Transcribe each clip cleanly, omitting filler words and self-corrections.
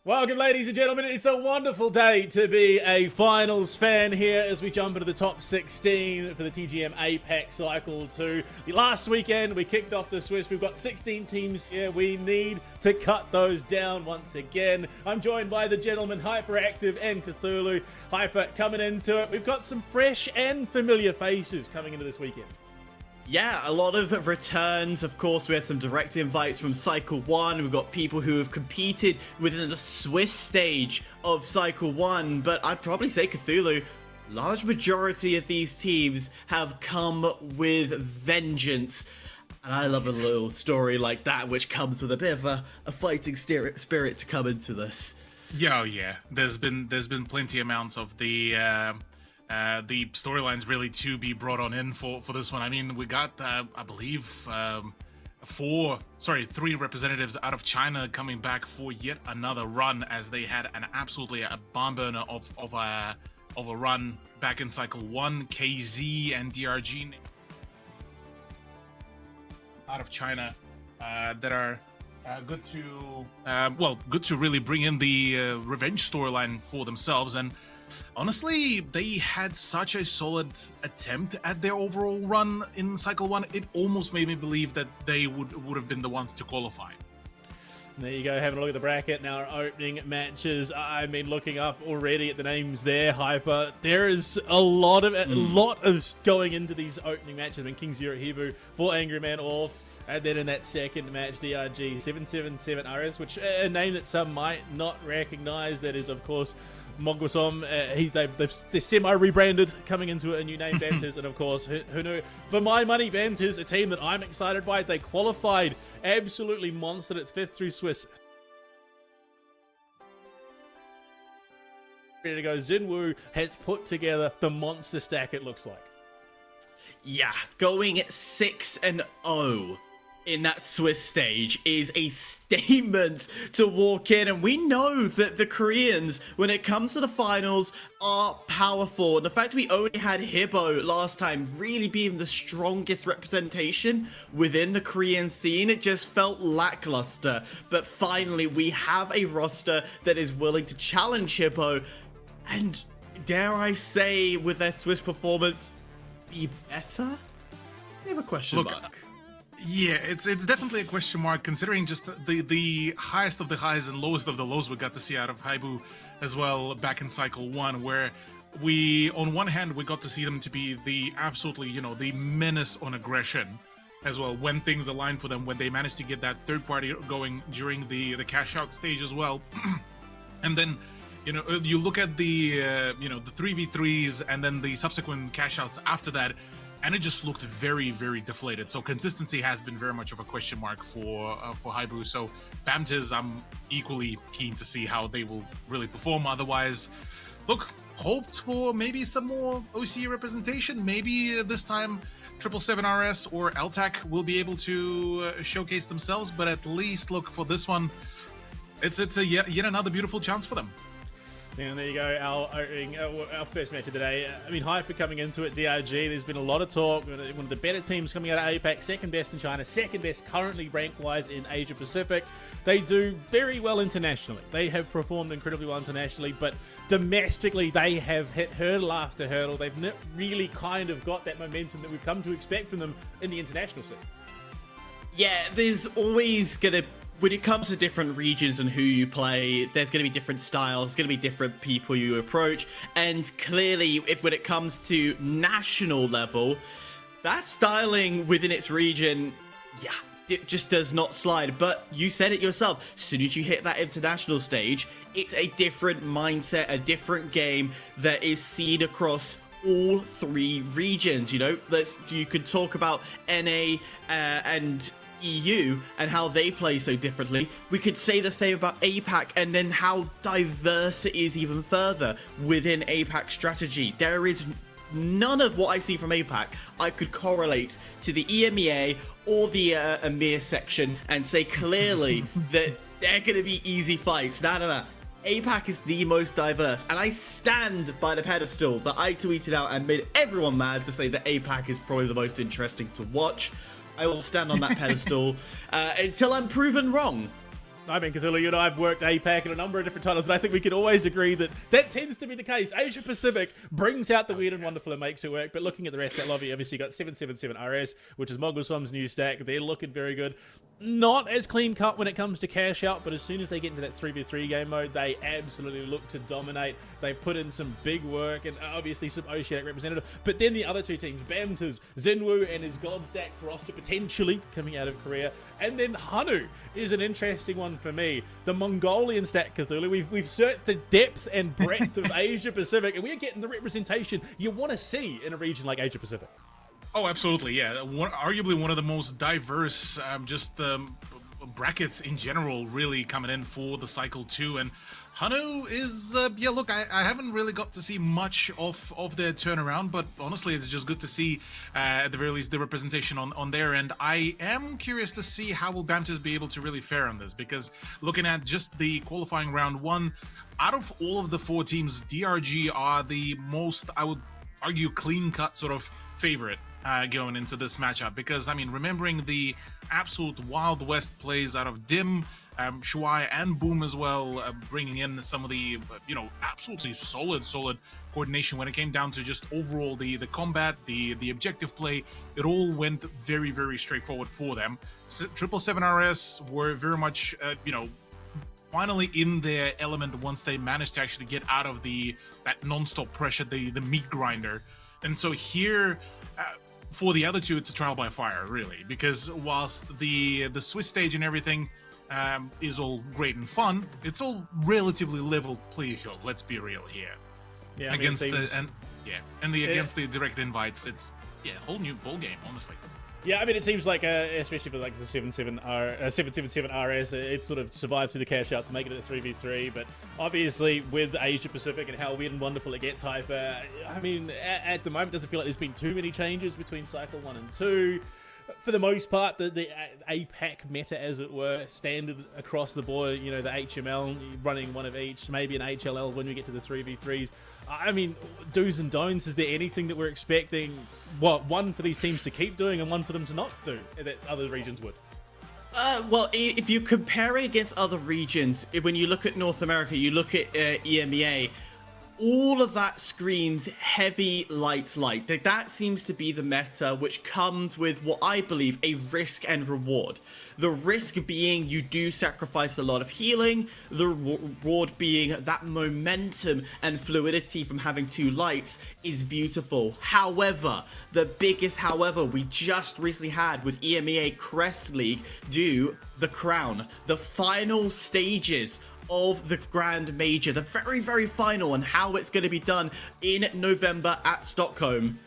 Welcome, ladies and gentlemen. It's a wonderful day to be a finals fan here as we jump into the top 16 for the TGM APAC Cycle 2. Last weekend, we kicked off the Swiss. We've got 16 teams here. We need to cut those down once again. I'm joined by the gentlemen Hyperactive and Cthulhu. Hyper coming into it. We've got some fresh and familiar faces coming into this weekend. Yeah, a lot of returns. Of course, we had some direct invites from Cycle 1. We've got people who have competed within the Swiss stage of Cycle 1. But I'd probably say, Cthulhu, large majority of these teams have come with vengeance. And I love a little story like that, which comes with a bit of a fighting spirit to come into this. Yeah. There's been plenty amounts of the storylines really to be brought on in for this one. I mean, we got, I believe, 3 representatives out of China coming back for yet another run, as they had an absolutely a barn burner of a run back in Cycle 1. KZ and DRG out of China that are good to really bring in the revenge storyline for themselves. And honestly, they had such a solid attempt at their overall run in Cycle 1, it almost made me believe that they would have been the ones to qualify. There you go, having a look at the bracket now, our opening matches. I mean, looking up already at the names there, Hyper, there is a lot of going into these opening matches. I mean, KingZero, HIBOO, for Angry Man off. And then in that second match, DRG777RS, which a name that some might not recognize. That is, of course, Mogwasom. They're semi-rebranded, coming into a new name, Bamtiz, and of course, HUNNU. For my money, Bamtiz, a team that I'm excited by. They qualified absolutely monstered at 5th through Swiss. Ready to go. Xinwu has put together the monster stack, it looks like. Yeah, going 6-0 in that Swiss stage is a statement to walk in, and we know that the Koreans, when it comes to the finals, are powerful. And the fact we only had HIBOO last time really being the strongest representation within the Korean scene, it just felt lackluster. But finally, we have a roster that is willing to challenge HIBOO, and dare I say, with their Swiss performance, be better? We have a question mark. Yeah, it's definitely a question mark, considering just the highest of the highs and lowest of the lows we got to see out of HIBOO as well back in Cycle 1, where we, on one hand, we got to see them to be the absolutely, the menace on aggression as well, when things align for them, when they managed to get that third party going during the cash out stage as well. And then, you look at the 3v3s and then the subsequent cash outs after that, and it just looked very, very deflated. So consistency has been very much of a question mark for HIBOO. So Bamtiz, I'm equally keen to see how they will really perform. Otherwise, look, hoped for maybe some more OC representation. Maybe this time 777RS or ALTAC will be able to showcase themselves. But at least, look, for this one, it's a yet another beautiful chance for them. And there you go, our first match of the day. I mean, Hyper coming into it, DRG, there's been a lot of talk. One of the better teams coming out of APAC, second best in China, second best currently rank-wise in Asia Pacific. They do very well internationally. They have performed incredibly well internationally, but domestically they have hit hurdle after hurdle. They've not really kind of got that momentum that we've come to expect from them in the international scene. Yeah, there's always gonna, when it comes to different regions and who you play, there's going to be different styles, going to be different people you approach, and clearly, when it comes to national level, that styling within its region, yeah, it just does not slide. But you said it yourself, as soon as you hit that international stage, it's a different mindset, a different game that is seen across all 3 regions. You could talk about NA and EU and how they play so differently. We could say the same about APAC, and then how diverse it is even further within APAC strategy. There is none of what I see from APAC I could correlate to the EMEA or the MIR section and say clearly that they're going to be easy fights. No. APAC is the most diverse, and I stand by the pedestal that I tweeted out and made everyone mad to say that APAC is probably the most interesting to watch. I will stand on that pedestal until I'm proven wrong. I mean, Cthulhu, you and I have worked APAC in a number of different titles, and I think we can always agree that that tends to be the case. Asia Pacific brings out the weird and wonderful and makes it work, but looking at the rest of that lobby, obviously you got 777 RS, which is Mogulsom's new stack. They're looking very good. Not as clean cut when it comes to cash out, but as soon as they get into that 3v3 game mode, they absolutely look to dominate. They've put in some big work and obviously some Oceanic representative. But then the other two teams, Bamtiz, Zenwu and his Godstack roster potentially coming out of Korea. And then HUNNU is an interesting one for me. The Mongolian stack, Cthulhu. We've searched the depth and breadth of Asia Pacific, and we're getting the representation you want to see in a region like Asia Pacific. Oh, absolutely, yeah. Arguably one of the most diverse brackets in general really coming in for the Cycle 2. And HUNNU is, yeah, look, I haven't really got to see much of their turnaround, but honestly, it's just good to see, at the very least, the representation on their end. I am curious to see how will Bamtiz be able to really fare on this, because looking at just the qualifying round 1, out of all of the 4 teams, DRG are the most, I would argue, clean-cut sort of favorite going into this matchup, because I mean, remembering the absolute Wild West plays out of Dim, Shuai and Boom as well, bringing in some of the absolutely solid coordination when it came down to just overall the combat, the objective play. It all went very, very straightforward for them. 777 RS were very much finally in their element once they managed to actually get out of that non-stop pressure, the meat grinder. And so here, for the other two, it's a trial by fire, really, because whilst the Swiss stage and everything is all great and fun, it's all relatively level playfield. Let's be real here. Yeah, against the direct invites, it's a whole new ball game, honestly. Yeah, I mean, it seems like, especially for like the 777 RS, it sort of survives through the cash out to make it a 3v3. But obviously, with Asia Pacific and how weird and wonderful it gets, Hyper, I mean, at the moment, it doesn't feel like there's been too many changes between Cycle 1 and 2. For the most part, the APAC meta, as it were, standard across the board, the HML running one of each, maybe an HLL when we get to the 3v3s. I mean, do's and don'ts, is there anything that we're expecting, one for these teams to keep doing and one for them to not do, that other regions would? Well, if you compare it against other regions, when you look at North America, you look at EMEA, all of that screams heavy, light. That seems to be the meta, which comes with what I believe a risk and reward. The risk being you do sacrifice a lot of healing, the reward being that momentum and fluidity from having 2 lights is beautiful. However, the biggest however we just recently had with EMEA Crest League do the crown, the final stages of the Grand Major, the very, very final, and how it's going to be done in November at Stockholm.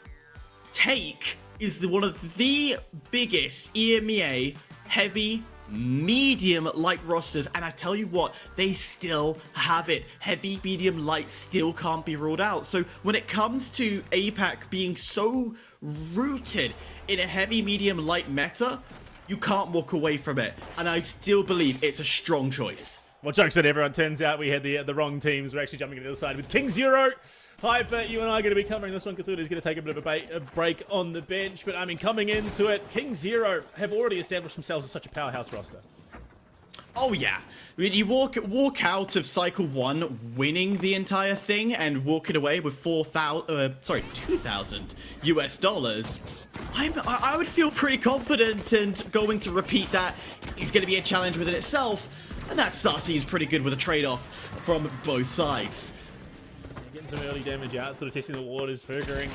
Take is one of the biggest EMEA heavy, medium, light rosters, and I tell you what, they still have it. Heavy, medium, light still can't be ruled out. So when it comes to APAC being so rooted in a heavy, medium, light meta, you can't walk away from it, and I still believe it's a strong choice. Well, jokes on everyone. Turns out we had the wrong teams. We're actually jumping to the other side with KingZero. Hyper, you and I are going to be covering this one. Cthulhu is going to take a bit of a break on the bench. But, I mean, coming into it, KingZero have already established themselves as such a powerhouse roster. Oh, yeah. I mean, you walk out of Cycle 1 winning the entire thing and walking away with $2,000 US dollars. I would feel pretty confident and going to repeat that is going to be a challenge within itself. And that start seems pretty good with a trade-off from both sides. Getting some early damage out, sort of testing the waters, figuring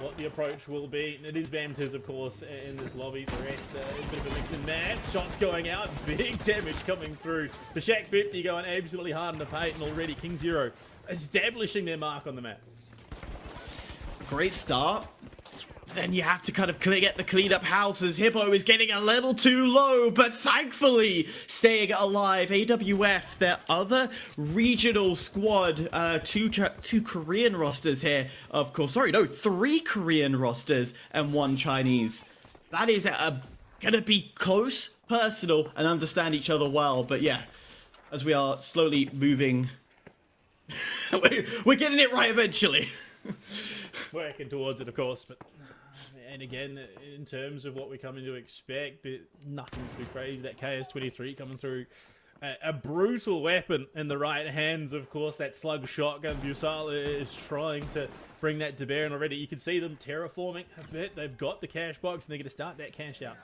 what the approach will be. It is Bamtiz, of course, in this lobby. The rest is a bit of a mix and match. Shots going out, big damage coming through. The Shack 50 going absolutely hard in the paint, and already KingZero establishing their mark on the map. Great start. Then you have to kind of get the clean up houses. HIBOO is getting a little too low, but thankfully staying alive. AWF, their other regional squad, two Korean rosters here, of course. Sorry, no, 3 Korean rosters and 1 Chinese. That is gonna be close, personal, and understand each other well. But yeah, as we are slowly moving, we're getting it right eventually. Working towards it, of course, but... And again, in terms of what we're coming to expect, nothing too crazy. That KS23 coming through a brutal weapon in the right hands, of course. That slug shotgun. Busal is trying to bring that to bear, and already you can see them terraforming a bit. They've got the cash box, and they're going to start that cash out.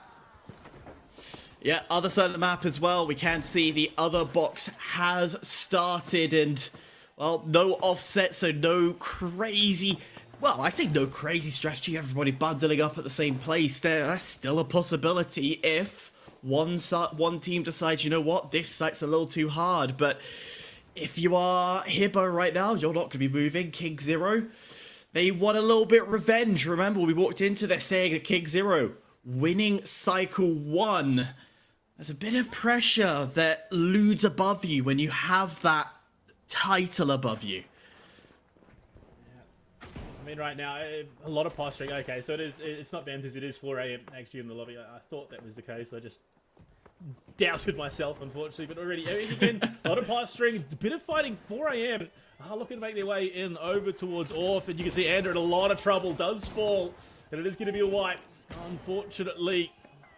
Yeah, other side of the map as well, we can see the other box has started, and, well, no offset, so no crazy... Well, I say no crazy strategy, everybody bundling up at the same place. That's still a possibility if one team decides, you know what, this site's a little too hard. But if you are HIBOO right now, you're not going to be moving. KingZero, they want a little bit revenge. Remember, we walked into this saying that KingZero winning cycle 1. There's a bit of pressure that looms above you when you have that title above you. I mean, right now, a lot of posturing. Okay, so it's not Bamtiz, it is 4 AM actually in the lobby. I thought that was the case. I just doubted myself, unfortunately. But already, again, a lot of posturing, a bit of fighting. 4 AM looking to make their way in over towards Orf. And you can see Andrew in a lot of trouble, does fall. And it is going to be a wipe. Unfortunately,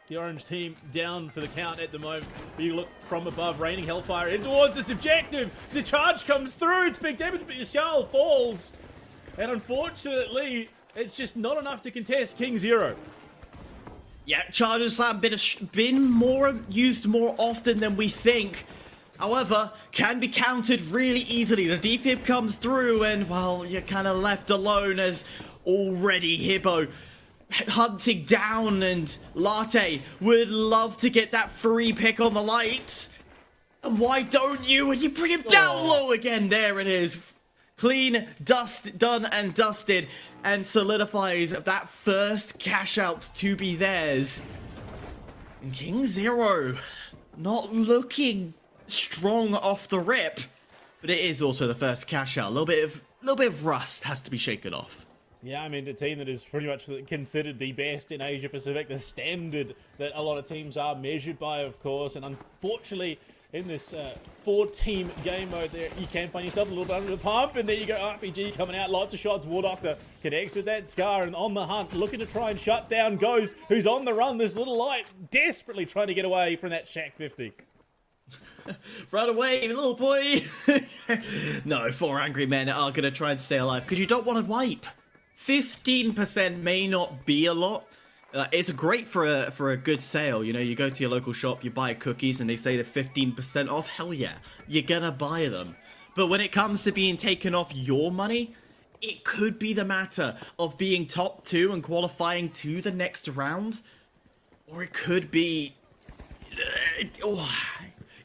the orange team down for the count at the moment. But you look from above, raining hellfire in towards this objective. The charge comes through. It's big damage, but Yashal falls. And unfortunately, it's just not enough to contest KingZero. Yeah, Charger Slam been used more often than we think. However, can be countered really easily. The defib comes through and, well, you're kind of left alone as already HIBOO hunting down, and Latte would love to get that free pick on the lights. And why don't you? And you bring him down low again. There it is. Clean, done and dusted, and solidifies that first cash out to be theirs. And KingZero not looking strong off the rip, but it is also the first cash out. A little bit of rust has to be shaken off. Yeah, I mean, the team that is pretty much considered the best in Asia Pacific, the standard that a lot of teams are measured by, of course, and unfortunately, in this 4-team game mode there, you can find yourself a little bit under the pump, and there you go, RPG coming out, lots of shots. War Doctor connects with that Scar, and on the hunt, looking to try and shut down Ghost, who's on the run, this little light, desperately trying to get away from that Shack 50. Run away, little boy! No, 4 angry men are going to try and stay alive, because you don't want to wipe. 15% may not be a lot. It's great for a good sale. You know, you go to your local shop, you buy cookies, and they say they're 15% off. Hell yeah, you're gonna buy them. But when it comes to being taken off your money, it could be the matter of being top 2 and qualifying to the next round, or it could be,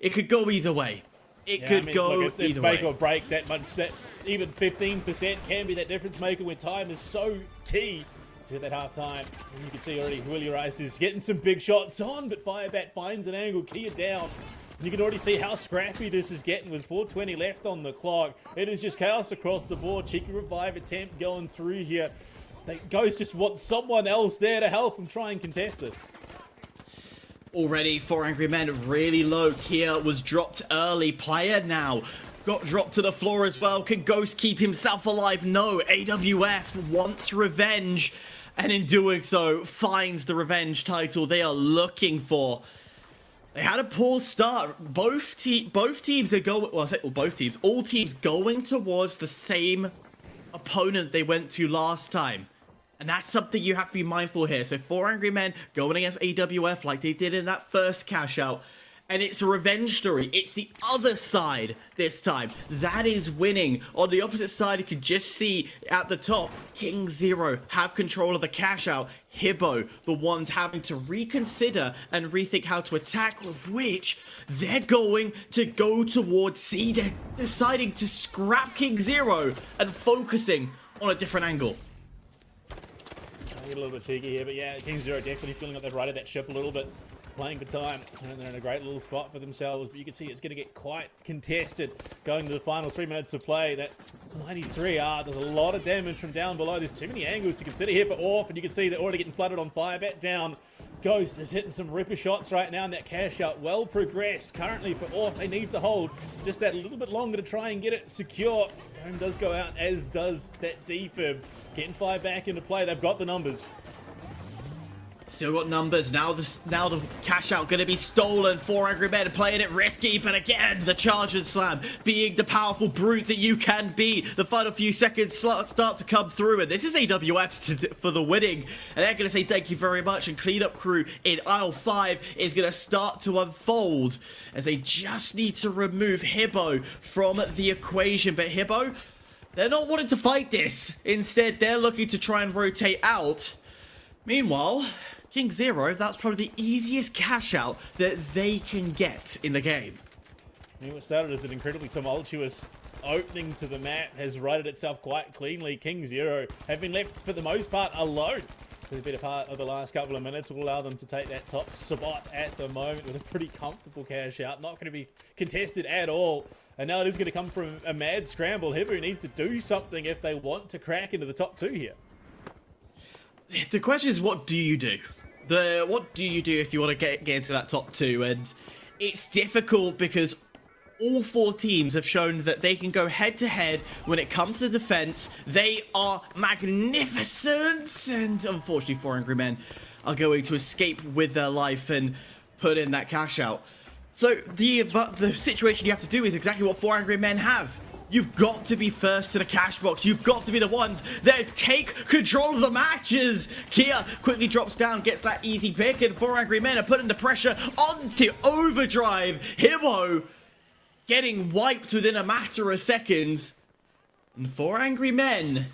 it could go either way. It could go it's either make way. or break that much. That even 15% can be that difference maker when time is so key. At that half time, and you can see already Willie Rice is getting some big shots on, but Firebat finds an angle, Kia down. And you can already see how scrappy this is getting with 4:20 left on the clock. It is just chaos across the board. Cheeky revive attempt going through here. Ghost just wants someone else there to help him try and contest this. Already 4 angry men really low. Kia was dropped early. Player now got dropped to the floor as well. Can Ghost keep himself alive? No. AWF wants revenge, and in doing so, finds the revenge title they are looking for. They had a poor start. Both teams are going, well, I say, well, both teams, all teams going towards the same opponent they went to last time. And that's something you have to be mindful here. So 4 angry men going against AWF like they did in that first cash out. And it's a revenge story. It's the other side this time. That is winning. On the opposite side, you can just see at the top, KingZero have control of the cash out. HIBOO, the ones having to reconsider and rethink how to attack, with which they're going to go towards C. They're deciding to scrap KingZero and focusing on a different angle. I get a little bit cheeky here, but yeah, KingZero definitely feeling like they've righted that ship a little bit. Playing for time, and they're in a great little spot for themselves, but you can see it's going to get quite contested going to the final 3 minutes of play. That 93R does a lot of damage from down below. There's too many angles to consider here for Orf, and you can see they're already getting flooded on Firebat down. Ghost is hitting some ripper shots right now, and that cash out well progressed currently for Orf. They need to hold just that little bit longer to try and get it secure. Dome does go out, as does that defib. Getting Fire back into play. They've got the numbers. Still got numbers. Now the cash out gonna be stolen. 4 Angry Men playing it risky, but again, the charge and slam, being the powerful brute that you can be. The final few seconds start to come through, and this is AWF for the winning. And they're gonna say thank you very much, and cleanup crew in aisle 5 is gonna start to unfold as they just need to remove HIBOO from the equation. But HIBOO, they're not wanting to fight this. Instead, they're looking to try and rotate out. Meanwhile, KingZero, that's probably the easiest cash out that they can get in the game. I mean, what started as an incredibly tumultuous opening to the map has righted itself quite cleanly. KingZero have been left, for the most part, alone for the better part of the last couple of minutes. Will allow them to take that top spot at the moment with a pretty comfortable cash out. Not going to be contested at all. And now it is going to come from a mad scramble. HIBOO needs to do something if they want to crack into the top 2 here. The question is, what do you do? What do you do if you want to get into that top 2? And it's difficult because all 4 teams have shown that they can go head-to-head when it comes to defense. They are magnificent, and unfortunately 4 Angry Men are going to escape with their life and put in that cash out. So the situation you have to do is exactly what 4 Angry Men have. You've got to be first to the cash box. You've got to be the ones that take control of the matches. Kia quickly drops down, gets that easy pick, and 4 Angry Men are putting the pressure onto overdrive. HIBOO getting wiped within a matter of seconds. And 4 Angry Men,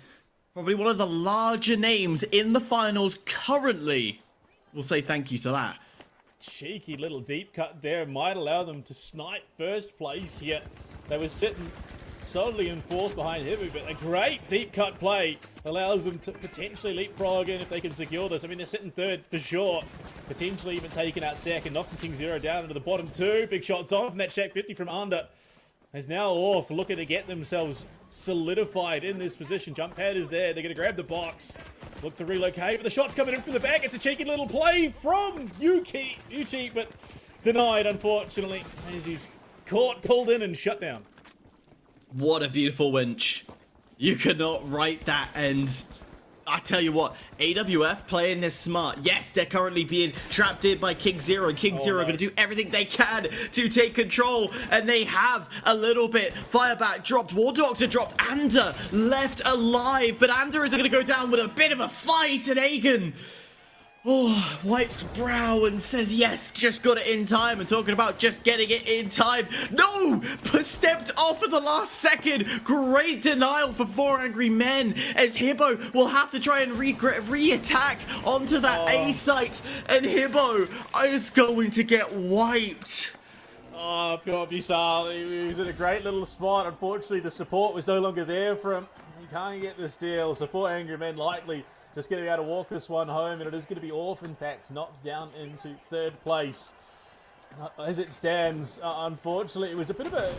probably one of the larger names in the finals currently, will say thank you to that. Cheeky little deep cut there might allow them to snipe first place here. They were sitting solidly in 4th behind HIBOO, but a great deep cut play allows them to potentially leapfrog in if they can secure this. I mean, they're sitting 3rd for sure, potentially even taking out 2nd, knocking KingZero down into the bottom 2. Big shots on from that Shack 50 from under. Is now off, looking to get themselves solidified in this position. Jump pad is there. They're going to grab the box, look to relocate, but the shot's coming in from the back. It's a cheeky little play from Yuchi, but denied, unfortunately, as he's caught, pulled in, and shut down. What a beautiful winch. You cannot write that, and I tell you what, AWF playing this smart. Yes, they're currently being trapped in by KingZero, and KingZero are going to do everything they can to take control, and they have a little bit. Fireback dropped, War Doctor dropped, Ander left alive, but Ander is going to go down with a bit of a fight, and Aegon wipes brow and says, yes, just got it in time. And talking about just getting it in time. No! Stepped off at the last second. Great denial for 4 Angry Men, as HIBOO will have to try and re-attack onto that A site. And HIBOO is going to get wiped. Oh, poor Bisal. He was in a great little spot. Unfortunately, the support was no longer there for him. He can't get this deal. So 4 Angry Men likely just going to be able to walk this one home, and it is going to be off, in fact, knocked down into 3rd place. As it stands, unfortunately, it was a bit of a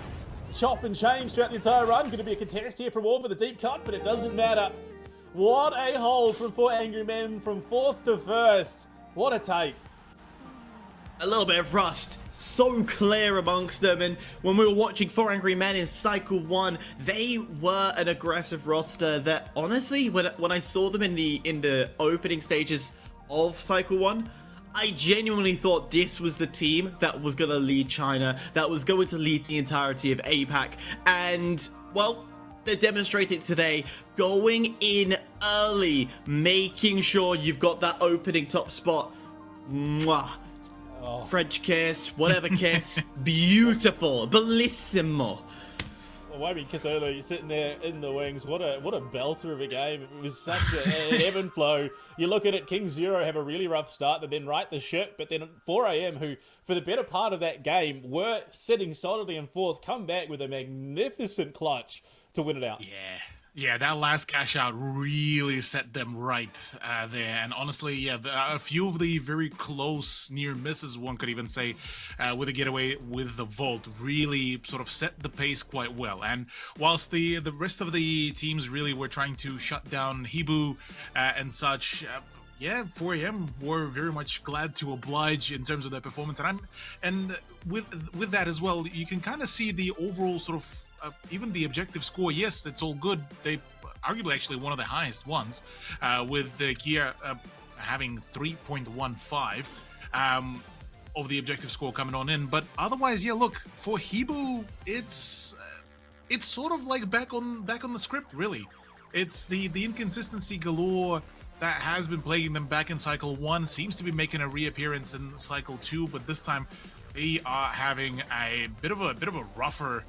chop and change throughout the entire run. Going to be a contest here from all for the deep cut, but it doesn't matter. What a hold from 4 Angry Men from 4th to 1st. What a take. A little bit of rust. So clear amongst them, and when we were watching 4 Angry Men in Cycle 1, they were an aggressive roster that, honestly, when I saw them in the opening stages of Cycle 1, I genuinely thought this was the team that was going to lead China, that was going to lead the entirety of APAC, and, well, they demonstrated today, going in early, making sure you've got that opening top spot. Mwah. Oh. French kiss, whatever kiss, beautiful, bellissimo. Well, I mean, Cthulhu, you're sitting there in the wings. What a belter of a game. It was such an ebb and flow. You look at it, KingZero have a really rough start. They then right the ship, but then 4AM, who for the better part of that game were sitting solidly in 4th, come back with a magnificent clutch to win it out. Yeah, that last cash out really set them right there. And honestly, yeah, a few of the very close near misses, one could even say, with a getaway with the Vault, really sort of set the pace quite well. And whilst the rest of the teams really were trying to shut down HIBOO and such, yeah, 4AM were very much glad to oblige in terms of their performance. And with that as well, you can kind of see the overall sort of even the objective score. Yes, it's all good. They arguably actually one of the highest ones, with Kia having 3.15 of the objective score coming on in. But otherwise, yeah, look, for HIBOO, it's sort of like back on the script, really. It's the inconsistency galore that has been plaguing them back in Cycle 1 seems to be making a reappearance in Cycle 2, but this time they are having a bit of a rougher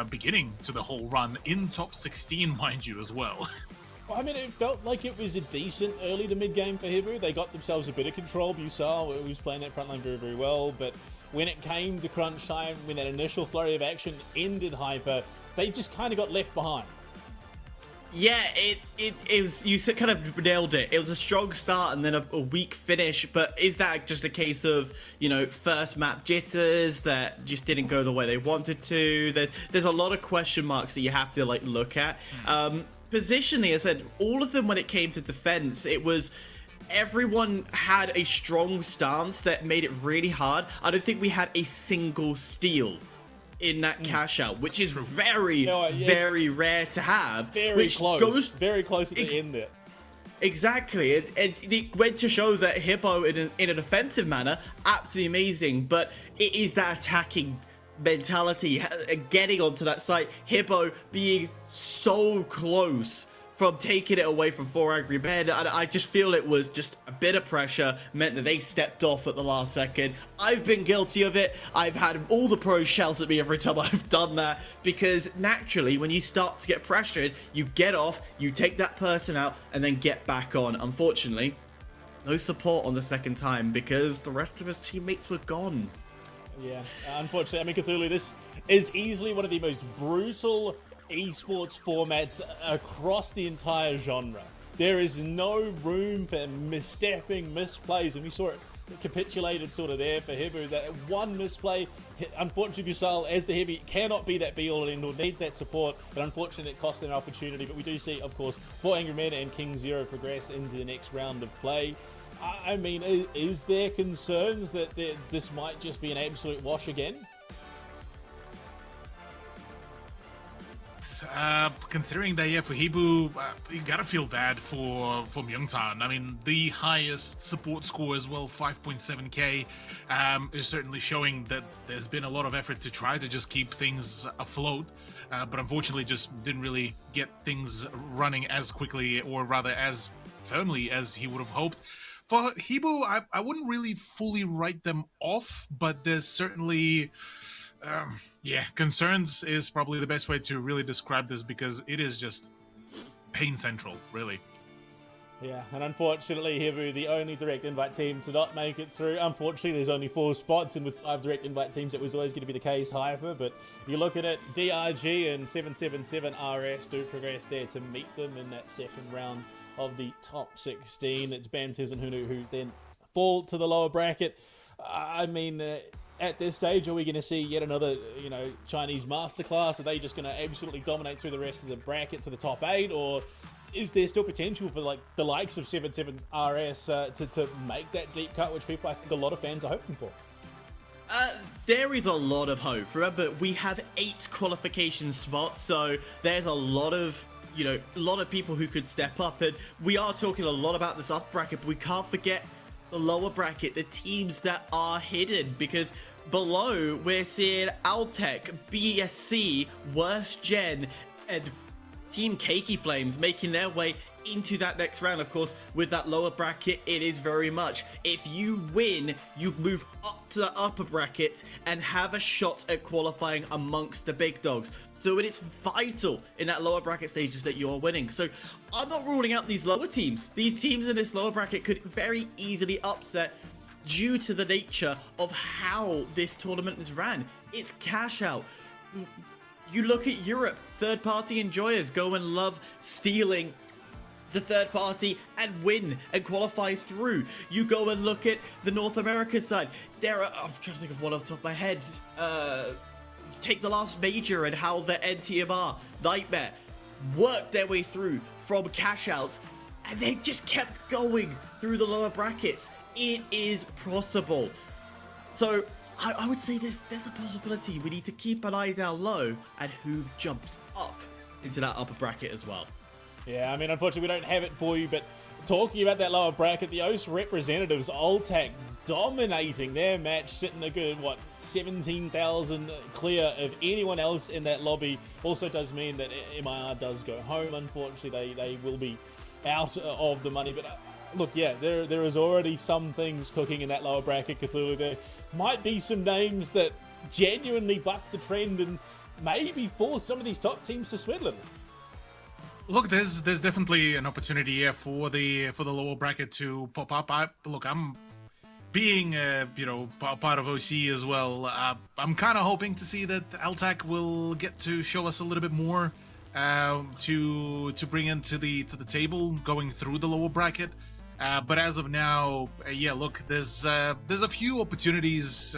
beginning to the whole run in top 16, mind you, as well. Well, I mean, it felt like it was a decent early to mid game for HIBOO. They got themselves a bit of control. You saw it was playing that front line very, very well, but when it came to crunch time, when that initial flurry of action ended Hyper, they just kind of got left behind. Yeah, it was, you kind of nailed it. It was a strong start and then a weak finish, but is that just a case of, you know, first map jitters that just didn't go the way they wanted to? There's a lot of question marks that you have to, like, look at. Positionally, I said, all of them when it came to defense, it was everyone had a strong stance that made it really hard. I don't think we had a single steal in that cash out, which is very, very rare to have. Very close at the end there. Exactly, and it went to show that HIBOO in a defensive manner, absolutely amazing, but it is that attacking mentality, getting onto that site, HIBOO being so close from taking it away from 4 Angry Men. I just feel it was just a bit of pressure meant that they stepped off at the last second. I've been guilty of it. I've had all the pros shout at me every time I've done that, because naturally when you start to get pressured, you get off, you take that person out and then get back on. Unfortunately, no support on the second time because the rest of his teammates were gone. Yeah, unfortunately, I mean, Cthulhu, this is easily one of the most brutal esports formats across the entire genre. There is no room for misstepping, misplays, and we saw it capitulated sort of there for HIBOO. That one misplay, unfortunately, Busal as the heavy cannot be that be-all and end-all, needs that support, but unfortunately it cost them an opportunity. But we do see, of course, 4 Angry Men and KingZero progress into the next round of play. I mean, is there concerns that this might just be an absolute wash again? Considering that, yeah, for HIBOO, you gotta feel bad for Myungtan. I mean, the highest support score as well, 5.7k, is certainly showing that there's been a lot of effort to try to just keep things afloat, but unfortunately just didn't really get things running as quickly, or rather as firmly as he would have hoped. For HIBOO, I wouldn't really fully write them off, but there's certainly... yeah, concerns is probably the best way to really describe this, because it is just pain central, really. Yeah, and unfortunately, HIBOO, the only direct invite team to not make it through. Unfortunately, there's only 4 spots, and with 5 direct invite teams, it was always going to be the case, Hyper. But you look at it, DRG and 777RS do progress there to meet them in that second round of the top 16. It's Bamtiz and HUNNU who then fall to the lower bracket. I mean... at this stage, are we going to see yet another, you know, Chinese masterclass? Are they just going to absolutely dominate through the rest of the bracket to the top 8? Or is there still potential for, like, the likes of 77RS to make that deep cut, which people, I think a lot of fans are hoping for? There is a lot of hope. Remember, we have 8 qualification spots, so there's a lot of, you know, a lot of people who could step up. And we are talking a lot about this upper bracket, but we can't forget the lower bracket, the teams that are hidden, because below we're seeing ALTAC, BSC, Worst Gen, and Team Cakey Flames making their way into that next round. Of course, with that lower bracket, it is very much, if you win, you move up to the upper bracket and have a shot at qualifying amongst the big dogs. So it is vital in that lower bracket stages that you're winning. So I'm not ruling out these lower teams. These teams in this lower bracket could very easily upset due to the nature of how this tournament is ran. It's cash out. You look at Europe, third-party enjoyers go and love stealing the third party and win and qualify through. You go and look at the North American side. There are, I'm trying to think of one off the top of my head. Take the last major and how the NTMR Nightmare worked their way through from cash outs, and they just kept going through the lower brackets. It is possible. So I would say there's a possibility. We need to keep an eye down low at who jumps up into that upper bracket as well. Yeah, I mean, unfortunately, we don't have it for you, but talking about that lower bracket, the OS representatives, ALTAC, dominating their match, sitting a good, 17,000 clear of anyone else in that lobby. Also does mean that MIR does go home, unfortunately. They will be out of the money. But look, yeah, there is already some things cooking in that lower bracket, Cthulhu. There might be some names that genuinely buck the trend and maybe force some of these top teams to Swedland. Look, there's definitely an opportunity here for the lower bracket to pop up. I'm being part of OC as well. I'm kind of hoping to see that ALTAC will get to show us a little bit more to bring into the table going through the lower bracket. But as of now, yeah, look, there's a few opportunities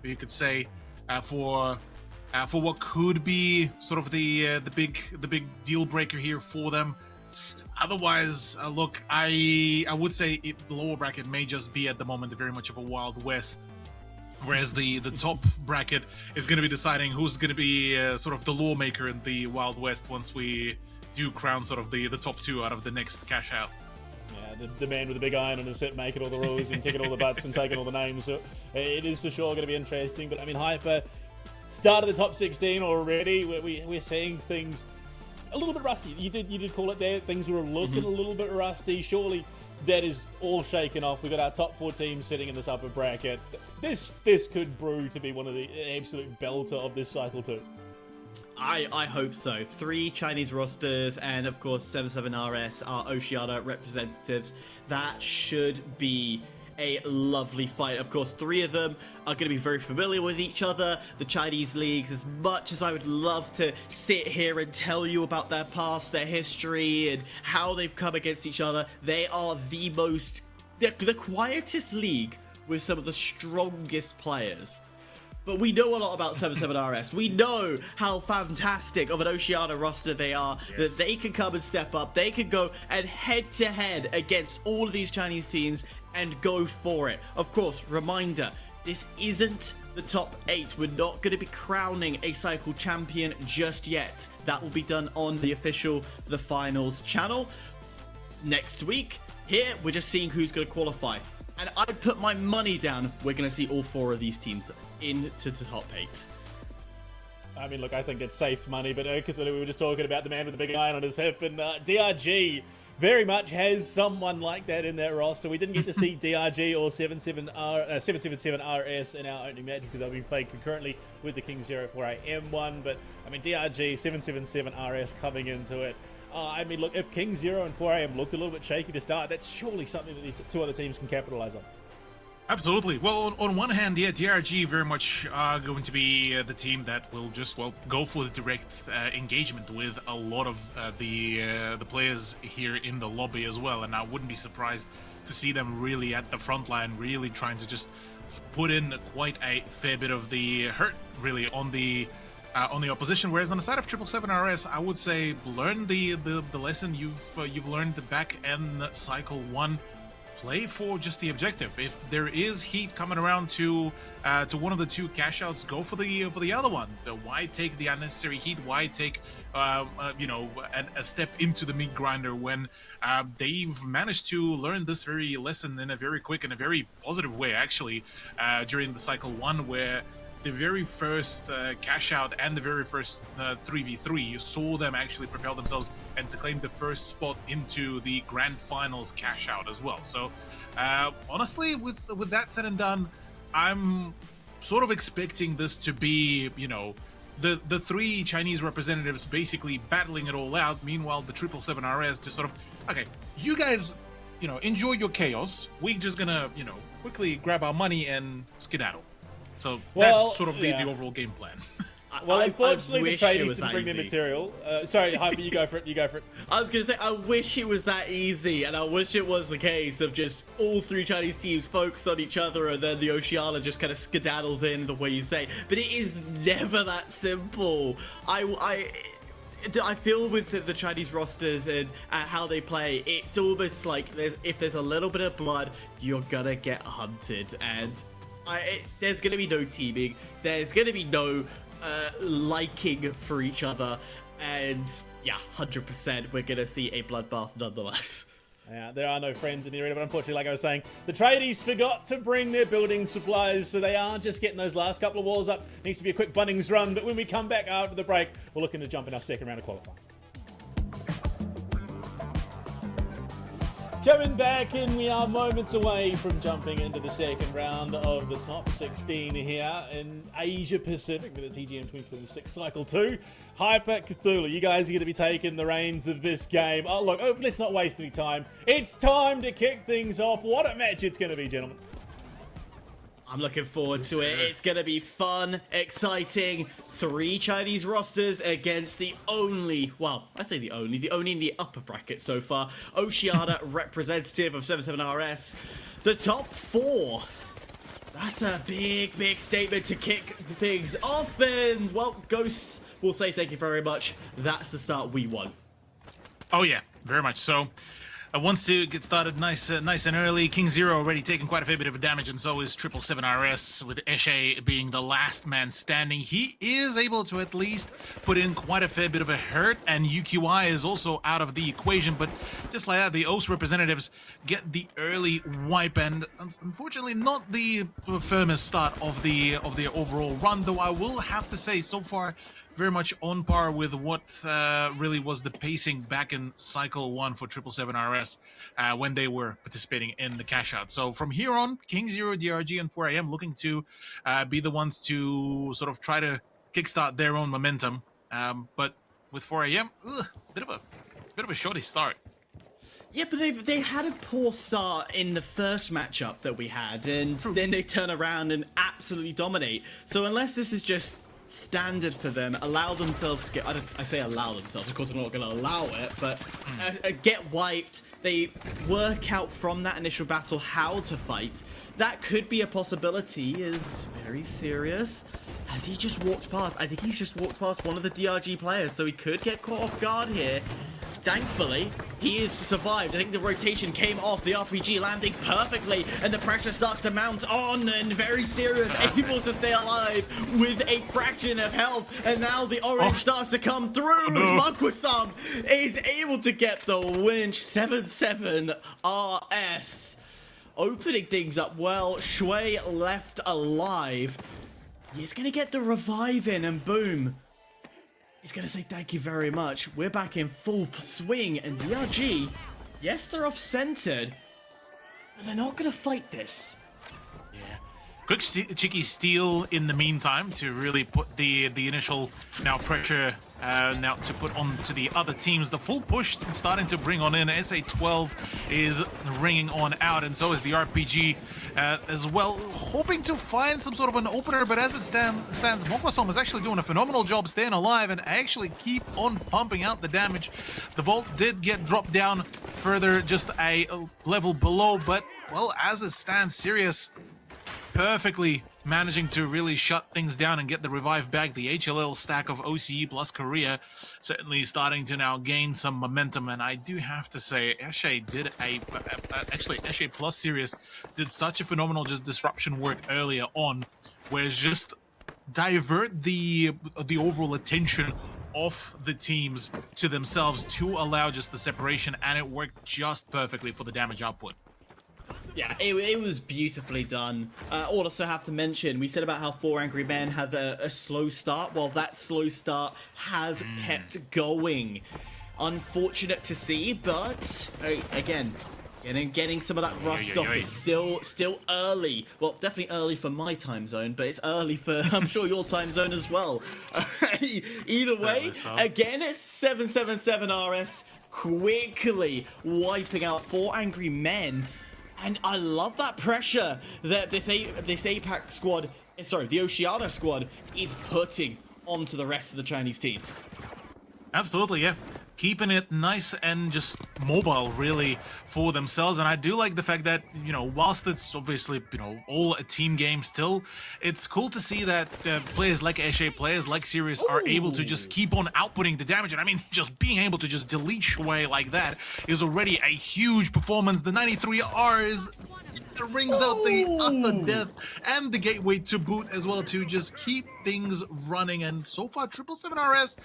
you could say for what could be sort of the big deal breaker here for them. Otherwise, look, I would say the lower bracket may just be at the moment very much of a Wild West, whereas the top bracket is going to be deciding who's going to be sort of the lawmaker in the Wild West once we do crown sort of the top two out of the next cash out. Yeah, the man with the big iron on his hip making all the rules and kicking all the butts and taking all the names. So it is for sure going to be interesting. But I mean, Hyper started the top 16 already. We're seeing things a little bit rusty. You did call it there. Things were looking a little bit rusty. Surely that is all shaken off. We got our top 4 teams sitting in this upper bracket. This could brew to be one of the absolute belter of this cycle too. I hope so. 3 Chinese rosters and of course 77RS are Oceania representatives. That should be a lovely fight. Of course, 3 of them are going to be very familiar with each other. The Chinese leagues, as much as I would love to sit here and tell you about their past, their history, and how they've come against each other, they are the quietest league with some of the strongest players. But we know a lot about 77RS. We know how fantastic of an Oceania roster they are, that they can come and step up. They can go and head-to-head against all of these Chinese teams and go for it. Of course, reminder, this isn't the top 8. We're not going to be crowning a cycle champion just yet. That will be done on the official The Finals channel next week. Here, we're just seeing who's going to qualify. And I'd put my money down we're going to see all 4 of these teams into the top 8. I mean, look, I think it's safe money, but Cthulhu, we were just talking about the man with the big iron on his hip, and DRG very much has someone like that in their roster. We didn't get to see DRG or 777RS in our opening match because they'll be played concurrently with the KingZero 4AM one, but I mean, DRG, 777RS coming into it. I mean, look, if KingZero and 4AM looked a little bit shaky to start, that's surely something that these 2 other teams can capitalize on. Absolutely. Well, on one hand, yeah, DRG very much are going to be the team that will just, go for the direct engagement with a lot of the players here in the lobby as well. And I wouldn't be surprised to see them really at the front line, really trying to just put in quite a fair bit of the hurt, really, on the opposition. Whereas on the side of 777RS, I would say learn the lesson you've learned back in cycle 1. Play for just the objective. If there is heat coming around to one of the 2 cash outs, go for the other one. Why take the unnecessary heat? Why take a step into the meat grinder when they've managed to learn this very lesson in a very quick and a very positive way, actually, during the cycle 1, where the very first cash out and the very first 3v3, you saw them actually propel themselves and to claim the first spot into the grand finals cash out as well. So honestly, with that said and done, I'm sort of expecting this to be, the 3 Chinese representatives basically battling it all out. Meanwhile, the 777RS just sort of, okay, you guys, enjoy your chaos. We're just gonna, quickly grab our money and skedaddle. So that's sort of the overall game plan. Well, unfortunately, the tradies didn't bring their material. Sorry, Hyper, you go for it. I was going to say, I wish it was that easy, and I wish it was the case of just all 3 Chinese teams focus on each other, and then the Oceania just kind of skedaddles in the way you say. But it is never that simple. I feel with the Chinese rosters and how they play, it's almost like if there's a little bit of blood, you're gonna get hunted, and there's going to be no teaming, there's going to be no liking for each other, and yeah, 100% we're going to see a bloodbath nonetheless. There are no friends in the arena, but unfortunately, like I was saying, the tradies forgot to bring their building supplies, so they are just getting those last couple of walls up. Needs to be a quick Bunnings run, but when we come back after the break, we're looking to jump in our second round of qualifying. Coming back, and we are moments away from jumping into the second round of the top 16 here in Asia Pacific with the TGM26 Cycle 2. Hyper Cthulhu, you guys are going to be taking the reins of this game. Oh, look, let's not waste any time. It's time to kick things off. What a match it's going to be, gentlemen. I'm looking forward to it. It's going to be fun, exciting. 3 Chinese rosters against the only, well, I say the only in the upper bracket so far, Oceania representative of 77RS. The top 4. That's a big, big statement to kick things off. And, well, Ghosts will say thank you very much. That's the start we want. Oh, yeah, very much so. Wants to get started nice and early. KingZero already taking quite a fair bit of damage, and so is 777RS, with Eshe being the last man standing. He is able to at least put in quite a fair bit of a hurt, and UQI is also out of the equation, but just like that, the OS representatives get the early wipe, and unfortunately not the firmest start of the overall run, though I will have to say, so far, very much on par with what really was the pacing back in Cycle 1 for 777RS when they were participating in the cash out. So from here on, KingZero, DRG, and 4AM looking to be the ones to sort of try to kickstart their own momentum. But with 4AM, bit of a shoddy start. Yeah, but they had a poor start in the first matchup that we had, and then they turn around and absolutely dominate. So unless this is just standard for them, allow themselves to get, I say allow themselves, of course I'm not going to allow it, but get wiped, they work out from that initial battle how to fight. That could be a possibility. Is very serious. Has he just walked past? I think he's just walked past one of the DRG players, so he could get caught off guard here. Thankfully, he has survived. I think the rotation came off, the RPG landing perfectly, and the pressure starts to mount on, and very serious, able to stay alive with a fraction of health, and now the orange starts to come through. Monk with Thumb is able to get the winch. 77RS opening things up well. Shui left alive. He's gonna get the revive in, and boom. He's going to say thank you very much. We're back in full swing, and DRG, yes, they're off-centered, but they're not going to fight this. Yeah. Quick cheeky steal in the meantime to really put the initial pressure now to put on to the other teams. The full push starting to bring on in. SA-12 is ringing on out, and so is the RPG as well, hoping to find some sort of an opener, but as it stands, Mokwasom is actually doing a phenomenal job staying alive and actually keep on pumping out the damage. The vault did get dropped down further, just a level below, but, well, as it stands, Sirius perfectly managing to really shut things down and get the revive back. The HLL stack of OCE plus Korea certainly starting to now gain some momentum, and I do have to say, Eshe did actually Eshe plus Sirius did such a phenomenal just disruption work earlier on, where it's just divert the overall attention off the teams to themselves to allow just the separation, and it worked just perfectly for the damage output. Yeah, it was beautifully done. Also have to mention, we said about how 4 Angry Men had a slow start. Well, that slow start has kept going. Unfortunate to see, but again, getting some of that rust off is still early. Well, definitely early for my time zone, but it's early for, I'm sure, your time zone as well. Either way, again, it's 777RS quickly wiping out 4 Angry Men. And I love that pressure that this APAC squad, sorry, the Oceania squad is putting onto the rest of the Chinese teams. Absolutely, yeah. Keeping it nice and just mobile, really, for themselves. And I do like the fact that, you know, whilst it's obviously, you know, all a team game still, it's cool to see that players like Eshe, players like Sirius are able to just keep on outputting the damage. And I mean, just being able to just delete Shui like that is already a huge performance. The 93R is... rings out the other death and the gateway to boot as well to just keep things running. And so far, 777RS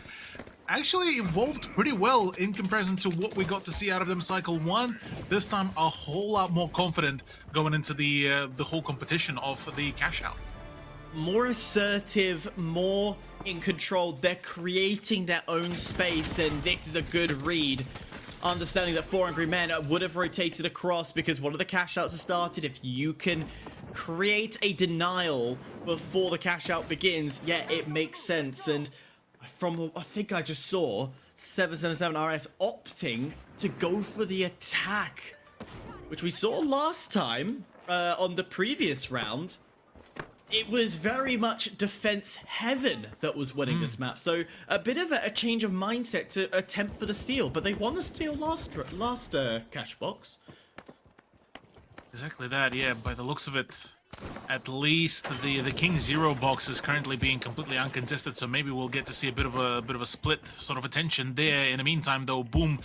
actually evolved pretty well in comparison to what we got to see out of them cycle 1. This time a whole lot more confident going into the whole competition of the cash out. More assertive, more in control. They're creating their own space, and this is a good read. Understanding that 4 Angry Men would have rotated across because one of the cash outs has started. If you can create a denial before the cash out begins, yeah, it makes sense. And from I think I just saw 777RS opting to go for the attack, which we saw last time on the previous round. It was very much defense heaven that was winning this map, so a bit of a change of mindset to attempt for the steal, but they won the steal last cash box. Exactly that, yeah. By the looks of it, at least the KingZero box is currently being completely uncontested, so maybe we'll get to see a bit of a split sort of attention there. In the meantime, though, Boom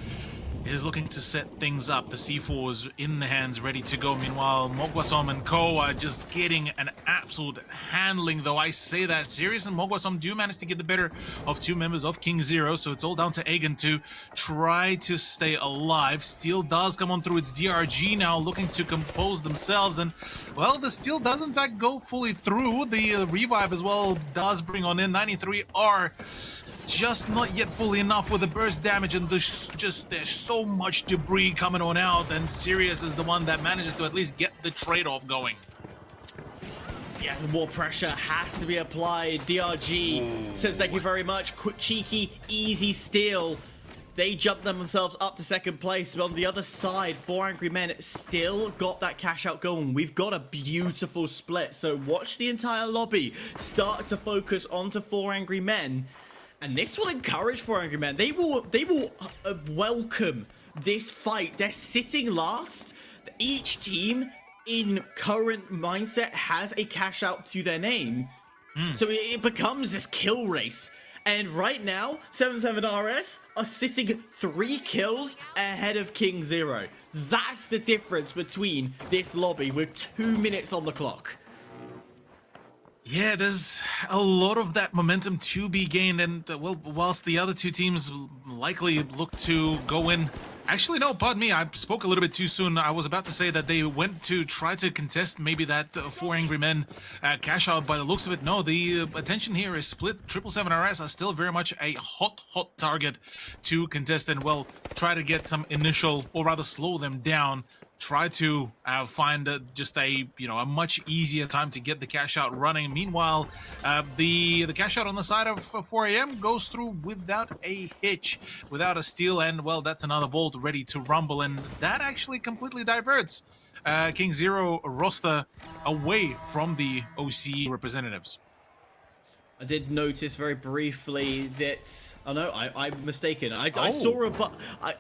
is looking to set things up. The C4 is in the hands, ready to go. Meanwhile, Mogwasom and Co are just getting an absolute handling, though I say that. Sirius and Mogwasom do manage to get the better of 2 members of KingZero, so it's all down to Aegon to try to stay alive. Steel does come on through its DRG now, looking to compose themselves, and, well, the Steel does in fact go fully through. The revive as well does bring on in. 93R just not yet fully enough with the burst damage, and there's so much debris coming on out, and Sirius is the one that manages to at least get the trade-off going. Yeah, more pressure has to be applied. DRG says thank you very much. Quick, cheeky, easy steal. They jumped themselves up to second place, but on the other side, 4 Angry Men still got that cash out going. We've got a beautiful split, so watch the entire lobby start to focus onto 4 Angry Men. And this will encourage 4 Angry Men. They will welcome this fight. They're sitting last. Each team in current mindset has a cash out to their name. So it becomes this kill race. And right now, 77RS are sitting 3 kills ahead of KingZero. That's the difference between this lobby with 2 minutes on the clock. Yeah, there's a lot of that momentum to be gained, and well, whilst the other 2 teams likely look to go in. Actually, no, pardon me, I spoke a little bit too soon. I was about to say that they went to try to contest maybe that 4 Angry Men cash out. By the looks of it, no, the attention here is split. 777RS are still very much a hot target to contest, and, well, try to get some initial, or rather slow them down. Try to find just a much easier time to get the cash out running. Meanwhile, the cash out on the side of 4 AM goes through without a hitch, without a steal, and, well, that's another vault ready to rumble, and that actually completely diverts KingZero roster away from the OCE representatives. I did notice very briefly that... Oh no, I'm mistaken. I saw a...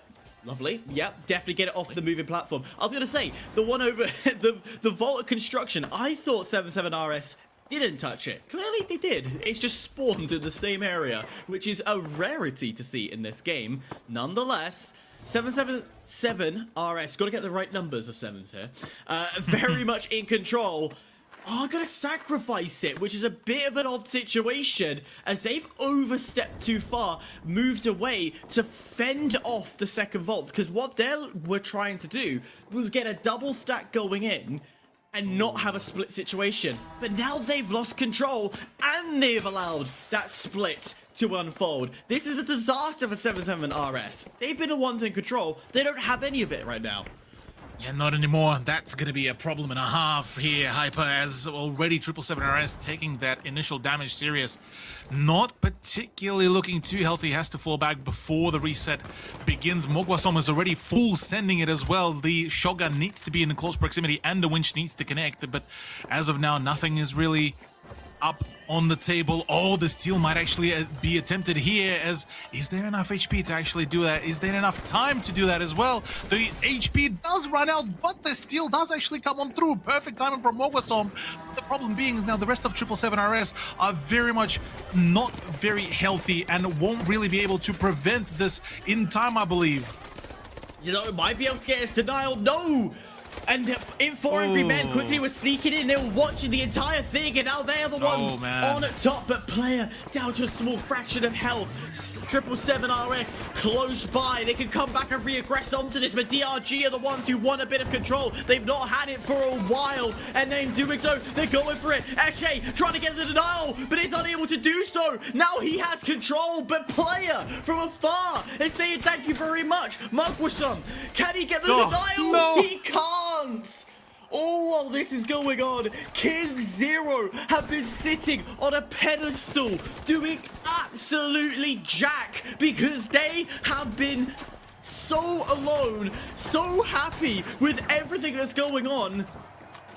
Lovely. Yep, definitely get it off the moving platform. I was going to say, the one over the vault of construction, I thought 77RS didn't touch it. Clearly they did. It's just spawned in the same area, which is a rarity to see in this game. Nonetheless, 777RS, got to get the right numbers of 7s here, very much in control. Oh, I'm going to sacrifice it, which is a bit of an odd situation, as they've overstepped too far, moved away to fend off the second vault, because what they were trying to do was get a double stack going in and not have a split situation. But now they've lost control, and they've allowed that split to unfold. This is a disaster for 77RS. They've been the ones in control. They don't have any of it right now. Yeah, not anymore. That's going to be a problem and a half here, Hyper, as already 777RS taking that initial damage serious. Not particularly looking too healthy, has to fall back before the reset begins. Mogwasom is already full sending it as well. The shotgun needs to be in close proximity and the winch needs to connect, but as of now, nothing is really up on the table. Oh, the steal might actually be attempted here, as is there enough HP to actually do that? Is there enough time to do that as well? The HP does run out, but the steal does actually come on through. Perfect timing from Mogwasom. The problem being is now the rest of 777RS are very much not very healthy and won't really be able to prevent this in time, I believe. You know, it might be able to get its denial. No! And in 4 Angry Men quickly were sneaking in. They were watching the entire thing, and now they are the ones on top. But Player down to a small fraction of health. 777 RS close by. They can come back and re-aggress onto this, but DRG are the ones who want a bit of control. They've not had it for a while, and in doing so, they're going for it. Eshe trying to get the denial, but is unable to do so. Now he has control, but Player from afar is saying thank you very much. Mugwasum, can he get the denial? No. He can't. Oh, while this is going on, KingZero have been sitting on a pedestal doing absolutely jack because they have been so alone, so happy with everything that's going on.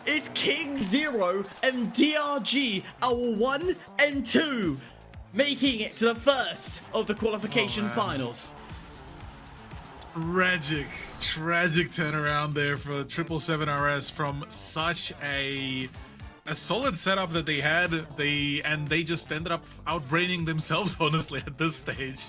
It's KingZero and DRG are 1 and 2, making it to the first of the qualification finals. Tragic turnaround there for 777 RS from such a solid setup that they had. They just ended up outbraining themselves, honestly, at this stage.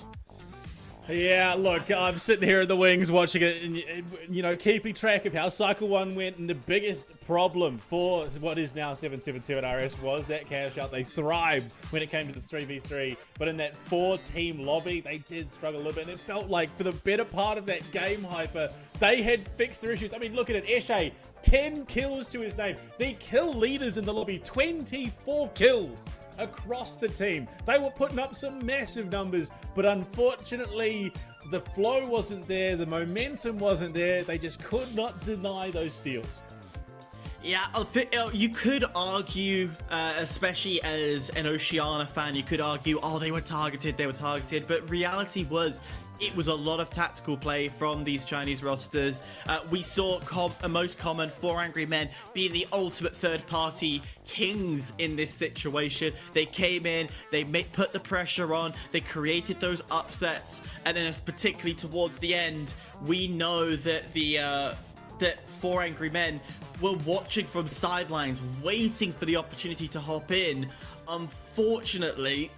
Yeah, look, I'm sitting here in the wings watching it and, you know, keeping track of how Cycle 1 went, and the biggest problem for what is now 777 RS was that cash out. They thrived when it came to the 3v3, but in that 4-team lobby, they did struggle a little bit, and it felt like for the better part of that game, Hyper, they had fixed their issues. I mean, look at it, Eshe, 10 kills to his name. The kill leaders in the lobby, 24 kills. Across the team. They were putting up some massive numbers, but unfortunately the flow wasn't there, the momentum wasn't there. They just could not deny those steals. Yeah, you could argue, especially as an Oceania fan, you could argue, oh, they were targeted, but reality was, it was a lot of tactical play from these Chinese rosters. We saw most common 4 Angry Men being the ultimate third-party kings in this situation. They came in, they put the pressure on, they created those upsets, and then particularly towards the end, we know that that 4 Angry Men were watching from sidelines, waiting for the opportunity to hop in. Unfortunately,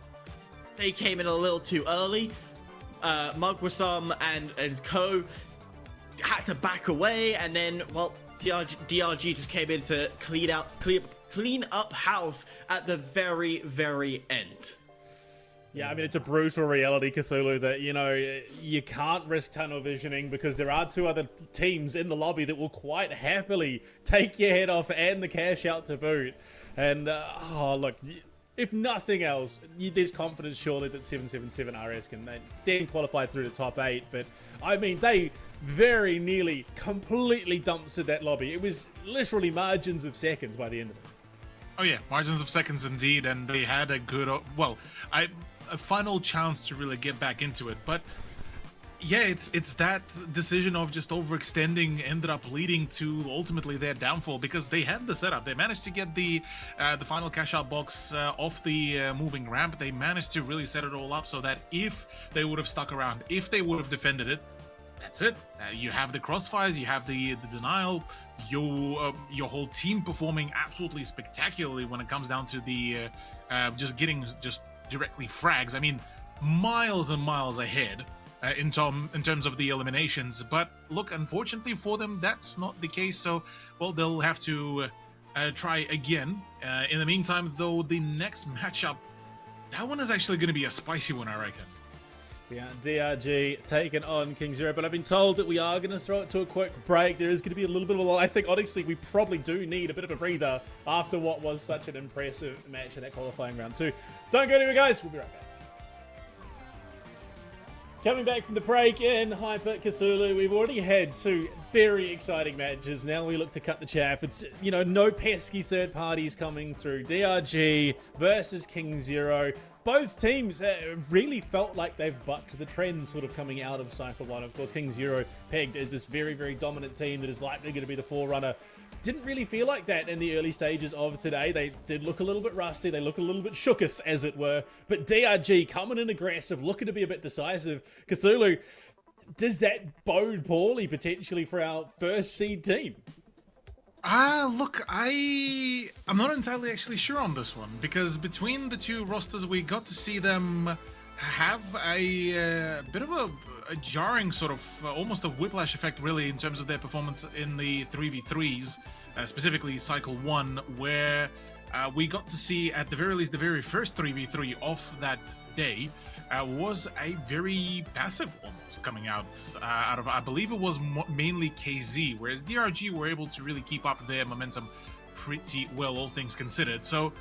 they came in a little too early. Mugwasum and co had to back away, and then, well, DRG just came in to clean up house at the very, very end. Yeah, I mean, it's a brutal reality, Cthulhu, that, you know, you can't risk tunnel visioning because there are 2 other teams in the lobby that will quite happily take your head off and the cash out to boot. And, oh, look, if nothing else, there's confidence surely that 777 RS can then qualify through the top 8. But, I mean, they very nearly completely dumpstered that lobby. It was literally margins of seconds by the end of it. Oh yeah, margins of seconds indeed, and they had a good, a final chance to really get back into it. But yeah, it's that decision of just overextending ended up leading to ultimately their downfall, because they had the setup. They managed to get the final cash out box off the moving ramp. They managed to really set it all up so that if they would have stuck around, if they would have defended it, that's it. You have the crossfires, you have the denial, your whole team performing absolutely spectacularly when it comes down to the just getting directly frags. I mean, miles and miles ahead in terms of the eliminations. But look, unfortunately for them, that's not the case. So, well, they'll have to try again. In the meantime, though, the next matchup, that one is actually going to be a spicy one, I reckon. Yeah, DRG taking on KingZero, but I've been told that we are going to throw it to a quick break. There is going to be a little bit of a... I think, honestly, we probably do need a bit of a breather after what was such an impressive match in that qualifying round 2. Don't go anywhere, guys. We'll be right back. Coming back from the break in Hyper Cthulhu, we've already had 2 very exciting matches. Now we look to cut the chaff. It's, you know, no pesky third parties coming through. DRG versus KingZero. Both teams really felt like they've bucked the trend sort of coming out of Cycle 1. Of course, KingZero pegged as this very, very dominant team that is likely going to be the forerunner. Didn't really feel like that in the early stages of today. They did look a little bit rusty. They look a little bit shooketh, as it were. But DRG coming in aggressive, looking to be a bit decisive. Cthulhu, does that bode poorly potentially for our first seed team? Look, I'm not entirely actually sure on this one, because between the 2 rosters, we got to see them have a bit of a jarring sort of almost a whiplash effect, really, in terms of their performance in the 3v3s, specifically Cycle 1, where we got to see, at the very least, the very first 3v3 of that day was a very passive almost coming out of, I believe it was mainly KZ, whereas DRG were able to really keep up their momentum pretty well, all things considered. So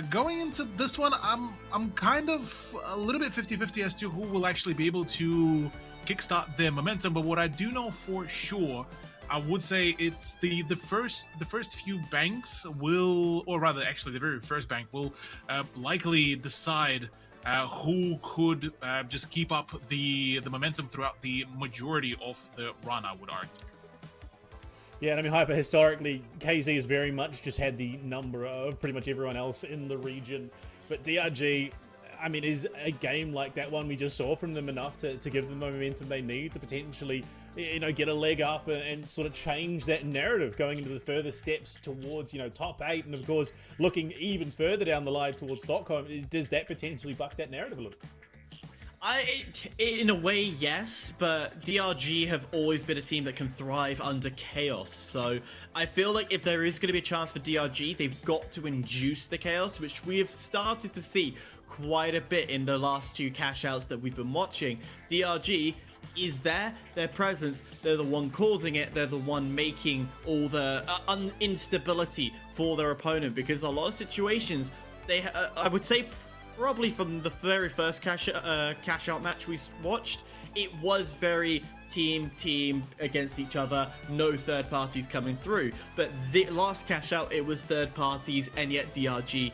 going into this one, I'm kind of a little bit 50-50 as to who will actually be able to kickstart their momentum. But what I do know for sure, I would say it's the first few banks will, or rather actually the very first bank will likely decide who could just keep up the momentum throughout the majority of the run, I would argue. Yeah, and I mean, Hyper, historically, KZ has very much just had the number of pretty much everyone else in the region. But DRG, I mean, is a game like that one we just saw from them enough to give them the momentum they need to potentially, you know, get a leg up and sort of change that narrative going into the further steps towards, you know, top 8, and of course, looking even further down the line towards Stockholm, does that potentially buck that narrative a little? In a way, yes, but DRG have always been a team that can thrive under chaos. So I feel like if there is going to be a chance for DRG, they've got to induce the chaos, which we have started to see quite a bit in the last 2 cash outs that we've been watching. DRG is there, their presence, they're the one causing it, they're the one making all the instability for their opponent, because a lot of situations, they I would say probably from the very first cash out match we watched, it was very team against each other, no third parties coming through. But the last cash out, it was third parties, and yet DRG,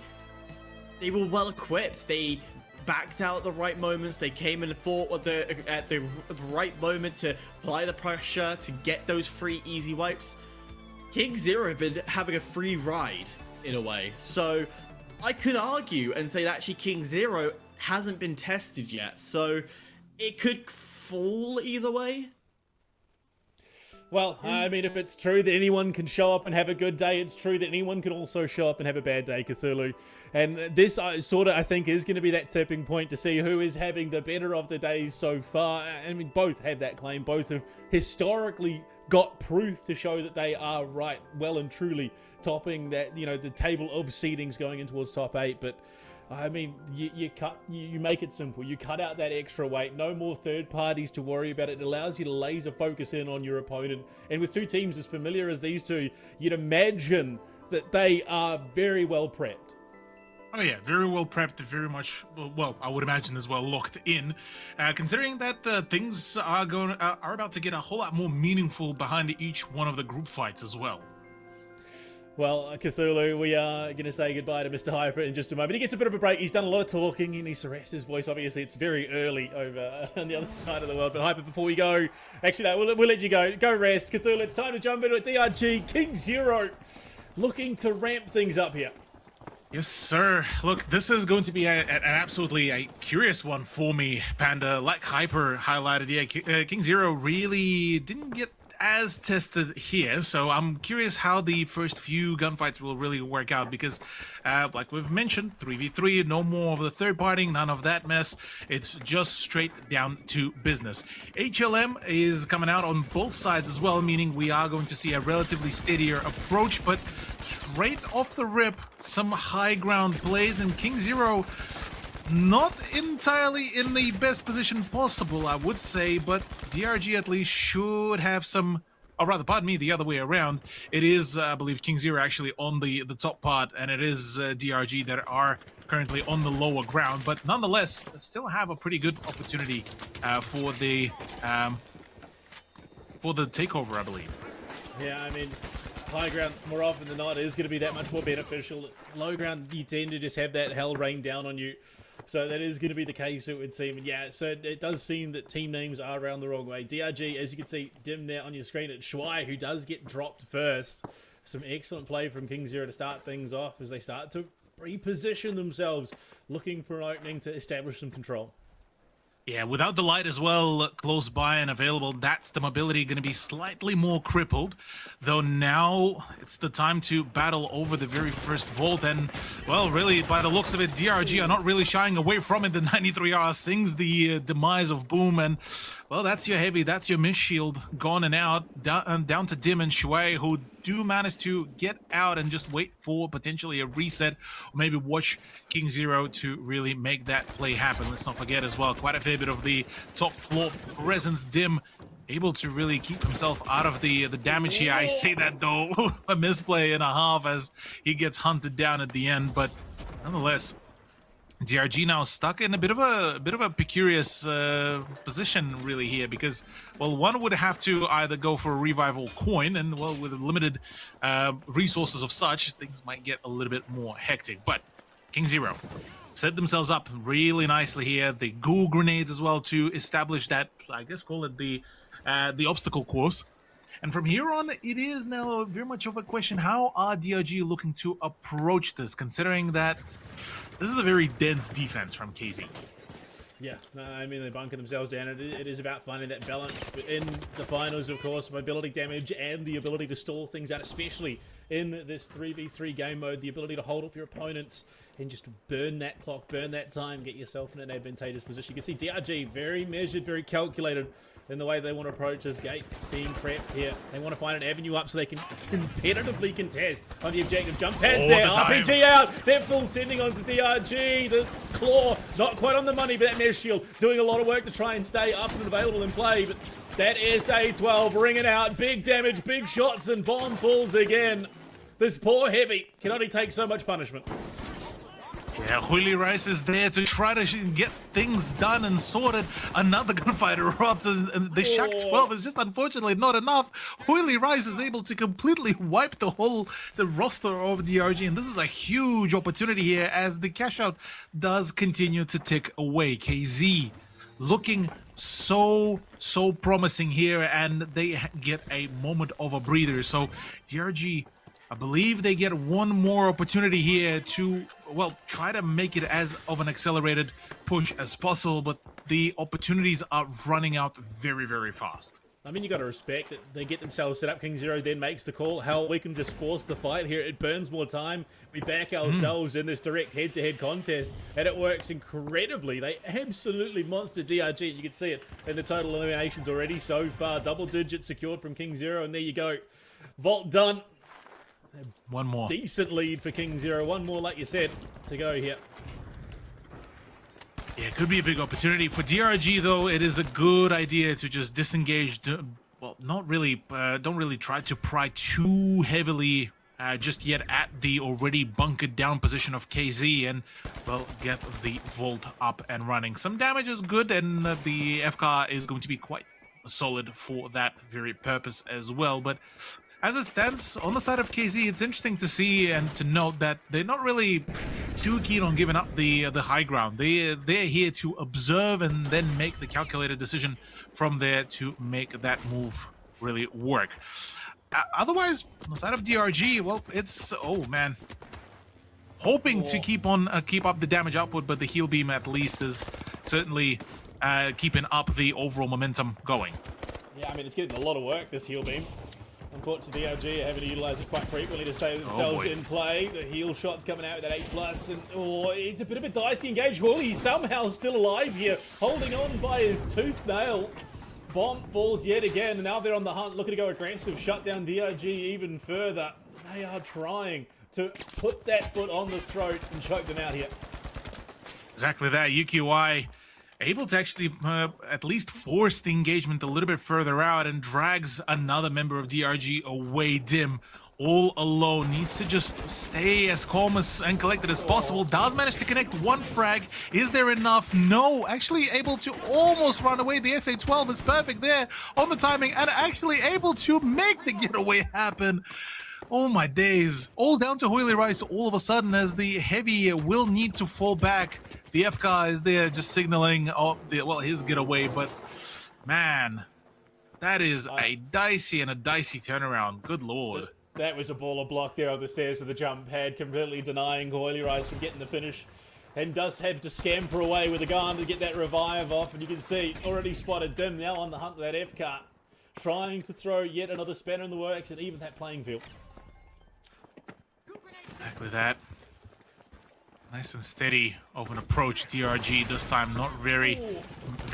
they were well equipped. They backed out at the right moments. They came and fought at the right moment to apply the pressure to get those free easy wipes. KingZero have been having a free ride in a way. So I could argue and say that actually KingZero hasn't been tested yet. So it could fall either way. Well, I mean, if it's true that anyone can show up and have a good day, it's true that anyone can also show up and have a bad day, Cthulhu. And this sort of, I think, is going to be that tipping point to see who is having the better of the days so far. I mean, both have that claim. Both have historically got proof to show that they are right, well and truly topping that, you know, the table of seedings going in towards top 8. But I mean, you make it simple. You cut out that extra weight. No more third parties to worry about. It allows you to laser focus in on your opponent. And with 2 teams as familiar as these 2, you'd imagine that they are very well prepped. Oh yeah, very well prepped, very much, well, I would imagine as well, locked in. Considering that things are about to get a whole lot more meaningful behind each one of the group fights as well. Well, Cthulhu, we are going to say goodbye to Mr. Hyper in just a moment. He gets a bit of a break. He's done a lot of talking. He needs to rest his voice. Obviously, it's very early over on the other side of the world. But Hyper, before we go, actually, no, we'll let you go. Go rest. Cthulhu, it's time to jump into it. DRG, KingZero, looking to ramp things up here. Yes, sir. Look, this is going to be an absolutely a curious one for me, Panda. Like Hyper highlighted, yeah, KingZero really didn't get as tested here, so I'm curious how the first few gunfights will really work out, because like we've mentioned, 3v3, no more of the third party, none of that mess. It's just straight down to business. HLM is coming out on both sides as well, meaning we are going to see a relatively steadier approach, but straight off the rip, some high ground plays, and KingZero not entirely in the best position possible, I would say, but DRG at least should have some, or rather, pardon me, the other way around. It is, I believe, KingZero actually on the top part, and it is DRG that are currently on the lower ground, but nonetheless, still have a pretty good opportunity for the takeover, I believe. Yeah, I mean, high ground, more often than not, is going to be that much more beneficial. Low ground, you tend to just have that hell rain down on you. So that is going to be the case, it would seem. And yeah, so it does seem that team names are around the wrong way. DRG, as you can see, dim there on your screen, it's Shuai who does get dropped first. Some excellent play from KingZero to start things off as they start to reposition themselves, looking for an opening to establish some control. Yeah, without the light as well close by and available, that's the mobility going to be slightly more crippled. Though now it's the time to battle over the very first vault. And, well, really, by the looks of it, DRG are not really shying away from it. The 93R sings the demise of Boom. And, well, that's your heavy, that's your mist shield gone and out. Down to Dim and Shui, who do manage to get out and just wait for potentially a reset, or maybe watch KingZero to really make that play happen. Let's not forget as well, quite a fair bit of the top floor presence. Dim able to really keep himself out of the damage here. I say that though, a misplay and a half as he gets hunted down at the end, but nonetheless, DRG now stuck in a bit of a precarious position really here, because, well, one would have to either go for a revival coin, and, well, with limited resources of such, things might get a little bit more hectic. But KingZero set themselves up really nicely here. The ghoul grenades as well to establish that, I guess, call it the obstacle course. And from here on, it is now very much of a question, how are DRG looking to approach this, considering that this is a very dense defense from KZ. Yeah, no, I mean, they bunker themselves down. It is about finding that balance in the finals, of course, mobility damage and the ability to stall things out, especially in this 3v3 game mode, the ability to hold off your opponents and just burn that clock, burn that time, get yourself in an advantageous position. You can see DRG very measured, very calculated in the way they want to approach this gate being prepped here. They want to find an avenue up so they can competitively contest on the objective. Jump pads there, RPG out, they're full sending on to DRG. The claw, not quite on the money, but that mesh shield doing a lot of work to try and stay up and available in play, but that SA-12 ringing out, big damage, big shots, and bomb falls again. This poor heavy can only take so much punishment. Yeah, Holy Rice is there to try to get things done and sorted. Another gunfighter erupts, and the Shaq 12 is just unfortunately not enough. Holy Rice is able to completely wipe the roster of DRG, and this is a huge opportunity here as the cash out does continue to tick away. KZ looking so promising here, and they get a moment of a breather. So DRG, I believe they get one more opportunity here to, well, try to make it as of an accelerated push as possible, but the opportunities are running out very fast. I mean, you got to respect that they get themselves set up. KingZero then makes the call. Hell, we can just force the fight here. It burns more time. We back ourselves in this direct head-to-head contest, and it works incredibly. They absolutely monster DRG. You can see it in the total eliminations already so far. Double digits secured from KingZero, and there you go. Vault done. One more. Decent lead for KingZero. One more, like you said, to go here. Yeah, it could be a big opportunity. For DRG, though, it is a good idea to just disengage. Well, not really, don't really try to pry too heavily just yet at the already bunkered down position of KZ and, well, get the vault up and running. Some damage is good, and the FK is going to be quite solid for that very purpose as well. But as it stands, on the side of KZ, it's interesting to see and to note that they're not really too keen on giving up the high ground. They're here to observe and then make the calculated decision from there to make that move really work. Otherwise, on the side of DRG, well, it's, oh man, hoping to keep up the damage output, but the heal beam at least is certainly keeping up the overall momentum going. Yeah, I mean, it's getting a lot of work, this heal beam. Unfortunately, DRG are having to utilize it quite frequently to save themselves in play. The heal shot's coming out with that 8+, and it's a bit of a dicey engage. Well, he's somehow still alive here, holding on by his tooth nail. Bomb falls yet again, and now they're on the hunt, looking to go aggressive, shut down DRG even further. They are trying to put that foot on the throat and choke them out here. Exactly that. UQI able to actually at least force the engagement a little bit further out and drags another member of DRG away. Dim, all alone, needs to just stay as calm and collected as possible. Does manage to connect one frag. Is there enough? No. Actually able to almost run away. The SA-12 is perfect there on the timing and actually able to make the getaway happen. Oh my days. All down to Hoily Rice all of a sudden as the heavy will need to fall back. The FK is there just signaling his getaway, but man, that is a dicey turnaround. Good lord. That was a baller block there on the stairs of the jump pad, completely denying Hoily Rice from getting the finish. and does have to scamper away with a gun to get that revive off. And you can see already spotted Dim now on the hunt for that F-cut, trying to throw yet another spanner in the works and even that playing field. Exactly that. Nice and steady of an approach. DRG this time not very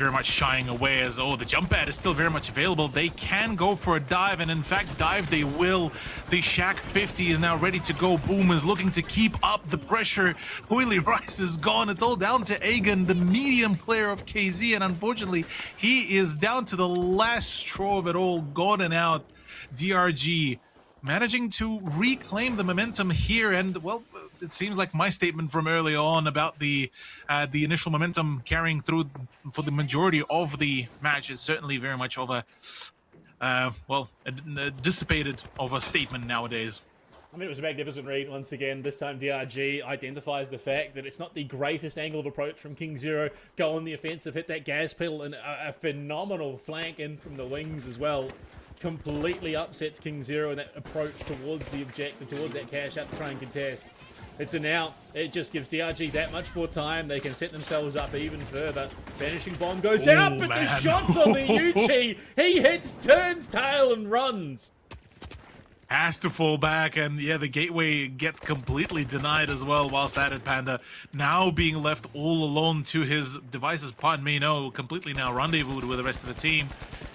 much shying away, as the jump pad is still very much available. They can go for a dive, and in fact dive they will. The Shaq 50 is now ready to go. Boom is looking to keep up the pressure. Huili Rice is gone. It's all down to Agan, the medium player of KZ, and unfortunately he is down to the last straw of it all, gone and out. DRG managing to reclaim the momentum here, and well, it seems like my statement from earlier on about the initial momentum carrying through for the majority of the match is certainly very much of a dissipated of a statement nowadays. I mean, it was a magnificent read once again. This time DRG identifies the fact that it's not the greatest angle of approach from KingZero. Go on the offensive, hit that gas pedal, and a phenomenal flank in from the wings as well. Completely upsets KingZero in that approach towards the objective, towards that cash out to try and contest. It's a now. It just gives DRG that much more time. They can set themselves up even further. Vanishing bomb goes out, but the shots on the Yuchi. He hits, turns tail, and runs. Has to fall back, and yeah, the gateway gets completely denied as well, whilst that Panda now being left all alone to his devices, pardon me, no, completely now rendezvoused with the rest of the team.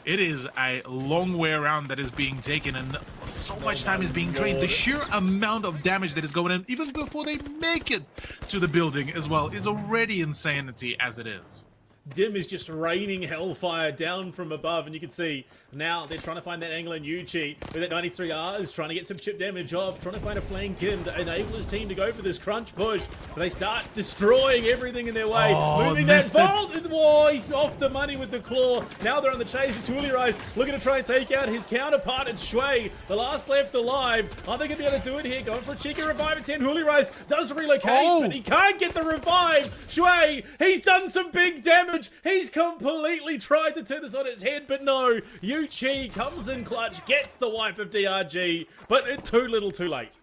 It is a long way around that is being taken, and so much time is being drained. The sheer amount of damage that is going in, even before they make it to the building as well, is already insanity as it is. Dim is just raining hellfire down from above, and you can see now they're trying to find that angle in Yuchi with that 93R is trying to get some chip damage off, trying to find a flank in to enable his team to go for this crunch push. But they start destroying everything in their way, moving that vault, and he's off the money with the claw. Now they're on the chase, and Huili Rice looking to try and take out his counterpart. It's Shui, the last left alive. Are they going to be able to do it here? Going for a cheeky revive at 10. Huili Rice does relocate, but he can't get the revive. Shui, he's done some big damage. He's completely tried to turn this on its head, but no. Yuchi comes in clutch, gets the wipe of DRG, but too little too late.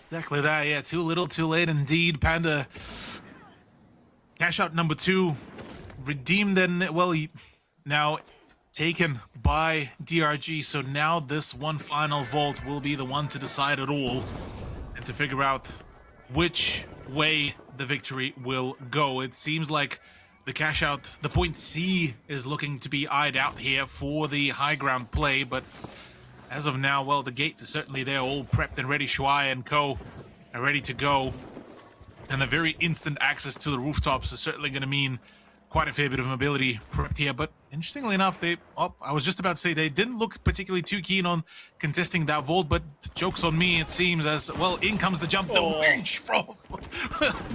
Exactly that, yeah. Too little too late indeed. Panda, cash out number 2, redeemed and, well, now taken by DRG. So now this one final vault will be the one to decide it all and to figure out which way the victory will go. It seems like the cash out, the point C, is looking to be eyed out here for the high ground play, but as of now, well, the gate is certainly there, all prepped and ready. Shuai and co are ready to go, and a very instant access to the rooftops is certainly going to mean quite a fair bit of mobility prepped here. But interestingly enough, I was just about to say they didn't look particularly too keen on contesting that vault, but joke's on me, it seems, as well, in comes the jump, the winch from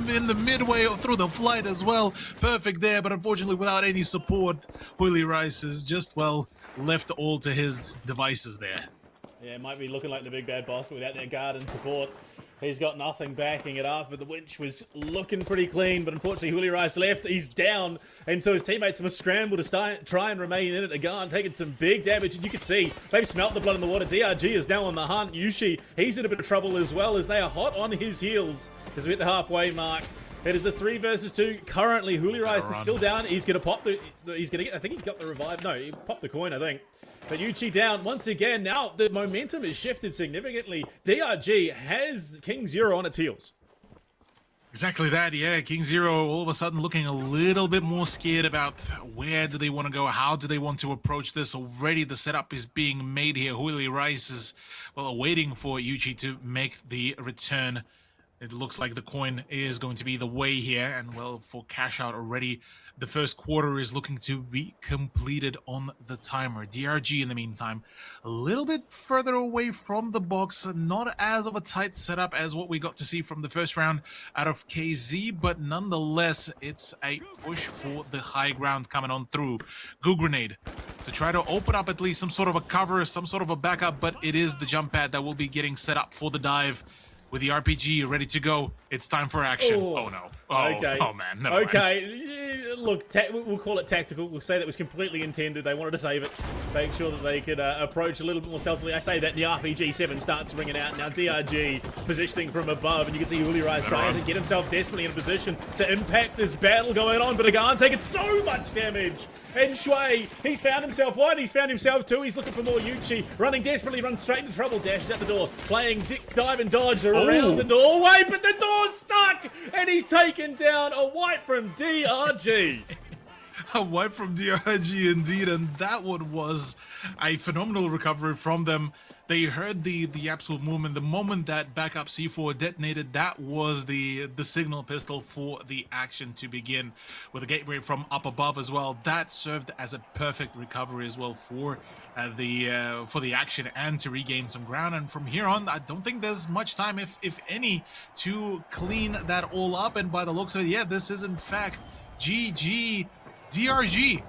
in the midway through the flight as well. Perfect there, but unfortunately without any support, Huili Rice is just, well, left all to his devices there. Yeah, it might be looking like the big bad boss, but without that guard and support, he's got nothing backing it up. But the winch was looking pretty clean, but unfortunately Huili Rice left. He's down, and so his teammates must scramble to try and remain in it. Again, taking some big damage, and you can see they've smelt the blood in the water. DRG is now on the hunt. Yushi, he's in a bit of trouble as well, as they are hot on his heels as we hit the halfway mark. It is a 3 versus 2. Currently, Huili Rice is still down. He's going to pop the... He's going to get... I think he's got the revive. No, he popped the coin, I think. But Yuchi down once again. Now the momentum has shifted significantly. DRG has KingZero on its heels. Exactly that, yeah. KingZero all of a sudden looking a little bit more scared about where do they want to go, how do they want to approach this. Already the setup is being made here. Huili Rice is, well, waiting for Yuchi to make the return. It looks like the coin is going to be the way here, and well, for cash out already, the first quarter is looking to be completed on the timer. DRG, in the meantime, a little bit further away from the box, not as of a tight setup as what we got to see from the first round out of KZ, but nonetheless, it's a push for the high ground coming on through. Goo Grenade to try to open up at least some sort of a cover, some sort of a backup, but it is the jump pad that will be getting set up for the dive. With the RPG ready to go, it's time for action. Oh no. Oh, okay. Oh man. Never mind. look, we'll call it tactical. We'll say that was completely intended. They wanted to save it, make sure that they could approach a little bit more stealthily. I say that the RPG-7 starts ringing out. Now DRG positioning from above, and you can see Wardybara trying to get himself desperately in a position to impact this battle going on, but Agan taking so much damage. And Shui, he's found himself one, he's found himself two, he's looking for more Yuchi, running desperately, runs straight into trouble, dashes out the door, playing dive and dodge around the doorway, but the door's stuck, and he's taken down a wipe from DRG. A wipe from DRG indeed, and that one was a phenomenal recovery from them. They heard the absolute movement. The moment that backup C4 detonated, that was the signal pistol for the action to begin. With a gateway from up above as well, that served as a perfect recovery as well for the action and to regain some ground. And from here on, I don't think there's much time, if any, to clean that all up. And by the looks of it, yeah, this is in fact GG. DRG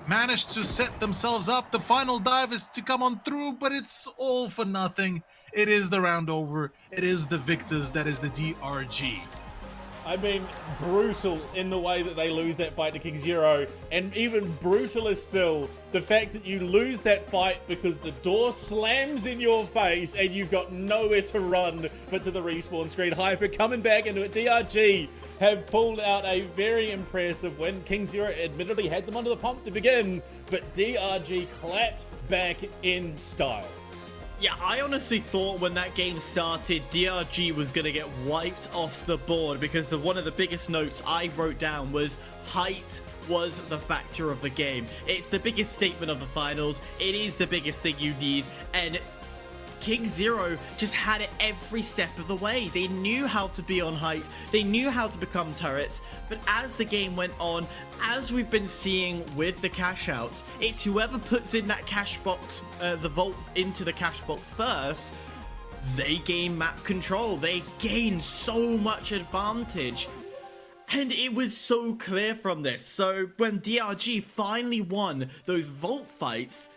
managed to set themselves up. The final dive is to come on through, but it's all for nothing. It is the round over. It is the victors. That is the DRG. I mean, brutal in the way that they lose that fight to KingZero, and even brutaler still, the fact that you lose that fight because the door slams in your face and you've got nowhere to run but to the respawn screen. Hyper coming back into it. DRG have pulled out a very impressive win. KingZero admittedly had them under the pump to begin, but DRG clapped back in style. Yeah, I honestly thought when that game started, DRG was going to get wiped off the board because one of the biggest notes I wrote down was height was the factor of the game. It's the biggest statement of the finals. It is the biggest thing you need, and KingZero just had it every step of the way. They knew how to be on height, they knew how to become turrets, but as the game went on, as we've been seeing with the cash outs, it's whoever puts in that cash box, the vault into the cash box first, they gain map control, they gain so much advantage. And it was so clear from this. So when DRG finally won those vault fights,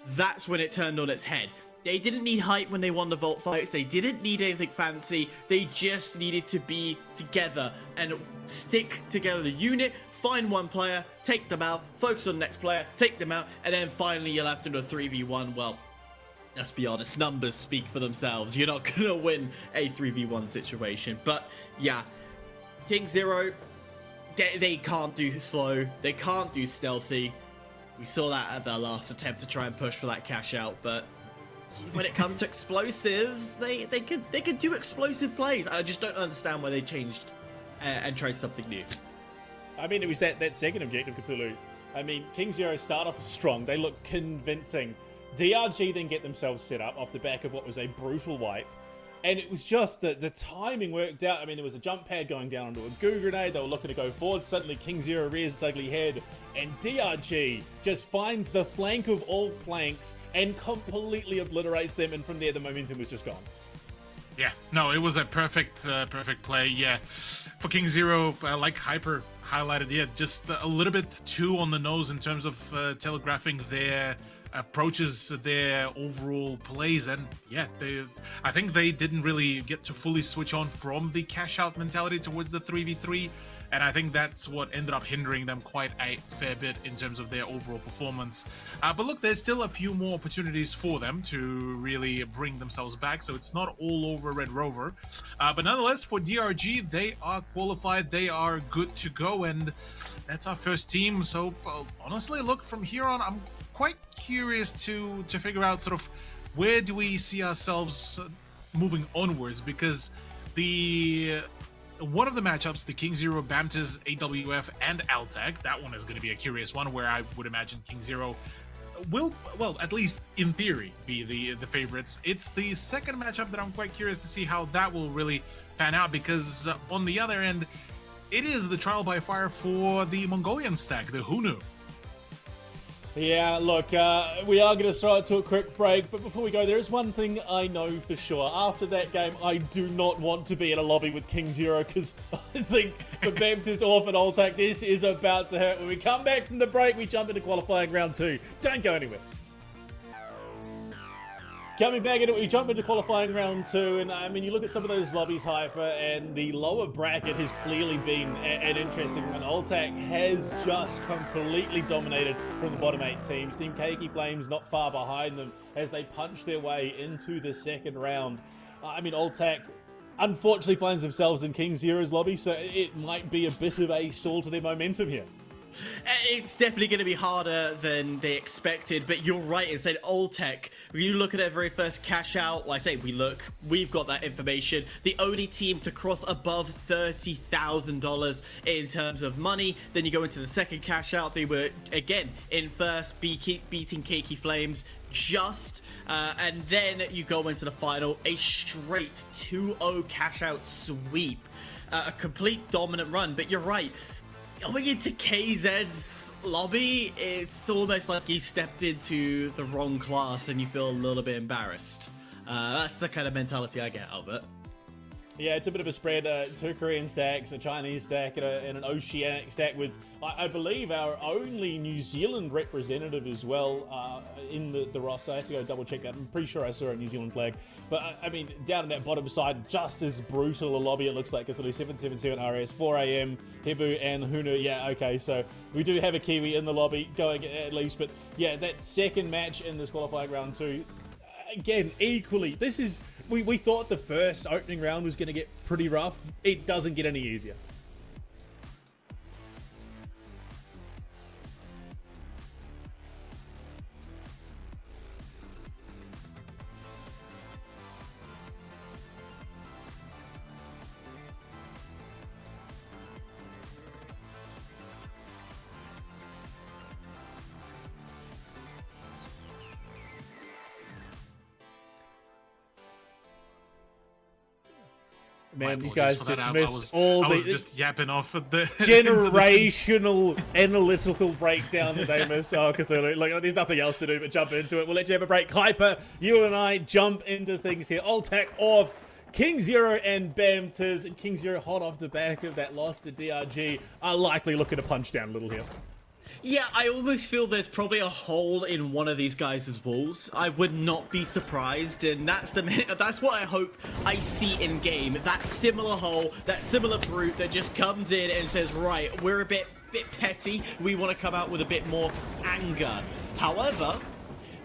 that's when it turned on its head. They didn't need hype when they won the vault fights. They didn't need anything fancy. They just needed to be together and stick together the unit, find one player, take them out, focus on the next player, take them out, and then finally you're left into a 3v1. Well, let's be honest, numbers speak for themselves. You're not going to win a 3v1 situation. But yeah, KingZero, they can't do slow. They can't do stealthy. We saw that at their last attempt to try and push for that cash out, but when it comes to explosives, they could do explosive plays. I just don't understand why they changed and tried something new. I mean, it was that second objective, Cthulhu. I mean, KingZero start off strong. They look convincing. DRG then get themselves set up off the back of what was a brutal wipe. And it was just that the timing worked out. I mean, there was a jump pad going down onto a goo grenade. They were looking to go forward. Suddenly, KingZero rears its ugly head. And DRG just finds the flank of all flanks and completely obliterates them. And from there, the momentum was just gone. Yeah, no, it was a perfect play. Yeah, for KingZero, like Hyper highlighted, yeah, just a little bit too on the nose in terms of telegraphing their approaches, their overall plays, and yeah, I think they didn't really get to fully switch on from the cash out mentality towards the 3v3, and I think that's what ended up hindering them quite a fair bit in terms of their overall performance. But look, there's still a few more opportunities for them to really bring themselves back, so it's not all over Red Rover. But nonetheless, for DRG, they are qualified, they are good to go, and that's our first team. So honestly, look, from here on, I'm quite curious to figure out sort of where do we see ourselves moving onwards, because one of the matchups, the KingZero, Bamtiz, AWF, and ALTAC, that one is going to be a curious one where I would imagine KingZero will, well, at least in theory, be the favorites. It's the second matchup that I'm quite curious to see how that will really pan out, because on the other end, it is the trial by fire for the Mongolian stack, the HUNNU. Yeah, look, we are going to throw it to a quick break, but before we go, there is one thing I know for sure. After that game, I do not want to be in a lobby with KingZero, because I think for Bamtiz, OFL, and ALTAC, this is about to hurt. When we come back from the break, we jump into qualifying round 2. Don't go anywhere. Coming back into it, we jump into qualifying round 2, and I mean, you look at some of those lobbies, Hyper, and the lower bracket has clearly been an interesting one. ALTAC has just completely dominated from the bottom 8 teams. Team Cakey Flames not far behind them as they punch their way into the second round. I mean, ALTAC unfortunately finds themselves in KingZero's lobby, so it might be a bit of a stall to their momentum here. It's definitely going to be harder than they expected, but you're right. Instead, ALTAC, when you look at their very first cash out, like I say, we've got that information. The only team to cross above $30,000 in terms of money. Then you go into the second cash out. They were, again, in first, beating Cakey Flames just. And then you go into the final, a straight 2-0 cash out sweep. A complete dominant run, but you're right. Going into KZ's lobby, it's almost like you stepped into the wrong class and you feel a little bit embarrassed. That's the kind of mentality I get out of it. Yeah, it's a bit of a spread. 2 Korean stacks, a Chinese stack, and an Oceanic stack with, I believe, our only New Zealand representative as well in the roster. I have to go double check that. I'm pretty sure I saw a New Zealand flag. But, I mean, down in that bottom side, just as brutal a lobby it looks like. Cthulhu 777 RS, 4am, HIBOO, and HUNNU. Yeah, okay, so we do have a Kiwi in the lobby going at least. But, yeah, that second match in this qualifying round 2, again, equally, this is... We thought the first opening round was going to get pretty rough. It doesn't get any easier. Man, these guys just missed all the... I was just yapping off at the... generational analytical breakdown that they missed. Oh, Cthulhu, look, there's nothing else to do but jump into it. We'll let you have a break. Hyper, you and I jump into things here. ALTAC off, KingZero and Bamtiz. And KingZero hot off the back of that loss to DRG are likely looking to punch down a little here. Yeah, I almost feel there's probably a hole in one of these guys' walls. I would not be surprised, and that's what I hope I see in game. That similar hole, that similar brute that just comes in and says, right, we're a bit petty. We want to come out with a bit more anger. However,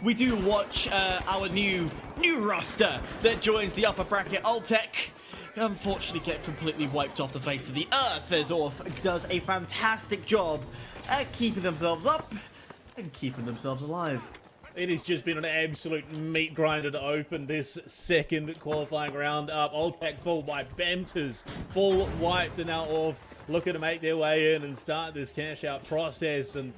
we do watch our new roster that joins the upper bracket, ALTAC. Unfortunately, get completely wiped off the face of the earth as Orth does a fantastic job at keeping themselves up and keeping themselves alive. It has just been an absolute meat grinder to open this second qualifying round up. ALTAC full wipe, Bamtiz full wiped, and now Orth looking to make their way in and start this cash out process. And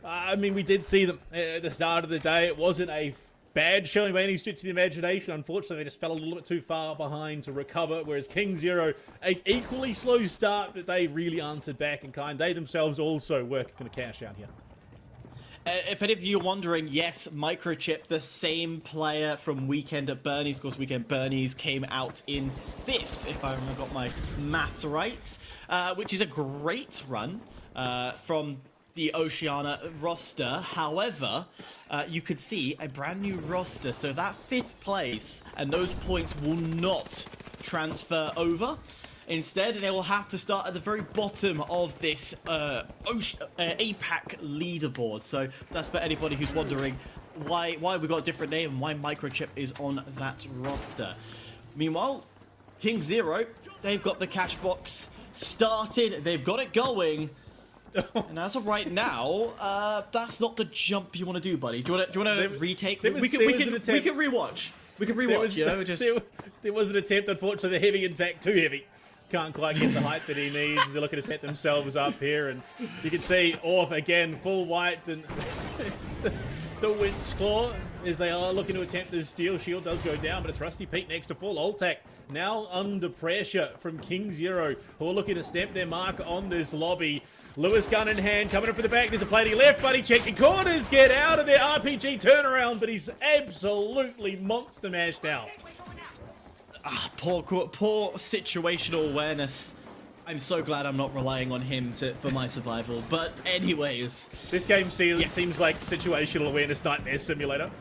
I mean, we did see them at the start of the day. It wasn't a bad showing by any stretch of the imagination. Unfortunately, they just fell a little bit too far behind to recover, whereas KingZero, an equally slow start, but they really answered back in kind. They themselves also working to cash out here. If any of you are wondering, yes, Microchip, the same player from Weekend at Bernie's. Of course, Weekend Bernie's came out in 5th, if I got my maths right, which is a great run from the Oceania roster. However, you could see a brand new roster, so that 5th place and those points will not transfer over. Instead, they will have to start at the very bottom of this APAC leaderboard. So that's for anybody who's wondering why we got a different name and why Microchip is on that roster. Meanwhile, KingZero, they've got the cash box started, they've got it going. And as of right now, that's not the jump you want to do, buddy. Do you want to retake? We can rewatch. We can rewatch. There was an attempt. Unfortunately, the heavy, in fact, too heavy. Can't quite get the height that he needs. They're looking to set themselves up here, and you can see Orth again, full wiped, and the winch claw as they are looking to attempt this steal. Shield does go down, but it's Rusty Pete next to full. ALTAC now under pressure from KingZero, who are looking to stamp their mark on this lobby. Lewis gun in hand, coming up for the back. There's a play to your left, buddy. Checking corners, get out of there. RPG turnaround, but he's absolutely monster mashed out. Poor situational awareness. I'm so glad I'm not relying on him for my survival. But anyways, this game seems like situational awareness nightmare simulator.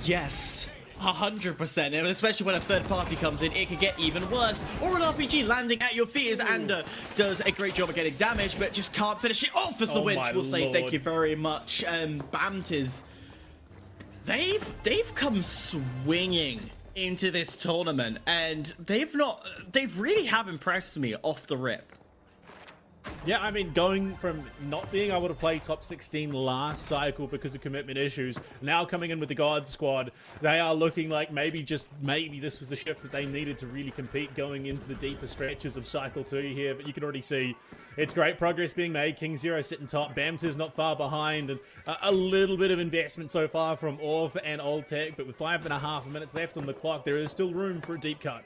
Yes. 100%, and especially when a third party comes in, it could get even worse. Or an RPG landing at your feet as Ander does a great job of getting damage, but just can't finish it off as the winch will say thank you very much. Bamtiz, they've come swinging into this tournament, and they really have impressed me off the rip. Yeah, I mean, going from not being able to play top 16 last cycle because of commitment issues, now coming in with the God Squad, they are looking like maybe this was the shift that they needed to really compete going into the deeper stretches of cycle 2 here. But you can already see it's great progress being made. KingZero sitting top, Bamtiz not far behind, and a little bit of investment so far from OFL and ALTAC. But with 5.5 minutes left on the clock, there is still room for a deep cut.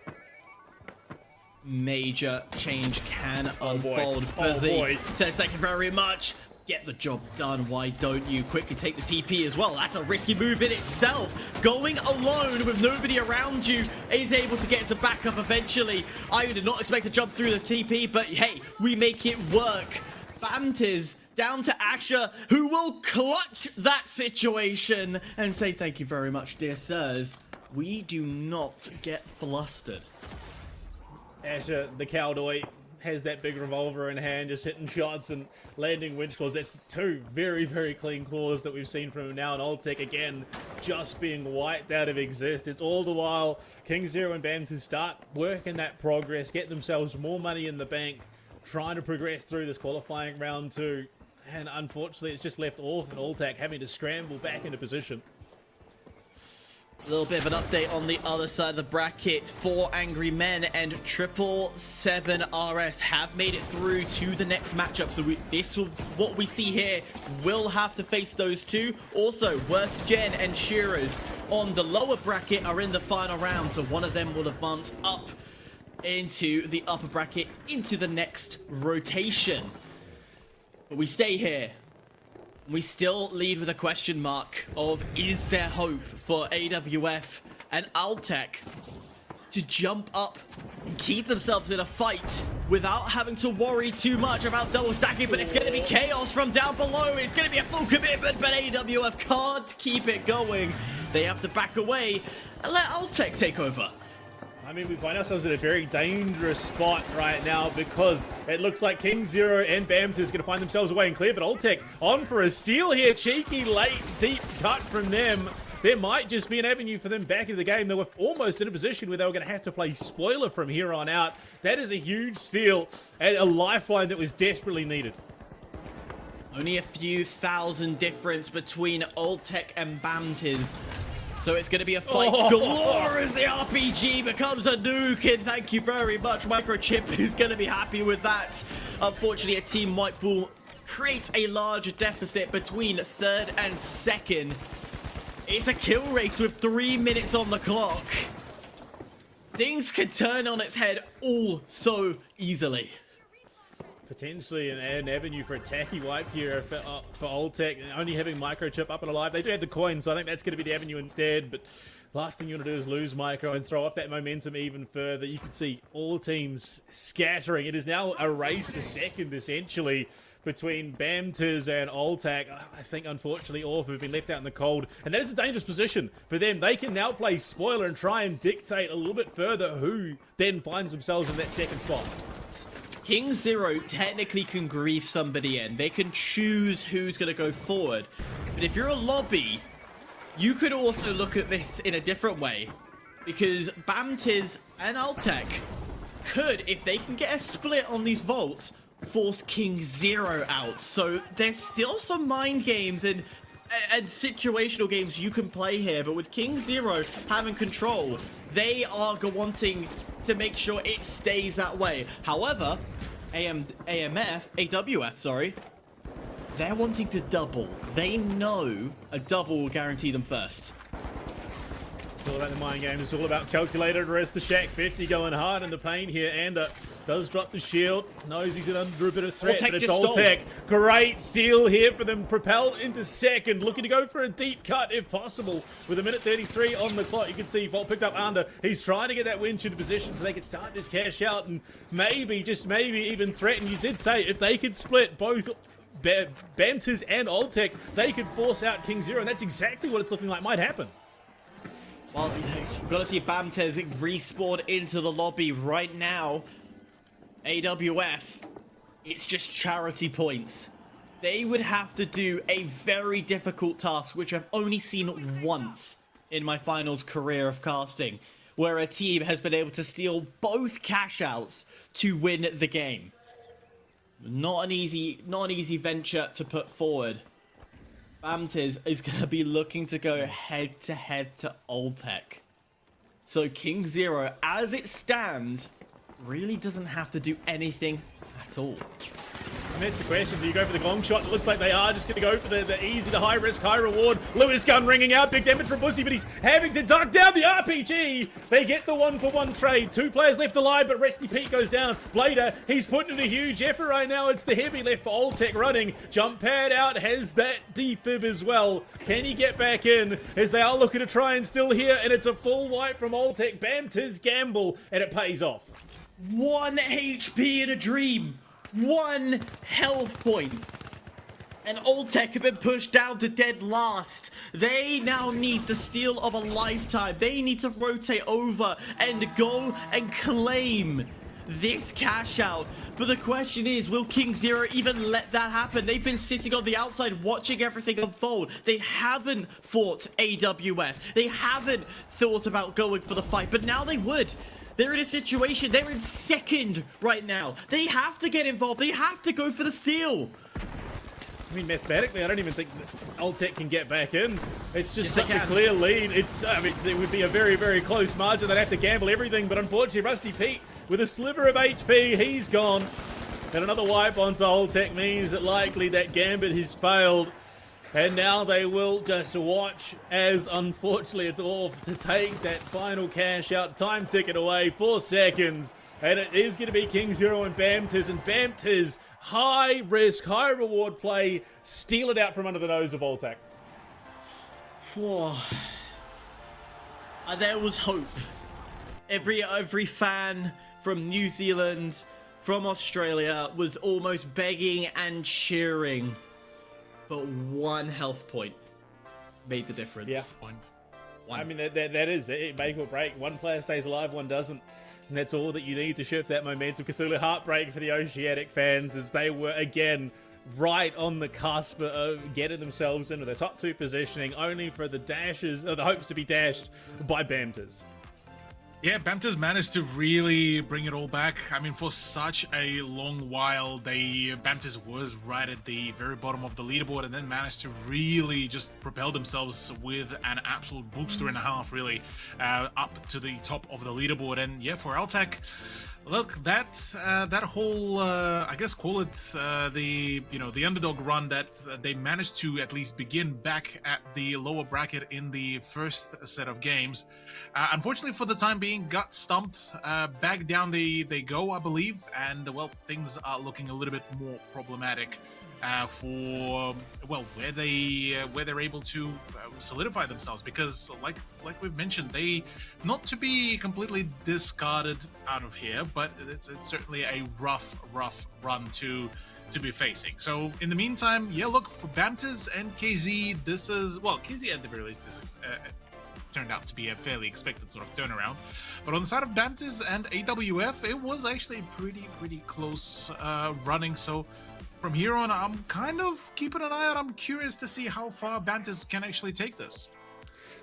Major change can unfold. Fuzzy says thank you very much. Get the job done, why don't you? Quickly take the TP as well. That's a risky move in itself. Going alone with nobody around you is able to get to backup eventually. I did not expect to jump through the TP, but hey, we make it work. Bamtiz down to Asher, who will clutch that situation and say thank you very much, dear sirs. We do not get flustered. Asher, the cowboy, has that big revolver in hand, just hitting shots and landing winch claws. That's two very, very clean claws that we've seen from him now. And ALTAC, again, just being wiped out of existence. All the while, KingZero and Bamtiz start working that progress, get themselves more money in the bank, trying to progress through this qualifying round 2. And unfortunately, it's just left off and ALTAC having to scramble back into position. A little bit of an update on the other side of the bracket. 4 Angry Men and 777 RS have made it through to the next matchup. So what we see here will have to face those two. Also, Worst Gen and Shearers on the lower bracket are in the final round. So one of them will advance up into the upper bracket into the next rotation. But we stay here. We still lead with a question mark of, is there hope for AWF and ALTAC to jump up and keep themselves in a fight without having to worry too much about double stacking? But it's going to be chaos from down below. It's going to be a full commitment, but AWF can't keep it going. They have to back away and let ALTAC take over. I mean, we find ourselves in a very dangerous spot right now because it looks like KingZero and Bamtiz is going to find themselves away and clear, but ALTAC on for a steal here. Cheeky, late, deep cut from them. There might just be an avenue for them back into the game. They were almost in a position where they were going to have to play spoiler from here on out. That is a huge steal and a lifeline that was desperately needed. Only a few thousand difference between ALTAC and Bamtiz. So it's going to be a fight galore as the RPG becomes a nuke. And thank you very much. Microchip is going to be happy with that. Unfortunately, a team wipe will create a large deficit between third and second. It's a kill race with 3 minutes on the clock. Things can turn on its head all so easily. Potentially an avenue for a tacky wipe here for ALTAC, only having Microchip up and alive. They do have the coin, so I think that's going to be the avenue instead. But last thing you want to do is lose Micro and throw off that momentum even further. You can see all teams scattering. It is now a race to second, essentially, between Bamtiz and ALTAC. I think, unfortunately, OFL have been left out in the cold. And that is a dangerous position for them. They can now play spoiler and try and dictate a little bit further who then finds themselves in that second spot. KingZero technically can grief somebody in. They can choose who's going to go forward. But if you're a lobby, you could also look at this in a different way. Because Bamtiz and ALTAC could, if they can get a split on these vaults, force KingZero out. So there's still some mind games and situational games you can play here. But with KingZero having control, they are wanting to make sure it stays that way. However, AWF, they're wanting to double. They know a double will guarantee them first. It's all about the mind game. It's all about calculated risk. The Shack 50 going hard in the paint here. Ander does drop the shield. Knows he's under a bit of threat, but it's ALTAC. Great steal here for them. Propel into second. Looking to go for a deep cut if possible. With a minute 33 on the clock, you can see Vault picked up Ander. He's trying to get that winch into position so they can start this cash out and maybe, just maybe, even threaten. You did say if they could split both Bamtiz and ALTAC, they could force out KingZero, and that's exactly what it's looking like might happen. Well, you've got to see Bamtiz respawn into the lobby right now. AWF, it's just charity points. They would have to do a very difficult task, which I've only seen once in my finals career of casting, where a team has been able to steal both cash outs to win the game. Not an easy venture to put forward. Bamtiz is going to be looking to go head to ALTAC. So KingZero, as it stands, really doesn't have to do anything at all. And that's the question. Do you go for the gong shot? It looks like they are just going to go for the easy, the high risk, high reward. Lewis gun ringing out. Big damage from Bussy, but he's having to duck down the RPG. They get the 1-for-1 trade. 2 players left alive, but Resty Pete goes down. Blader, he's putting in a huge effort right now. It's the heavy left for ALTAC running. Jump pad out, has that defib as well. Can he get back in? As they are looking to try and still here, and it's a full wipe from ALTAC. Bamtiz gamble, and it pays off. 1 HP in a dream. 1 health point. And ALTAC have been pushed down to dead last. They now need the steal of a lifetime. They need to rotate over and go and claim this cash out. But the question is, will KingZero even let that happen? They've been sitting on the outside watching everything unfold. They haven't fought AWF. They haven't thought about going for the fight, but now they would. They're in a situation, they're in second right now. They have to get involved. They have to go for the steal. I mean, mathematically, I don't even think that ALTAC can get back in. It's just such a clear lead. I mean, it would be a very, very close margin. They'd have to gamble everything, but unfortunately, Rusty Pete, with a sliver of HP, he's gone. And another wipe onto ALTAC means that likely that gambit has failed. And now they will just watch as, unfortunately, it's off to take that final cash out. Time ticking away, 4 seconds. And it is going to be KingZero and Bamtiz. And Bamtiz, high risk, high reward play, steal it out from under the nose of ALTAC. There was hope. Every fan from New Zealand, from Australia, was almost begging and cheering. But 1 health point made the difference. Yeah. Point. I mean, that is it. Make or break. One player stays alive, one doesn't. And that's all that you need to shift that momentum. Cthulhu, heartbreak for the Oceanic fans as they were, again, right on the cusp of getting themselves into the top 2 positioning, only for the dashes, or the hopes to be dashed by Bamtiz. Yeah, Bamtiz managed to really bring it all back. I mean, for such a long while, Bamtiz was right at the very bottom of the leaderboard and then managed to really just propel themselves with an absolute booster and a half, really, up to the top of the leaderboard. And yeah, for ALTAC, look, that whole, I guess, call it the underdog run that they managed to at least begin back at the lower bracket in the first set of games. Unfortunately, for the time being, got stumped. Back down they go, I believe, and well, things are looking a little bit more problematic for where they're able to solidify themselves, because like we've mentioned, they not to be completely discarded out of here, but it's certainly a rough run to be facing. So in the meantime, yeah, look, for Bamtiz and KZ, this is, well, KZ at the very least, this is turned out to be a fairly expected sort of turnaround. But on the side of Bamtiz and AWF, it was actually pretty close running. So from here on, I'm kind of keeping an eye out. I'm curious to see how far Bamtiz can actually take this.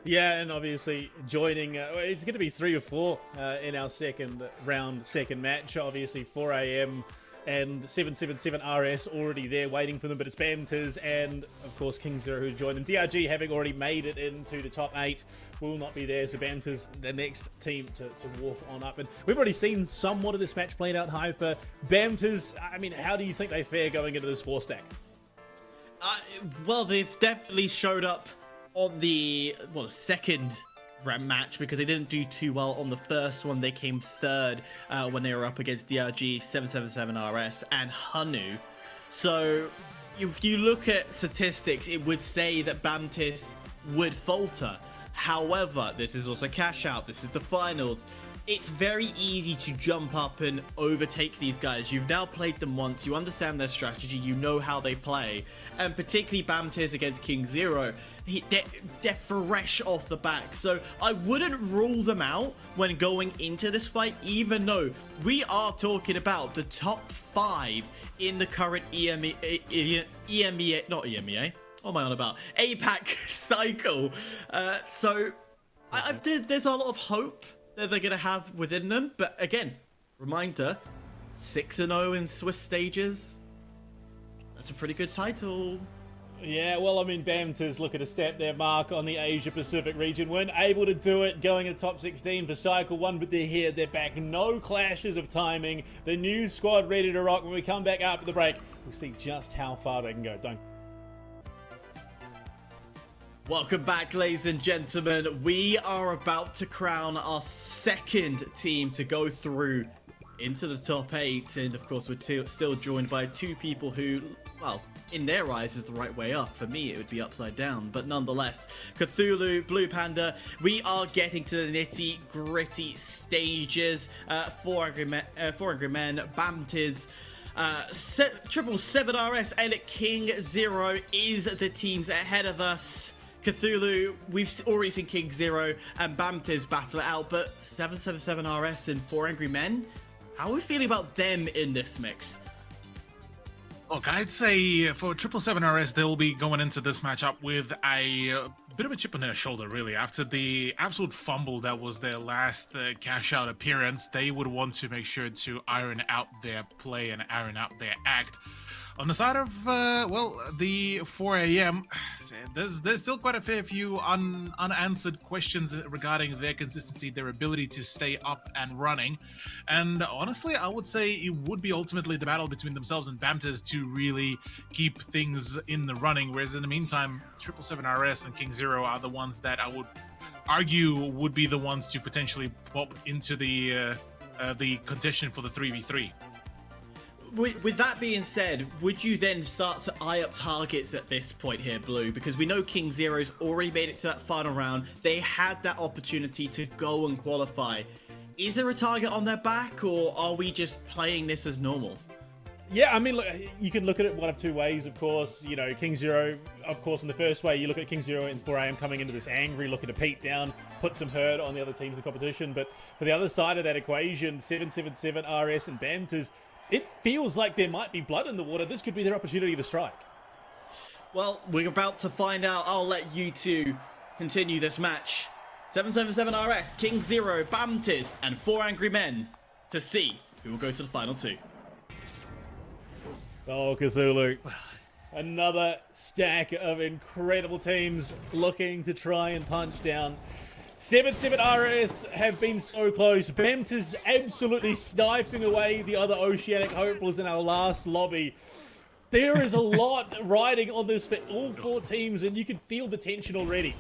Yeah, and obviously joining, it's going to be 3 or 4 in our second match. Obviously 4 AM and 777 RS already there waiting for them, but it's Bamtiz and of course KingZero who joined them. DRG, having already made it into the top 8, will not be there, so Bamtiz the next team to walk on up. And we've already seen somewhat of this match played out. Hyper, Bamtiz, I mean, how do you think they fare going into this 4 stack? Well, they've definitely showed up on the second match, because they didn't do too well on the first one. They came third when they were up against DRG, 777 RS, and HUNNU. So if you look at statistics, it would say that Bamtiz would falter. However, this is also cash out. This is the finals. it's very easy to jump up and overtake these guys. You've now played them once, you understand their strategy, you know how they play, and particularly Bamtiz against KingZero, they're fresh off the back, so I wouldn't rule them out when going into this fight, even though we are talking about the top 5 in the current EMEA, not EMEA, what am I on about? APAC cycle. So there's a lot of hope that they're going to have within them. But again, reminder, 6-0 in Swiss stages. That's a pretty good title. Yeah, well, I mean, Bamtiz looking to step their mark on the Asia-Pacific region. Weren't able to do it going into top 16 for Cycle 1, but they're here, they're back. No clashes of timing. The new squad ready to rock. When we come back after the break, we'll see just how far they can go. Don't. Welcome back, ladies and gentlemen. We are about to crown our second team to go through into the top 8. And, of course, we're still joined by 2 people who, well, in their eyes is the right way up. For me, it would be upside down. But nonetheless, Cthulhu, BluePanda, we are getting to the nitty-gritty stages. 4 Angry Men, Bamtiz, 777RS, and KingZero is the teams ahead of us. Cthulhu, we've already seen KingZero and Bamtiz battle it out, but 777RS and 4 Angry Men, how are we feeling about them in this mix? Look, I'd say for 777RS, they'll be going into this matchup with a bit of a chip on their shoulder, really. After the absolute fumble that was their last cash-out appearance, they would want to make sure to iron out their play and iron out their act. On the side of, well, the 4 a.m., there's still quite a fair few unanswered questions regarding their consistency, their ability to stay up and running. And honestly, I would say it would be ultimately the battle between themselves and Bamtiz to really keep things in the running. Whereas in the meantime, 777RS and KingZero are the ones that I would argue would be the ones to potentially pop into the contention for the 3v3. With that being said, would you then start to eye up targets at this point here, Blue? Because we know KingZero's already made it to that final round. They had that opportunity to go and qualify. Is there a target on their back, or are we just playing this as normal? Yeah, I mean, look, you can look at it one of 2 ways, of course. You know, KingZero, of course, in the first way, you look at KingZero and 4am coming into this angry, looking to peek down, put some hurt on the other teams in the competition. But for the other side of that equation, 777RS and Bamtiz, it feels like there might be blood in the water. This could be their opportunity to strike. Well, we're about to find out. I'll let you 2 continue this match. 777RS, KingZero, Bamtiz, and 4 Angry Men to see who will go to the final 2. Oh, Cthulhu. Another stack of incredible teams looking to try and punch down. 777RS have been so close. Bamtiz absolutely sniping away the other Oceanic hopefuls in our last lobby. There is a lot riding on this for all 4 teams, and you can feel the tension already.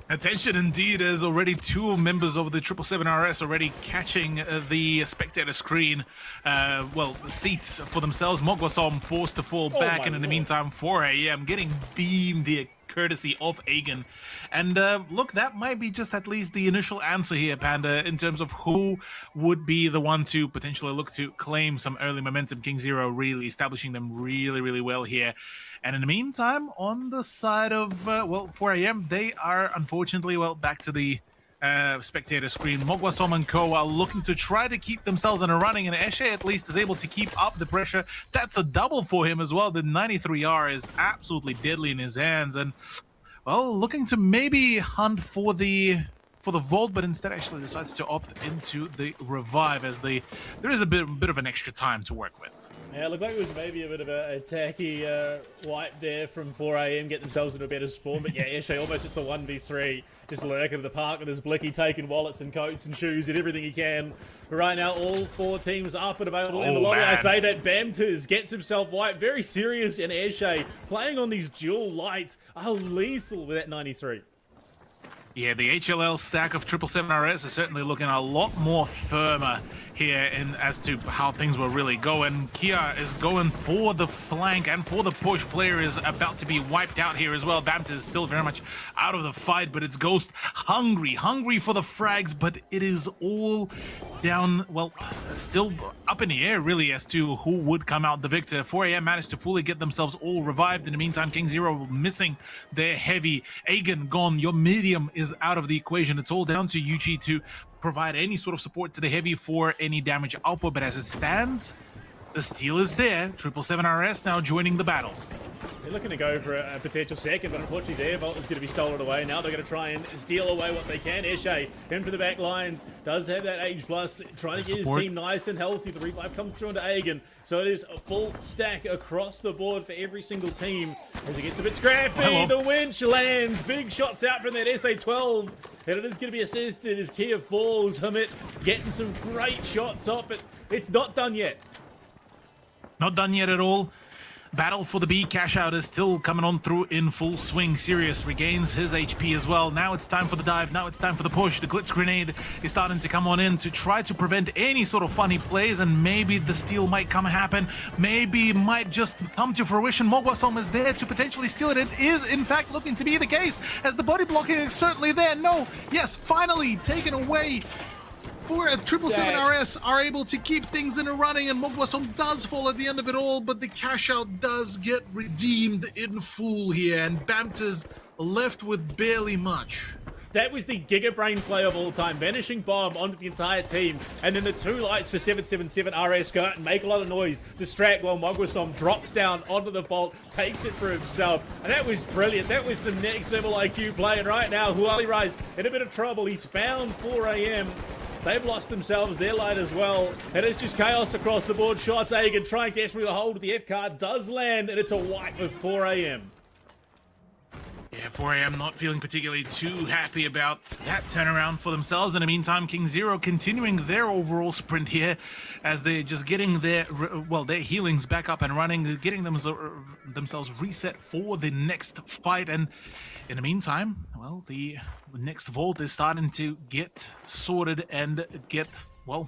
Attention indeed, as already 2 members of the 777RS already catching the spectator screen, seats for themselves. Mogwasom forced to fall back, and in the meantime, 4am getting beamed the courtesy of Agan. And look, that might be just at least the initial answer here, Panda, in terms of who would be the one to potentially look to claim some early momentum. KingZero really establishing them really well here. And in the meantime, on the side of, 4am, they are unfortunately, back to the spectator screen. Mogwasom and Co are looking to try to keep themselves in a running, and Eshe at least is able to keep up the pressure. That's a double for him as well. The 93R is absolutely deadly in his hands, and, well, looking to maybe hunt for the vault, but instead actually decides to opt into the revive, as there is a bit of an extra time to work with. Yeah, it looked like it was maybe a bit of a tacky wipe there from 4am, get themselves into a better spawn. But yeah, Eshe almost it's the 1v3, just lurking at the park with his blicky, taking wallets and coats and shoes and everything he can. Right now, all 4 teams up and available in the lobby. Man. I say that Bamtiz gets himself wiped. Very serious, and Eshe playing on these dual lights are lethal with that 93. Yeah, the HLL stack of 777RS is certainly looking a lot more firmer here as to how things will really go. And Kia is going for the flank and for the push. Player is about to be wiped out here as well. Bamtiz is still very much out of the fight, but it's Ghost hungry for the frags, but it is all down, well, still up in the air really as to who would come out the victor. 4AM managed to fully get themselves all revived. In the meantime, KingZero missing their heavy. Aegon gone. Your medium is out of the equation. It's all down to UG to provide any sort of support to the heavy for any damage output, but as it stands, the steal is there. 777RS now joining the battle. They're looking to go for a potential second, but unfortunately their vault is going to be stolen away. Now they're going to try and steal away what they can. Eshe into the back lines, does have that age plus, trying to get his team nice and healthy. The revive comes through into Aegon, so it is a full stack across the board for every single team. As it gets a bit scrappy, the winch lands, big shots out from that SA-12, and it is going to be assisted as Kia falls. Hamid getting some great shots off it. It's not done yet. Not done yet at all. Battle for the B cash out is still coming on through in full swing. Sirius regains his HP as well. Now it's time for the dive. Now it's time for the push. The Glitz grenade is starting to come on in to try to prevent any sort of funny plays, and maybe the steal might happen. Maybe it might just come to fruition. Mogwasom is there to potentially steal it. It is in fact looking to be the case as the body blocking is certainly there. No, yes, finally taken away. For 777RS are able to keep things in a running, and Mogwasom does fall at the end of it all, but the cash out does get redeemed in full here, and Bamtiz left with barely much. That was the Giga Brain play of all time. Vanishing bomb onto the entire team, and then the two lights for 777RS go out and make a lot of noise, distract while Mogwasom drops down onto the vault, takes it for himself, and that was brilliant. That was some next level IQ play, and right now HUNNU in a bit of trouble. He's found 4AM. They've lost themselves their light as well. And it's just chaos across the board. Shots, Aegon trying desperately to hold. The F card does land, and it's a wipe of 4AM. Yeah, 4AM not feeling particularly too happy about that turnaround for themselves. In the meantime, KingZero continuing their overall sprint here as they're just getting their healings back up and running, getting themselves reset for the next fight. And in the meantime, well, the next vault is starting to get sorted and get, well,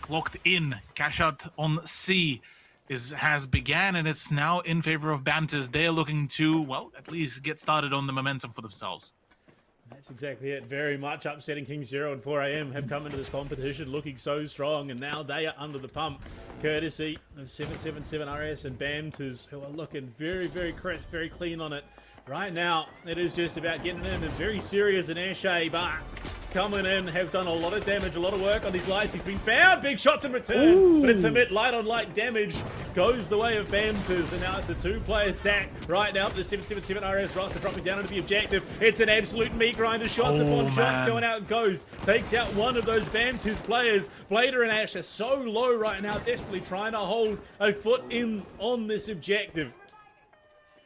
locked in. Cash out on C has began, and it's now in favor of Bamtiz. They're looking to, well, at least get started on the momentum for themselves. That's exactly it. Very much upsetting. KingZero and 4AM have come into this competition looking so strong, and now they are under the pump, courtesy of 777RS and Bamtiz, who are looking very, very crisp, very clean on it. Right now, it is just about getting in, and very serious in Eshe, but coming in, have done a lot of damage, a lot of work on these lights. He's been found, big shots in return, Ooh. But it's a bit light on light damage, goes the way of Bamtiz, and now it's a two-player stack. Right now, the 777RS roster dropping down into the objective. It's an absolute meat grinder, shots upon shots going out, goes, takes out one of those Bamtiz players. Blader and Ash are so low right now, desperately trying to hold a foot in on this objective.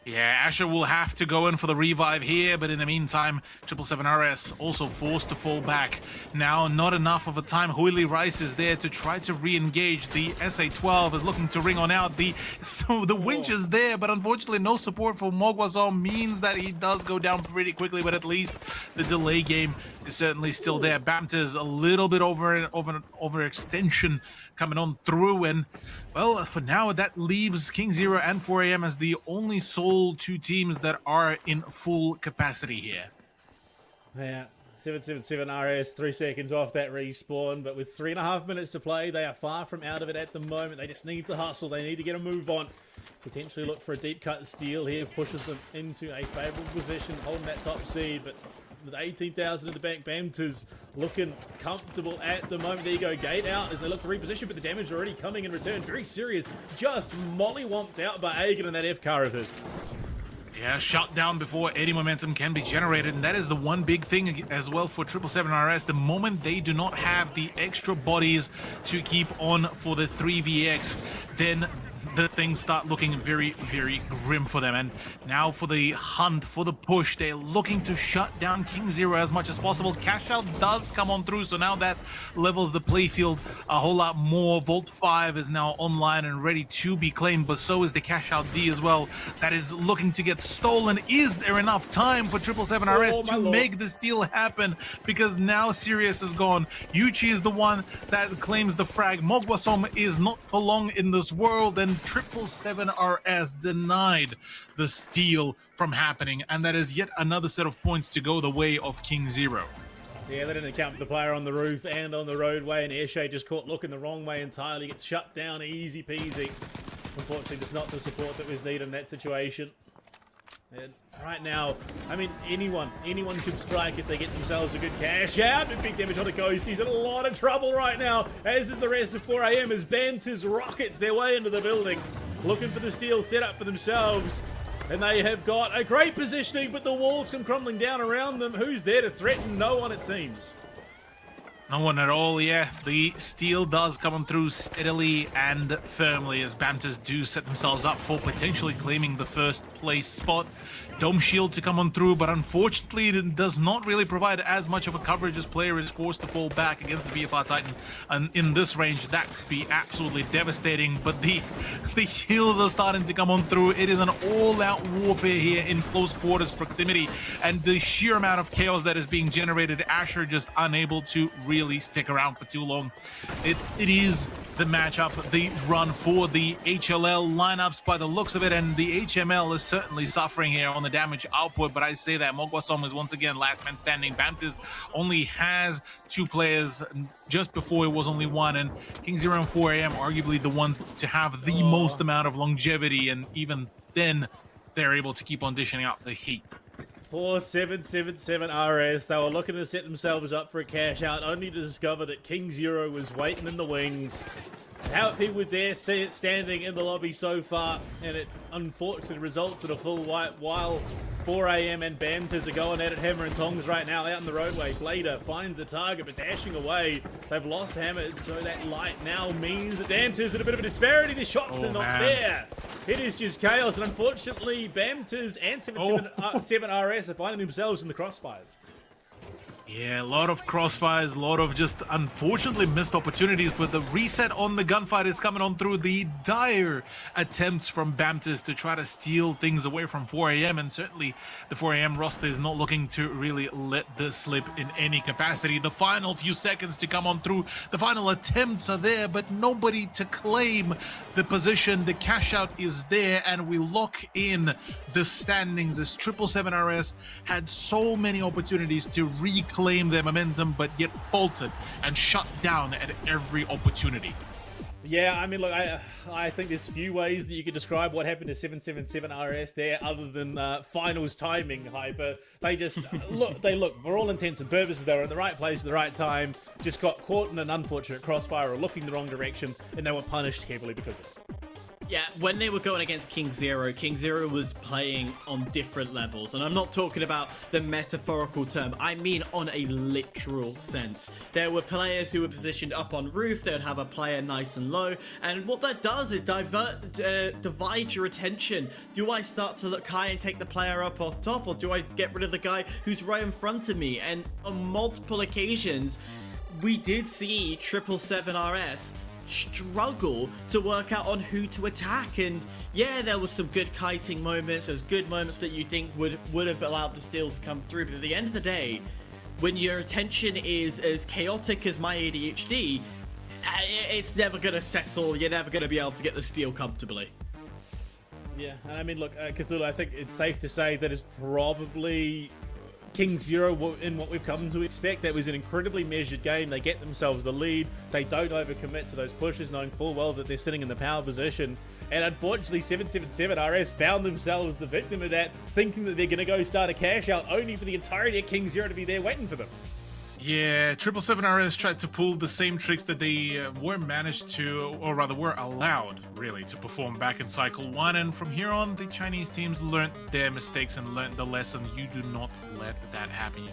Yeah, Asher will have to go in for the revive here, but in the meantime, 777RS also forced to fall back. Now, not enough of a time. Huili Rice is there to try to re-engage. The SA-12 is looking to ring on out. The winch is there, but unfortunately no support for Mogwasom means that he does go down pretty quickly, but at least the delay game is certainly still there. Bamtiz a little bit overextension coming on through, and well, for now that leaves KingZero and 4AM as the only sole two teams that are in full capacity here. Yeah, 777RS 3 seconds off that respawn, but with 3.5 minutes to play, they are far from out of it at the moment. They just need to hustle, they need to get a move on, potentially look for a deep cut steal here, pushes them into a favorable position, holding that top seed, but with 18,000 in the bank, Bamtiz looking comfortable at the moment. There you go, gate out as they look to reposition, but the damage already coming in return. Very serious, just mollywomped out by Aegon and that F car of his. Yeah, shut down before any momentum can be generated, and that is the one big thing as well for 777RS. The moment they do not have the extra bodies to keep on for the 3vx, then the things start looking very, very grim for them. And now for the hunt, for the push, they're looking to shut down KingZero as much as possible. Cash Out does come on through, so now that levels the playfield a whole lot more. Vault 5 is now online and ready to be claimed, but so is the Cash Out D as well. That is looking to get stolen. Is there enough time for 777RS to make the steal happen? Because now Sirius is gone. Yuchi is the one that claims the frag. Mogwasom is not for long in this world, and 777RS denied the steal from happening, and that is yet another set of points to go the way of KingZero. Yeah, they didn't account for the player on the roof and on the roadway, and Airshade just caught looking the wrong way entirely. Gets shut down easy peasy. Unfortunately, just not the support that was needed in that situation. And right now, I mean, anyone could strike if they get themselves a good cash out. And big damage on the coast. He's in a lot of trouble right now, as is the rest of 4 AM, as Bamtiz rockets their way into the building, looking for the steal set up for themselves. And they have got a great positioning, but the walls come crumbling down around them. Who's there to threaten? No one, it seems. No one at all, yeah. The steal does come on through steadily and firmly as Bamtiz do set themselves up for potentially claiming the first place spot. Dome Shield to come on through, but unfortunately it does not really provide as much of a coverage as player is forced to fall back against the BFR Titan. And in this range, that could be absolutely devastating, but the heals are starting to come on through. It is an all-out warfare here in close quarters proximity, and the sheer amount of chaos that is being generated, Asher just unable to really stick around for too long. It is the matchup, the run for the HLL lineups by the looks of it, and the HML is certainly suffering here on the damage output, but I say that Mogwasom is once again last man standing. Bamtiz only has 2 players, just before it was only 1, and KingZero and 4 AM arguably the ones to have the most amount of longevity, and even then they're able to keep on dishing out the heat. Poor 777RS, they were looking to set themselves up for a cash out, only to discover that KingZero was waiting in the wings. How people were there standing in the lobby so far, and it unfortunately results in a full wipe while 4 AM and Bamtiz are going at it hammer and tongs right now out in the roadway. Blader finds a target but dashing away. They've lost Hammer, so that light now means that Bamtiz in a bit of a disparity. The shots are not there. It is just chaos, and unfortunately Bamtiz and 777RS are finding themselves in the crossfires. Yeah, a lot of crossfires, a lot of just unfortunately missed opportunities, but the reset on the gunfight is coming on through. The dire attempts from Bamtiz to try to steal things away from 4 AM, and certainly the 4 AM roster is not looking to really let this slip in any capacity. The final few seconds to come on through, the final attempts are there, but nobody to claim the position. The cash out is there, and we lock in the standings as 777RS had so many opportunities to reclaim their momentum, but yet faltered and shut down at every opportunity. Yeah, I mean, look, I think there's few ways that you could describe what happened to 777RS there other than finals timing, Hyper. They just, look, for all intents and purposes, they were in the right place at the right time, just got caught in an unfortunate crossfire or looking the wrong direction, and they were punished heavily because of it. Yeah, when they were going against KingZero was playing on different levels. And I'm not talking about the metaphorical term. I mean on a literal sense. There were players who were positioned up on roof. They would have a player nice and low. And what that does is divide your attention. Do I start to look high and take the player up off top? Or do I get rid of the guy who's right in front of me? And on multiple occasions, we did see 777RS struggle to work out on who to attack. And yeah, there was some good kiting moments, there's good moments that you think would have allowed the steal to come through, but at the end of the day, when your attention is as chaotic as my ADHD, it's never gonna settle. You're never gonna be able to get the steal comfortably. Yeah, and I mean, look, Cthulhu, I think it's safe to say that is probably KingZero in what we've come to expect. That was an incredibly measured game. They get themselves the lead. They don't overcommit to those pushes, knowing full well that they're sitting in the power position. And unfortunately, 777RS found themselves the victim of that, thinking that they're going to go start a cash out, only for the entirety of KingZero to be there waiting for them. Yeah, 777RS tried to pull the same tricks that they were managed to, or rather were allowed, really, to perform back in Cycle 1. And from here on, the Chinese teams learned their mistakes and learned the lesson. You do not let that happen. You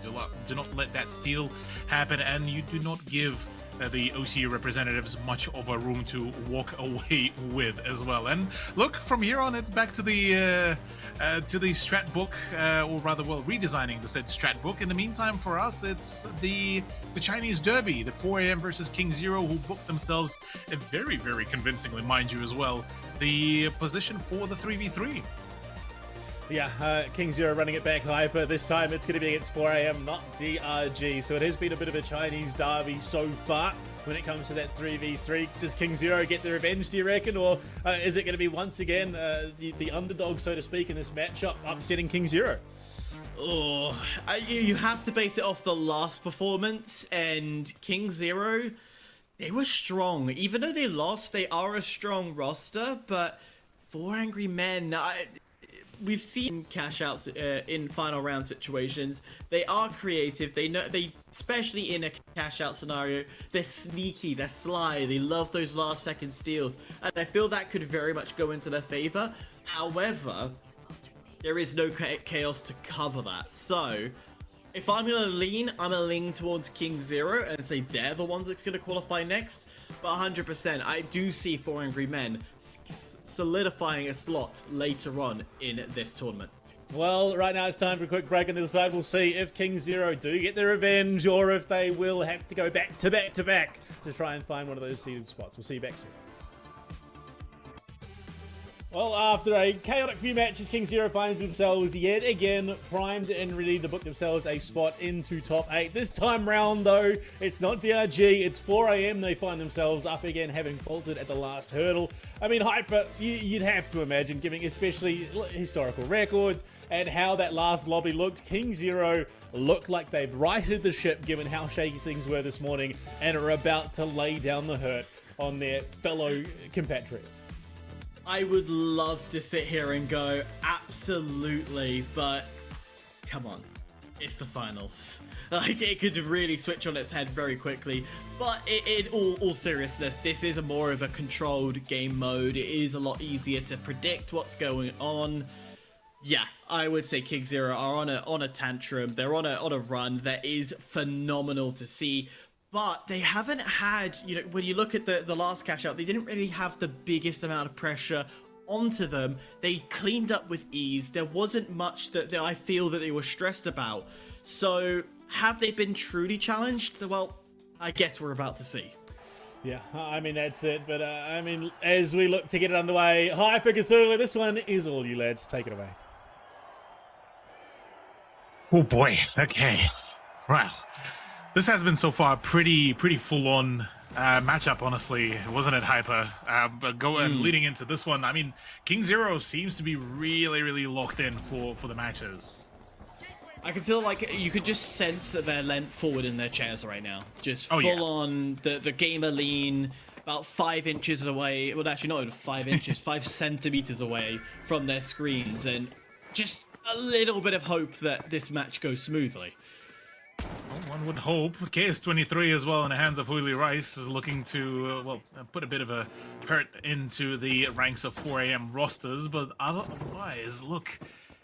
do not let that steal happen, and you do not give the OCU representatives much of a room to walk away with as well. And look, from here on, it's back to the strat book, or rather, well, redesigning the said strat book. In the meantime, for us, it's the Chinese Derby, the 4 AM versus KingZero, who booked themselves very, very convincingly, mind you, as well, the position for the 3v3. Yeah, KingZero running it back Hyper. This time it's going to be against 4 AM, not DRG. So it has been a bit of a Chinese derby so far when it comes to that 3v3. Does KingZero get the revenge, do you reckon? Or is it going to be once again the underdog, so to speak, in this matchup, upsetting KingZero? Oh, you have to base it off the last performance, and KingZero, they were strong. Even though they lost, they are a strong roster, but 4 Angry Men... We've seen cash outs in final round situations. They are creative. They know, especially in a cash out scenario, they're sneaky, they're sly, they love those last second steals, and I feel that could very much go into their favor. However, there is no chaos to cover that. So if I'm gonna lean, I'm gonna lean towards KingZero and say they're the ones that's gonna qualify next. But 100%, I do see 4 Angry Men solidifying a slot later on in this tournament. Well, right now it's time for a quick break on the other side. We'll see if KingZero do get their revenge or if they will have to go back to back to back to try and find one of those seeded spots. We'll see you back soon. Well, after a chaotic few matches, KingZero finds themselves yet again primed and ready to book themselves a spot into top 8. This time round, though, it's not DRG, it's 4 AM. They find themselves up again, having faltered at the last hurdle. I mean, Hyper, you'd have to imagine, giving especially historical records and how that last lobby looked, KingZero look like they've righted the ship given how shaky things were this morning and are about to lay down the hurt on their fellow compatriots. I would love to sit here and go, absolutely, but come on, it's the finals. Like, it could really switch on its head very quickly. But in all seriousness, this is more of a controlled game mode. It is a lot easier to predict what's going on. Yeah, I would say KingZero are on a tantrum. They're on a run that is phenomenal to see. But they haven't had, when you look at the last cash out, they didn't really have the biggest amount of pressure onto them. They cleaned up with ease. There wasn't much that I feel that they were stressed about. So have they been truly challenged? Well, I guess we're about to see. Yeah, I mean, that's it. But, I mean, as we look to get it underway, Hyper Cthulhu, this one is all you lads. Take it away. Oh, boy. Okay. Right. This has been so far pretty full-on matchup, honestly, wasn't it, Hyper? But leading into this one, I mean, KingZero seems to be really locked in for the matches. I can feel like you could just sense that they're leant forward in their chairs right now. Just full on the gamer lean, about 5 inches away. Well, actually, not even 5 inches, 5 centimeters away from their screens, and just a little bit of hope that this match goes smoothly. Well, one would hope. KS23 as well in the hands of Huili Rice is looking to, put a bit of a hurt into the ranks of 4 AM rosters, but otherwise, look,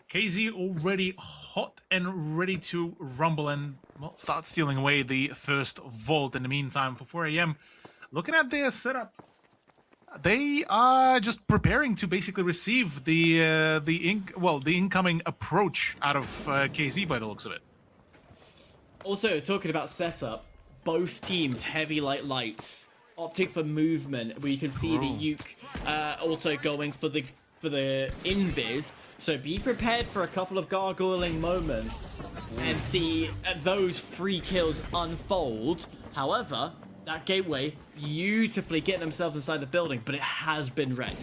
KZ already hot and ready to rumble and, start stealing away the first vault. In the meantime, for 4 AM, looking at their setup, they are just preparing to basically receive the incoming approach out of KZ by the looks of it. Also, talking about setup, both teams heavy lights, opting for movement, where you can see the Uke also going for the invis. So be prepared for a couple of gargoyling moments and see those free kills unfold. However, that gateway beautifully getting themselves inside the building, but it has been read.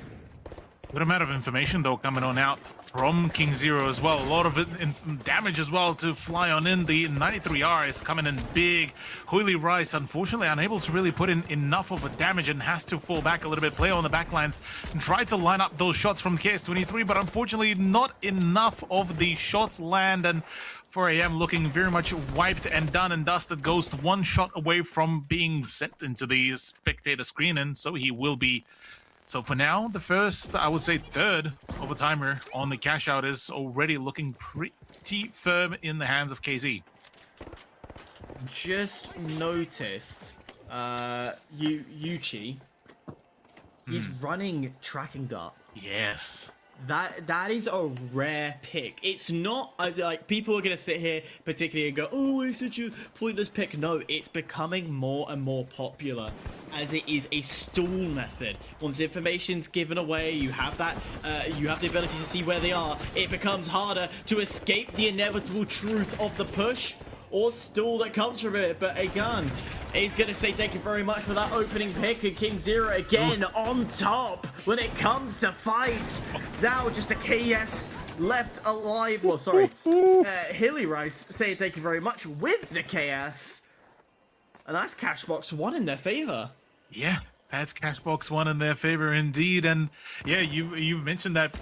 Good amount of information though coming on out from KingZero as well. A lot of it in damage as well to fly on in. The 93R is coming in big. Huili Rice, unfortunately, unable to really put in enough of a damage and has to fall back a little bit, play on the backlines and try to line up those shots from KS23, but unfortunately not enough of the shots land, and 4 AM looking very much wiped and done and dusted. Ghost 1 shot away from being sent into the spectator screen, and so he will be. So for now, the first, I would say third overtimer on the cash out is already looking pretty firm in the hands of KZ. Just noticed Yuchi, he's running tracking dart. Yes. That is a rare pick. It's not like people are gonna sit here particularly and go, "Oh, it's such a pointless pick." No, it's becoming more and more popular as it is a stall method. Once information's given away, you have that, you have the ability to see where they are. It becomes harder to escape the inevitable truth of the push or stall that comes from it. But again, he's gonna say thank you very much for that opening pick, and KingZero again on top when it comes to fights. Now just a KS left alive. Well, sorry, Hilly Rice saying thank you very much with the KS, and that's Cashbox 1 in their favor. Yeah, that's Cashbox 1 in their favor indeed. And yeah, you've mentioned that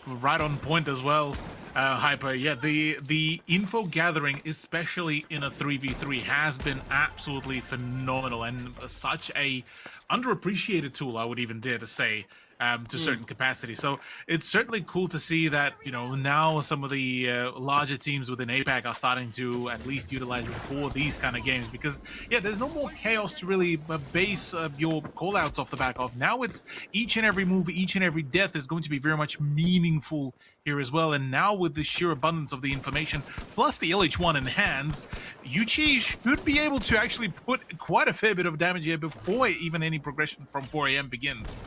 right on point as well. Hyper, yeah, the info gathering, especially in a 3v3, has been absolutely phenomenal and such a underappreciated tool, I would even dare to say, to a certain capacity. So it's certainly cool to see that, you know, now some of the larger teams within APAC are starting to at least utilize it for these kind of games, because yeah, there's no more chaos to really base your callouts off the back of. Now it's each and every move, each and every death is going to be very much meaningful here as well. And now with the sheer abundance of the information plus the LH1 in hands, Yuchi should be able to actually put quite a fair bit of damage here before even any progression from 4 AM begins.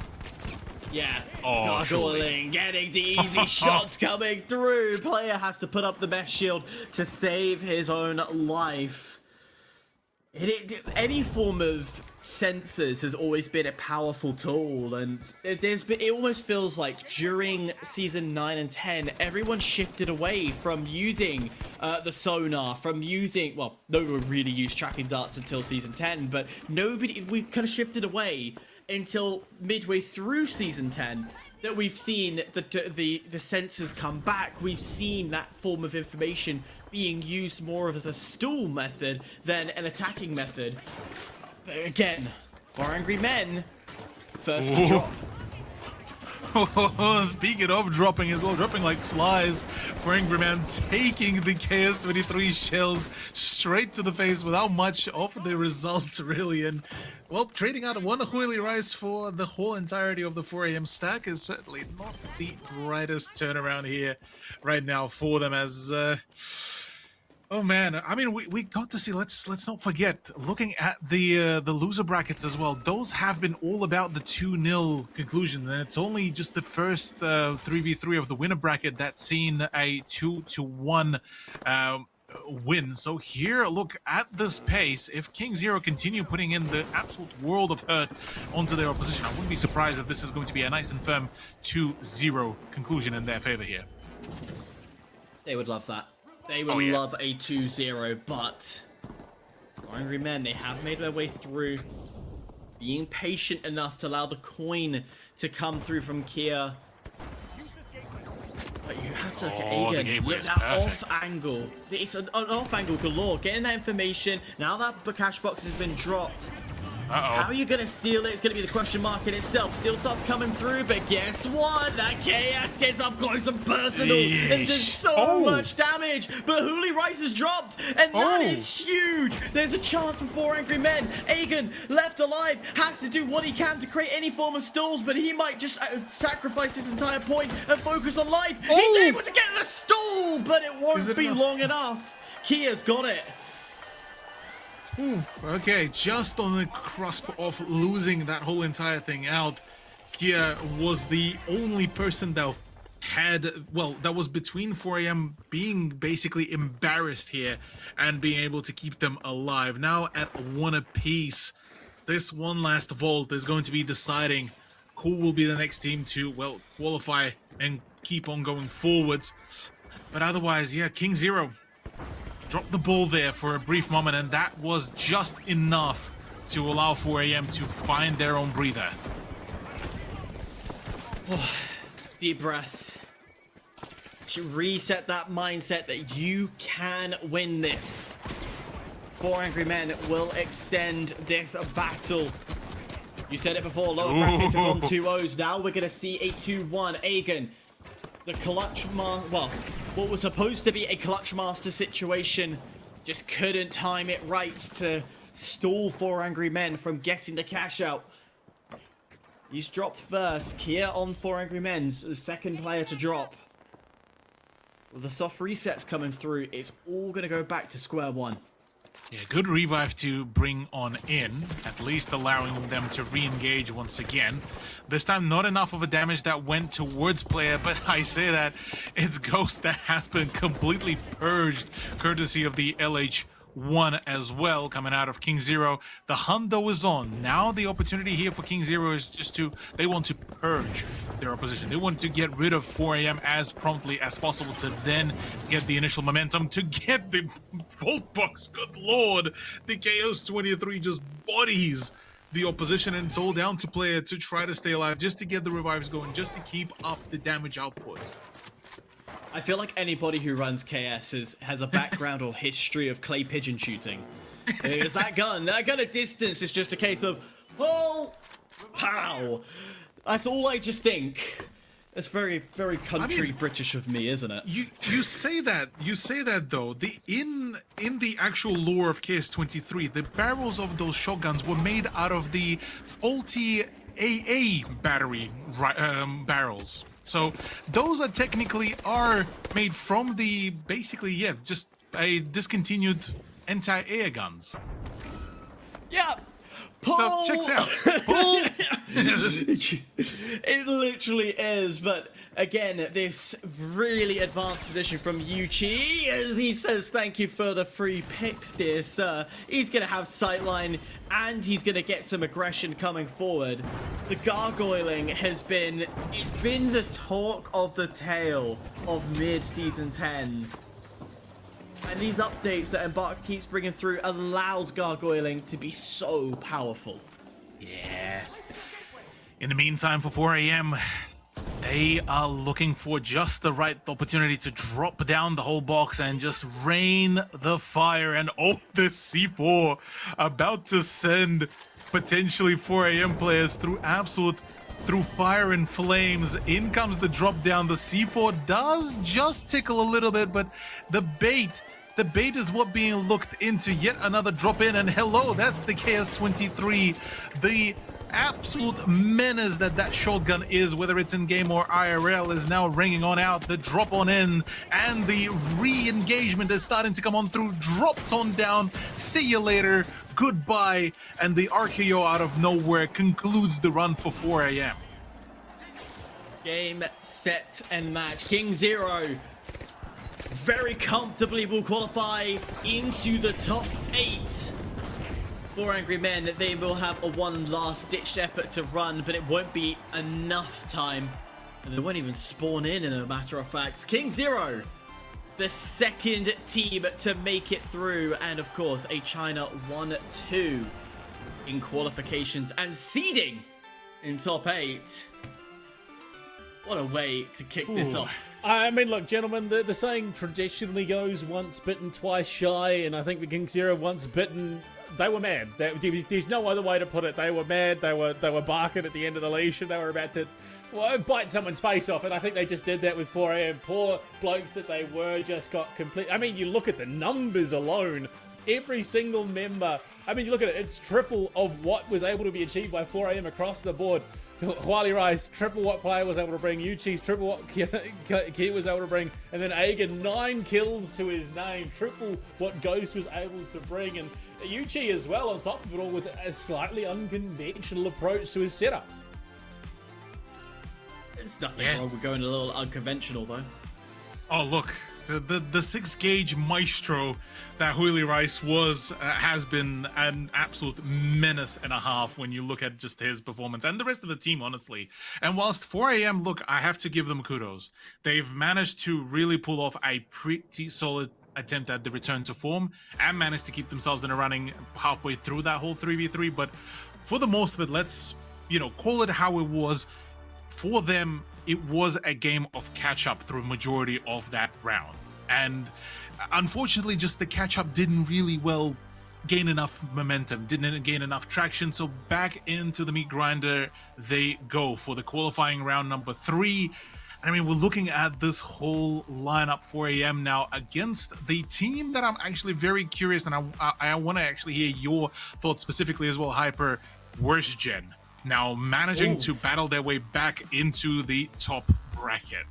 Yeah, oh, gargling, getting the easy shots coming through. Player has to put up the best shield to save his own life. Any form of sensors has always been a powerful tool, and it almost feels like during season 9 and 10, everyone shifted away from using the sonar, from using, well, no one really used tracking darts until season 10, but we kind of shifted away until midway through season 10 that we've seen the sensors come back. We've seen that form of information being used more as a stall method than an attacking method. But again, 4 Angry Men, first to drop. Speaking of dropping as well, dropping like flies for Angry Man, taking the KS-23 shells straight to the face without much of the results really. And well, trading out one Hilly Rice for the whole entirety of the 4 AM stack is certainly not the brightest turnaround here right now for them, as oh man, I mean, we got to see, let's not forget, looking at the loser brackets as well, those have been all about the 2-0 conclusion, and it's only just the first 3v3 of the winner bracket that's seen a 2-1 win. So here, look at this pace. If KingZero continue putting in the absolute world of hurt onto their opposition, I wouldn't be surprised if this is going to be a nice and firm 2-0 conclusion in their favor here. They would love that. They would love a 2-0, but Angry Men, they have made their way through, being patient enough to allow the coin to come through from Kia. But you have to look at Aiden. Look at that off angle. It's an off angle galore. Getting that information, now that the cash box has been dropped. How are you going to steal it? It's going to be the question mark in itself. Steel starts coming through, but guess what? That KS gets up close and personal and does so much damage. But Hilly Rice is dropped, and that is huge. There's a chance for 4 Angry Men. Aegon, left alive, has to do what he can to create any form of stalls, but he might just sacrifice his entire point and focus on life. He's able to get the stall, but it won't be long enough. Kia's got it. Okay, just on the cusp of losing that whole entire thing out, Kia was the only person that that was between 4 AM being basically embarrassed here and being able to keep them alive. Now at 1 apiece, this one last vault is going to be deciding who will be the next team to, well, qualify and keep on going forwards. But otherwise, yeah, KingZero dropped the ball there for a brief moment, and that was just enough to allow 4 AM to find their own breather. Deep breath. Should reset that mindset that you can win this. 4 Angry Men will extend this battle. You said it before, lower brackets have gone 2-0s. Now we're going to see a 2-1. Aegon, the clutch what was supposed to be a clutch master situation, just couldn't time it right to stall 4 Angry Men from getting the cash out. He's dropped first. Kia on 4 Angry Men's the second player to drop. With the soft resets coming through, it's all going to go back to square one. Yeah, good revive to bring on in, at least allowing them to re-engage once again. This time, not enough of a damage that went towards player, but I say that it's Ghost that has been completely purged, courtesy of the LH1 as well, coming out of KingZero. The hunt, though, is on. Now the opportunity here for KingZero is just to, they want to purge their opposition. They want to get rid of 4AM as promptly as possible to then get the initial momentum to get the Vault Box. Good lord, the Chaos 23 just bodies the opposition, and it's all down to player to try to stay alive, just to get the revives going, just to keep up the damage output. I feel like anybody who runs KS has a background or history of clay pigeon shooting. Because that gun at distance is just a case of, oh, pow. That's all I just think. It's very, very country British of me, isn't it? You say that though. In the actual lore of KS23, the barrels of those shotguns were made out of the faulty AA battery barrels. So those are technically made from the just a discontinued anti-air guns. Yeah. So checks out. Pull. It literally is, but again, this really advanced position from Yuchi, as he says thank you for the free picks, dear sir. He's gonna have sightline and he's gonna get some aggression coming forward. The gargoyling it's been the talk of the tale of mid-season 10. And these updates that Embark keeps bringing through allows gargoyling to be so powerful. Yeah. In the meantime, for 4AM, they are looking for just the right opportunity to drop down the whole box and just rain the fire. And oh, the C4 about to send potentially 4AM players through fire and flames. In comes the drop down. The C4 does just tickle a little bit, but the bait is what being looked into. Yet another drop in, and hello, that's the KS23. The absolute menace that shotgun is, whether it's in game or IRL, is now ringing on out. The drop on in and the re-engagement is starting to come on through. Drops on down. See you later. Goodbye. And the RKO out of nowhere concludes the run for 4AM. Game, set, and match. KingZero very comfortably will qualify into the top 8. 4 Angry Men, they will have a one last-ditched effort to run, but it won't be enough time. And they won't even spawn in a matter of fact. KingZero, the second team to make it through, and of course, a China 1-2 in qualifications and seeding in top 8. What a way to kick this off. I mean, look, gentlemen, the saying traditionally goes once bitten, twice shy, and I think the KingZero once bitten, they were mad. There's no other way to put it. They were mad. They were barking at the end of the leash, and they were about to bite someone's face off, and I think they just did that with 4AM. Poor blokes that they were just got complete. I mean, you look at the numbers alone. Every single member, I mean, you look at it, it's triple of what was able to be achieved by 4AM across the board. Wily Rice, triple what player was able to bring. Yuchi's triple what Kia was able to bring. And then Agan, 9 kills to his name. Triple what Ghost was able to bring. And Yuchi as well, on top of it all, with a slightly unconventional approach to his setup. There's nothing wrong with going a little unconventional, though. Oh, look. The 6-gauge maestro that Wily Rice has been an absolute menace and a half when you look at just his performance and the rest of the team, honestly. And whilst 4AM, look, I have to give them kudos. They've managed to really pull off a pretty solid attempt at the return to form and managed to keep themselves in a running halfway through that whole 3v3. But for the most of it, let's, call it how it was. For them, it was a game of catch-up through majority of that round. And unfortunately, just the catch-up didn't really gain enough momentum, didn't gain enough traction. So back into the meat grinder they go for the qualifying round number 3. I mean, we're looking at this whole lineup 4 a.m. now against the team that I'm actually very curious, and I want to actually hear your thoughts specifically as well, Hyper. Worst Gen now managing to battle their way back into the top bracket.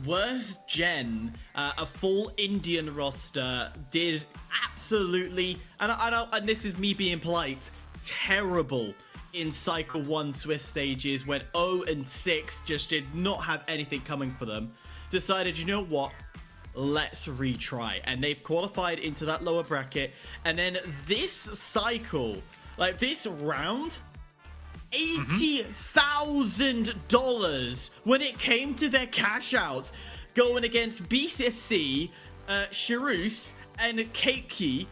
Worst Gen, a full Indian roster, did absolutely, and this is me being polite, terrible in Cycle 1 Swiss stages, went 0-6, just did not have anything coming for them. Decided, you know what, let's retry. And they've qualified into that lower bracket. And then this cycle, like this round, $80,000 when it came to their cash outs, going against BCSC, Shirus, and Keiki.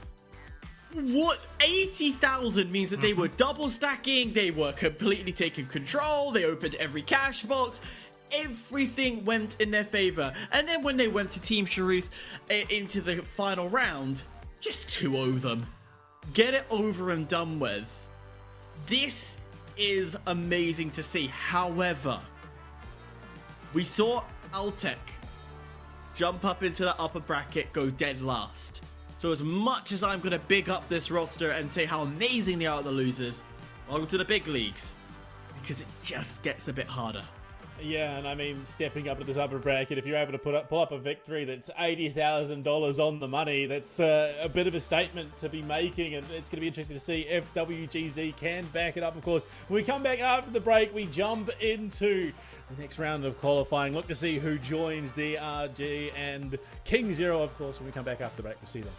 What 80,000 means that they were double stacking, they were completely taking control, they opened every cash box, everything went in their favor. And then when they went to Team Shirus into the final round, just 2-0 them. Get it over and done with. This is amazing to see. However, we saw ALTAC jump up into the upper bracket, go dead last. So as much as I'm going to big up this roster and say how amazing they are at the losers, welcome to the big leagues, because it just gets a bit harder. Yeah, and I mean, stepping up to this upper bracket, if you're able to pull up a victory that's $80,000 on the money, that's a bit of a statement to be making, and it's going to be interesting to see if WGZ can back it up. Of course, when we come back after the break, we jump into the next round of qualifying. Look to see who joins DRG and KingZero, of course, when we come back after the break. We'll see them.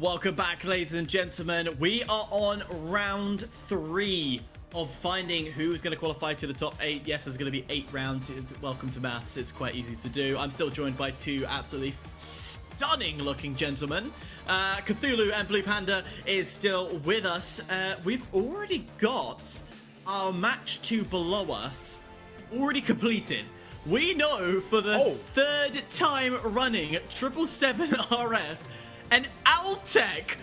Welcome back, ladies and gentlemen. We are on round 3 of finding who is going to qualify to the top 8. Yes, there's going to be 8 rounds. Welcome to maths. It's quite easy to do. I'm still joined by 2 absolutely stunning looking gentlemen. Cthulhu and BluePanda is still with us. We've already got our match 2 below us already completed. We know for the 3rd time running 777 RS and ALTAC,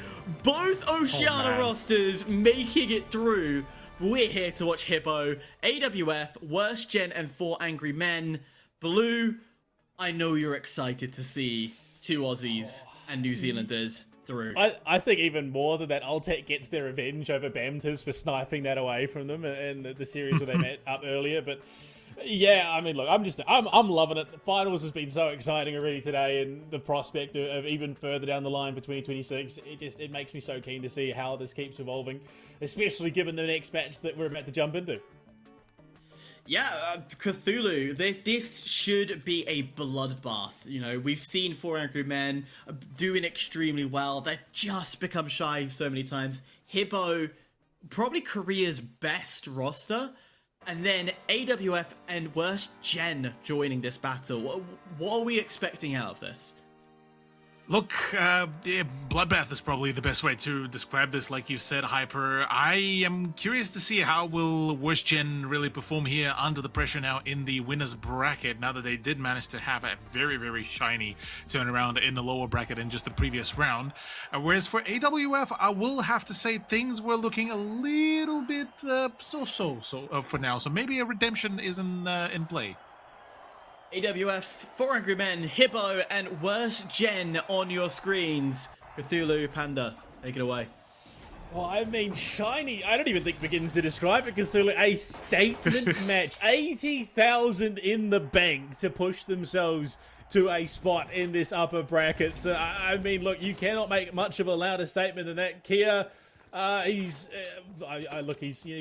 both Oceania rosters making it through. We're here to watch HIBOO, AWF, Worst Gen, and 4 Angry Men. Blue, I know you're excited to see 2 Aussies and New Zealanders through. I think even more than that, ALTAC gets their revenge over Bamtiz for sniping that away from them in the series where they met up earlier. But yeah, I mean, look, I'm loving it. The finals has been so exciting already today, and the prospect of even further down the line for 2026, it makes me so keen to see how this keeps evolving, especially given the next match that we're about to jump into. Yeah, Cthulhu, this should be a bloodbath. You know, we've seen 4 Angry Men doing extremely well. They've just become shy so many times. HIBOO, probably Korea's best roster. And then AWF and Worst Gen joining this battle. What are we expecting out of this? Look, bloodbath is probably the best way to describe this, like you said, Hyper. I am curious to see how will Worst Gen really perform here under the pressure now in the winner's bracket, now that they did manage to have a very, very shiny turnaround in the lower bracket in just the previous round. Whereas for AWF, I will have to say things were looking a little bit so for now, so maybe a redemption is in play. AWF, 4 Angry Men, HIBOO, and Worst Gen on your screens. Cthulhu, Panda, take it away. Well, I mean, shiny, I don't even think begins to describe it, Cthulhu. A statement match. 80,000 in the bank to push themselves to a spot in this upper bracket. So, I mean, look, you cannot make much of a louder statement than that. Kia, he's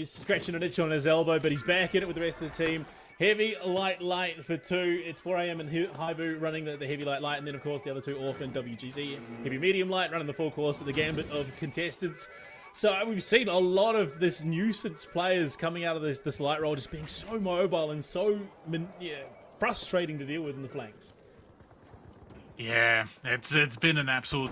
scratching an itch on his elbow, but he's back in it with the rest of the team. Heavy, light for 2. It's 4 a.m. and HIBOO running the heavy, light, and then, of course, the other 2 off in WGZ. Heavy, medium, light, running the full course of the gambit of contestants. So we've seen a lot of this nuisance players coming out of this light roll just being so mobile and so frustrating to deal with in the flanks. Yeah, it's been an absolute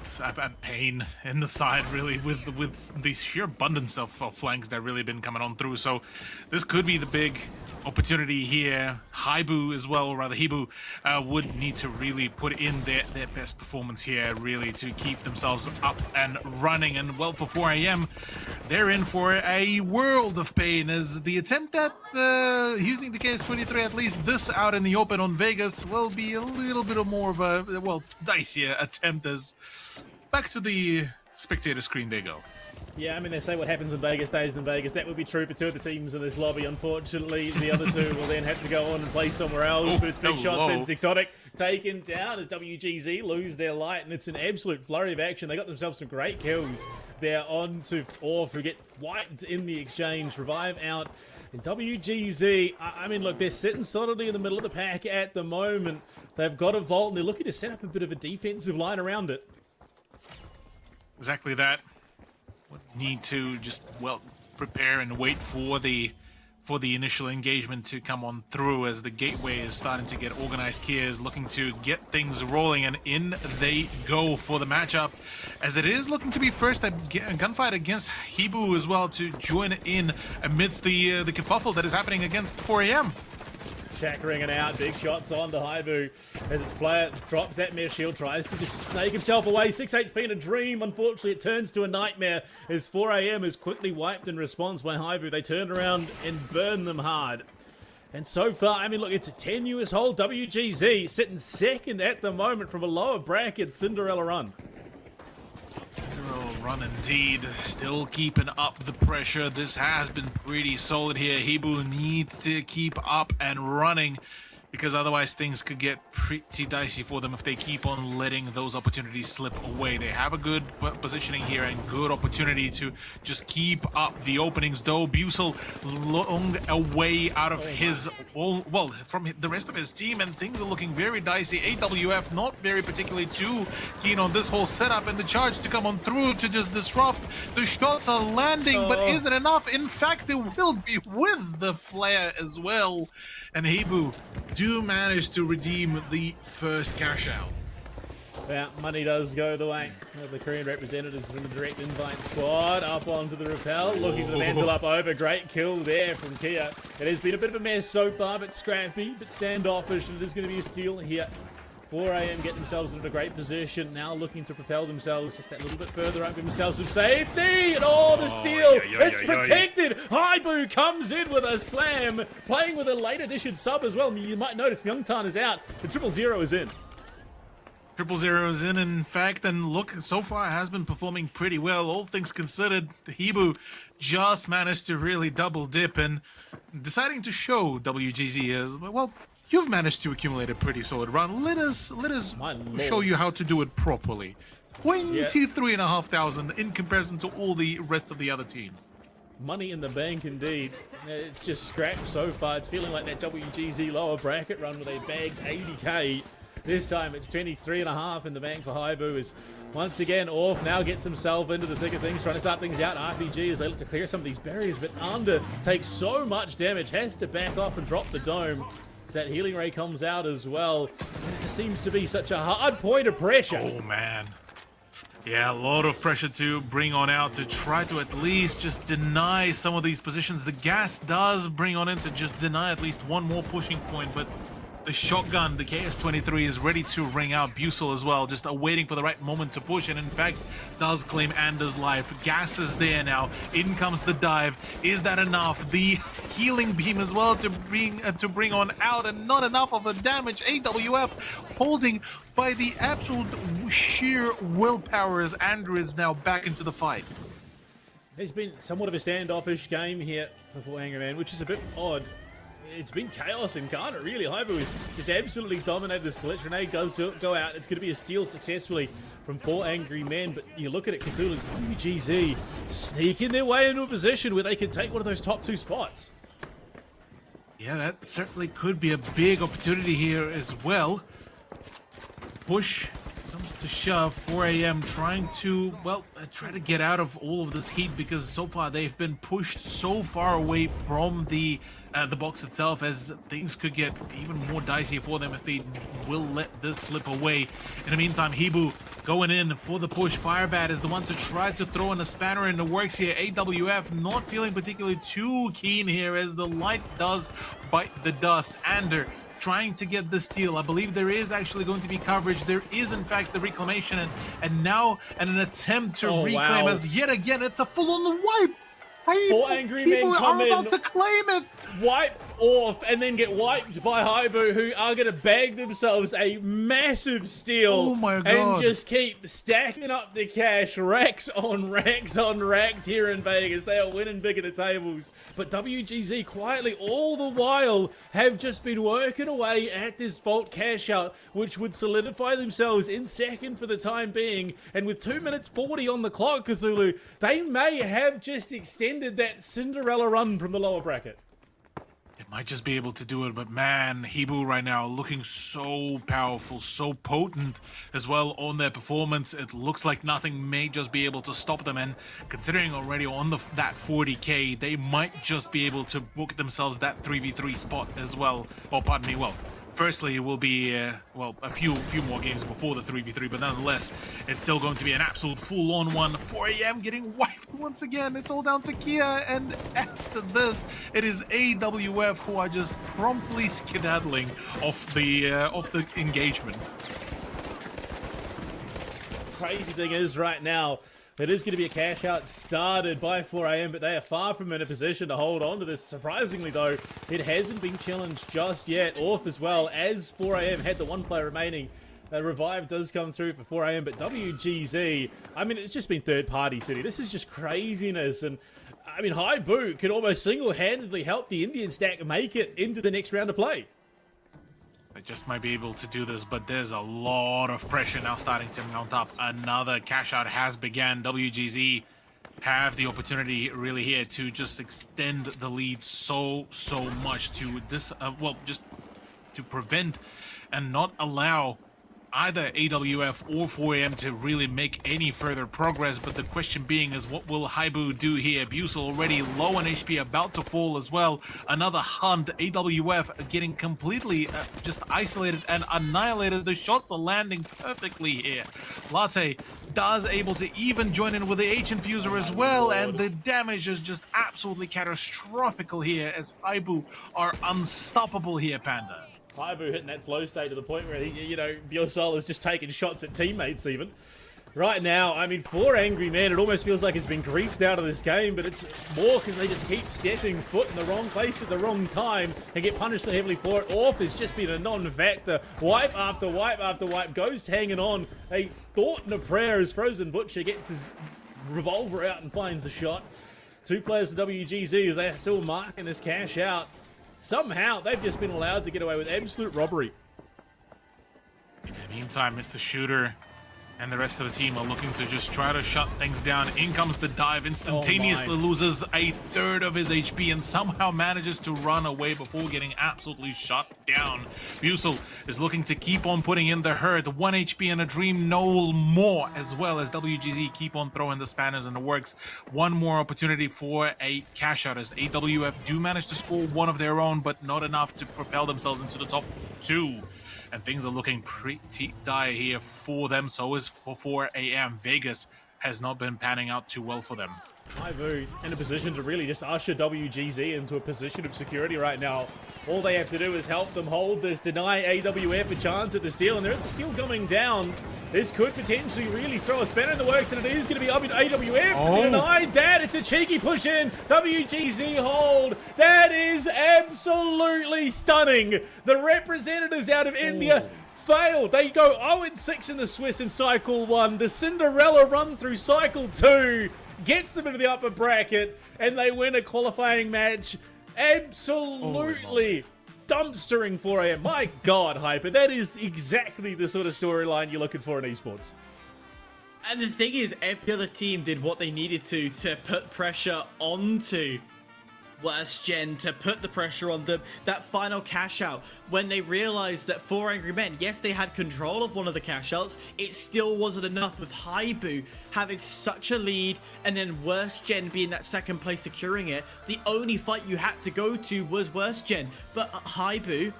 pain in the side, really, with the sheer abundance of flanks that really been coming on through. So this could be the big opportunity here. HIBOO as well, or rather HIBOO, would need to really put in their best performance here, really, to keep themselves up and running. And well, for 4 AM, they're in for a world of pain, as the attempt at using the KS-23, at least this out in the open on Vegas, will be a little bit more of a, well, dicier attempt, as back to the spectator screen they go. Yeah, I mean, they say what happens in Vegas stays in Vegas. That would be true for 2 of the teams in this lobby. Unfortunately, the other 2 will then have to go on and play somewhere else. With big shots and Exotic taken down as WGZ lose their light, and it's an absolute flurry of action. They got themselves some great kills. They're on to Orf, who get wiped in the exchange. Revive out. And WGZ, I mean, look, they're sitting solidly in the middle of the pack at the moment. They've got a vault, and they're looking to set up a bit of a defensive line around it. Exactly that. Need to just, well, prepare and wait for the initial engagement to come on through, as the gateway is starting to get organized here, is looking to get things rolling, and in they go for the matchup, as it is looking to be first a gunfight against HIBOO as well, to join in amidst the kerfuffle that is happening against 4 AM. Shaq ringing out, big shots on the HIBOO as its player drops that mesh shield, tries to just snake himself away. 6 HP in a dream. Unfortunately, it turns to a nightmare as 4 AM is quickly wiped in response by HIBOO. They turn around and burn them hard. And so far, I mean, look, it's a tenuous hold. WGZ sitting second at the moment from a lower bracket Cinderella run. Cinderella run indeed, still keeping up the pressure. This has been pretty solid here. HIBOO needs to keep up and running, because otherwise things could get pretty dicey for them if they keep on letting those opportunities slip away. They have a good positioning here and good opportunity to just keep up the openings, though Busel long away out of his, well, from the rest of his team, and things are looking very dicey. AWF not very particularly too keen on this whole setup, and the charge to come on through to just disrupt. The shots are landing, but is it enough? In fact, they will be with the flare as well, and HIBOO do manage to redeem the first cash out. Yeah, money does go the way of the Korean representatives from the direct invite squad. Up onto the rappel, looking for the mantle up over. Great kill there from Kia. It has been a bit of a mess so far, but scrappy, but standoffish, and it is going to be a steal here. 4 AM get themselves into a great position, now looking to propel themselves just that little bit further up, give themselves some safety, and the steal, it's protected! HIBOO comes in with a slam, playing with a late edition sub as well. You might notice Myungtan is out, but 000 is in. 000 is in fact, and look, so far has been performing pretty well, all things considered. HIBOO just managed to really double dip, and deciding to show WGZ as, well, you've managed to accumulate a pretty solid run. Let us show you how to do it properly. 23,500 in comparison to all the rest of the other teams. Money in the bank indeed. It's just scrapped so far. It's feeling like that WGZ lower bracket run where they bagged 80k. This time it's 23.5 in the bank for HIBOO, as once again Orf now gets himself into the thick of things, trying to start things out. RPG as they look to clear some of these barriers, but Under takes so much damage, has to back off and drop the dome. That healing ray comes out as well, and it just seems to be such a hard point of pressure. Oh man, yeah, a lot of pressure to bring on out to try to at least just deny some of these positions. The gas does bring on in to just deny at least one more pushing point, but the shotgun, the KS-23, is ready to ring out. Busel as well, just waiting for the right moment to push, and in fact does claim Anders' life. Gas is there now. In comes the dive. Is that enough? The healing beam as well to bring on out, and not enough of a damage. AWF holding by the absolute sheer willpower, as Andrew is now back into the fight. There's been somewhat of a standoffish game here for Angry Man, which is a bit odd. It's been chaos incarnate, really. HIBOO has just absolutely dominated this glitch. Renee does go out. It's going to be a steal successfully from 4 Angry Men, but you look at it, Cthulhu, WGZ sneaking their way into a position where they can take one of those top 2 spots. Yeah, that certainly could be a big opportunity here as well. Push comes to shove. 4 a.m. trying to, well, try to get out of all of this heat, because so far they've been pushed so far away from the box itself, as things could get even more dicey for them if they will let this slip away. In the meantime, HIBOO going in for the push. Firebat is the one to try to throw in a spanner in the works here. AWF not feeling particularly too keen here, as the light does bite the dust. Ander trying to get the steal. I believe there is actually going to be coverage. There is in fact the reclamation, and now an attempt to reclaim, as yet again it's a full-on wipe. Four angry People men come are in, about to claim it. wipe off, and then get wiped by HIBOO, who are going to bag themselves a massive steal. Oh my God. And just keep stacking up the cash, racks on racks on racks here in Vegas. They are winning big at the tables. But WGZ quietly all the while have just been working away at this vault cash out, which would solidify themselves in second for the time being. And with 2 minutes 40 on the clock, Cthulhu, they may have just extended that Cinderella run from the lower bracket. It might just be able to do it, but man, HIBOO right now looking so powerful, so potent as well on their performance. It looks like nothing may just be able to stop them, and considering already on that 40k, they might just be able to book themselves that 3v3 spot as well. Oh, pardon me, well, firstly, it will be, well, a few more games before the 3v3, but nonetheless, it's still going to be an absolute full-on one. 4 a.m. getting wiped once again. It's all down to Kia, and after this, it is AWF who are just promptly skedaddling off the engagement. Crazy thing is right now, it is going to be a cash out started by 4 a.m, but they are far from in a position to hold on to this. Surprisingly though, it hasn't been challenged just yet. Off as well, as 4 a.m had the one player remaining. The revive does come through for 4 a.m, but WGZ, I mean, it's just been third party city. This is just craziness, and I mean, HIBOO could almost single-handedly help the Indian stack make it into the next round of play. They just might be able to do this, but there's a lot of pressure now starting to mount up. Another cash out has began. WGZ have the opportunity really here to just extend the lead so much to this, well, just to prevent and not allow either AWF or 4 a.m to really make any further progress. But the question being is, what will HIBOO do here? Buse already low on HP, about to fall as well. Another hunt. AWF getting completely just isolated and annihilated. The shots are landing perfectly here. Latte does able to even join in with the H-Infuser as well, and the damage is just absolutely catastrophical here, as HIBOO are unstoppable here, Panda. HIBOO hitting that flow state to the point where, you know, Biosol is just taking shots at teammates even. Right now, I mean, 4 angry men, it almost feels like he's been griefed out of this game, but it's more because they just keep stepping foot in the wrong place at the wrong time and get punished so heavily for it. Orf has just been a non-factor. Wipe after wipe after wipe. Ghost hanging on. A thought and a prayer as Frozen Butcher gets his revolver out and finds a shot. Two players to WGZ as they are still marking this cash out. Somehow, they've just been allowed to get away with absolute robbery. In the meantime, Mr. Shooter and the rest of the team are looking to just try to shut things down. In comes the dive, instantaneously loses a third of his HP and somehow manages to run away before getting absolutely shut down. Busel is looking to keep on putting in the hurt. 1 HP and a dream, no more, as well as WGZ keep on throwing the spanners in the works. One more opportunity for a cash out, as AWF do manage to score one of their own, but not enough to propel themselves into the top two. And things are looking pretty dire here for them. So is for 4 a.m. Vegas has not been panning out too well for them. HIBOO in a position to really just usher WGZ into a position of security right now. All they have to do is help them hold this, deny AWF a chance at the steal, and there is a steal coming down. This could potentially really throw a spanner in the works, and it is going to be up in AWF. Denied that. It's a cheeky push in. WGZ hold. That is absolutely stunning. The representatives out of India failed. They go 0-6 in the Swiss in Cycle 1. The Cinderella run through Cycle 2 gets them into the upper bracket, and they win a qualifying match. Absolutely dumpstering 4 a.m. My God, Hyper, that is exactly the sort of storyline you're looking for in esports. And the thing is, every other team did what they needed to put pressure onto Worst gen to put the pressure on them. That final cash out, when they realized that 4 Angry Men, yes, they had control of one of the cash outs, it still wasn't enough with HIBOO having such a lead, and then Worst Gen being that second place securing it. The only fight you had to go to was Worst Gen, but HIBOO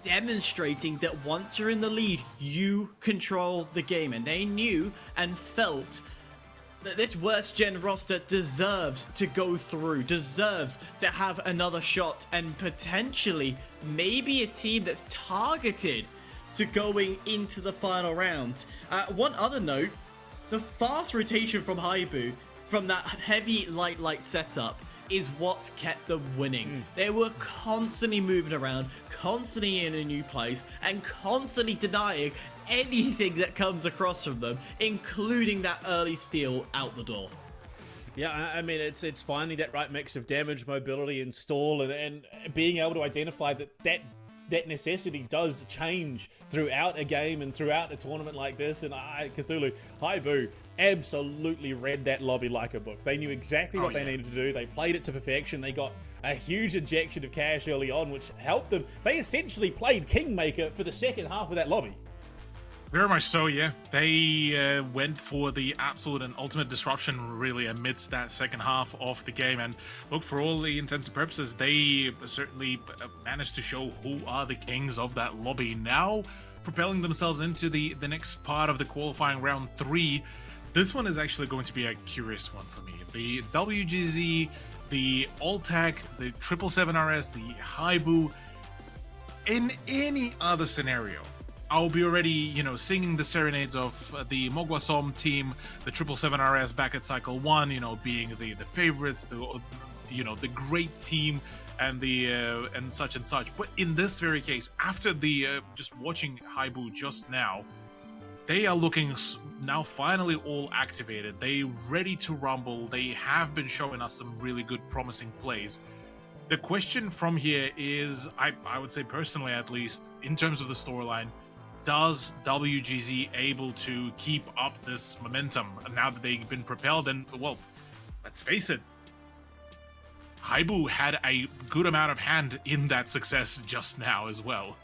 demonstrating that once you're in the lead, you control the game, and they knew and felt that this Worst Gen roster deserves to go through, deserves to have another shot, and potentially maybe a team that's targeted to going into the final round. One other note, the fast rotation from HIBOO, from that heavy light setup, is what kept them winning. They were constantly moving around, constantly in a new place, and constantly denying anything that comes across from them, including that early steal out the door. Yeah, I mean, it's finding that right mix of damage, mobility, and stall, and being able to identify that necessity does change throughout a game and throughout a tournament like this. And Cthulhu, HIBOO absolutely read that lobby like a book. They knew exactly what they needed to do. They played it to perfection. They got a huge injection of cash early on, which helped them. They essentially played Kingmaker for the second half of that lobby. Very much so, yeah. They went for the absolute and ultimate disruption, really, amidst that second half of the game. And look, for all the intents and purposes, they certainly managed to show who are the kings of that lobby. Now, propelling themselves into the next part of the qualifying round 3. This one is actually going to be a curious one for me. The WGZ, the ALTAC, the 777RS, the HIBOO. In any other scenario, I'll be already, singing the serenades of the Mogwasom team, the 777RS back at Cycle 1, being the favorites, the great team, and and such. But in this very case, after the just watching HIBOO just now, they are looking now finally all activated. They ready to rumble. They have been showing us some really good, promising plays. The question from here is, I would say personally at least, in terms of the storyline, does WGZ able to keep up this momentum now that they've been propelled? And, well, let's face it, HIBOO had a good amount of hand in that success just now as well.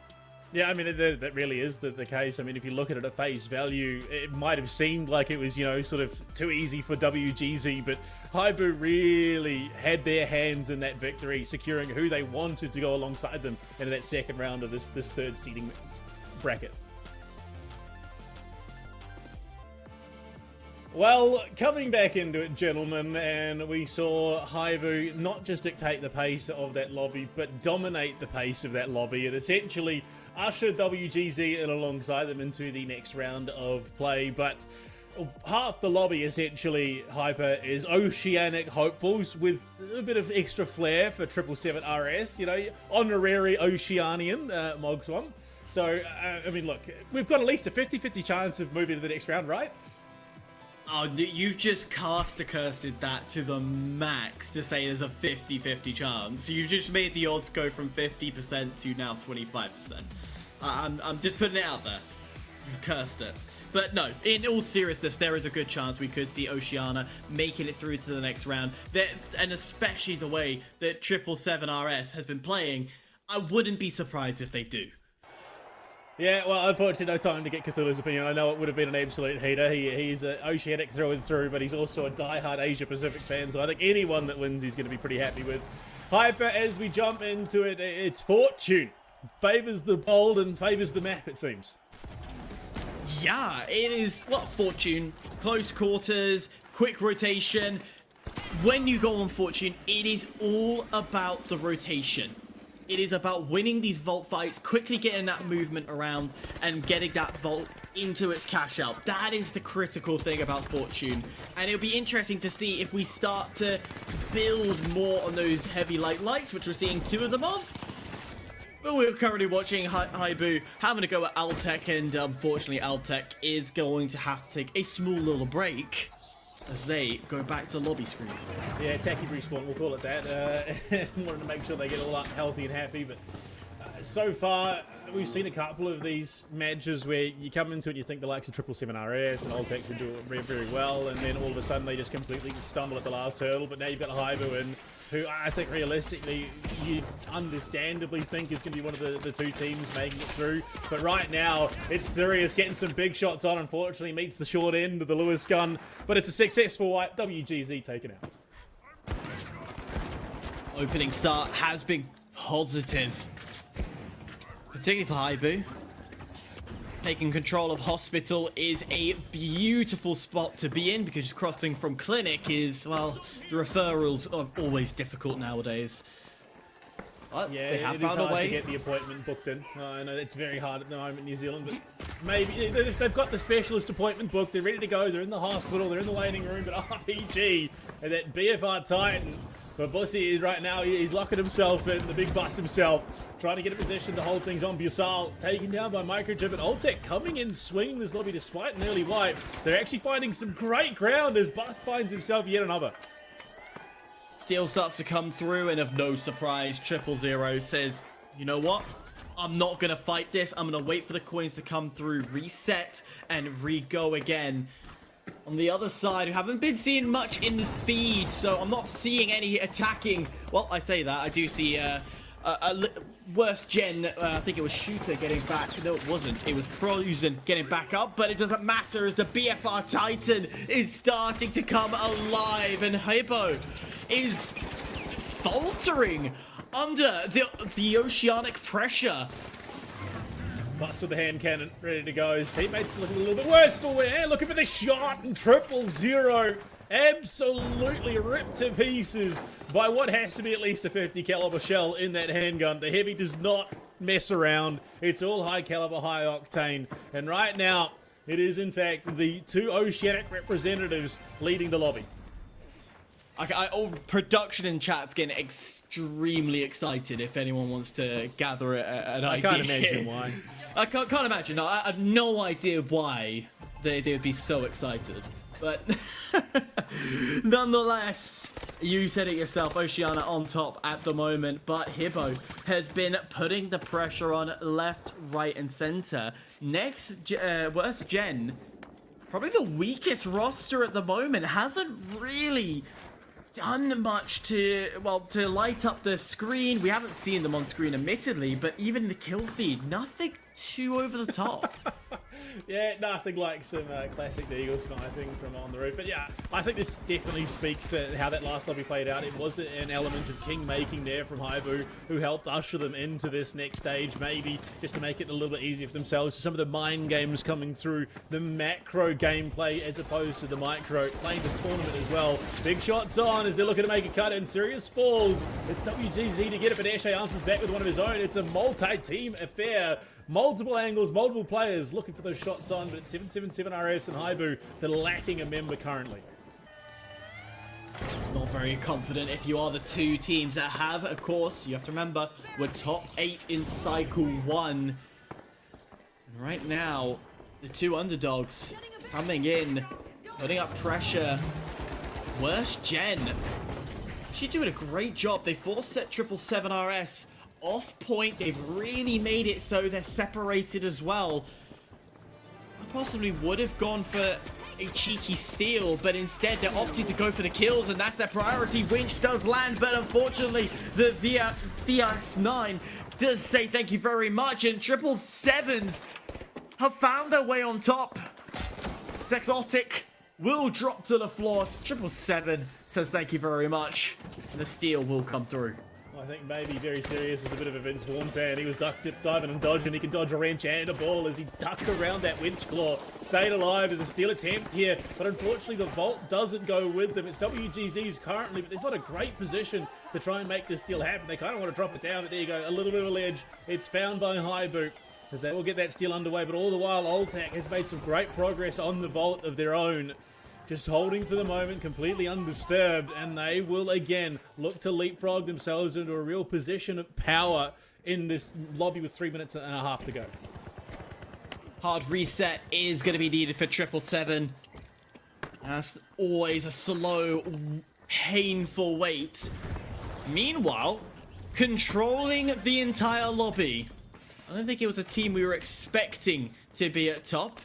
Yeah, I mean, that really is the case. I mean, if you look at it at face value, it might have seemed like it was, sort of too easy for WGZ, but HIBOO really had their hands in that victory, securing who they wanted to go alongside them into that second round of this third seeding bracket. Well, coming back into it, gentlemen, and we saw HIBOO not just dictate the pace of that lobby, but dominate the pace of that lobby, and essentially usher WGZ in alongside them into the next round of play. But half the lobby, essentially, Hyper, is Oceanic hopefuls with a bit of extra flair for 777RS, honorary Oceanian, Mogswam. So, I mean, look, we've got at least a 50-50 chance of moving to the next round, right? Oh, you've just cursed that to the max to say there's a 50-50 chance. You've just made the odds go from 50% to now 25%. I'm just putting it out there. You've cursed it. But no, in all seriousness, there is a good chance we could see Oceania making it through to the next round. And especially the way that 777RS has been playing, I wouldn't be surprised if they do. Yeah, well, unfortunately, no time to get Cthulhu's opinion. I know it would have been an absolute heater. He's an Oceanic through and through, but he's also a die-hard Asia-Pacific fan, so I think anyone that wins he's going to be pretty happy with. Hyper, as we jump into it, it's Fortune. Favours the bold and favours the map, it seems. Yeah, it is, Fortune, close quarters, quick rotation. When you go on Fortune, it is all about the rotation. It is about winning these vault fights, quickly getting that movement around, and getting that vault into its cash out. That is the critical thing about Fortune. And it'll be interesting to see if we start to build more on those heavy lights, which we're seeing 2 of them of. But we're currently watching HIBOO having a go at ALTAC, and unfortunately ALTAC is going to have to take a small little break as they go back to lobby screen. Yeah, tacky respawn, we'll call it that. Wanted to make sure they get all up healthy and happy, but so far, we've seen a couple of these matches where you come into it and you think the likes of 777RS and ALTAC should do it very, very well, and then all of a sudden they just completely stumble at the last hurdle. But now you've got HIBOO in, who I think realistically you understandably think is going to be one of the two teams making it through. But right now it's Sirius getting some big shots on. Unfortunately meets the short end of the Lewis gun, but it's a successful wipe. WGZ taken out. Opening start has been positive, particularly for HIBOO. Taking control of Hospital is a beautiful spot to be in, because crossing from Clinic is, well, the referrals are always difficult nowadays. But Yeah, they have it is found a hard way. to get the appointment booked in. I know it's very hard at the moment in New Zealand, but maybe they've got the specialist appointment booked. They're ready to go. They're in the hospital. They're in the waiting room. But RPG and that BFR Titan. But Bussy right now, he's locking himself in, the big bus himself, trying to get a position to hold things on. Busal taken down by Microchip, and ALTAC coming in swinging this lobby despite an early wipe. They're actually finding some great ground as Bus finds himself yet another. Steel starts to come through, and of no surprise, 000 says, you know what? I'm not going to fight this. I'm going to wait for the coins to come through, reset, and re-go again. On the other side, we haven't been seeing much in the feed, so I'm not seeing any attacking. Well, I say that. I do see worse gen. I think it was Shooter getting back. No, it wasn't. It was Frozen getting back up, but it doesn't matter as the BFR Titan is starting to come alive, and HIBOO is faltering under the oceanic pressure. Bus with the hand cannon ready to go. His teammates looking a little bit worse for wear. Looking for the shot, and 000 absolutely ripped to pieces by what has to be at least a 50 caliber shell in that handgun. The heavy does not mess around. It's all high caliber, high octane. And right now, it is in fact the two oceanic representatives leading the lobby. Production in chat's getting extremely excited if anyone wants to gather an idea. I can't imagine why. I can't imagine. I have no idea why they would be so excited. But nonetheless, you said it yourself, Oceania on top at the moment, but HIBOO has been putting the pressure on left, right, and center. Next, worst gen, probably the weakest roster at the moment, hasn't really done much to light up the screen. We haven't seen them on screen admittedly, but even the kill feed, nothing too over the top. Yeah, nothing like some classic Eagle sniping from on the roof. But yeah, I think this definitely speaks to how that last lobby played out. It was an element of king making there from HIBOO, who helped usher them into this next stage, maybe just to make it a little bit easier for themselves. Some of the mind games coming through, the macro gameplay as opposed to the micro, playing the tournament as well. Big shots on as they're looking to make a cut in. Sirius falls. It's WGZ to get it, but Ashe answers back with one of his own. It's a multi-team affair. Multiple angles, multiple players looking for those shots on, but it's 777RS and HIBOO that are lacking a member currently. Not very confident if you are the two teams that have, of course, you have to remember, we're top 8 in cycle 1. And right now, the two underdogs coming in, putting up pressure. Worst gen. She's doing a great job. They forced set 777RS off point. They've really made it so they're separated as well. I possibly would have gone for a cheeky steal, but instead they're opting to go for the kills, and that's their priority. Winch does land, but unfortunately the VS9 does say thank you very much, and 777s have found their way on top. Sexotic will drop to the floor. 777 says thank you very much, and the steal will come through. I think maybe very serious is a bit of a Vince Vaughn fan. He was duck, dip, diving and dodging. He can dodge a wrench and a ball as he ducked around that winch claw. Stayed alive as a steal attempt here, but unfortunately the vault doesn't go with them. It's WGZ's currently, but there's not a great position to try and make this steal happen. They kind of want to drop it down, but there you go. A little bit of a ledge. It's found by HIBOO as they will get that steal underway, but all the while ALTAC has made some great progress on the vault of their own. Just holding for the moment, completely undisturbed, and they will again look to leapfrog themselves into a real position of power in this lobby with 3 minutes and a half to go. Hard reset is going to be needed for 777. That's always a slow, painful wait. Meanwhile, controlling the entire lobby, I don't think it was a team we were expecting to be at top.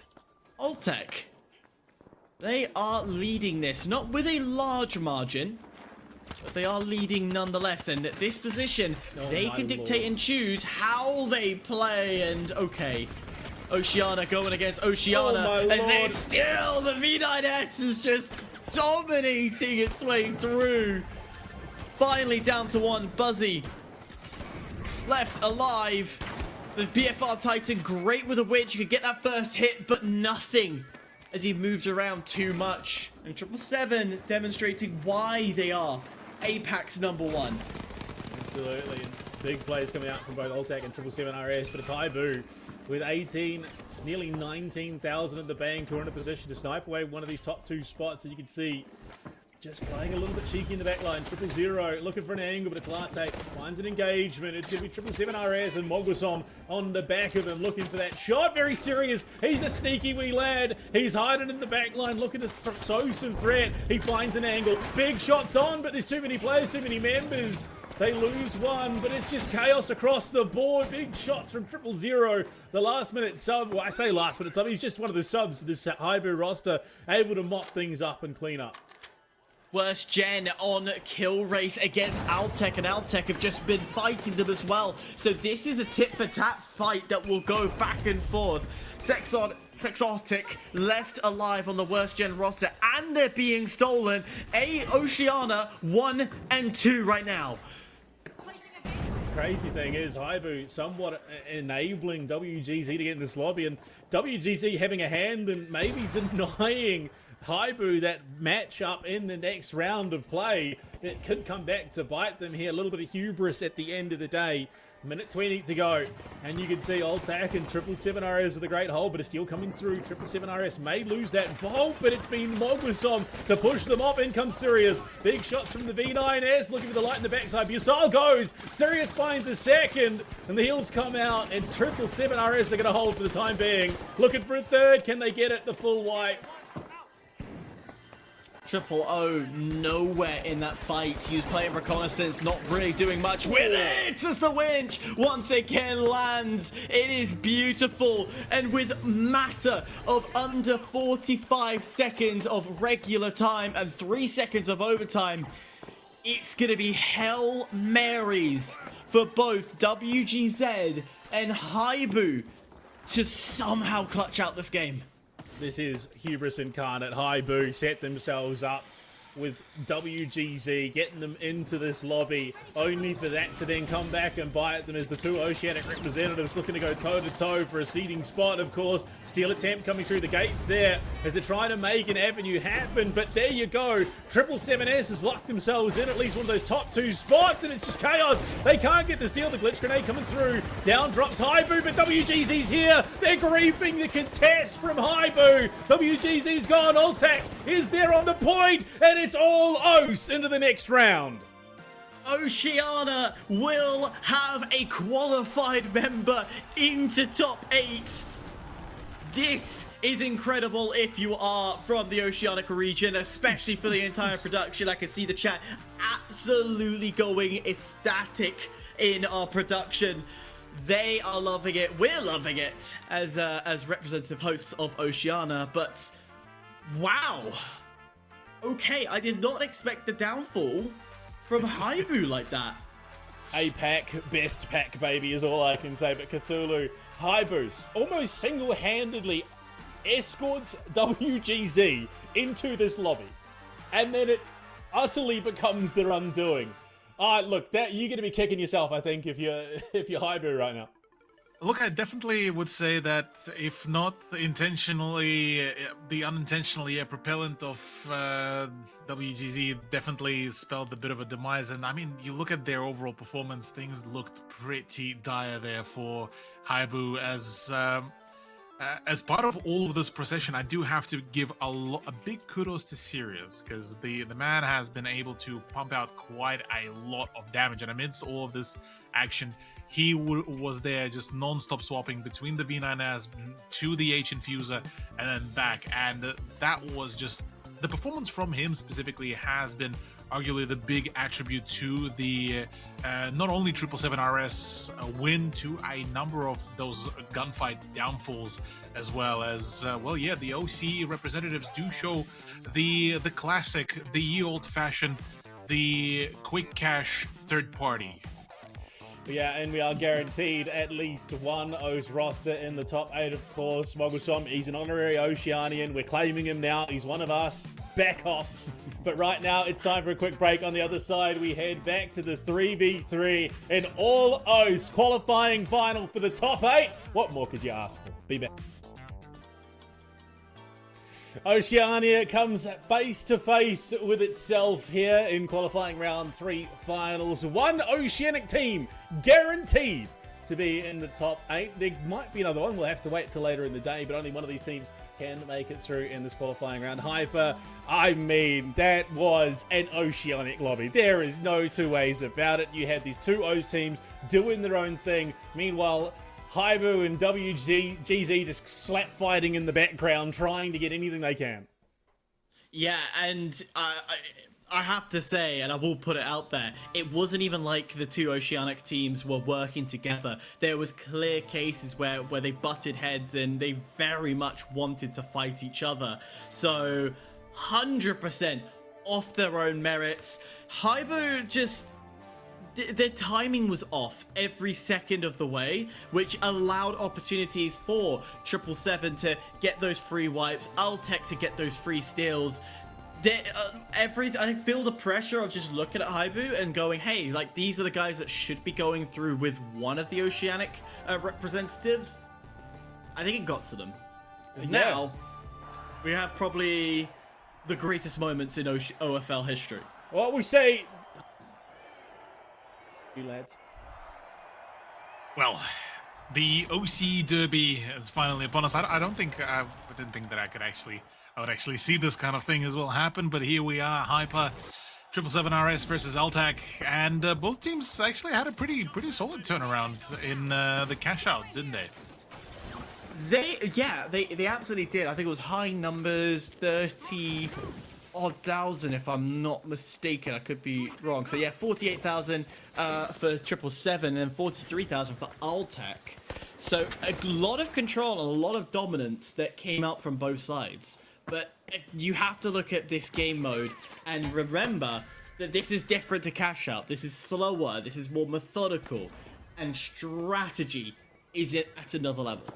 ALTAC. They are leading this, not with a large margin, but they are leading nonetheless. And at this position, they can dictate and choose how they play. And okay, Oceana going against Oceana. As they still, the V9S is just dominating its way through. Finally down to one. Buzzy left alive. The PFR Titan, great with a witch. You could get that first hit, but nothing as he moved around too much. And 777 demonstrating why they are APAC's #1. Absolutely. And big plays coming out from both ALTAC and 777 RS, but it's HIBOO with 18, nearly 19,000 in the bank, who are in a position to snipe away one of these top 2 spots. As you can see, just playing a little bit cheeky in the back line. 000 looking for an angle, but it's ALTAC. Finds an engagement. It's going to be 777 RS and Mogwasom on the back of him, looking for that shot. Very serious. He's a sneaky wee lad. He's hiding in the back line, looking to sow some threat. He finds an angle. Big shots on, but there's too many players, too many members. They lose one, but it's just chaos across the board. Big shots from 000. The last minute sub, well, I say last minute sub, he's just one of the subs to this HIBOO roster, able to mop things up and clean up. Worst gen on kill race against ALTAC, and ALTAC have just been fighting them as well. So this is a tit-for-tat fight that will go back and forth. Sexotic left alive on the worst gen roster, and they're being stolen. Oceana 1 and 2 right now. Crazy thing is, HIBOO somewhat enabling WGZ to get in this lobby, and WGZ having a hand and maybe denying HIBOO that matchup in the next round of play. It could come back to bite them here. A little bit of hubris at the end of the day. Minute 20 to go, and you can see ALTAC and 777 RS with a great hold, but a steal coming through. 777 RS may lose that vault, but it's been Mogwasom to push them off. In comes Sirius. Big shots from the V9S, looking for the light in the backside. Busal goes. Sirius finds a second, and the heels come out, and 777 RS are going to hold for the time being. Looking for a third. Can they get it? The full wipe. 000 nowhere in that fight. He was playing reconnaissance, not really doing much with it as the winch once again lands. It is beautiful, and with matter of under 45 seconds of regular time and 3 seconds of overtime, it's gonna be Hail Marys for both WGZ and HIBOO to somehow clutch out this game. This is hubris incarnate. HIBOO set themselves up with WGZ, getting them into this lobby, only for that to then come back and bite them as the 2 Oceanic representatives looking to go toe-to-toe for a seeding spot, of course. Steal attempt coming through the gates there as they're trying to make an avenue happen, but there you go. 777S has locked themselves in at least one of those top 2 spots, and it's just chaos. They can't get the steal. The glitch grenade coming through. Down drops HIBOO, but WGZ's here. They're griefing the contest from HIBOO. WGZ's gone. ALTAC is there on the point, and it's all O's into the next round. Oceana will have a qualified member into top 8. This is incredible if you are from the Oceanic region, especially for the entire production. I can see the chat absolutely going ecstatic in our production. They are loving it. We're loving it as representative hosts of Oceana, but wow. Okay, I did not expect the downfall from HIBOO like that. APAC, best pack, baby, is all I can say. But Cthulhu, HIBOO almost single-handedly escorts WGZ into this lobby. And then it utterly becomes their undoing. Look, that you're going to be kicking yourself, I think, if you're HIBOO right now. Look, I definitely would say that if not intentionally, the unintentionally propellant of WGZ definitely spelled a bit of a demise. And I mean, you look at their overall performance, things looked pretty dire there for HIBOO. As part of all of this procession, I do have to give a big kudos to Sirius, because the man has been able to pump out quite a lot of damage. And amidst all of this action, he was there just non-stop swapping between the V9S to the H-Infuser and then back. And that was just... the performance from him specifically has been arguably the big attribute to the not only 777 RS win, to a number of those gunfight downfalls, as well as well, yeah, the OC representatives do show the classic, the ye old fashioned, the quick cash third party. Yeah, and we are guaranteed at least one O's roster in the top 8, of course. Mogusom, he's an honorary Oceanian. We're claiming him now. He's one of us. Back off. But right now, it's time for a quick break. On the other side, we head back to the 3v3 in all O's qualifying final for the top 8. What more could you ask for? Be back. Oceania comes face to face with itself here in qualifying round 3 finals. One Oceanic team guaranteed to be in the top 8. There might be another one. We'll have to wait till later in the day, but only one of these teams can make it through in this qualifying round. Hyper, I mean, that was an Oceanic lobby. There is no two ways about it. You had these two O's teams doing their own thing. Meanwhile, HIBOO and WGZ just slap fighting in the background, trying to get anything they can. Yeah, and I have to say, and I will put it out there, it wasn't even like the two Oceanic teams were working together. There was clear cases where they butted heads and they very much wanted to fight each other. So, 100% off their own merits. HIBOO just... their timing was off every second of the way, which allowed opportunities for 777 to get those free wipes, ALTAC to get those free steals. I feel the pressure of just looking at HIBOO and going, hey, like, these are the guys that should be going through with one of the Oceanic representatives. I think it got to them. Because now, we have probably the greatest moments in OFL history. What we say... you lads. Well, the OC Derby is finally upon us. I didn't think that I would actually see this kind of thing as well happen, but here we are, Hyper, 777 RS versus ALTAC, and both teams actually had a pretty solid turnaround in the cash out, didn't they? They absolutely did. I think it was high numbers, 30 odd thousand if I'm not mistaken. I could be wrong. So yeah, 48,000 for 777 and 43,000 for ALTAC. So a lot of control and a lot of dominance that came out from both sides. But you have to look at this game mode and remember that this is different to cash out. This is slower, this is more methodical, and strategy is at another level.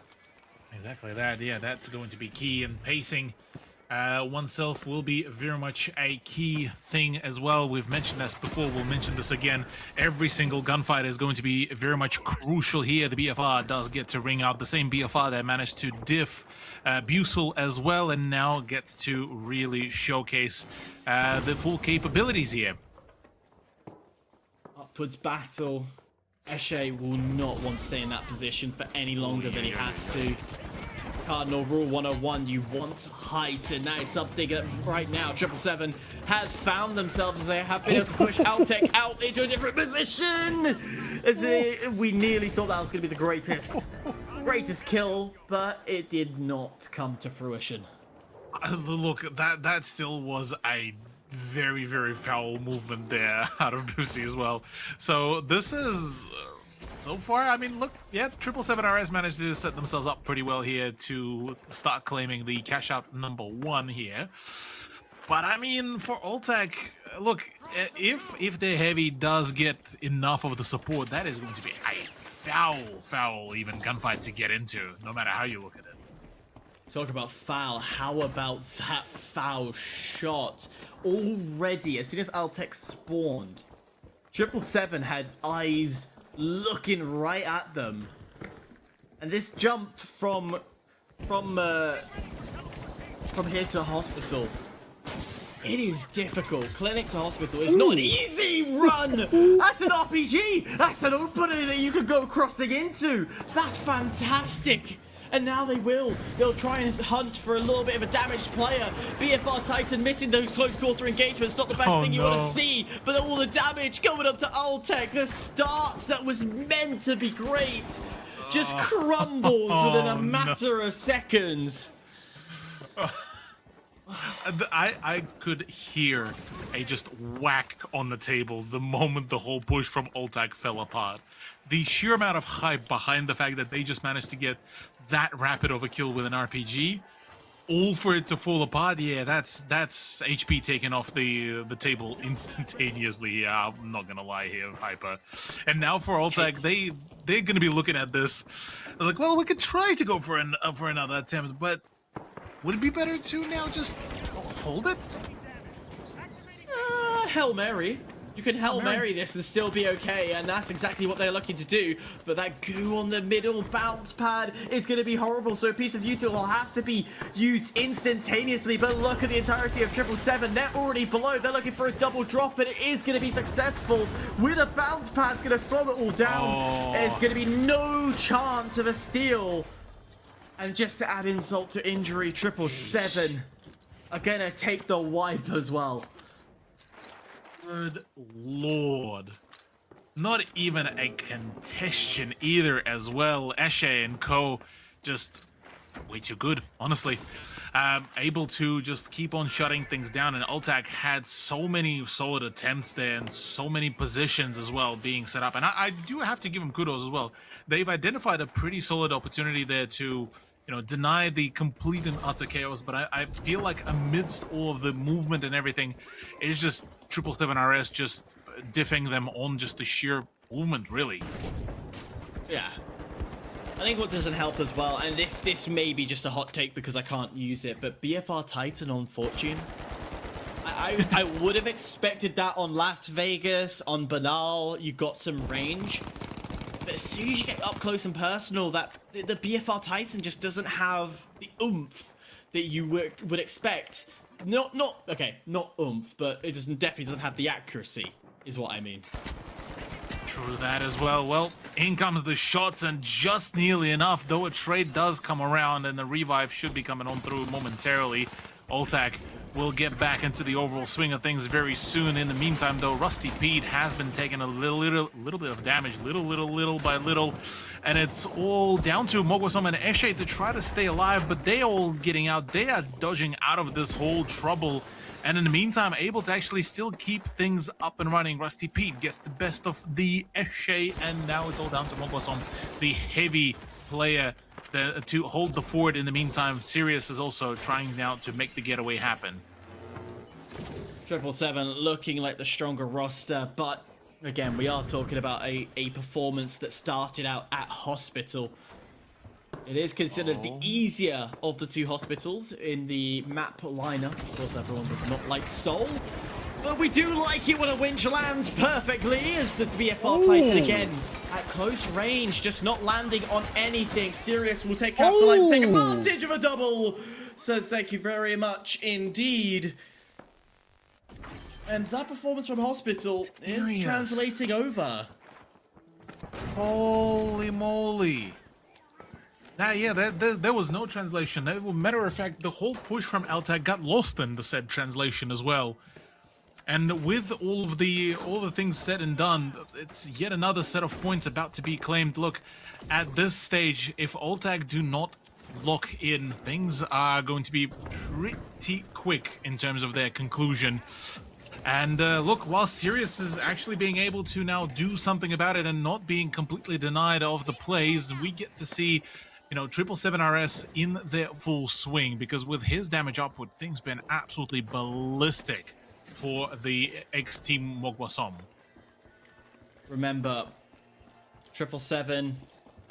Exactly that. Yeah, that's going to be key, and pacing oneself will be very much a key thing as well. We've mentioned this before, we'll mention this again. Every single gunfight is going to be very much crucial here. The BFR does get to ring out, the same BFR that managed to diff Busel as well, and now gets to really showcase the full capabilities here. Upwards battle. Eshe will not want to stay in that position for any longer than he has to. Cardinal Rule 101, you want height, and that is something that right now 777 has found themselves as they have been able to push ALTAC out into a different position. We nearly thought that was going to be the greatest kill, but it did not come to fruition. Look, that still was a very, very foul movement there out of Lucy as well. So this is... so far, I mean, look, yeah, 777 RS managed to set themselves up pretty well here to start claiming the cash out #1 here. But I mean, for ALTAC, look, if the heavy does get enough of the support, that is going to be a foul even gunfight to get into, no matter how you look at it. Talk about foul, how about that foul shot? Already, as soon as ALTAC spawned, 777 had eyes looking right at them, and this jump from here to hospital, it is difficult. Clinic to hospital is not an easy run. That's an RPG. That's an opening that you could go crossing into. That's fantastic. And now they'll try and hunt for a little bit of a damaged player. BFR Titan missing those close quarter engagements, not the best thing you want to see, but all the damage going up to ALTAC. The start that was meant to be great just crumbles within a matter of seconds. I could hear a just whack on the table the moment the whole push from ALTAC fell apart. The sheer amount of hype behind the fact that they just managed to get that rapid overkill with an RPG, all for it to fall apart, yeah, that's HP taken off the table instantaneously. Yeah, I'm not gonna lie here, Hyper. And now for ALTAC, they're gonna be looking at this. I was like, well, we could try to go for another attempt, but would it be better to now just hold it? Hail Mary. You can Hail Mary this and still be okay, and that's exactly what they're looking to do. But that goo on the middle bounce pad is going to be horrible, so a piece of util will have to be used instantaneously. But look at the entirety of 777. They're already below. They're looking for a double drop, but it is going to be successful. With a bounce pad, it's going to slow it all down. There's going to be no chance of a steal. And just to add insult to injury, 777 are going to take the wipe as well. Good lord. Not even a contention either as well. Eshe and co just way too good, honestly. Able to just keep on shutting things down, and ALTAC had so many solid attempts there and so many positions as well being set up. And I do have to give them kudos as well. They've identified a pretty solid opportunity there to, you know, deny the complete and utter chaos, but I feel like amidst all of the movement and everything, it's just 777 RS just diffing them on just the sheer movement, really. Yeah. I think what doesn't help as well, and this may be just a hot take because I can't use it, but BFR Titan on Fortune. I would have expected that on Las Vegas, on Banal, you got some range. But as soon as you get up close and personal, that the BFR Titan just doesn't have the oomph that you would expect. Not oomph, but it definitely doesn't have the accuracy, is what I mean. True that as well. Well, in come the shots, and just nearly enough, though a trade does come around, and the revive should be coming on through momentarily. ALTAC will get back into the overall swing of things very soon. In the meantime, though, Rusty Pete has been taking a little bit of damage, little by little, and it's all down to Mogwasom and Eshe to try to stay alive, but they all getting out. They are dodging out of this whole trouble, and in the meantime, able to actually still keep things up and running. Rusty Pete gets the best of the Eshe, and now it's all down to Mogwasom, the heavy player, to hold the fort. In the meantime, Sirius is also trying now to make the getaway happen. 777 looking like the stronger roster, but again, we are talking about a performance that started out at Hospital. It is considered the easier of the two hospitals in the map lineup. Of course, everyone does not like Soul, but we do like it when a winch lands perfectly, as the BFR Titan again at close range, just not landing on anything. Sirius will take capitalize, take advantage of a double. Says thank you very much indeed. And that performance from Hospital is translating over. Holy moly. There was no translation. As a matter of fact, the whole push from ALTAC got lost in the said translation as well. And with all the things said and done, it's yet another set of points about to be claimed. Look, at this stage, if ALTAC do not lock in, things are going to be pretty quick in terms of their conclusion. And look, while Sirius is actually being able to now do something about it and not being completely denied of the plays, we get to see, you know, 777 RS in their full swing, because with his damage upward, things been absolutely ballistic for the ex-team Mogwasom. Remember, 777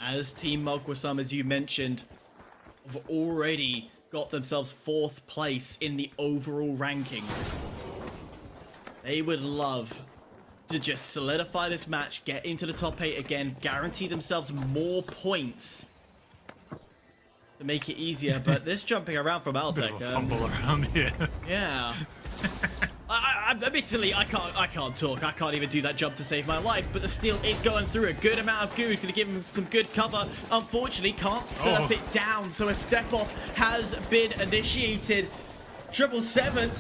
as Team Mogwasom, as you mentioned, have already got themselves 4th place in the overall rankings. They would love to just solidify this match, get into the top 8 again, guarantee themselves more points to make it easier. But this jumping around from ALTAC, fumble around here. Yeah. Admittedly, I can't talk. I can't even do that jump to save my life. But the steal is going through. A good amount of goo is going to give him some good cover. Unfortunately, can't surf it down. So a step off has been initiated. 777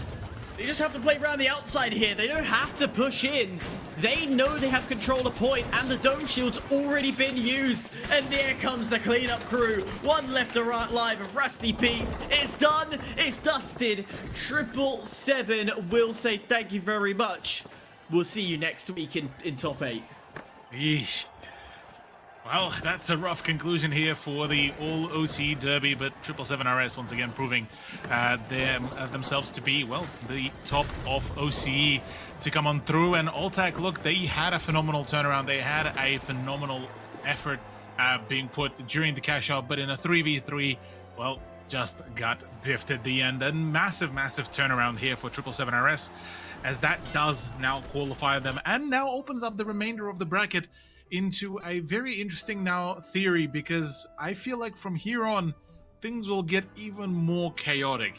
They just have to play around the outside here. They don't have to push in. They know they have control of point, and the dome shield's already been used. And there comes the cleanup crew. One left alive of Rusty Pete. It's done. It's dusted. 777 will say thank you very much. We'll see you next week in top 8. Yeesh. Well, that's a rough conclusion here for the all OC derby, but 777 RS once again proving themselves to be, well, the top of OCE to come on through. And ALTAC, look, they had a phenomenal turnaround. They had a phenomenal effort being put during the cash out, but in a 3v3, well, just got diffed at the end. A massive turnaround here for 777 RS, as that does now qualify them and now opens up the remainder of the bracket into a very interesting now theory, because I feel like from here on things will get even more chaotic.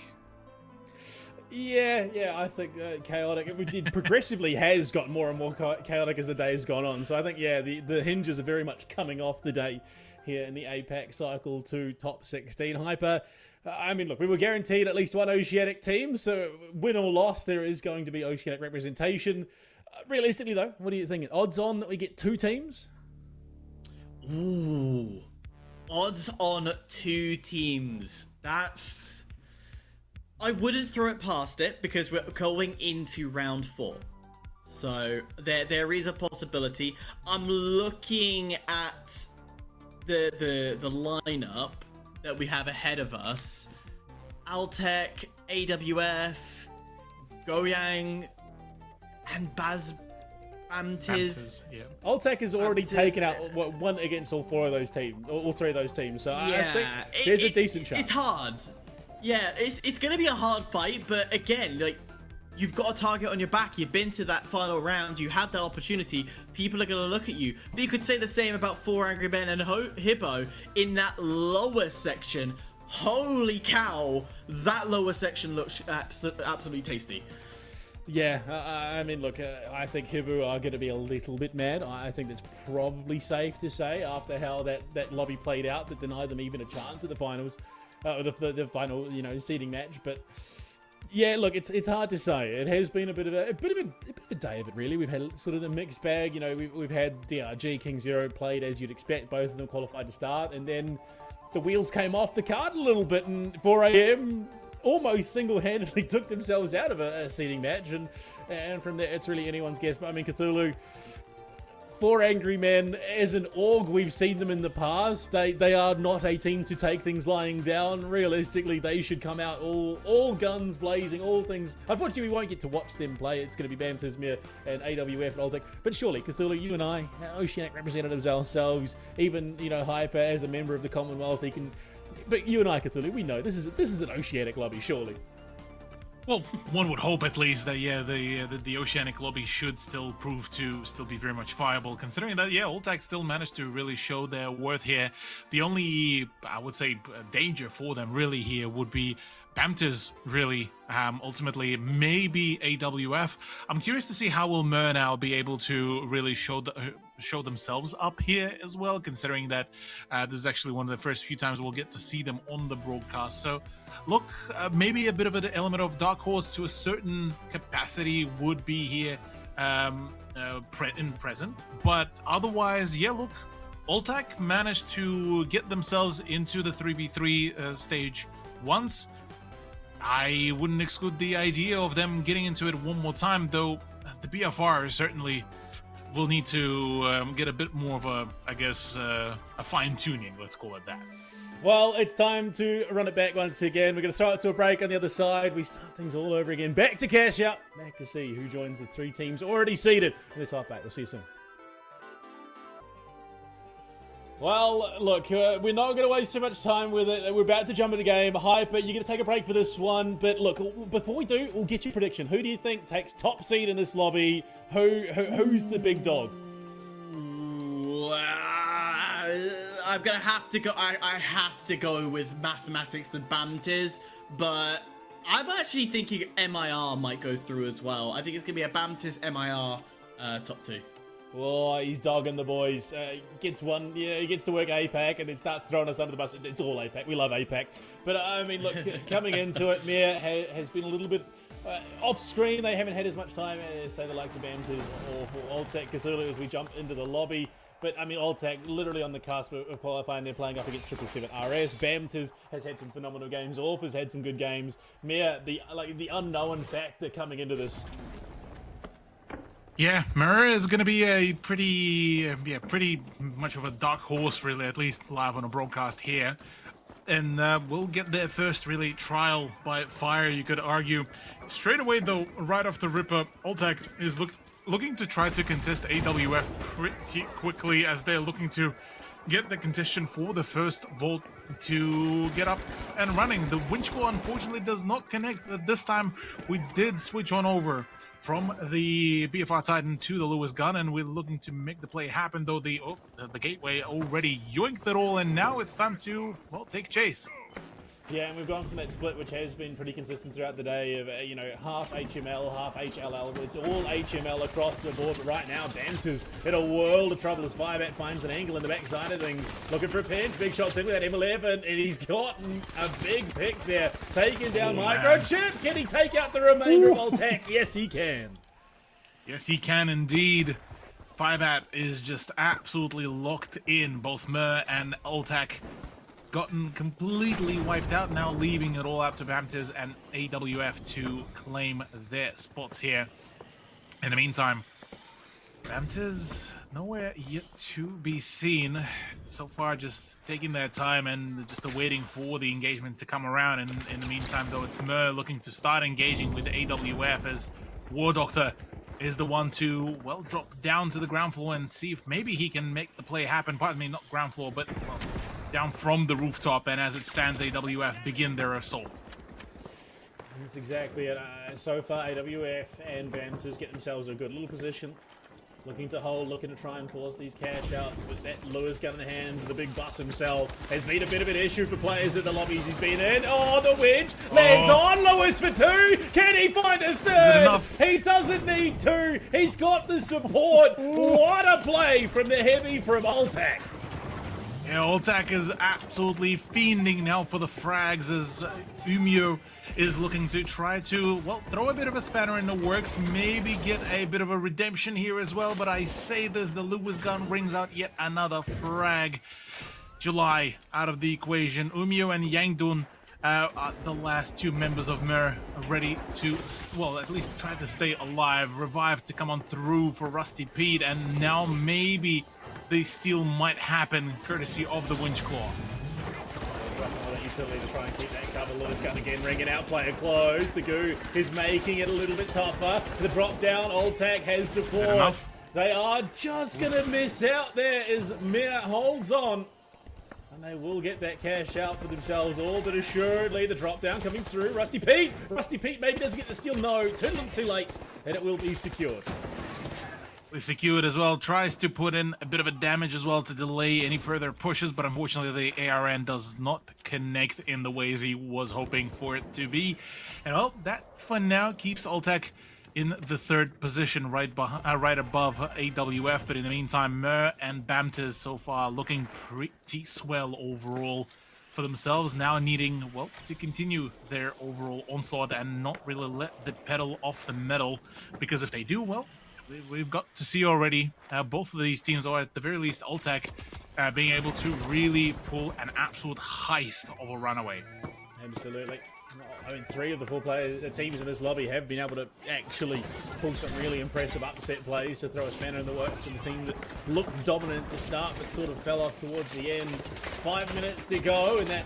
Yeah, I think chaotic. It progressively has got more and more chaotic as the day has gone on. So I think, yeah, the hinges are very much coming off the day here in the APAC cycle to top 16. Hyper, I mean, look, we were guaranteed at least one Oceanic team, so win or loss, there is going to be Oceanic representation. Realistically, though, what are you thinking? Odds on that we get 2 teams? Ooh. Odds on 2 teams. That's... I wouldn't throw it past it, because we're going into round 4. So there is a possibility. I'm looking at the lineup that we have ahead of us. ALTAC, AWF, Goyang, and Bamtiz. Yeah. ALTAC has already taken out one against all 3 of those teams. So I think there's a decent chance. It's hard. Yeah, it's going to be a hard fight, but again, like, you've got a target on your back. You've been to that final round. You had that opportunity. People are going to look at you. But you could say the same about 4 Angry Men and HIBOO in that lower section. Holy cow, that lower section looks absolutely tasty. Yeah, I mean, look, I think HIBOO are going to be a little bit mad. I think that's probably safe to say after how that lobby played out that denied them even a chance at the finals, the final, seeding match. But yeah, look, it's hard to say. It has been a bit of a day of it, really. We've had sort of the mixed bag. We've had DRG, KingZero played as you'd expect. Both of them qualified to start, and then the wheels came off the cart a little bit, and 4 AM almost single-handedly took themselves out of a seeding match, and from there it's really anyone's guess. But I mean, Cthulhu, 4 Angry Men, as an org, we've seen them in the past. They are not a team to take things lying down. Realistically, they should come out all guns blazing, all things. Unfortunately, we won't get to watch them play. It's going to be Bamtiz, MIR, and AWF and ALTAC. But surely, Cthulhu, you and I, Oceanic representatives ourselves, even, Hyper as a member of the Commonwealth, he can... But you and I, Cthulhu, we know this is an Oceanic lobby, surely. Well, one would hope at least that, yeah, the Oceanic lobby should still prove to still be very much viable, considering that, yeah, ALTAC still managed to really show their worth here. The only, I would say, danger for them really here would be Bamtiz, really, ultimately, maybe AWF. I'm curious to see how will MIR now be able to really show themselves up here as well, considering that this is actually one of the first few times we'll get to see them on the broadcast. So, look, maybe a bit of an element of Dark Horse to a certain capacity would be here present. But otherwise, yeah, look, ALTAC managed to get themselves into the 3v3 stage once. I wouldn't exclude the idea of them getting into it one more time, though the BFR certainly will need to get a bit more of a, I guess, a fine-tuning, let's call it that. Well, it's time to run it back once again. We're going to throw it to a break on the other side. We start things all over again. Back to cash out. Back to see who joins the 3 teams already seeded in the top 8. We'll see you soon. Well, look, we're not going to waste too much time with it. We're about to jump into game. Hyper, you're going to take a break for this one. But look, before we do, we'll get your prediction. Who do you think takes top seed in this lobby? Who's the big dog? I'm going to have to go. I have to go with mathematics and Bamtiz, but I'm actually thinking MIR might go through as well. I think it's going to be a Bamtiz MIR top 2. Oh, he's dogging the boys. Gets one, yeah, he gets to work APAC and then starts throwing us under the bus. It's all APAC. We love APAC. But I mean, look, coming into it, MIR has been a little bit off screen. They haven't had as much time as, say, the likes of Bamtiz or ALTAC, Cthulhu as we jump into the lobby. But I mean, ALTAC literally on the cusp of qualifying. They're playing up against 777 RS. Bamtiz has had some phenomenal games. OFF has had some good games. MIR, the unknown factor coming into this. Yeah, MIR is going to be a pretty much of a dark horse, really, at least live on a broadcast here. And we'll get their first, really, trial by fire, you could argue. Straight away, though, right off the ripper, ALTAC is looking to try to contest AWF pretty quickly as they're looking to get the contention for the first vault to get up and running. The winch core, unfortunately, does not connect. This time, we did switch on over from the BFR Titan to the Lewis gun, and we're looking to make the play happen, though the gateway already yoinked it all, and now it's time to, well, take chase. Yeah, and we've gone from that split, which has been pretty consistent throughout the day, of, you know, half HML, half HLL. It's all HML across the board, but right now, Bamtiz in a world of trouble as Firebat finds an angle in the backside of things. Looking for a pinch, big shots in with that M11, and he's gotten a big pick there. Taking down Microchip. Can he take out the remainder of ALTAC? Yes, he can. Yes, he can indeed. Firebat is just absolutely locked in. Both MIR and ALTAC gotten completely wiped out, now leaving it all up to Bamtiz and AWF to claim their spots here. In the meantime, Bamtiz nowhere yet to be seen. So far, just taking their time and just awaiting for the engagement to come around. And in the meantime, though, it's MIR looking to start engaging with AWF as War Doctor is the one to, well, drop down to the ground floor and see if maybe he can make the play happen. Pardon me, not ground floor, but, well, down from the rooftop, and as it stands, AWF begin their assault. That's exactly it. So far, AWF and Bamtiz get themselves a good little position. Looking to hold, looking to try and force these cash outs, but that Lewis gun in the hands of the big boss himself has been a bit of an issue for players in the lobbies he's been in. Oh, the winch lands on Lewis for two. Can he find a third? He doesn't need two. He's got the support. What a play from the heavy from ALTAC. Yeah, ALTAC is absolutely fiending now for the frags as HUNNU is looking to try to, well, throw a bit of a spanner in the works, maybe get a bit of a redemption here as well, but I say this, the Lewis gun brings out yet another frag. July out of the equation. HUNNU and Yangdun are the last two members of MIR ready to, well, at least try to stay alive. Revive to come on through for Rusty Pete, and now maybe the steal might happen courtesy of the winch claw. Utility to try and keep that cover. Lewis gun again ringing out, player close. The goo is making it a little bit tougher. The drop down, ALTAC has support. They are just going to miss out there as MIR holds on. And they will get that cash out for themselves all but assuredly. The drop down coming through. Rusty Pete maybe doesn't get the steal. No, too late. And it will be secured. Secured as well, tries to put in a bit of a damage as well to delay any further pushes, but unfortunately the ARN does not connect in the ways he was hoping for it to be. And well, that for now keeps ALTAC in the third position, right above AWF, but in the meantime, MIR and Bamtiz so far looking pretty swell overall for themselves, now needing, well, to continue their overall onslaught and not really let the pedal off the metal, because if they do, well, we've got to see already both of these teams, or at the very least ALTAC, being able to really pull an absolute heist of a runaway. Absolutely. I mean, 3 of the 4 teams in this lobby have been able to actually pull some really impressive upset plays to throw a spanner in the works, and the team that looked dominant at the start but sort of fell off towards the end. 5 minutes to go, and that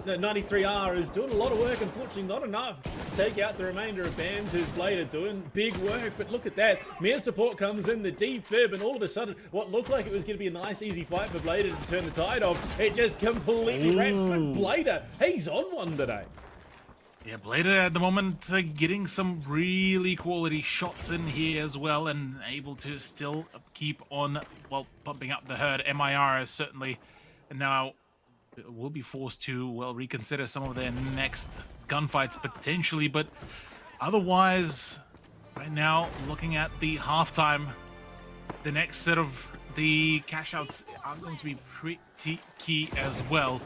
the 93R is doing a lot of work. Unfortunately, not enough to take out the remainder of Bamtiz. Blade are doing big work, but look at that. MIR support comes in, the defib, and all of a sudden, what looked like it was going to be a nice, easy fight for Blader to turn the tide off, it just completely wraps. But Blader, he's on one today. Yeah, Blader at the moment getting some really quality shots in here as well, and able to still keep on, well, pumping up the herd. MIR is certainly now will be forced to, well, reconsider some of their next gunfights potentially, but otherwise, right now, looking at the halftime, the next set of the cash outs are going to be pretty key as well.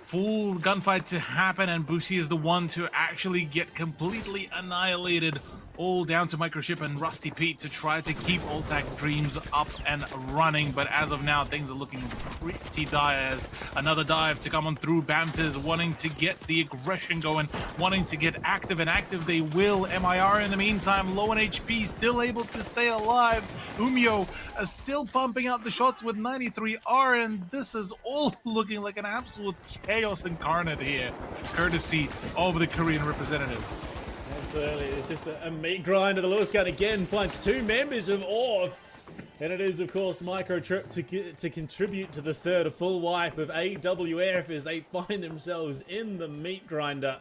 Full gunfight to happen, and Boosie is the one to actually get completely annihilated, all down to Microchip and Rusty Pete to try to keep ALTAC dreams up and running. But as of now, things are looking pretty dire as another dive to come on through. Bamtiz wanting to get the aggression going, wanting to get active, and active they will. MIR in the meantime, low on HP, still able to stay alive. Umio still pumping out the shots with 93R, and this is all looking like an absolute chaos incarnate here, courtesy of the Korean representatives. Absolutely, it's just a meat grinder. The Lewis gun again finds two members of OFF. And it is, of course, Microchip to contribute to the third full wipe of AWF as they find themselves in the meat grinder.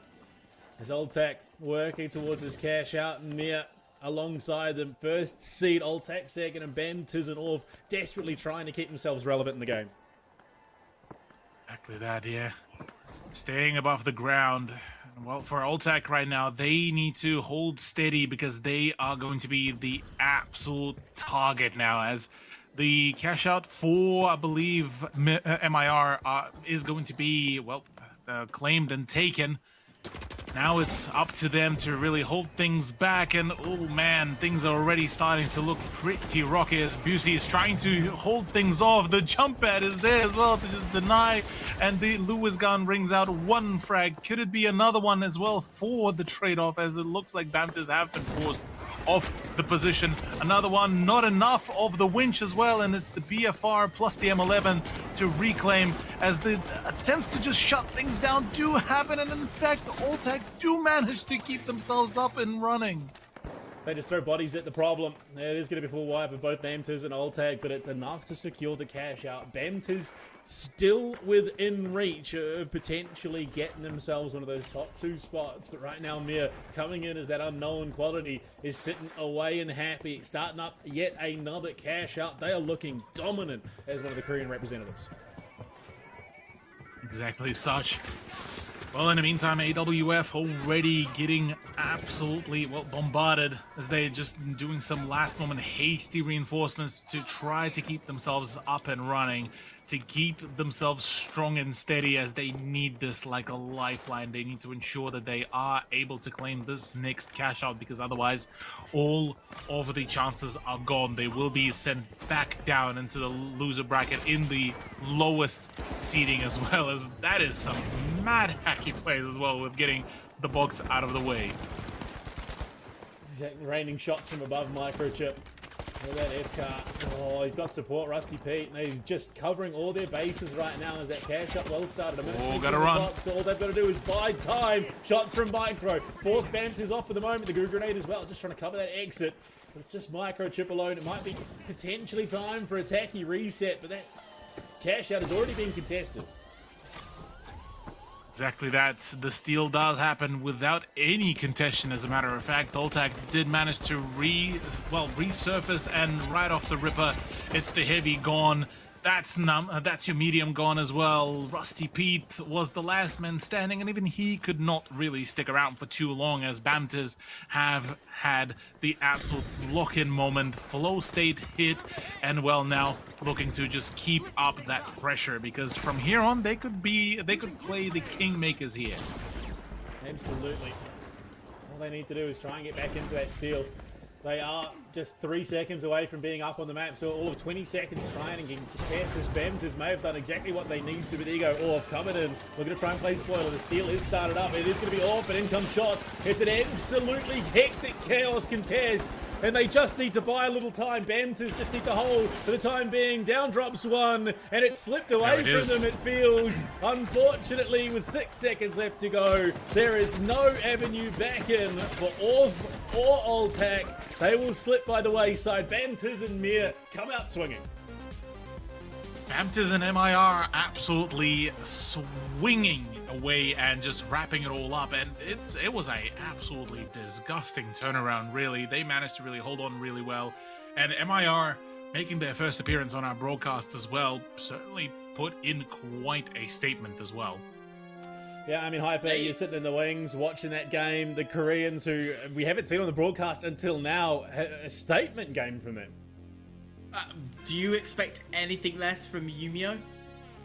As ALTAC working towards his cash out, and MIR alongside them. First seed, ALTAC second, and Bamtiz and OFF desperately trying to keep themselves relevant in the game. Exactly that, yeah. Staying above the ground. Well, for ALTAC right now, they need to hold steady because they are going to be the absolute target now, as the cash out for, I believe, MIR is going to be, well, claimed and taken. Now it's up to them to really hold things back, and oh man, things are already starting to look pretty rocky as Busey is trying to hold things off. The jump pad is there as well to just deny, and the Lewis gun rings out one frag. Could it be another one as well for the trade-off, as it looks like Bamtiz have been forced off the position. Another one, not enough of the winch as well, and it's the BFR plus the M11 to reclaim, as the attempts to just shut things down do happen, and in fact ALTAC do manage to keep themselves up and running. They just throw bodies at the problem. It is going to be full wipe of both Bamtiz and ALTAC, but it's enough to secure the cash out. Bamtiz still within reach of potentially getting themselves one of those top two spots, but right now MIR coming in as that unknown quality is sitting away and happy, starting up yet another cash out. They are looking dominant as one of the Korean representatives. Exactly such. Well, in the meantime, AWF already getting absolutely, well, bombarded as they're just doing some last-moment hasty reinforcements to try to keep themselves up and running, to keep themselves strong and steady, as they need this like a lifeline. They need to ensure that they are able to claim this next cash out, because otherwise all of the chances are gone. They will be sent back down into the loser bracket in the lowest seeding, as well, as that is some mad hacky plays as well with getting the box out of the way. Raining shots from above Microchip. Look at that F-car. Oh, he's got support, Rusty Pete. And they're just covering all their bases right now as that cash up well started. Oh, gotta run. So all they've got to do is buy time. Shots from Micro. Force Bamtiz off for the moment. The Goo Grenade as well, just trying to cover that exit. But it's just Microchip alone. It might be potentially time for a tacky reset, but that cash out has already been contested. Exactly that. The steal does happen without any contention, as a matter of fact. ALTAC did manage to resurface, and right off the ripper, it's the heavy gone. That's your medium gone as well. Rusty Pete was the last man standing, and even he could not really stick around for too long, as Bamtiz have had the absolute lock-in moment. Flow state hit, and well, now looking to just keep up that pressure, because from here on they could play the kingmakers here. Absolutely. All they need to do is try and get back into that steal. They are just 3 seconds away from being up on the map, so all of 20 seconds trying and getting past this. Bamtiz may have done exactly what they need to, but there you go. OFF coming in. We're going to try and play spoiler. The steal is started up. It is going to be OFF, but in comes shots. It's an absolutely hectic chaos contest, and they just need to buy a little time. Bamtiz just need to hold for the time being. Down drops one, and it slipped away from them, it feels. Unfortunately, with 6 seconds left to go, there is no avenue back in for OFF or ALTAC. They will slip by the wayside. Bamtiz and MIR come out swinging. Bamtiz and MIR absolutely swinging away and just wrapping it all up, and it was a absolutely disgusting turnaround, really. They managed to really hold on really well, and MIR making their first appearance on our broadcast as well certainly put in quite a statement as well. Yeah, I mean, Hyper, you're sitting in the wings watching that game. The Koreans, who we haven't seen on the broadcast until now, a statement game from them. Do you expect anything less from Yumio?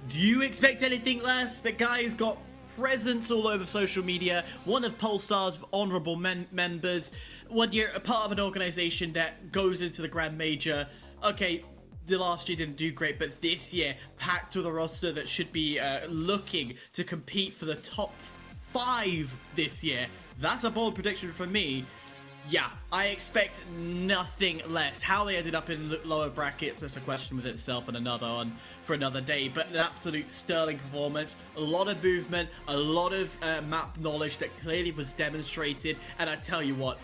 Do you expect anything less? The guy's got presence all over social media, one of Polestar's honorable members. When you're a part of an organization that goes into the Grand Major, okay, the last year didn't do great, but this year, packed with a roster that should be looking to compete for the top 5 this year. That's a bold prediction from me. Yeah, I expect nothing less. How they ended up in lower brackets, that's a question within itself and another on for another day. But an absolute sterling performance, a lot of movement, a lot of map knowledge that clearly was demonstrated. And I tell you what,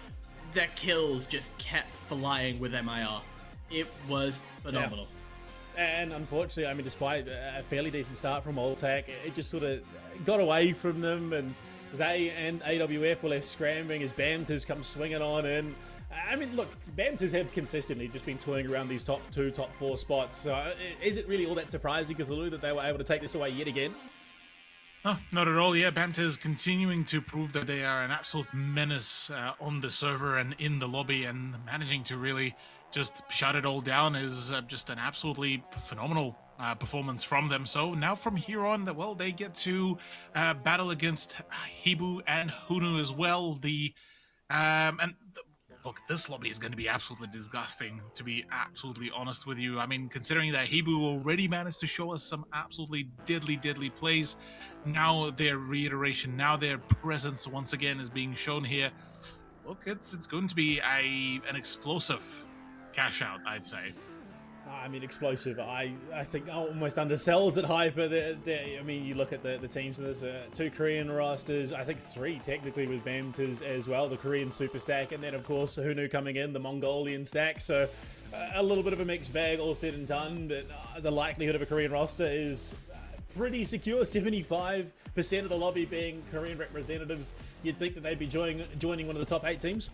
their kills just kept flying with MIR. It was phenomenal. Yeah. And unfortunately, I mean, despite a fairly decent start from ALTAC, it just sort of got away from them, and they and AWF were left scrambling as Bamtiz comes swinging on in. I mean, look, Bamtiz have consistently just been toying around these top 2, top 4 spots. So is it really all that surprising, Cthulhu, that they were able to take this away yet again? Oh, not at all. Yeah, Bamtiz continuing to prove that they are an absolute menace on the server and in the lobby, and managing to really just shut it all down is just an absolutely phenomenal performance from them. So now from here on, well, they get to battle against HIBOO and HUNNU as well. Look, this lobby is going to be absolutely disgusting, to be absolutely honest with you. I mean, considering that HIBOO already managed to show us some absolutely deadly plays, now their reiteration, now their presence once again is being shown here. Look, it's going to be an explosive cash out, I'd say. I mean, explosive. I think almost undersells it Hyper. I mean, you look at the teams, and there's 2 Korean rosters. I think 3 technically with Bamtiz as well, the Korean super stack, and then of course HUNNU coming in, the Mongolian stack. So a little bit of a mixed bag, all said and done. But the likelihood of a Korean roster is pretty secure. 75% of the lobby being Korean representatives. You'd think that they'd be joining one of the top 8 teams.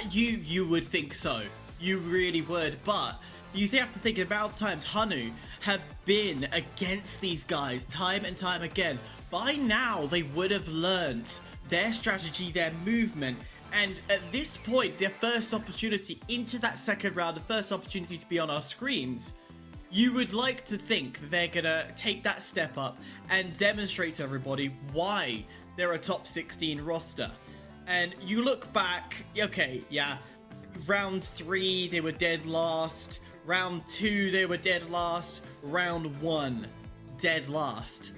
You would think so. You really would, but you have to think about times HUNNU have been against these guys time and time again. By now, they would have learned their strategy, their movement, and at this point, their first opportunity into that second round, the first opportunity to be on our screens, you would like to think they're gonna take that step up and demonstrate to everybody why they're a top 16 roster. And you look back, okay, yeah, round 3, they were dead last. Round 2, they were dead last. Round 1, dead last.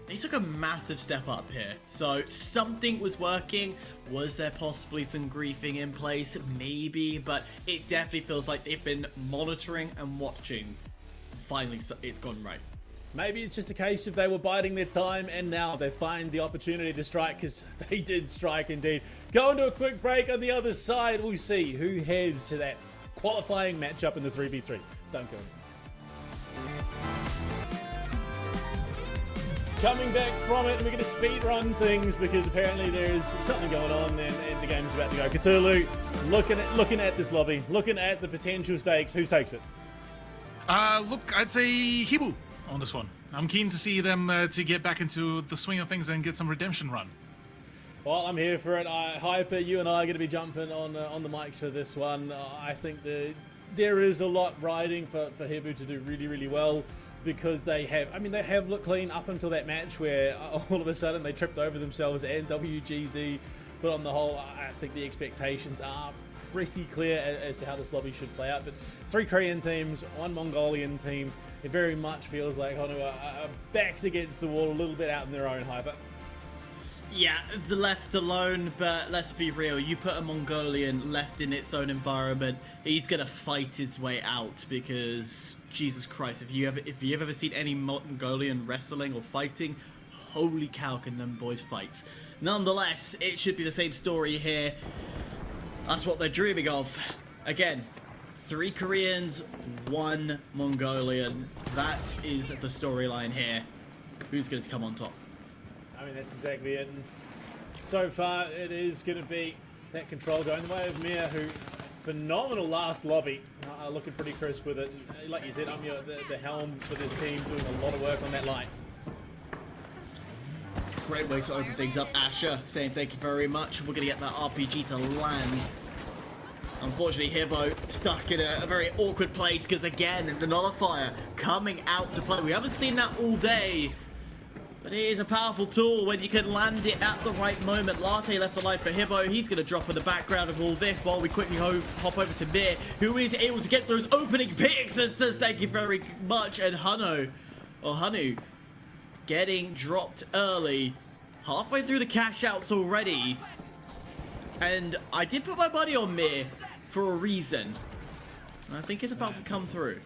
They took a massive step up here. So something was working. Was there possibly some griefing in place? Maybe, but it definitely feels like they've been monitoring and watching. Finally, it's gone right. Maybe it's just a case of they were biding their time and now they find the opportunity to strike, because they did strike indeed. Go into a quick break. On the other side, we'll see who heads to that qualifying matchup in the 3v3. Don't go. Coming back from it, and we're going to speed run things because apparently there's something going on and the game's about to go. Cthulhu, looking at this lobby, looking at the potential stakes. Who takes it? Look, I'd say HIBOO on this one. I'm keen to see them to get back into the swing of things and get some redemption run. Well, I'm here for it. Hyper, you and I are going to be jumping on the mics for this one. I think there is a lot riding for HIBOO to do really well, because they have looked clean up until that match where all of a sudden they tripped over themselves and WGZ. But on the whole, I think the expectations are pretty clear as to how this lobby should play out. But 3 Korean teams, 1 Mongolian team. It very much feels like HUNNU are backs against the wall, a little bit out in their own Hyper. Yeah, the left alone, but let's be real. You put a Mongolian left in its own environment, he's gonna fight his way out, because Jesus Christ, if you've ever seen any Mongolian wrestling or fighting, holy cow, can them boys fight. Nonetheless, it should be the same story here. That's what they're dreaming of. Again, 3 Koreans, 1 Mongolian. That is the storyline here. Who's going to come on top? I mean, that's exactly it. And so far, it is going to be that control going the way of MIR, who phenomenal last lobby. Looking pretty crisp with it. And like you said, I'm the helm for this team, doing a lot of work on that line. Great way to open things up. Asher saying thank you very much. We're going to get that RPG to land. Unfortunately, HIBOO stuck in a very awkward place because, again, the nullifier coming out to play. We haven't seen that all day, but it is a powerful tool when you can land it at the right moment. Latte left alive for HIBOO. He's going to drop in the background of all this while we quickly hop over to MIR, who is able to get those opening picks and says thank you very much. And HUNNU, getting dropped early. Halfway through the cash outs already. And I did put my money on MIR for a reason. And I think it's about to come through.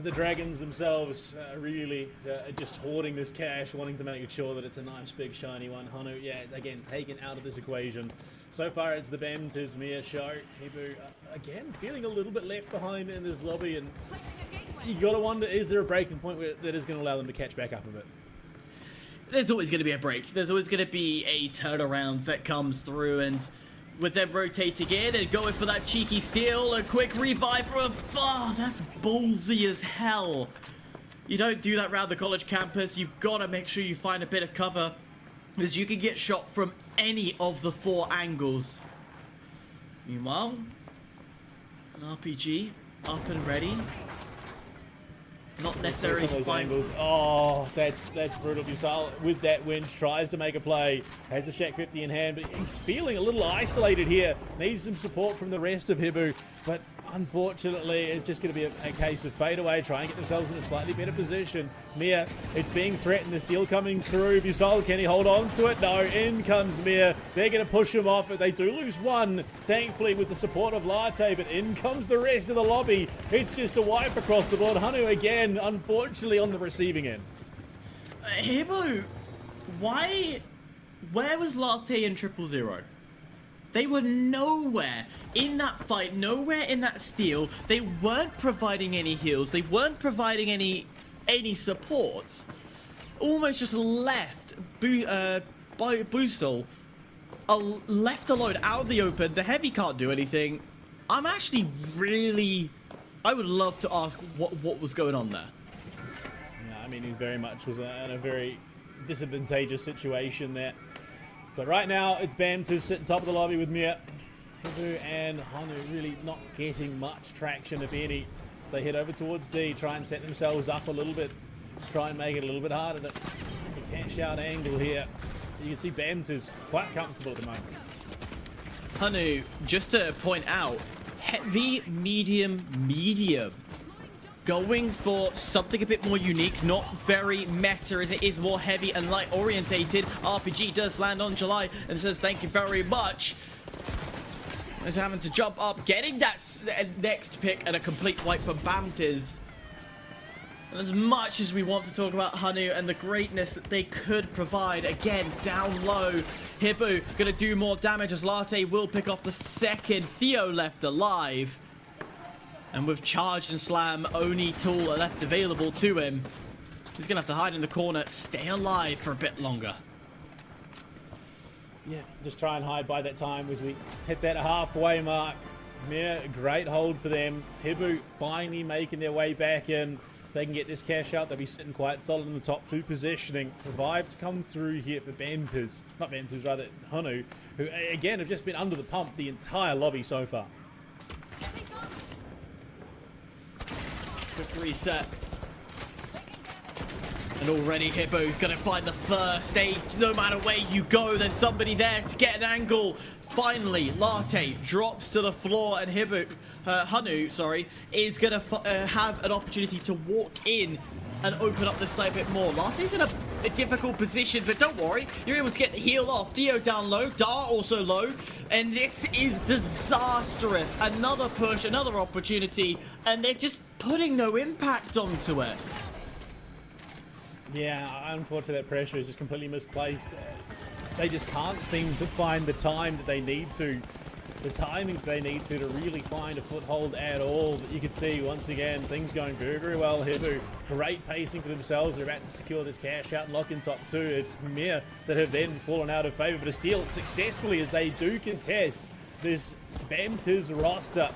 The Dragons themselves really just hoarding this cash, wanting to make sure that it's a nice big shiny one. HUNNU, yeah, again, taken out of this equation. So far it's the Bamtiz MIR show. HIBOO, again, feeling a little bit left behind in this lobby, and you gotta wonder, is there a breaking point that is going to allow them to catch back up a bit? There's always going to be a break. There's always going to be a turnaround that comes through, and with them rotating in and going for that cheeky steal, a quick revive from afar. That's ballsy as hell. You don't do that around the college campus. You've got to make sure you find a bit of cover, because you can get shot from any of the 4 angles. Meanwhile, an RPG up and ready. Not necessarily those angles. Oh, that's brutal. Bisal with that winch tries to make a play. Has the Shack 50 in hand, but he's feeling a little isolated here. Needs some support from the rest of HIBOO, but unfortunately, it's just going to be a case of fade away, try and get themselves in a slightly better position. MIR, it's being threatened. The steal coming through. Bisal, can he hold on to it? No, in comes MIR. They're going to push him off. They do lose one, thankfully, with the support of Latte, but in comes the rest of the lobby. It's just a wipe across the board. HUNNU again, unfortunately, on the receiving end. HIBOO, where was Latte in 000? They were nowhere in that fight, nowhere in that steal. They weren't providing any heals. They weren't providing any support. Almost just left Boostel left alone out of the open. The heavy can't do anything. I'm actually really... I would love to ask what was going on there. Yeah, I mean, he very much was in a very disadvantageous situation there. But right now, it's Bamtiz sitting top of the lobby with MIR. HIBOO and HUNNU really not getting much traction, if any. So they head over towards D, try and set themselves up a little bit. Try and make it a little bit harder to make a cash out angle here. You can see Bamtiz quite comfortable at the moment. HUNNU, just to point out, heavy, medium. Going for something a bit more unique, not very meta as it is more heavy and light orientated. RPG does land on July and says thank you very much. Is having to jump up, getting that next pick and a complete wipe for Bamtiz. And as much as we want to talk about HUNNU and the greatness that they could provide, again, down low, HIBOO gonna do more damage as Latte will pick off the second. Theo left alive. And with Charge and Slam, only tool left available to him, he's going to have to hide in the corner, stay alive for a bit longer. Yeah, just try and hide by that time as we hit that halfway mark. MIR, great hold for them. HIBOO finally making their way back in. If they can get this cash out, they'll be sitting quite solid in the top 2 positioning. Revive to come through here for Bamtiz. Not Bamtiz, rather HUNNU, who, again, have just been under the pump the entire lobby so far. Quick reset. And already HIBOO's gonna find the first aid. No matter where you go, there's somebody there to get an angle. Finally, Latte drops to the floor and HUNNU, sorry, is gonna have an opportunity to walk in and open up the site a bit more. Latte's in a difficult position, but don't worry, you're able to get the heal off. Theo down low, Dar also low, and this is disastrous. Another push, another opportunity, and they're just putting no impact onto it. Yeah, unfortunately that pressure is just completely misplaced. They just can't seem to find the time that they need to. The timing that they need to really find a foothold at all. But you can see, once again, things going very, very well. HIBOO, great pacing for themselves. They're about to secure this cash out and lock in top 2. It's MIR that have then fallen out of favor, but to steal it successfully as they do contest this Bamtiz roster.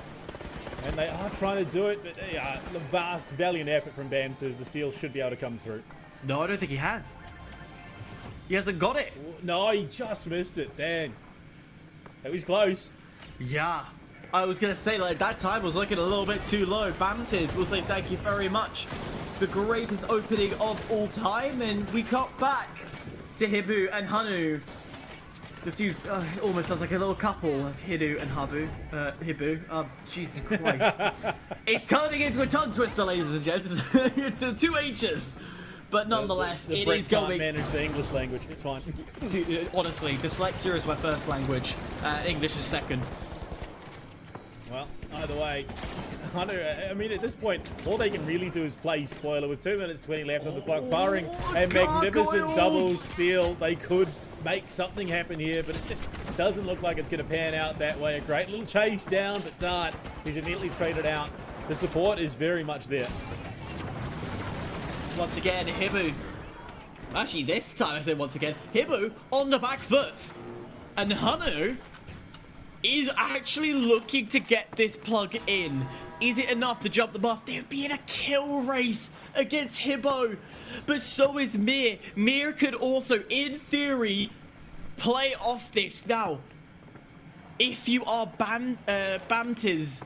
And they are trying to do it, but the vast, valiant effort from Bamtiz. The steal should be able to come through. No, I don't think he has. He hasn't got it. No, he just missed it. Dang. That was close. Yeah. I was going to say, like, that time was looking a little bit too low. Bamtiz will say thank you very much. The greatest opening of all time, and we cut back to HIBOO and HUNNU. The two, it almost sounds like a little couple. HIBOO and HIBOO. Jesus Christ. It's turning into a tongue twister, ladies and gents. The two H's. But nonetheless, the it Brit is going... can't manage the English language. It's fine. Dude, honestly, dyslexia is my first language. English is second. Well, either way, I mean, at this point, all they can really do is play spoiler with 2 minutes 20 left on the clock, barring a magnificent double steal. They could make something happen here, but it just doesn't look like it's going to pan out that way. A great little chase down, but Dart is immediately traded out. The support is very much there. Once again, HIBOO. Actually, this time I say once again, HIBOO on the back foot. And HUNNU is actually looking to get this plug in. Is it enough to jump the buff? They'd be in a kill race against HIBOO. But so is MIR. MIR could also, in theory, play off this. Now, if you are Bamtiz,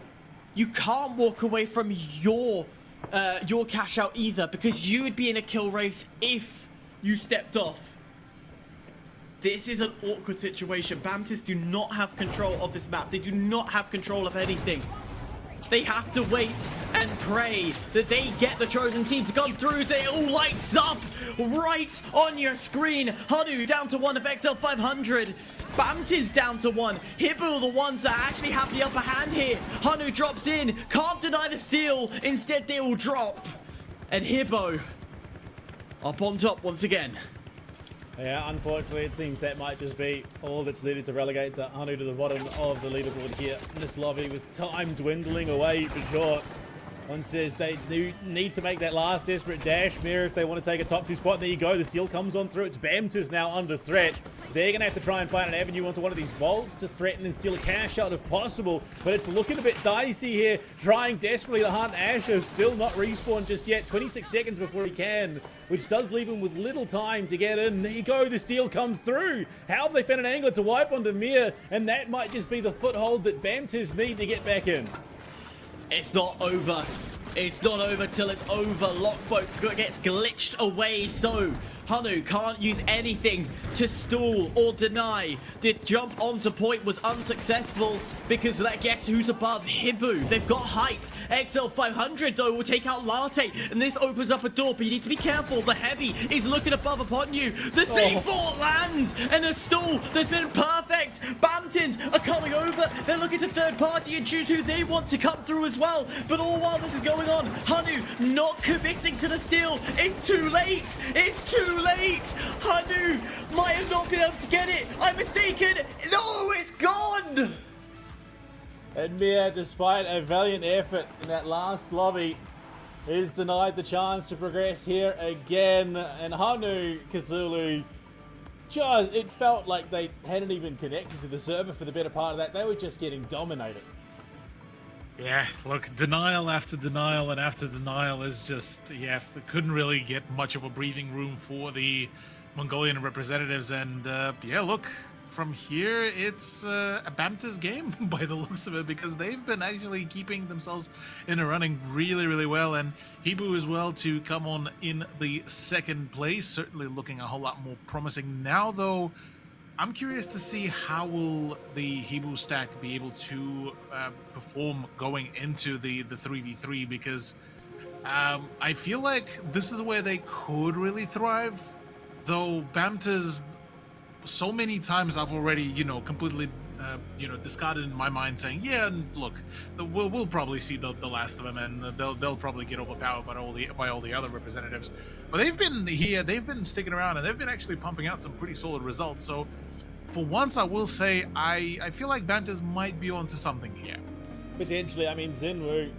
you can't walk away from your cash out either, because you would be in a kill race if you stepped off. This is an awkward situation. Bamtiz do not have control of this map. They do not have control of anything. They have to wait and pray that they get the chosen team to come through. They all lights up right on your screen. HUNNU down to 1 of XL500. Bamtiz down to 1. HIBOO the ones that actually have the upper hand here. HUNNU drops in. Can't deny the steal. Instead, they will drop. And HIBOO up on top once again. Yeah, unfortunately, it seems that might just be all that's needed to relegate HUNNU to the bottom of the leaderboard here in this lobby, with time dwindling away for sure. One says they do need to make that last desperate dash, MIR, if they want to take a top 2 spot. There you go, the steal comes on through. It's Bamtiz now under threat. They're going to have to try and find an avenue onto one of these vaults to threaten and steal a cash out if possible. But it's looking a bit dicey here, trying desperately to hunt Asher. Still not respawned just yet. 26 seconds before he can, which does leave him with little time to get in. There you go, the steal comes through. How have they found an angle to wipe onto MIR? And that might just be the foothold that Bamtiz need to get back in. It's not over. It's not over till it's over. Lockboat gets glitched away, so HUNNU can't use anything to stall or deny. The jump onto point was unsuccessful because guess who's above? HIBOO. They've got height. XL500 though will take out Latte, and this opens up a door, but you need to be careful. The heavy is looking above upon you. The C4 lands, and a stall that's been perfect. Bamtiz are coming over. They're looking to third party and choose who they want to come through as well. But all while this is going on, HUNNU not committing to the steal. It's too late. It's too late. HUNNU might have not been able to get it. I'm mistaken. No, it's gone. And MIR, despite a valiant effort in that last lobby, is denied the chance to progress here again. And HUNNU, Cthulhu, just, it felt like they hadn't even connected to the server for the better part of that. They were just getting dominated. Yeah, look, denial after denial and after denial is just, yeah, couldn't really get much of a breathing room for the Mongolian representatives. And yeah, look, from here, it's a Bamtiz game by the looks of it, because they've been actually keeping themselves in a running really, really well. And HIBOO as well to come on in the second place, certainly looking a whole lot more promising now, though. I'm curious to see how will the HIBOO stack be able to perform going into the 3v3, because I feel like this is where they could really thrive, though Bamtiz, so many times I've already, you know, completely, discarded in my mind, saying, yeah, look, we'll probably see the last of them, and they'll probably get overpowered by all the other representatives. But they've been here, they've been sticking around, and they've been actually pumping out some pretty solid results. So for once, I will say I feel like Bamtiz might be onto something here. Potentially, I mean, Zinwu,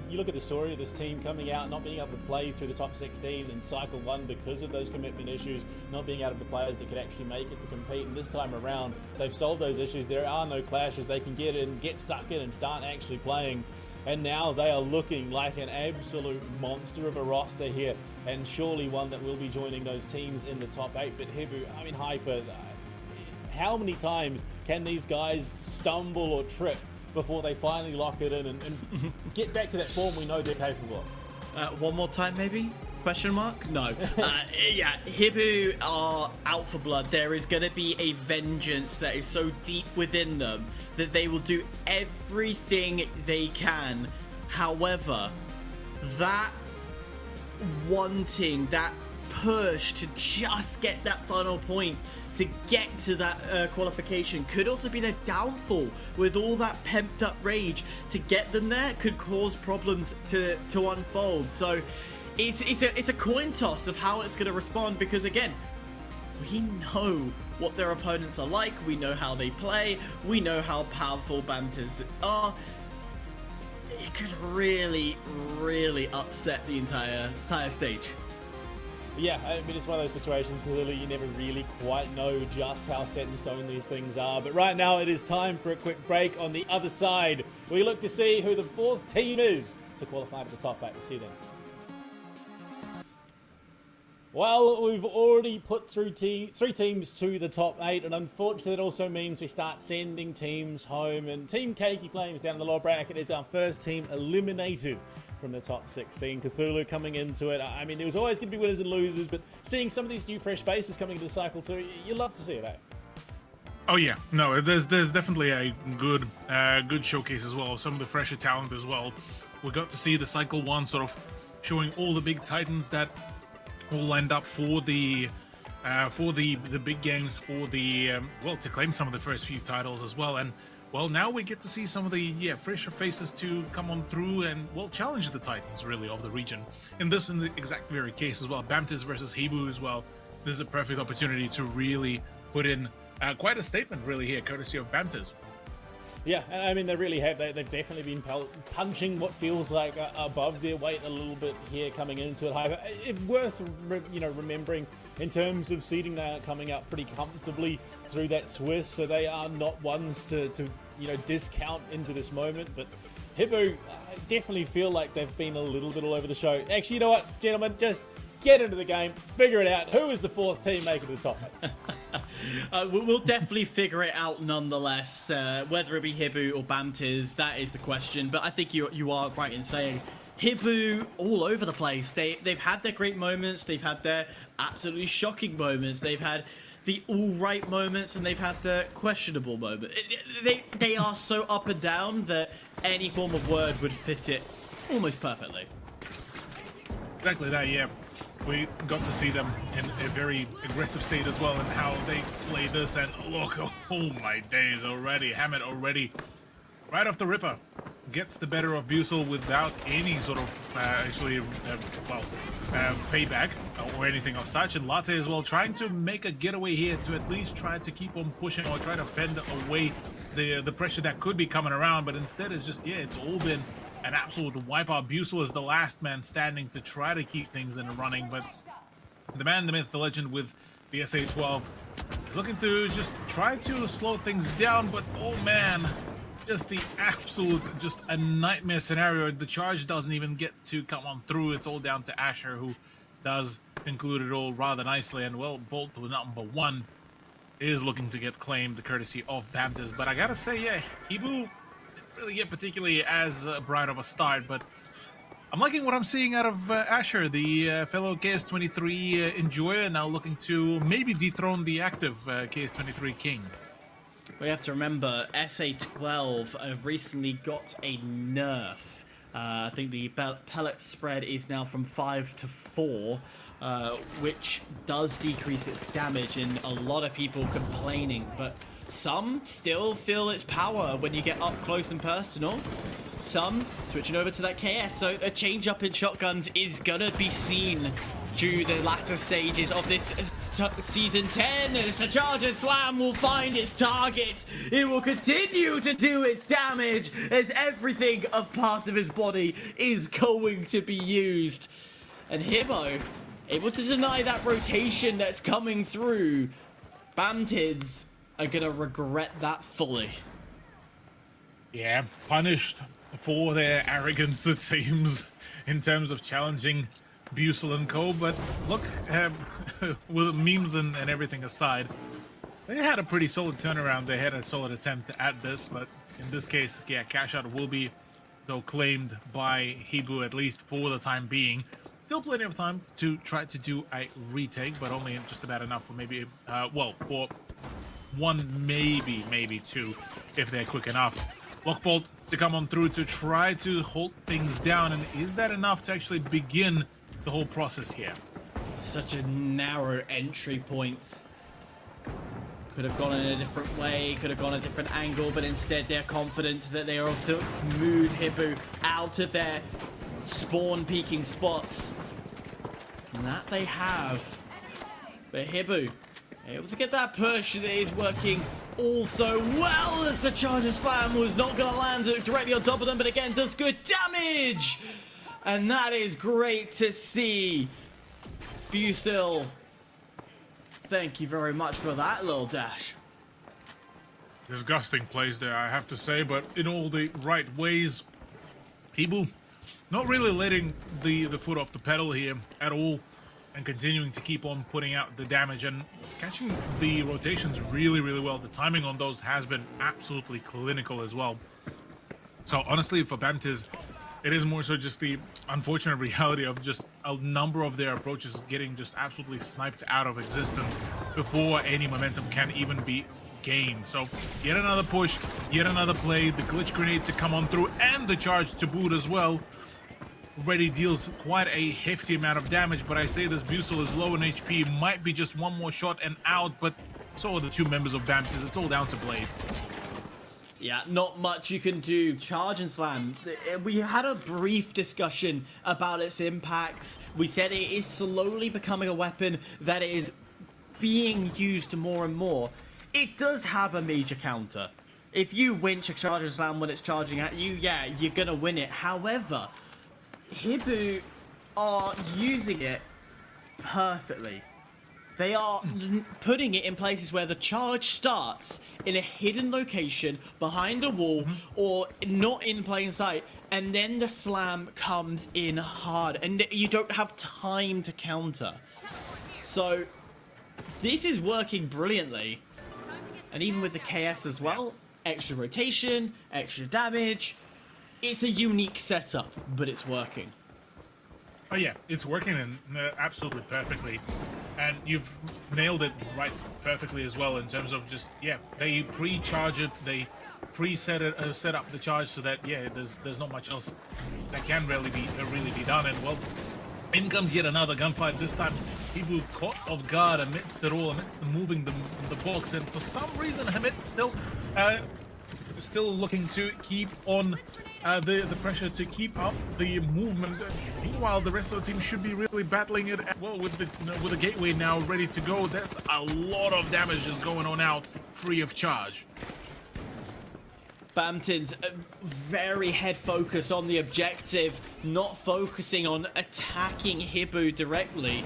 you look at the story of this team coming out, not being able to play through the top 16 in Cycle 1 because of those commitment issues, not being able to players that could actually make it to compete. And this time around, they've solved those issues. There are no clashes. They can get in, get stuck in, and start actually playing. And now they are looking like an absolute monster of a roster here, and surely one that will be joining those teams in the top 8. But HIBOO, Hyper, how many times can these guys stumble or trip before they finally lock it in and get back to that form we know they're capable of. One more time, maybe? Question mark? No. Yeah, HIBOO are out for blood. There is going to be a vengeance that is so deep within them that they will do everything they can. However, that wanting, that push to just get that final point, to get to that qualification, could also be their downfall. With all that pent up rage, to get them there could cause problems to unfold. So it's a coin toss of how it's going to respond, because again, we know what their opponents are like, we know how they play, we know how powerful Bamtiz are. It could really, really upset the entire stage. Yeah, I mean, it's one of those situations, clearly you never really quite know just how set in stone these things are. But right now it is time for a quick break. On the other side, we look to see who the fourth team is to qualify to the top 8. We'll see you then. Well, we've already put through 3 teams to the top 8, and unfortunately that also means we start sending teams home. And Team Cakey Flames down in the lower bracket is our first team eliminated from the top 16. Cthulhu coming into it. I mean, there was always going to be winners and losers, but seeing some of these new fresh faces coming into the cycle too, you love to see it, eh? Oh yeah, no, there's definitely a good showcase as well. Some of the fresher talent as well. We got to see the cycle 1 sort of showing all the big titans that will end up for the big games, for the well, to claim some of the first few titles as well. And well, now we get to see some of the fresher faces to come on through and well challenge the titans really of the region. In the exact very case as well, Bamtiz versus HIBOO as well. This is a perfect opportunity to really put in quite a statement really here, courtesy of Bamtiz. Yeah, and I mean, they really have. They've definitely been punching what feels like above their weight a little bit here coming into it. However, it's worth remembering in terms of seeding, they are coming out pretty comfortably through that Swiss, so they are not ones to discount into this moment. But HIBOO, I definitely feel like they've been a little bit all over the show. Actually, you know what, gentlemen, just get into the game, figure it out. Who is the fourth team making the top 8? We'll definitely figure it out nonetheless. Whether it be HIBOO or Bamtiz, that is the question. But I think you are right in saying HIBOO all over the place. They've had their great moments. They've had their absolutely shocking moments. They've had the all right moments, and they've had the questionable moments. They are so up and down that any form of word would fit it almost perfectly. Exactly that, yeah. We got to see them in a very aggressive state as well, and how they play this. And look, oh my days already, Hammett already, right off the ripper, gets the better of Busel without any sort of payback or anything of such. And Latte as well, trying to make a getaway here to at least try to keep on pushing or try to fend away the pressure that could be coming around. But instead it's just, it's all been an absolute wipeout. Busel is the last man standing to try to keep things in running, but the man, the myth, the legend with the SA-12 is looking to just try to slow things down. But oh man, just the absolute, just a nightmare scenario. The charge doesn't even get to come on through. It's all down to Asher, who does conclude it all rather nicely. And well, Volt to number 1 is looking to get claimed, courtesy of Bamtiz. But I gotta say, yeah, HIBOO really get particularly as bright of a start, but I'm liking what I'm seeing out of Asher, the fellow KS23 enjoyer, now looking to maybe dethrone the active KS23 king. We have to remember SA-12 have recently got a nerf. I think the pellet spread is now from 5 to 4, which does decrease its damage, and a lot of people complaining, but some still feel its power when you get up close and personal. Some switching over to that KS, so a change up in shotguns is gonna be seen through the latter stages of this Season 10, as the Charger Slam will find its target. It will continue to do its damage as everything of part of his body is going to be used. And HIBOO able to deny that rotation that's coming through. Bamtiz are gonna regret that fully. Yeah, punished for their arrogance, it seems, in terms of challenging Busel and co. But look, with memes and everything aside, They had a pretty solid turnaround. They had a solid attempt at this, but in this case, yeah, cash out will be, though, claimed by HIBOO, at least for the time being. Still plenty of time to try to do a retake, but only just about enough for maybe, well, for one, maybe two, if they're quick enough. Lockbolt to come on through to try to hold things down, and is that enough to actually begin the whole process here? Such a narrow entry point. Could have gone in a different way, could have gone a different angle, but instead they're confident that they are able to move HIBOO out of their spawn peeking spots. And that they have. But HIBOO able to get that push that is working also well, as the Charger Slam was not going to land directly on top of them, but again does good damage. And that is great to see. Busil, thank you very much for that little dash. Disgusting plays there, I have to say, but in all the right ways. HIBOO not really letting the foot off the pedal here at all, and continuing to keep on putting out the damage and catching the rotations really well. The timing on those has been absolutely clinical as well. So honestly, for Bamtiz, it is more so just the unfortunate reality of just a number of their approaches getting just absolutely sniped out of existence before any momentum can even be gained. So yet another push, yet another play, the glitch grenade to come on through, and the charge to boot as well. Already deals quite a hefty amount of damage, but I say this Busil is low in HP, might be just one more shot and out, but so are the two members of Bamtiz. It's all down to Blade. Yeah, not much you can do. Charge and Slam. We had a brief discussion about its impacts. We said it is slowly becoming a weapon that is being used more and more. It does have a major counter. If you winch a Charge and Slam when it's charging at you, yeah, you're gonna win it. However, HIBOO are using it perfectly. They are putting it in places where the charge starts in a hidden location behind a wall or not in plain sight, and then the slam comes in hard and you don't have time to counter. So this is working brilliantly, and even with the KS as well, extra rotation, extra damage. It's a unique setup, but it's working. Oh yeah, it's working and absolutely perfectly, and you've nailed it right perfectly as well in terms of just, yeah, they pre-charge it, they pre-set it, set up the charge so that, yeah, there's not much else that can really be done. And well, in comes yet another gunfight. This time HIBOO caught off guard amidst it all, amidst the moving the box, and for some reason Hamid still looking to keep on the pressure to keep up the movement. Meanwhile, the rest of the team should be really battling it as well with the gateway now ready to go. There's a lot of damage just going on out, free of charge. Bamtiz, very head focus on the objective, not focusing on attacking HIBOO directly.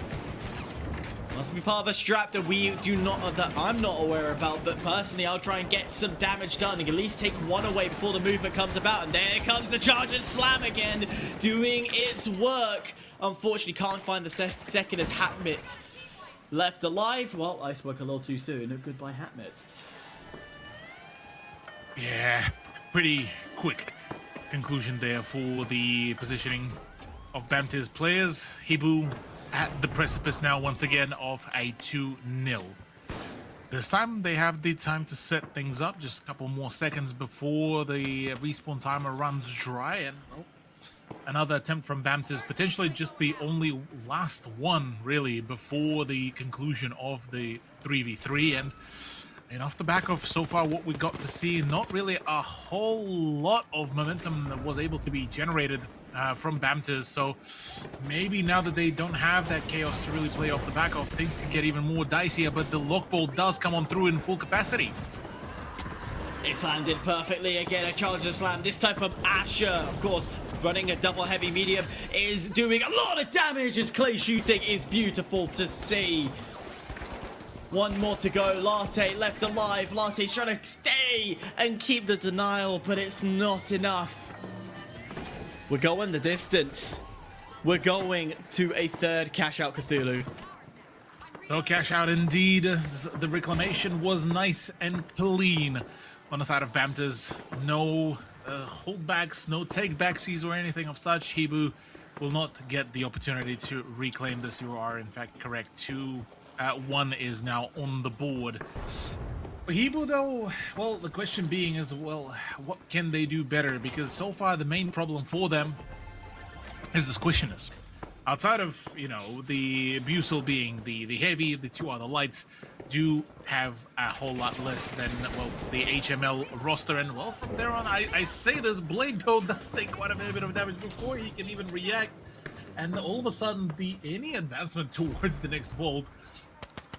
Must be part of a strat that I'm not aware about, but personally I'll try and get some damage done and at least take one away before the movement comes about. And there comes the charge and slam again, doing its work. Unfortunately can't find the second as Hatmit left alive. Well, I spoke a little too soon. Goodbye, Hatmit. Yeah, pretty quick conclusion there for the positioning of Bamtiz players. HIBOO at the precipice now once again of a 2-0. This time they have the time to set things up, just a couple more seconds before the respawn timer runs dry, and another attempt from Bamtiz, potentially just the only last one really before the conclusion of the 3v3. And off the back of so far what we got to see, not really a whole lot of momentum that was able to be generated from Bamtiz. So maybe now that they don't have that chaos to really play off the back of, things can get even more dicier, but the lockball does come on through in full capacity. It's landed perfectly again, a charger slam, this time from Asher, of course, running a double heavy medium, is doing a lot of damage as Clay shooting is beautiful to see. One more to go. Latte left alive. Latte's trying to stay and keep the denial, but it's not enough. We're going the distance. We're going to a third cash out Cthulhu. No cash out indeed. The reclamation was nice and clean on the side of Bamtiz. No holdbacks, no take-backsies or anything of such. HIBOO will not get the opportunity to reclaim this. You are in fact correct. 2-1 is now on the board. HIBOO though, well, the question being is, well, what can they do better? Because so far the main problem for them is the squishiness. Outside of, you know, the Busel being the heavy, the two other lights do have a whole lot less than, well, the HML roster. And, well, from there on, I say this, Blade, though, does take quite a bit of damage before he can even react. And all of a sudden, any advancement towards the next vault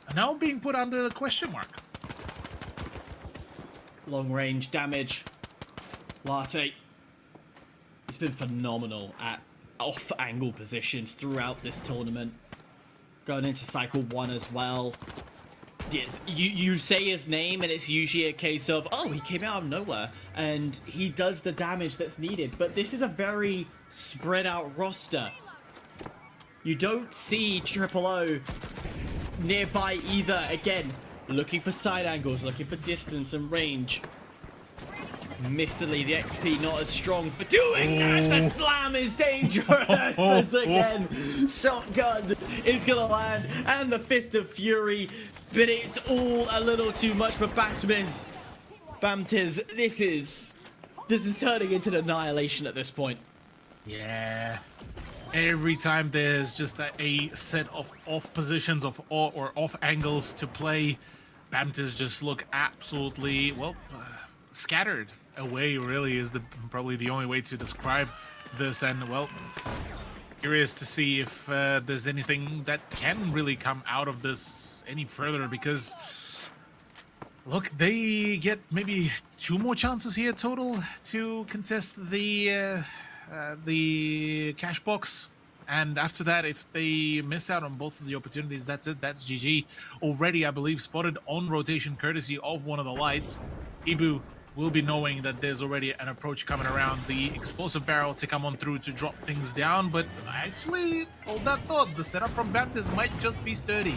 are now being put under the question mark. Long range damage. Latte. He's been phenomenal at off-angle positions throughout this tournament. Going into cycle 1 as well. Yes, you say his name and it's usually a case of, oh, he came out of nowhere and he does the damage that's needed. But this is a very spread out roster. You don't see O nearby either. Again, looking for side angles, looking for distance and range. Mistily, the XP not as strong for doing that. The slam is dangerous as again. Shotgun is gonna land, and the Fist of Fury, but it's all a little too much for Bamtiz. This is turning into an annihilation at this point. Yeah. Every time there's just a set of off positions or off angles to play, Bamtiz just look absolutely, well, scattered away, really is probably the only way to describe this. And, well, curious to see if there's anything that can really come out of this any further, because look, they get maybe 2 more chances here total to contest the cash box. And after that, if they miss out on both of the opportunities, that's it. That's GG. Already, I believe, spotted on rotation courtesy of one of the lights. HIBOO will be knowing that there's already an approach coming around. The explosive barrel to come on through to drop things down. But actually, hold that thought. The setup from Bamtiz might just be sturdy.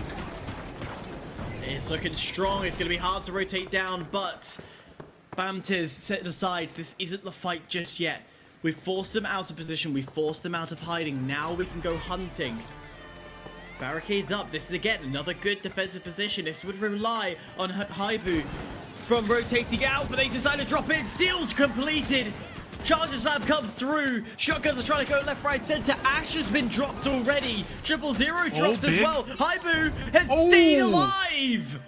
It's looking strong. It's going to be hard to rotate down, but Bamtiz set aside. This isn't the fight just yet. We've forced them out of position. We've forced them out of hiding. Now we can go hunting. Barricades up. This is, again, another good defensive position. This would rely on HIBOO from rotating out, but they decide to drop in. Steal's completed. Charger Slab comes through. Shotguns are trying to go left, right, center. Ash has been dropped already. 000 dropped as well. HIBOO has stayed alive.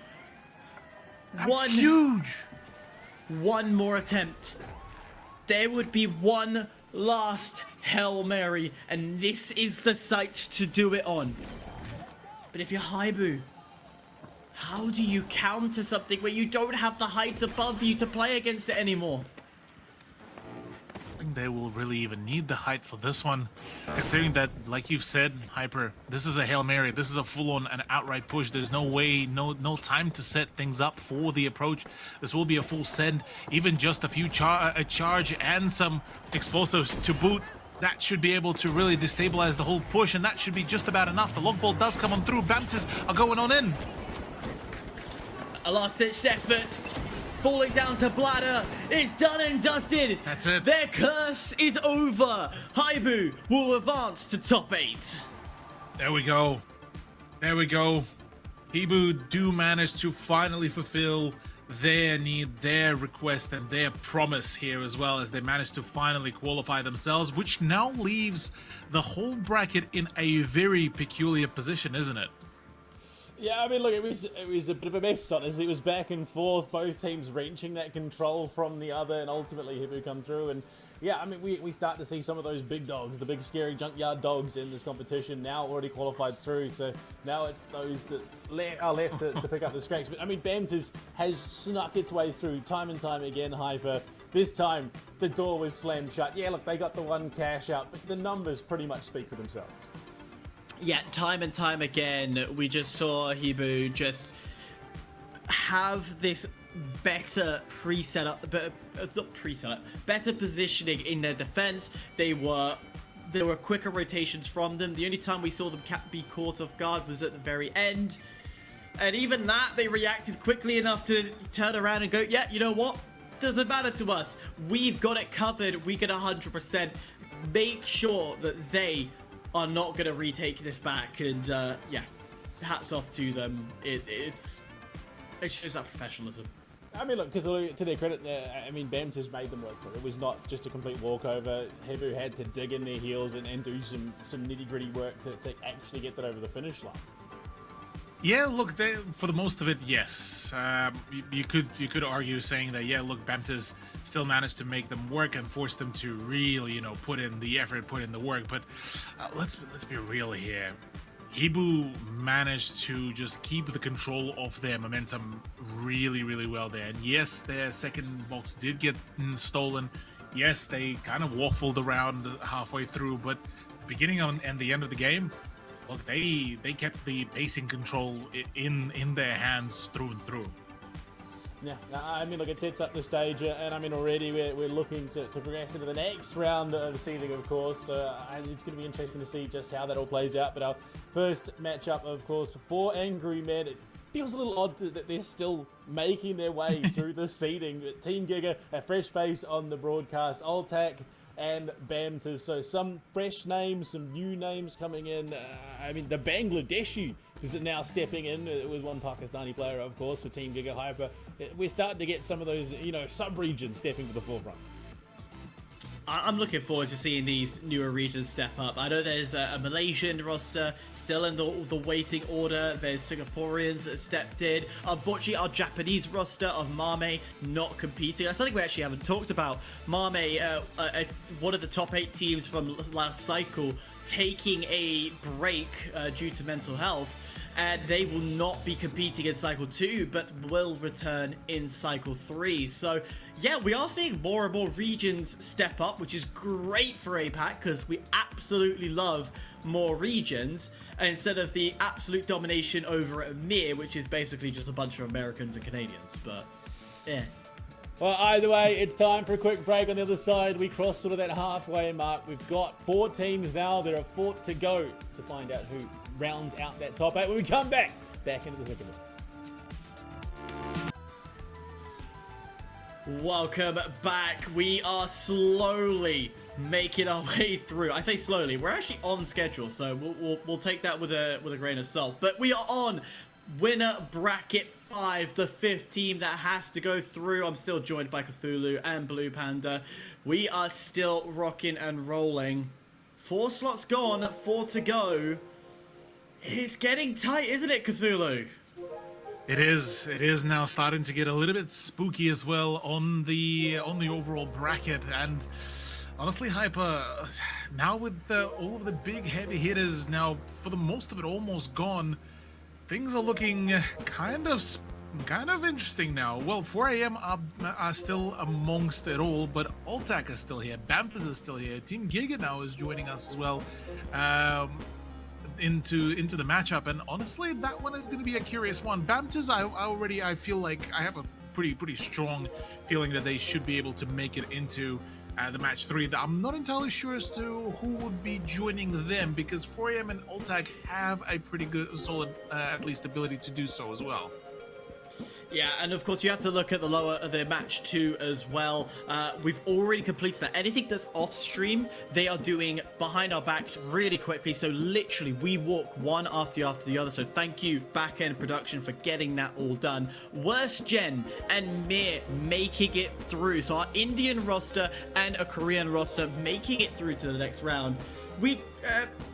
That's huge. One more attempt. There would be one last Hail Mary, and this is the site to do it on. But if you're HIBOO, how do you counter something where you don't have the height above you to play against it anymore? I think they will really even need the height for this one, considering that, like you've said, Hyper, this is a Hail Mary. This is a full-on and outright push. There's no way, no time to set things up for the approach. This will be a full send, even just a few a charge and some explosives to boot. That should be able to really destabilize the whole push, and that should be just about enough. The log ball does come on through. Bamtiz are going on in. A last-ditch effort. Falling down to Bladder. It's done and dusted. That's it. Their curse is over. HIBOO will advance to top 8. There we go. There we go. HIBOO do manage to finally fulfill their need, their request, and their promise here, as well as they manage to finally qualify themselves, which now leaves the whole bracket in a very peculiar position, isn't it? Yeah, I mean, look, it was a bit of a mess, honestly. It was back and forth, both teams wrenching that control from the other, and ultimately HIBOO come through. And yeah, I mean, we start to see some of those big dogs, the big scary junkyard dogs in this competition now already qualified through. So now it's those that are left to pick up the scraps. But I mean, Bamtiz has snuck its way through time and time again, Hyper. This time, the door was slammed shut. Yeah, look, they got the one cash out, but the numbers pretty much speak for themselves. Yeah, time and time again, we just saw HIBOO just have this better better positioning in their defense. There were quicker rotations from them. The only time we saw them be caught off guard was at the very end. And even that, they reacted quickly enough to turn around and go, yeah, you know what? Doesn't matter to us. We've got it covered. We can 100% make sure that they are not going to retake this back. And yeah, hats off to them. It shows that professionalism. I mean, look, Cthulhu, to their credit, I mean, Bamtiz made them work for it. It was not just a complete walkover. HIBOO had to dig in their heels and do some nitty-gritty work to actually get that over the finish line. Yeah, look, for the most of it, yes. You could argue saying that, yeah, look, Bamtiz still managed to make them work and force them to really, put in the effort, put in the work. But let's be real here. HIBOO managed to just keep the control of their momentum really, really well there. And yes, their second box did get stolen. Yes, they kind of waffled around halfway through, but beginning and the end of the game, look, they kept the pacing control in their hands through and through. Yeah, I mean, look, it sets up the stage, and I mean, already we're looking to progress into the next round of seeding, of course. And it's going to be interesting to see just how that all plays out. But our first matchup, of course, for Angry Men, it feels a little odd that they're still making their way through the seeding. Team GIGA, a fresh face on the broadcast, ALTAC and Bamtiz. So some fresh names, some new names coming in. I mean, the Bangladeshi is now stepping in with one Pakistani player, of course, for Team GIGA Hyper. We're starting to get some of those, sub-regions stepping to the forefront. I'm looking forward to seeing these newer regions step up. I know there's a Malaysian roster still in the waiting order. There's Singaporeans that have stepped in. Unfortunately, our Japanese roster of Mame not competing. That's something we actually haven't talked about. Mame, one of the top 8 teams from last cycle, taking a break due to mental health. And they will not be competing in Cycle 2, but will return in Cycle 3. So, yeah, we are seeing more and more regions step up, which is great for APAC, because we absolutely love more regions, instead of the absolute domination over at MIR, which is basically just a bunch of Americans and Canadians. But, yeah. Well, either way, it's time for a quick break. On the other side, we cross sort of that halfway mark. We've got 4 teams now. There are 4 to go to find out who rounds out that top 8 when we come back into the second one. Welcome back. We are slowly making our way through. I say slowly. We're actually on schedule, so we'll take that with a grain of salt. But we are on winner bracket 5, the 5th team that has to go through. I'm still joined by Cthulhu and BluePanda. We are still rocking and rolling. 4 slots gone, 4 to go. It's getting tight, isn't it, Cthulhu? It is. It is now starting to get a little bit spooky as well on the overall bracket. And honestly, Hyper, now with all of the big heavy hitters now, for the most of it, almost gone, things are looking kind of interesting now. Well, 4 AM are still amongst it all, but ALTAC is still here. Bamtiz is still here. Team GIGA now is joining us as well. Into the matchup, and honestly, that one is going to be a curious one. Bamtiz, I feel like I have a pretty strong feeling that they should be able to make it into the match 3. I'm not entirely sure as to who would be joining them, because 4AM and ALTAC have a pretty good, solid, at least ability to do so as well. Yeah, and of course you have to look at the match 2 as well. We've already completed that. Anything that's off stream, they are doing behind our backs really quickly. So literally, we walk one after the other. So thank you, back-end production, for getting that all done. Worst Gen and MIR making it through. So our Indian roster and a Korean roster making it through to the next round. We,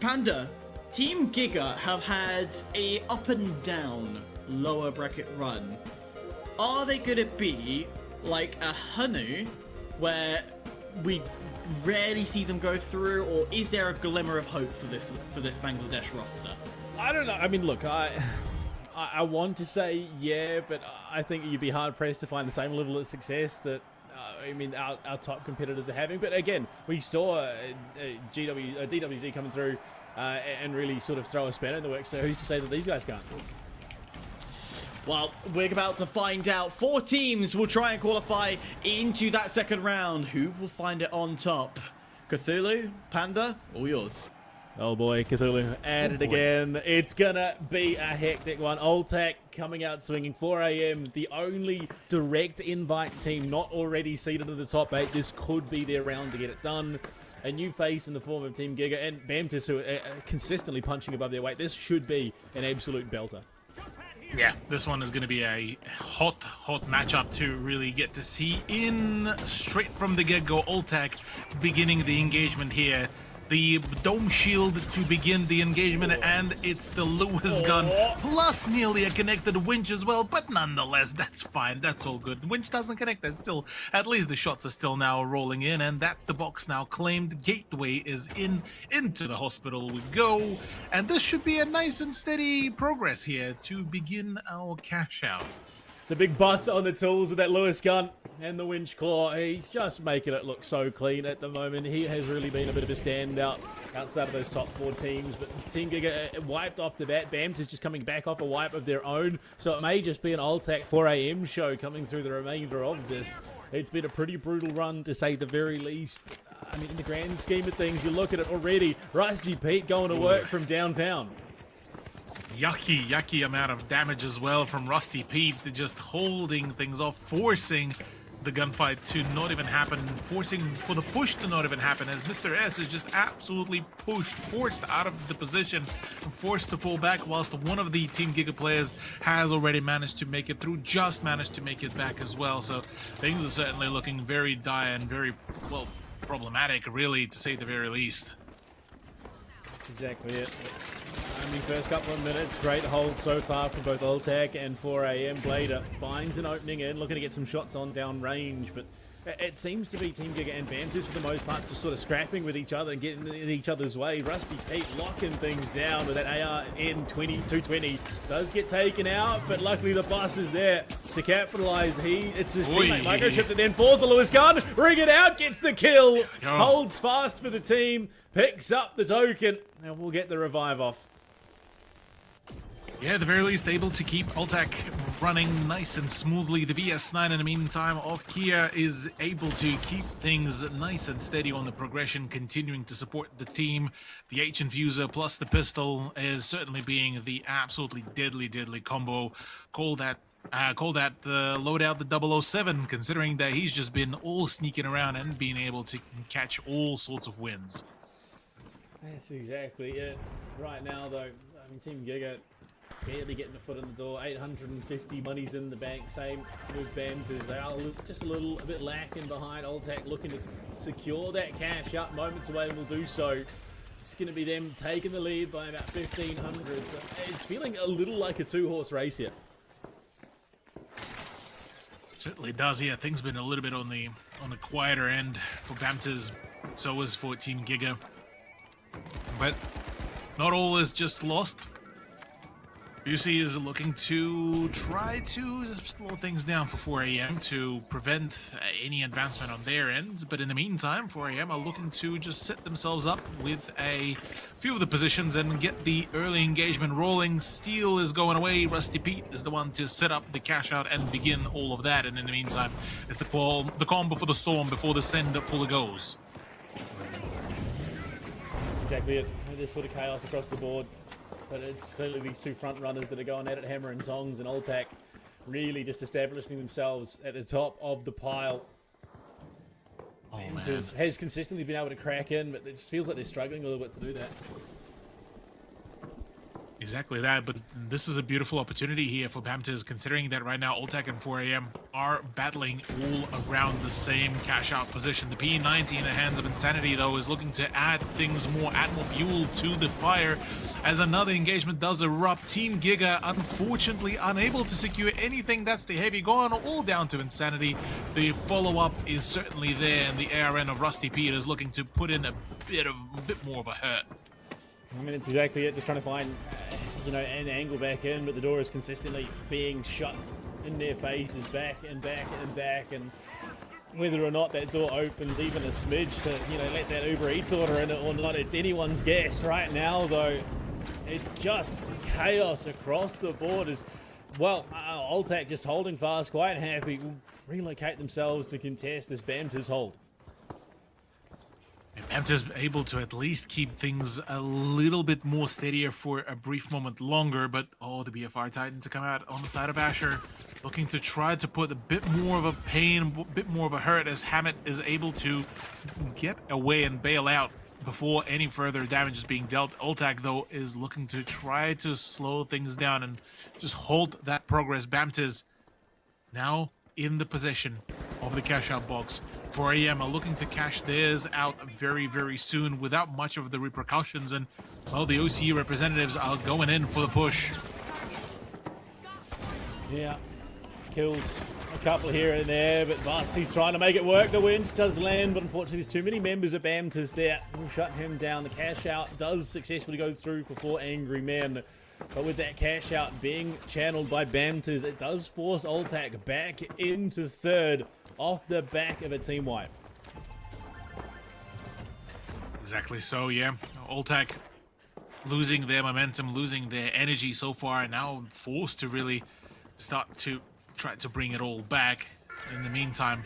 Panda, Team GIGA have had a up and down lower bracket run. Are they going to be like a HUNNU, where we rarely see them go through, or is there a glimmer of hope for this Bangladesh roster? I don't know. I mean, look, I want to say yeah, but I think you'd be hard pressed to find the same level of success that our top competitors are having. But again, we saw DWZ coming through and really sort of throw a spanner in the works. So who's to say that these guys can't? Well, we're about to find out. 4 teams will try and qualify into that second round. Who will find it on top? Cthulhu, Panda, all yours. Oh boy, Cthulhu at it again. It's gonna be a hectic one. ALTAC coming out swinging. 4 a.m., the only direct invite team not already seated in the top 8. This could be their round to get it done. A new face in the form of Team GIGA and Bamtiz, who are consistently punching above their weight. This should be an absolute belter. Yeah, this one is going to be a hot matchup to really get to see in straight from the get-go. ALTAC beginning the engagement here. The dome shield to begin the engagement, and it's the Lewis gun, plus nearly a connected winch as well, but nonetheless, that's fine, that's all good. The winch doesn't connect, that's still, at least the shots are still now rolling in, and that's the box now claimed. Gateway is into the hospital we go, and this should be a nice and steady progress here to begin our cash out. The big bust on the tools with that Lewis gun and the winch claw. He's just making it look so clean at the moment. He has really been a bit of a standout outside of those top 4 teams. But Team GIGA wiped off the bat. Bamtiz just coming back off a wipe of their own. So it may just be an ALTAC 4 a.m. show coming through the remainder of this. It's been a pretty brutal run, to say the very least. I mean, in the grand scheme of things, you look at it already. Rusty Pete going to work from downtown. Yucky amount of damage as well from Rusty Pete, just holding things off, forcing the gunfight to not even happen, forcing for the push to not even happen, as Mr. S is just absolutely forced out of the position and forced to fall back, whilst one of the Team GIGA players has already managed to make it through, just managed to make it back as well. So things are certainly looking very dire and very, well, problematic, really, to say the very least. That's exactly it. I mean, first couple of minutes, great hold so far from both ALTAC and 4 a.m. Blader finds an opening in, looking to get some shots on down range, but it seems to be Team GIGA and Bamtiz for the most part just sort of scrapping with each other and getting in each other's way. Rusty Pete locking things down with that AR-N220 does get taken out, but luckily the boss is there to capitalize. It's his teammate Microchip that then falls the Lewis gun, ring it out, gets the kill, holds fast for the team, picks up the token, and we'll get the revive off. Yeah, at the very least, able to keep ALTAC running nice and smoothly. The VS9, in the meantime, of Kia is able to keep things nice and steady on the progression, continuing to support the team. The H-Infuser plus the pistol is certainly being the absolutely deadly combo. Call that the loadout the 007, considering that he's just been all sneaking around and being able to catch all sorts of wins. That's exactly it. Right now, though, I mean, Team GIGA barely getting a foot in the door. 850 money's in the bank. Same with Bamtiz. They are just a bit lacking behind. ALTAC looking to secure that cash up. Moments away, and will do so. It's going to be them taking the lead by about 1,500. So it's feeling a little like a 2-horse race here. Certainly does. Yeah, things been a little bit on the quieter end for Bamtiz. So is for Team GIGA. But not all is just lost. UC is looking to try to slow things down for 4 a.m. to prevent any advancement on their end. But in the meantime, 4 a.m. are looking to just set themselves up with a few of the positions and get the early engagement rolling. Steel is going away. Rusty Pete is the one to set up the cash out and begin all of that. And in the meantime, it's the calm before the storm, before the send fully goes. That's exactly it. There's sort of chaos across the board. But it's clearly these two front runners that are going at it, hammer and tongs, and ALTAC really just establishing themselves at the top of the pile. Bamtiz has consistently been able to crack in, but it just feels like they're struggling a little bit to do that. Exactly that, but this is a beautiful opportunity here for Bamtiz, considering that right now ALTAC and 4 a.m. are battling all around the same cash out position. The P90 in the hands of Insanity, though, is looking to add things more, add more fuel to the fire as another engagement does erupt. Team GIGA, unfortunately, unable to secure anything. That's the heavy gone all down to Insanity. The follow-up is certainly there, and the ARN of Rusty Pete is looking to put in a bit more of a hurt. I mean, it's exactly it. Just trying to find, an angle back in, but the door is consistently being shut in their faces, back and back and back, and whether or not that door opens even a smidge to, let that Uber Eats order in it or not, it's anyone's guess. Right now, though, it's just chaos across the board. As well, ALTAC just holding fast, quite happy, will relocate themselves to contest this Bamtiz hold. Bamtiz able to at least keep things a little bit more steadier for a brief moment longer, but the BFR Titan to come out on the side of Asher, looking to try to put a bit more of a pain, a bit more of a hurt, as Hammett is able to get away and bail out before any further damage is being dealt. ALTAC, though, is looking to try to slow things down and just halt that progress. Bamtiz now in the possession of the cash out box. 4 AM are looking to cash theirs out very, very soon without much of the repercussions, and well, the OCE representatives are going in for the push. Yeah, kills a couple here and there, but Bus, he's trying to make it work. The winch does land, but unfortunately there's too many members of Bamtiz there. We'll shut him down. The cash out does successfully go through for 4 angry men. But with that cash out being channeled by Bamtiz, it does force ALTAC back into third off the back of a team wipe. Exactly so, yeah. ALTAC losing their momentum, losing their energy so far, and now forced to really start to try to bring it all back. In the meantime,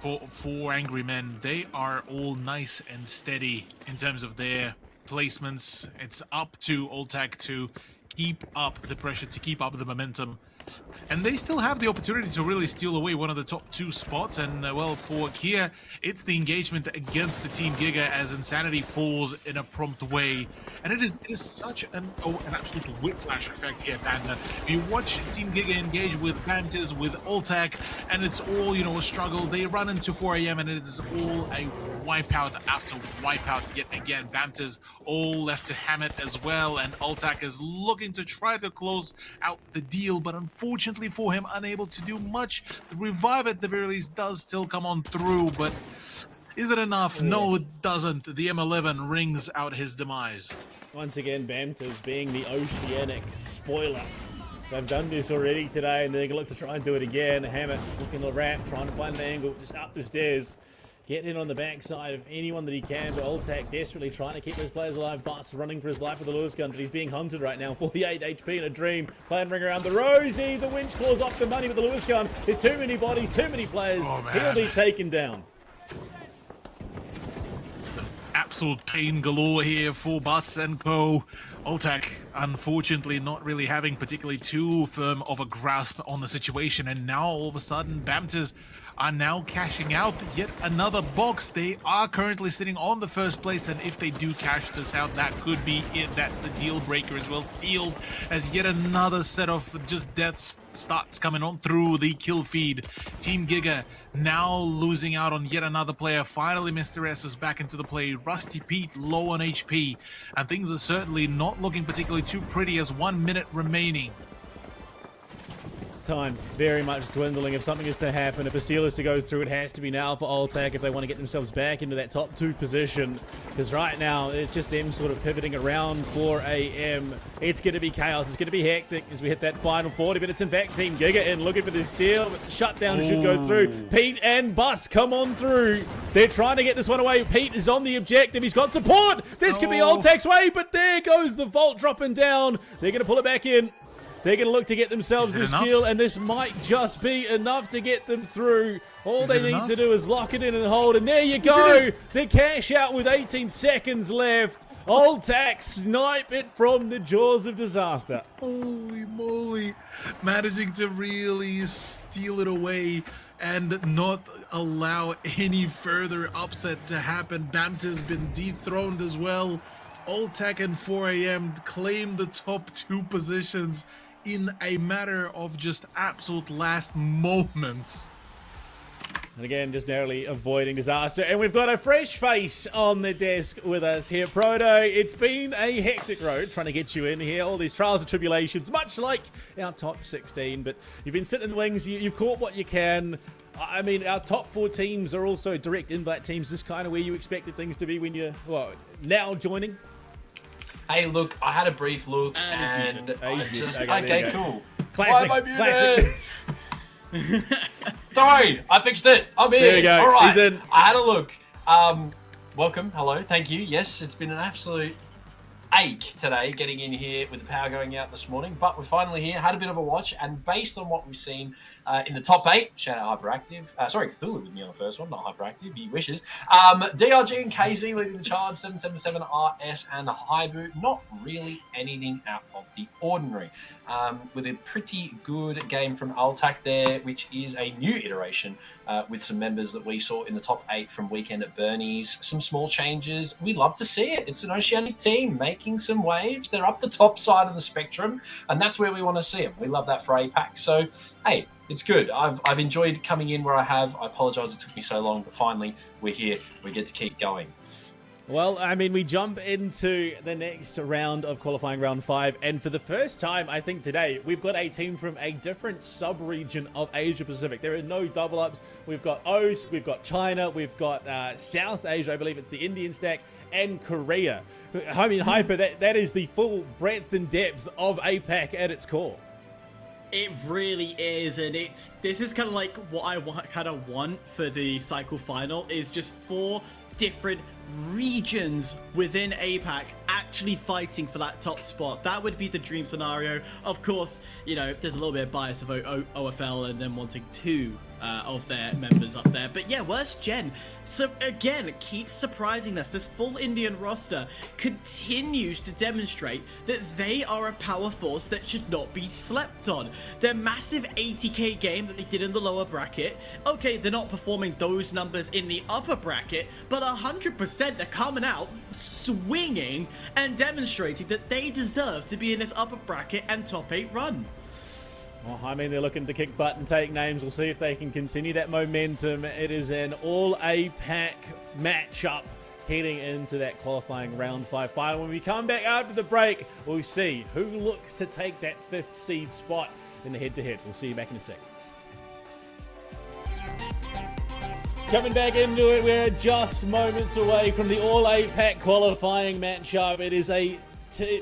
for 4 angry men, they are all nice and steady in terms of their placements. It's up to ALTAC to keep up the pressure, to keep up the momentum. And they still have the opportunity to really steal away one of the top 2 spots. And well, for Kia, it's the engagement against the Team GIGA as Insanity falls in a prompt way. And it is such an absolute whiplash effect here, Panda. If you watch Team GIGA engage with Bamtiz, with ALTAC, and it's all, a struggle. They run into 4 AM and it is all a wipeout after wipeout yet again. Bamtiz all left to Hammett as well, and ALTAC is looking to try to close out the deal, but unfortunately for him, unable to do much. The revive at the very least does still come on through, but is it enough? No, it doesn't. The M11 rings out his demise. Once again, Bamtiz being the Oceanic spoiler. They've done this already today, and they're going to look to try and do it again. Hammett looking to ramp, trying to find an angle, just up the stairs. Getting in on the backside of anyone that he can, but ALTAC desperately trying to keep those players alive. Bus running for his life with the Lewis gun, but he's being hunted right now. 48 HP in a dream. Playing ring around the Rosie. The winch claws off the money with the Lewis gun. There's too many bodies, too many players. He'll be taken down. Absolute pain galore here for Bus and co. ALTAC, unfortunately, not really having particularly too firm of a grasp on the situation, and now all of a sudden, Bamtiz are now cashing out yet another box. They are currently sitting on the first place, and if they do cash this out, that could be it. That's the deal breaker as well, sealed as yet another set of just deaths starts coming on through the kill feed. Team GIGA now losing out on yet another player. Finally, Mr. S is back into the play. Rusty Pete low on HP, and things are certainly not looking particularly too pretty as 1 minute remaining. Time very much dwindling. If something is to happen, if a steal is to go through, it has to be now for ALTAC if they want to get themselves back into that top 2 position. Because right now, it's just them sort of pivoting around 4 AM. It's going to be chaos. It's going to be hectic as we hit that final 40 minutes. In fact, Team GIGA in looking for this steal, but the shutdown should go through. Pete and Bus come on through. They're trying to get this one away. Pete is on the objective. He's got support. This could be ALTAC's way, but there goes the vault dropping down. They're going to pull it back in. They're going to look to get themselves the steal, and this might just be enough to get them through. All they need to do is lock it in and hold, and there you go. The cash out with 18 seconds left. ALTAC snipe it from the jaws of disaster. Holy moly. Managing to really steal it away and not allow any further upset to happen. Bamtiz has been dethroned as well. ALTAC and 4 AM claim the top 2 positions in a matter of just absolute last moments. And again, just narrowly avoiding disaster. And we've got a fresh face on the desk with us here. Proto, it's been a hectic road trying to get you in here. All these trials and tribulations, much like our top 16. But you've been sitting in the wings. You've caught what you can. I mean, our top 4 teams are also direct invite teams. This kind of where you expected things to be when you're, well, now joining? Hey, look, I had a brief look and I just... Okay, cool. Classic. Why am I muted? Sorry, I fixed it. I'm in. There you go. All right. He's in. I had a look. Welcome. Hello. Thank you. Yes, it's been an absolute ache today getting in here with the power going out this morning, but we're finally here, had a bit of a watch, and based on what we've seen in the top 8, shout out Hyperactive, sorry, Cthulhu with me on the first one, not Hyperactive, he wishes, DRG and KZ leading the charge, 777 RS and HIBOO, not really anything out of the ordinary, with a pretty good game from ALTAC there, which is a new iteration with some members that we saw in the top 8 from Weekend at Bernie's, some small changes, we love to see it, it's an Oceanic team making some waves, they're up the top side of the spectrum, and that's where we want to see them, we love that for APAC, so hey, it's good. I've enjoyed coming in where I have. I apologise it took me so long, but finally we're here. We get to keep going. Well, I mean, we jump into the next round of qualifying round 5, and for the first time, I think today, we've got a team from a different sub-region of Asia Pacific. There are no double-ups. We've got OS, we've got China, we've got South Asia, I believe it's the Indian stack, and Korea. I mean, Hyper, that is the full breadth and depth of APAC at its core. It really is, and this is kind of like what I kind of want for the cycle final, is just 4 different regions within APAC actually fighting for that top spot. That would be the dream scenario. Of course, you know, there's a little bit of bias of OFL and them wanting 2 of their members up there. But yeah, worst gen. So again, keeps surprising us. This full Indian roster continues to demonstrate that they are a power force that should not be slept on. Their massive 80k game that they did in the lower bracket, okay, they're not performing those numbers in the upper bracket, but 100% they're coming out swinging and demonstrating that they deserve to be in this upper bracket and top 8 run. Well, I mean, they're looking to kick butt and take names. We'll see if they can continue that momentum. It is an all APAC matchup heading into that qualifying round 5 final. When we come back after the break, we'll see who looks to take that 5th seed spot in the head-to-head. We'll see you back in a sec. Coming back into it, we're just moments away from the all APAC qualifying matchup. It is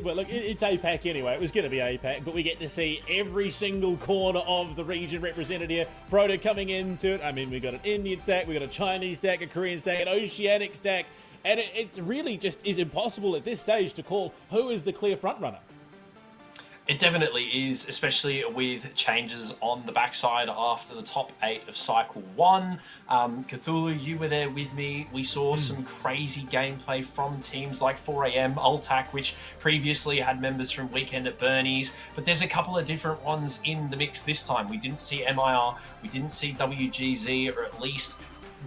well, look, it's APAC anyway. It was going to be APAC, but we get to see every single corner of the region represented here. Proto coming into it. I mean, we got an Indian stack, we got a Chinese stack, a Korean stack, an Oceanic stack, and it really just is impossible at this stage to call who is the clear front runner. It definitely is, especially with changes on the backside after the top 8 of Cycle 1. Cthulhu, you were there with me. We saw some crazy gameplay from teams like 4AM, ALTAC, which previously had members from Weekend at Bernie's, but there's a couple of different ones in the mix this time. We didn't see MIR, we didn't see WGZ, or at least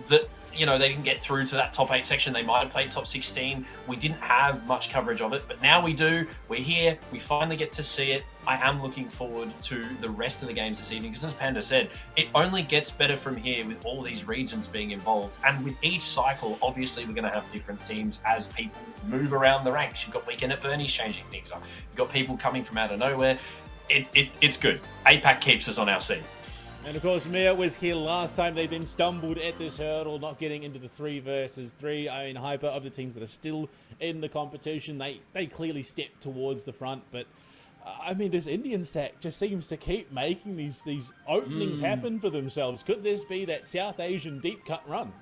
the... You know, they didn't get through to that top 8 section. They might have played top 16. We didn't have much coverage of it, but now we do. We're here. We finally get to see it. I am looking forward to the rest of the games this evening because, as Panda said, it only gets better from here with all these regions being involved. And with each cycle, obviously, we're going to have different teams as people move around the ranks. You've got Weekend at Bernie's changing things up. You've got people coming from out of nowhere. It's good. APAC keeps us on our seat. And of course, MIR was here last time. They then stumbled at this hurdle, not getting into the 3 versus 3. I mean, Hyper, of the teams that are still in the competition, they clearly stepped towards the front. But, I mean, this Indian stack just seems to keep making these openings happen for themselves. Could this be that South Asian deep cut run?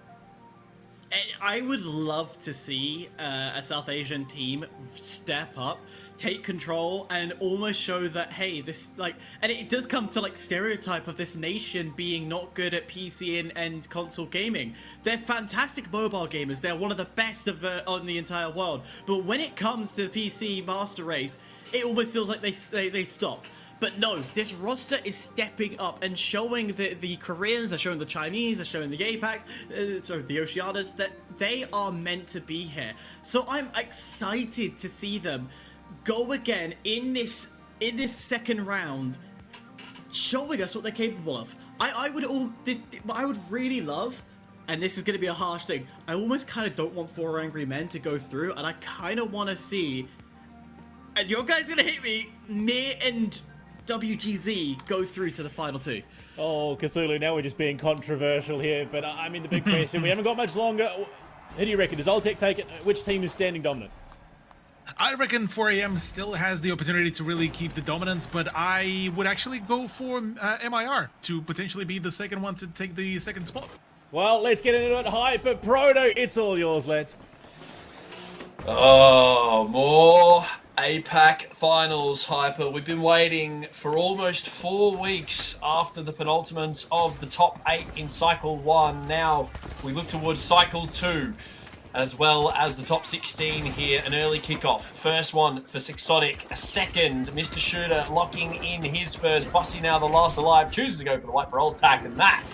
I would love to see a South Asian team step up, take control, and almost show that, hey, this, like, and it does come to, like, stereotype of this nation being not good at PC and console gaming. They're fantastic mobile gamers. They're one of the best on the entire world. But when it comes to the PC master race, it almost feels like they stop. But no, this roster is stepping up and showing the Koreans, they're showing the Chinese, they're showing the APACs, so the Oceanias, that they are meant to be here. So I'm excited to see them go again in this second round, showing us what they're capable of. I would really love, and this is going to be a harsh thing, I almost kind of don't want 4 Angry Men to go through, and I kind of want to see, and your guys going to hate me, MIR and WGZ go through to the final 2. Oh, Cthulhu, now we're just being controversial here, but I mean, the big question, we haven't got much longer. Who do you reckon? Does ALTAC take it? Which team is standing dominant? I reckon 4AM still has the opportunity to really keep the dominance, but I would actually go for MIR to potentially be the second one to take the second spot. Well, let's get into it. Hyper Proto, it's all yours, lads. Oh, more APAC finals, Hyper. We've been waiting for almost 4 weeks after the penultimate of the top 8 in Cycle 1. Now we look towards Cycle 2, as well as the top 16 here. An early kickoff. First one for Sixonic. A second, Mr. Shooter locking in his first. Bussy now the last alive. Chooses to go for the white for ALTAC, and that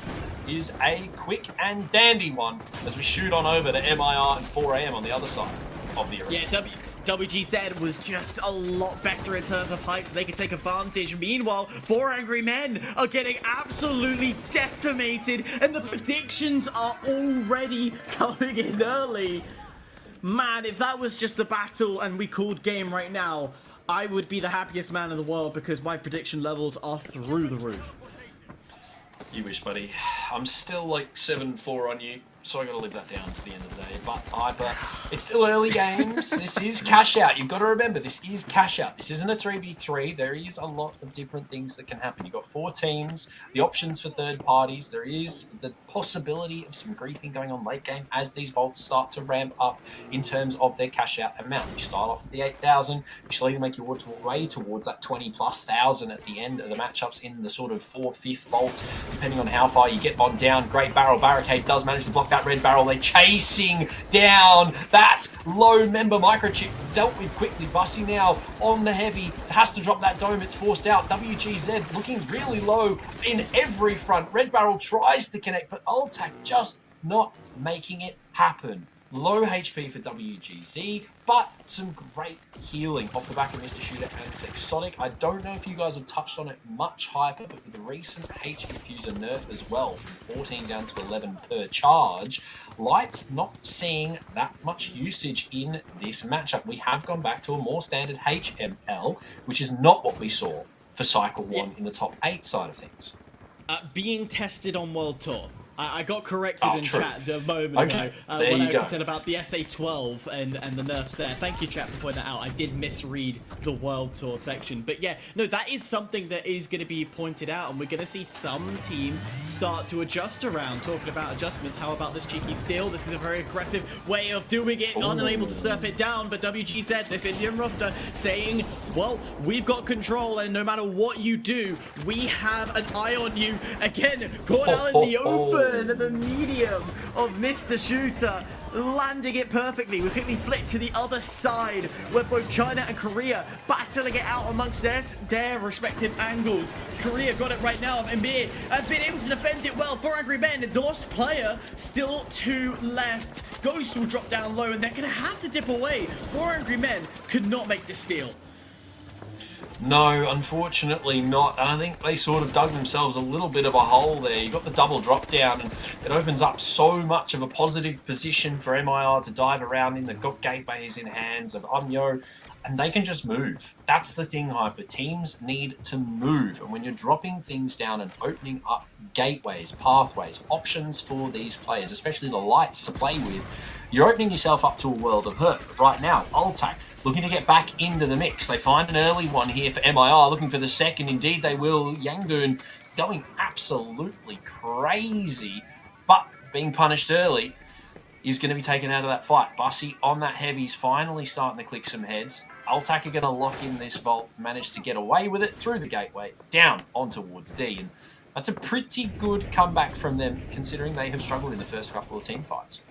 is a quick and dandy one as we shoot on over to MIR and 4 AM on the other side of the arena. Yeah, WGZ was just a lot better in terms of height, so they could take advantage. Meanwhile, 4 Angry Men are getting absolutely decimated, and the predictions are already coming in early. Man, if that was just the battle and we called game right now, I would be the happiest man in the world because my prediction levels are through the roof. You wish, buddy. I'm still like 7-4 on you, so I gotta live that down to the end of the day. But Hyper, it's still early games. This is cash out. You've got to remember, this is cash out. This isn't a 3v3. There is a lot of different things that can happen. You've got 4 teams, the options for third parties. There is the possibility of some griefing going on late game as these vaults start to ramp up in terms of their cash out amount. You start off at the 8,000. You slowly make your way towards that 20+ thousand at the end of the matchups in the sort of 4th, 5th vault, depending on how far you get on down. Great barrel. Barricade does manage to block that red barrel. They're chasing down that low member microchip. Dealt with quickly. Bussy now on the heavy. Has to drop that dome. It's forced out. WGZ looking really low in every front. Red barrel tries to connect, but ALTAC just not making it happen. Low HP for WGZ, but some great healing off the back of Mr. Shooter and Sexonic. I don't know if you guys have touched on it much, Hyper, but with the recent H Infuser nerf as well, from 14 down to 11 per charge, Light's not seeing that much usage in this matchup. We have gone back to a more standard HML, which is not what we saw for Cycle 1 in the top 8 side of things. Being tested on World Tour. I got corrected in true. chat a moment ago there when you go. I said about the SA12 and the nerfs there. Thank you, chat, for pointing that out. I did misread the World Tour section. But yeah, no, that is something that is going to be pointed out, and we're going to see some teams start to adjust around. Talking about adjustments, how about this cheeky steal? This is a very aggressive way of doing it. Unable to surf it down, but WGZ, this Indian roster, saying, well, we've got control, and no matter what you do, we have an eye on you. Again, caught out in the open. And the medium of Mr. Shooter, landing it perfectly. We quickly flick to the other side, where both China and Korea battling it out amongst their respective angles. Korea got it right now, and MIR have been able to defend it well. 4 Angry Men, the lost player, still 2 left. Ghost will drop down low, and they're going to have to dip away. 4 Angry Men could not make this steal. No, unfortunately not. And I think they sort of dug themselves a little bit of a hole there. You got the double drop down, and it opens up so much of a positive position for MIR to dive around in. They've got gateways in hands of HUNNU, and they can just move. That's the thing, Hyper. Teams need to move. And when you're dropping things down and opening up gateways, pathways, options for these players, especially the lights to play with, you're opening yourself up to a world of hurt. But right now, ALTAC looking to get back into the mix. They find an early one here for MIR, looking for the second. Indeed, they will. Yangdoon going absolutely crazy, but being punished early is going to be taken out of that fight. Bussy on that heavy's finally starting to click some heads. ALTAC are going to lock in this vault, manage to get away with it through the gateway, down on towards D. And that's a pretty good comeback from them, considering they have struggled in the first couple of team fights.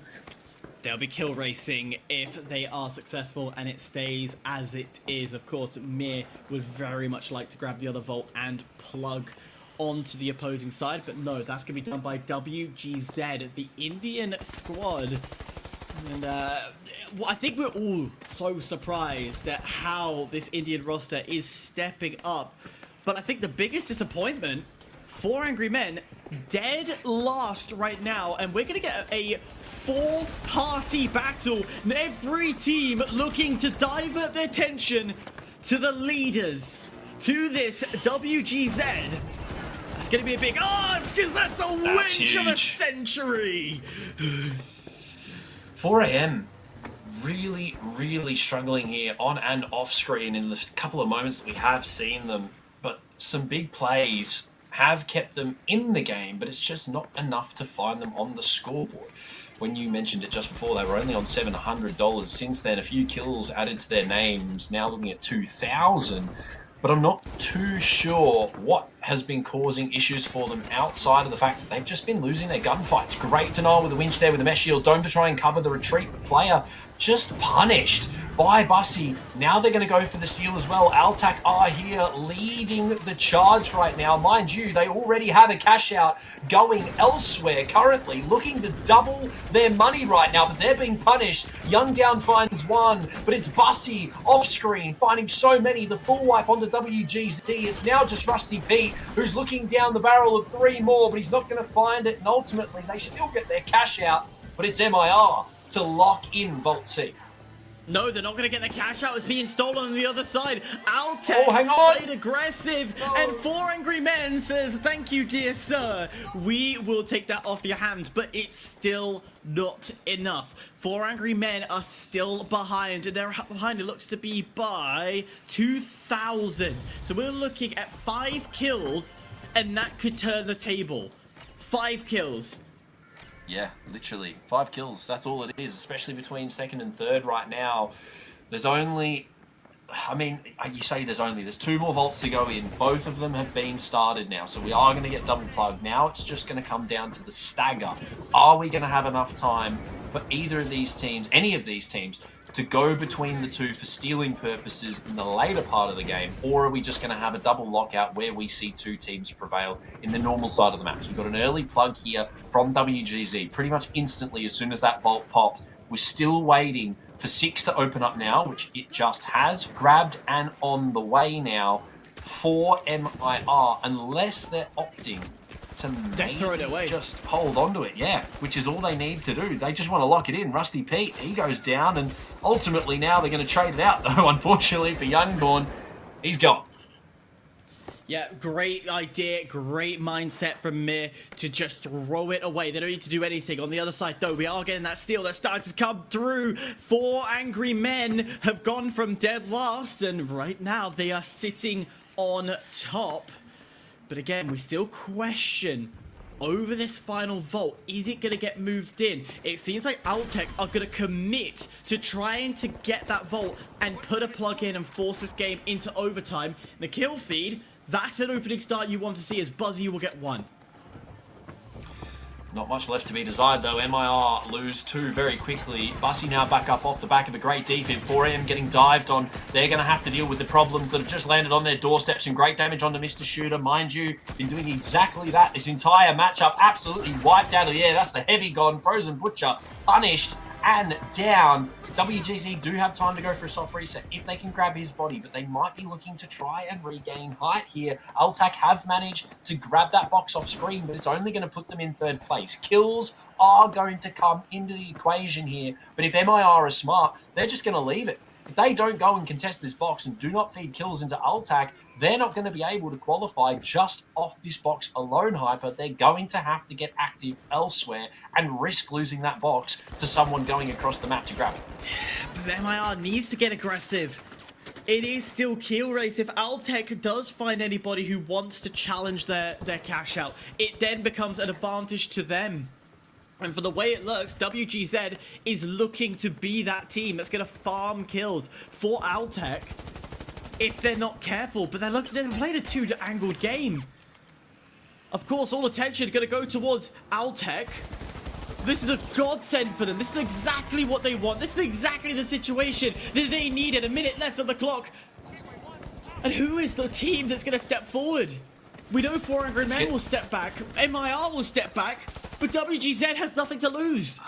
They'll be kill racing if they are successful, and it stays as it is. Of course, MIR would very much like to grab the other vault and plug onto the opposing side, but no, that's going to be done by WGZ, the Indian squad. And I think we're all so surprised at how this Indian roster is stepping up. But I think the biggest disappointment, 4 Angry Men, dead last right now, and we're going to get a 4-party battle, and every team looking to divert their attention to the leaders, to this WGZ. That's going to be a big, it's because that's the winch of the century. 4 AM really, really struggling here on and off screen in the couple of moments that we have seen them, but some big plays have kept them in the game, but it's just not enough to find them on the scoreboard. When you mentioned it just before, they were only on $700. Since then, a few kills added to their names, now looking at 2,000. But I'm not too sure what has been causing issues for them outside of the fact that they've just been losing their gunfights. Great denial with the winch there with the mesh shield. Dome to try and cover the retreat. The player just punished by Bussy. Now they're going to go for the seal as well. ALTAC are here leading the charge right now. Mind you, they already have a cash out going elsewhere currently, looking to double their money right now, but they're being punished. Young down finds one, but it's Bussy off screen, finding so many. The full wipe onto WGZ. It's now just Rusty Pete, who's looking down the barrel of 3 more, but he's not going to find it, and ultimately they still get their cash out, but it's MIR to lock in Vault C. No, they're not going to get the cash out. It's being stolen on the other side. ALTAC hang on. played aggressive. And 4 Angry Men says, thank you, dear sir. We will take that off your hands. But it's still not enough. 4 Angry Men are still behind. And they're behind, it looks to be by 2,000. So we're looking at 5 kills. And that could turn the table. 5 kills. Yeah, literally. 5 kills, that's all it is, especially between second and third right now. There's only, I mean, you say there's 2 more vaults to go in. Both of them have been started now, so we are going to get double plugged. Now it's just going to come down to the stagger. Are we going to have enough time for either of these teams, any of these teams, to go between the two for stealing purposes in the later part of the game, or are we just going to have a double lockout where we see 2 teams prevail in the normal side of the map? So we've got an early plug here from WGZ pretty much instantly as soon as that vault popped. We're still waiting for 6 to open up now, which it just has. Grabbed and on the way now for MIR, unless they're opting to maybe just hold on to it, yeah, which is all they need to do. They just want to lock it in. Rusty Pete, he goes down, and ultimately now they're going to trade it out, though, unfortunately for Youngborn. He's gone. Yeah, great idea, great mindset from MIR to just throw it away. They don't need to do anything. On the other side, though, we are getting that steal that's starting to come through. 4 Angry Men have gone from dead last, and right now they are sitting on top. But again, we still question over this final vault. Is it going to get moved in? It seems like ALTAC are going to commit to trying to get that vault and put a plug in and force this game into overtime. The kill feed, that's an opening start you want to see, as Buzzy will get 1. Not much left to be desired, though. MIR lose 2 very quickly. Bussy now back up off the back of a great defib. 4AM getting dived on. They're going to have to deal with the problems that have just landed on their doorstep. Some great damage onto Mr. Shooter. Mind you, been doing exactly that this entire matchup. Absolutely wiped out of the air. That's the heavy gone. Frozen Butcher punished and down. WGZ do have time to go for a soft reset if they can grab his body, but they might be looking to try and regain height here. ALTAC have managed to grab that box off screen, but it's only going to put them in 3rd place. Kills are going to come into the equation here, but if MIR are smart, they're just going to leave it. If they don't go and contest this box and do not feed kills into ALTAC, they're not going to be able to qualify just off this box alone, Hyper. They're going to have to get active elsewhere and risk losing that box to someone going across the map to grab it. But MIR needs to get aggressive. It is still kill race. If ALTAC does find anybody who wants to challenge their cash out, it then becomes an advantage to them. And for the way it looks, WGZ is looking to be that team that's going to farm kills for ALTAC if they're not careful. But they're playing a 2-angled game. Of course, all attention is going to go towards ALTAC. This is a godsend for them. This is exactly what they want. This is exactly the situation that they needed. A minute left on the clock. And who is the team that's going to step forward? We know 4 Angry Men will step back. MIR will step back. But WGZ has nothing to lose.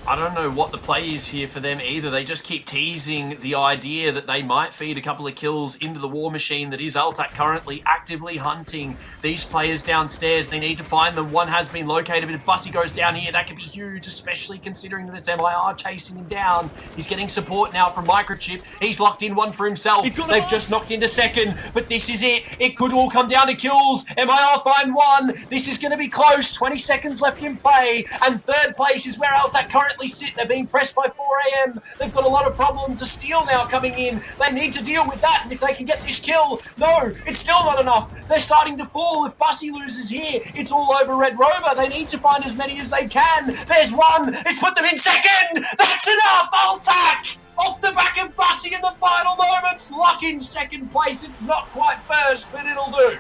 I don't know what the play is here for them either. They just keep teasing the idea that they might feed a couple of kills into the war machine that is ALTAC, currently actively hunting these players downstairs. They need to find them. One has been located, but if Bussy goes down here, that could be huge, especially considering that it's MIR chasing him down. He's getting support now from Microchip. He's locked in one for himself. They've just knocked into second, but this is it. It could all come down to kills. MIR find 1. This is going to be close. 20 seconds left in play, and 3rd place is where ALTAC currently currently sit. They're being pressed by 4 AM. They've got a lot of problems. A steal now coming in. They need to deal with that, and if they can get this kill, no, it's still not enough. They're starting to fall. If Bussy loses here, it's all over Red Rover. They need to find as many as they can. There's one. It's put them in second. That's enough. ALTAC off the back of Bussy in the final moments. Luck in second place. It's not quite first, but it'll do.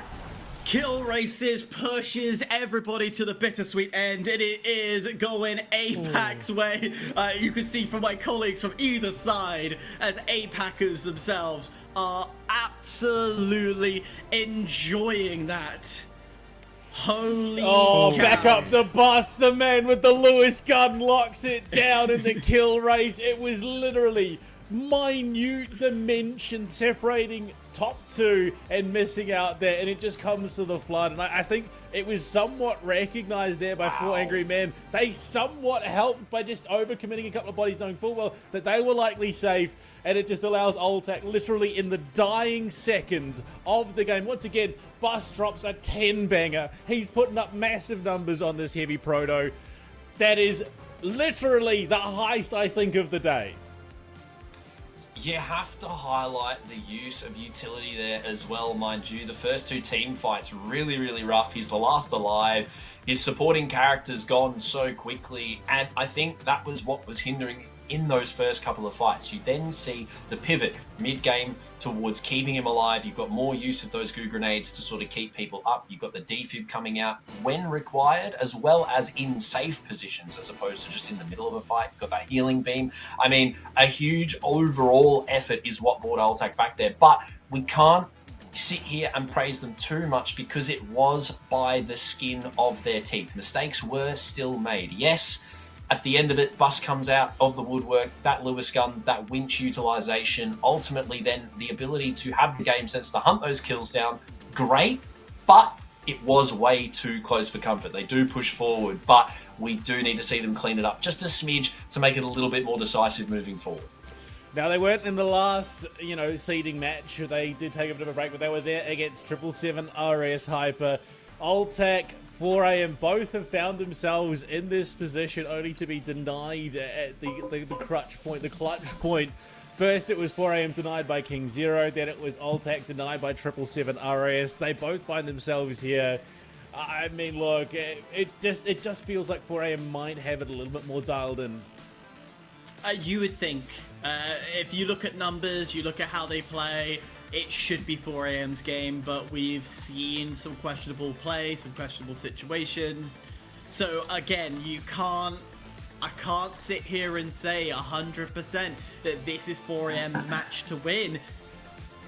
Kill races pushes everybody to the bittersweet end, and it is going APAC's way. You can see from my colleagues from either side as APACers themselves are absolutely enjoying that. Holy cow. Back up the bus. The man with the Lewis gun locks it down in the kill race. It was literally minute dimension separating top two and missing out there, and it just comes to the flood. And I think it was somewhat recognized there by Four Angry Men. They somewhat helped by just overcommitting a couple of bodies, knowing full well that they were likely safe, and it just allows ALTAC literally in the dying seconds of the game. Once again, Bus drops a 10 banger. He's putting up massive numbers on this heavy Proto. That is literally the heist, I think, of the day. You have to highlight the use of utility there as well, mind you. The first two team fights really, really rough. He's the last alive. His supporting character's gone so quickly, and I think that was what was hindering in those first couple of fights. You then see the pivot mid-game towards keeping him alive. You've got more use of those goo grenades to sort of keep people up. You've got the defib coming out when required, as well as in safe positions, as opposed to just in the middle of a fight. You've got that healing beam. I mean, a huge overall effort is what brought ALTAC back there, but we can't sit here and praise them too much because it was by the skin of their teeth. Mistakes were still made. Yes, at the end of it, Bus comes out of the woodwork, that Lewis gun, that winch utilization, ultimately then the ability to have the game sense to hunt those kills down, great, but it was way too close for comfort. They do push forward, but we do need to see them clean it up just a smidge to make it a little bit more decisive moving forward. Now, they weren't in the last, seeding match. They did take a bit of a break, but they were there against 777 RS Hyper. ALTAC, 4 AM, both have found themselves in this position only to be denied at the clutch point. First, it was 4 AM denied by KingZero, then it was ALTAC denied by 777 RS. They both find themselves here. I mean, look, it just feels like 4 AM might have it a little bit more dialed in. You would think. If you look at numbers, you look at how they play, it should be 4 AM's game, but we've seen some questionable play, some questionable situations. So again, I can't sit here and say 100% that this is 4 AM's match to win.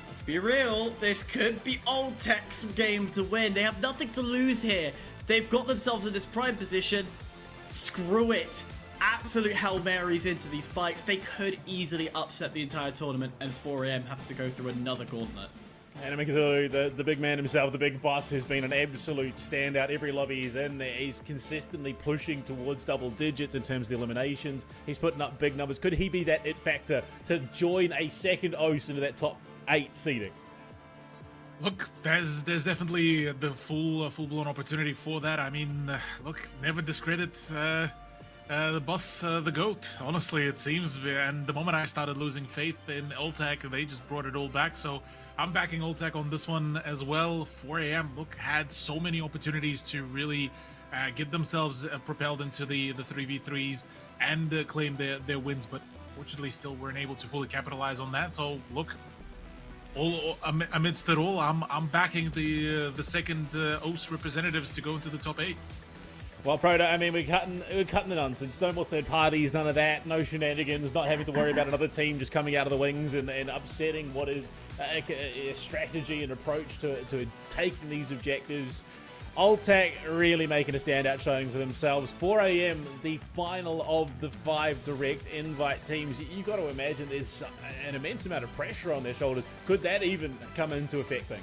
Let's be real, this could be ALTAC's game to win. They have nothing to lose here. They've got themselves in this prime position. Screw it. Absolute Hail Marys into these fights. They could easily upset the entire tournament, and 4 AM has to go through another gauntlet. And Cthulhu, the big man himself, the big boss, has been an absolute standout. Every lobby he's in, he's consistently pushing towards double digits in terms of the eliminations. He's putting up big numbers. Could he be that it factor to join a second OS into that top 8 seeding? Look, there's definitely the full-blown opportunity for that. I mean, look, never discredit the boss, the GOAT. Honestly, it seems. And the moment I started losing faith in ALTAC, they just brought it all back. So I'm backing ALTAC on this one as well. 4 AM, look, had so many opportunities to really get themselves propelled into the 3v3s and claim their wins, but fortunately still weren't able to fully capitalize on that. So look, amidst it all, I'm backing the second OS representatives to go into the top 8. Well, Proto, I mean, we're cutting the nonsense. No more third parties, none of that. No shenanigans, not having to worry about another team just coming out of the wings and upsetting what is a strategy and approach to taking these objectives. ALTAC really making a standout showing for themselves. 4 AM, the final of the 5 direct invite teams. You've got to imagine there's an immense amount of pressure on their shoulders. Could that even come in to affect things?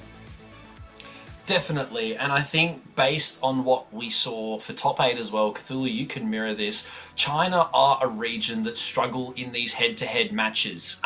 Definitely, and I think based on what we saw for top 8 as well, Cthulhu, you can mirror this. China are a region that struggle in these head-to-head matches.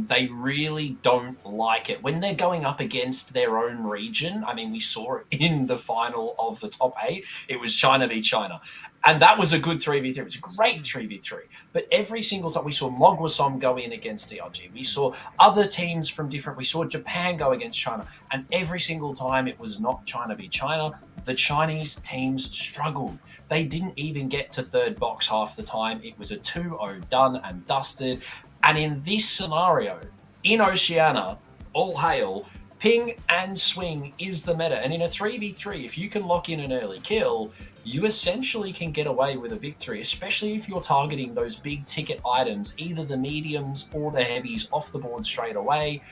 They really don't like it. When they're going up against their own region, I mean, we saw it in the final of the top 8, it was China v China. And that was a good 3v3. It was a great 3v3. But every single time we saw Mogwasom go in against DRG, we saw other teams from different, we saw Japan go against China. And every single time it was not China v China, the Chinese teams struggled. They didn't even get to third box half the time. It was a 2-0 done and dusted. And in this scenario, in Oceania, all hail, ping and swing is the meta. And in a 3v3, if you can lock in an early kill, you essentially can get away with a victory, especially if you're targeting those big ticket items, either the mediums or the heavies off the board straight away.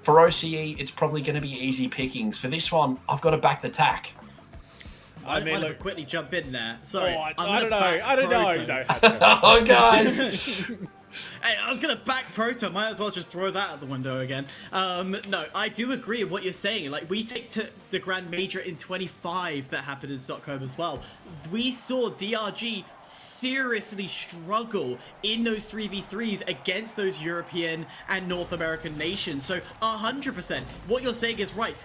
For OCE, it's probably going to be easy pickings. For this one, I've got to back the tack. I mean, look, quickly jump in there. Sorry, I don't know. Oh, guys. Hey, I was going to back Proto. Might as well just throw that out the window again. No, I do agree with what you're saying. Like, we take to the Grand Major in 25 that happened in Stockholm as well. We saw DRG seriously struggle in those 3v3s against those European and North American nations. So 100%, what you're saying is right.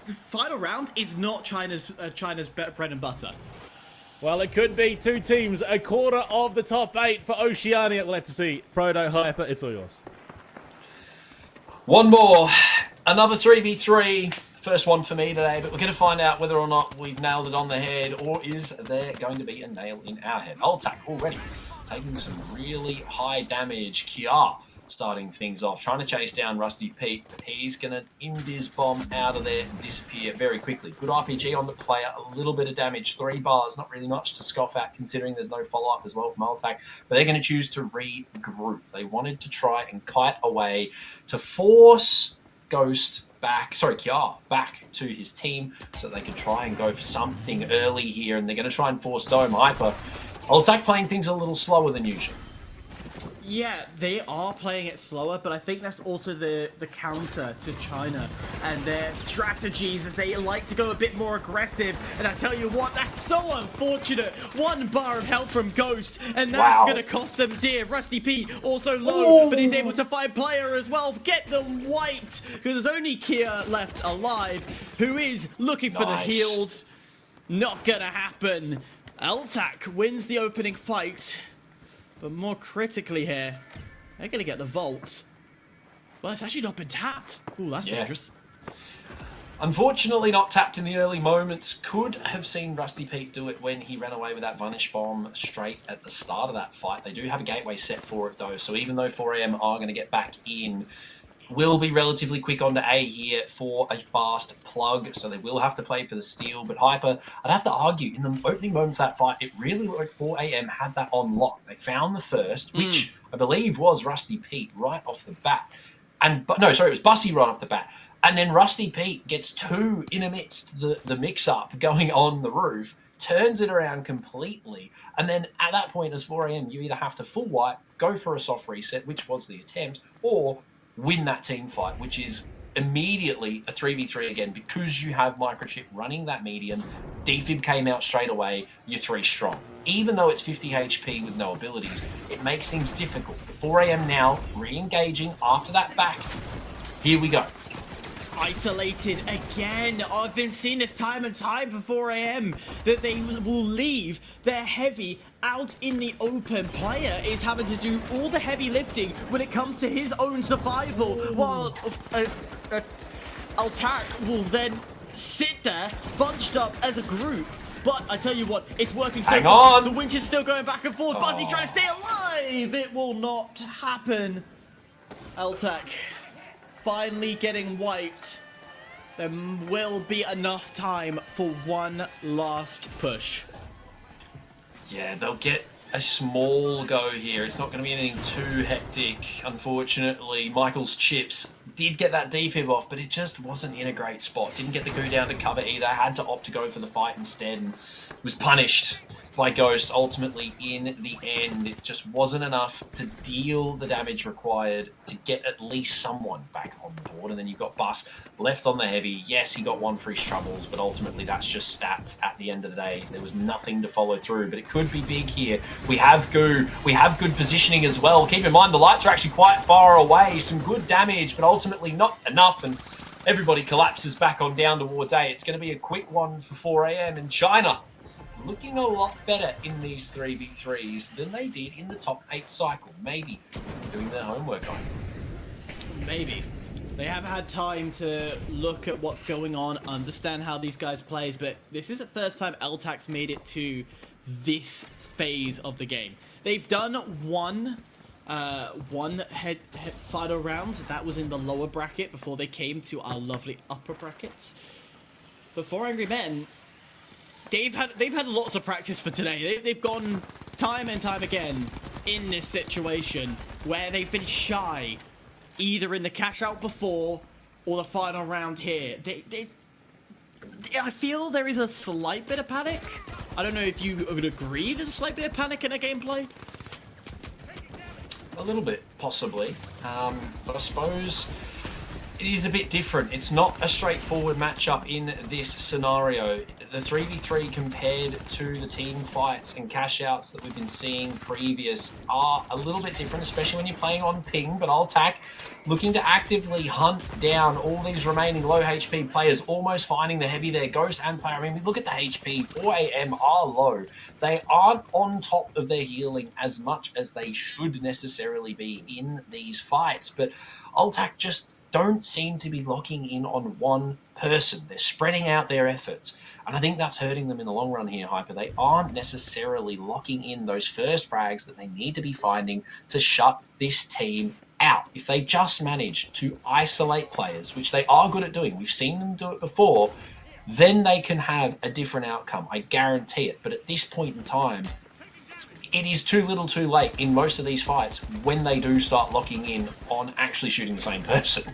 The final round is not China's bread and butter. Well, it could be two teams, a quarter of the top 8 for Oceania. We'll have to see. Proto, Hyper, it's all yours. One more. Another 3v3. First one for me today, but we're going to find out whether or not we've nailed it on the head, or is there going to be a nail in our head. ALTAC already taking some really high damage. Kiar starting things off, trying to chase down Rusty Pete, but he's going to invis bomb out of there and disappear very quickly. Good RPG on the player, a little bit of damage, 3 bars, not really much to scoff at considering there's no follow-up as well from ALTAC, but they're going to choose to regroup. They wanted to try and kite away to force Ghost Kiar back to his team so they can try and go for something early here, and they're going to try and force Dome. Hyper. ALTAC playing things a little slower than usual. Yeah, they are playing it slower, but I think that's also the counter to China and their strategies, as they like to go a bit more aggressive. And I tell you what, that's so unfortunate. 1 bar of help from Ghost, and that's going to cost them dear. Rusty P also low, but he's able to find player as well. Get the white, because there's only Kia left alive, who is looking for the heals. Not going to happen. ALTAC wins the opening fight. But more critically here, they're going to get the vault. Well, it's actually not been tapped. Ooh, that's dangerous. Unfortunately, not tapped in the early moments. Could have seen Rusty Pete do it when he ran away with that Vanish Bomb straight at the start of that fight. They do have a gateway set for it, though. So even though 4AM are going to get back in, will be relatively quick onto A here for a fast plug, so they will have to play for the steal. But Hyper, I'd have to argue, in the opening moments of that fight, it really looked like 4AM had that on lock. They found the first, which I believe was Rusty Pete right off the bat. It was Bussy right off the bat. And then Rusty Pete gets 2 in amidst the mix-up going on the roof, turns it around completely, and then at that point as 4AM, you either have to full wipe, go for a soft reset, which was the attempt, or win that team fight, which is immediately a 3v3 again, because you have Microchip running that median. Defib came out straight away, you're 3 strong. Even though it's 50 HP with no abilities, it makes things difficult. 4AM now re-engaging after that back. Here we go. Isolated again. I've been seeing this time and time for 4AM, that they will leave their heavy out in the open. Player is having to do all the heavy lifting when it comes to his own survival, while ALTAC will then sit there bunched up as a group. But I tell you what, it's working so well. The winch is still going back and forth. Buzzy's trying to stay alive. It will not happen. ALTAC finally getting wiped. There will be enough time for one last push. Yeah, they'll get a small go here. It's not going to be anything too hectic, unfortunately. Michael's chips did get that defib off, but it just wasn't in a great spot. Didn't get the go down to cover either. Had to opt to go for the fight instead and was punished by Ghost. Ultimately, in the end, it just wasn't enough to deal the damage required to get at least someone back on the board. And then you've got Bus left on the heavy. Yes, he got 1 for his troubles, but ultimately that's just stats at the end of the day. There was nothing to follow through, but it could be big here. We have Goo. We have good positioning as well. Keep in mind, the lights are actually quite far away. Some good damage, but ultimately not enough. And everybody collapses back on down towards A. It's going to be a quick one for 4AM, and China looking a lot better in these 3v3s than they did in the top 8 cycle. Maybe doing their homework on it. Maybe. They have had time to look at what's going on, understand how these guys play, but this is the first time ALTAC's made it to this phase of the game. They've done one final round. That was in the lower bracket before they came to our lovely upper brackets. But for Angry Men, they've had lots of practice for today. They've gone time and time again in this situation where they've been shy, either in the cash out before or the final round here. I feel there is a slight bit of panic. I don't know if you would agree there's a slight bit of panic in their gameplay. A little bit, possibly. But I suppose it is a bit different. It's not a straightforward matchup in this scenario. The 3v3 compared to the team fights and cash outs that we've been seeing previous are a little bit different, especially when you're playing on ping. But ALTAC looking to actively hunt down all these remaining low HP players, almost finding the heavy there. Ghost and Player, I mean, we look at the HP, 4AM are low. They aren't on top of their healing as much as they should necessarily be in these fights. But ALTAC just don't seem to be locking in on one person. They're spreading out their efforts. And I think that's hurting them in the long run here, Hyper. They aren't necessarily locking in those first frags that they need to be finding to shut this team out. If they just manage to isolate players, which they are good at doing, we've seen them do it before, then they can have a different outcome. I guarantee it. But at this point in time, it is too little too late in most of these fights when they do start locking in on actually shooting the same person.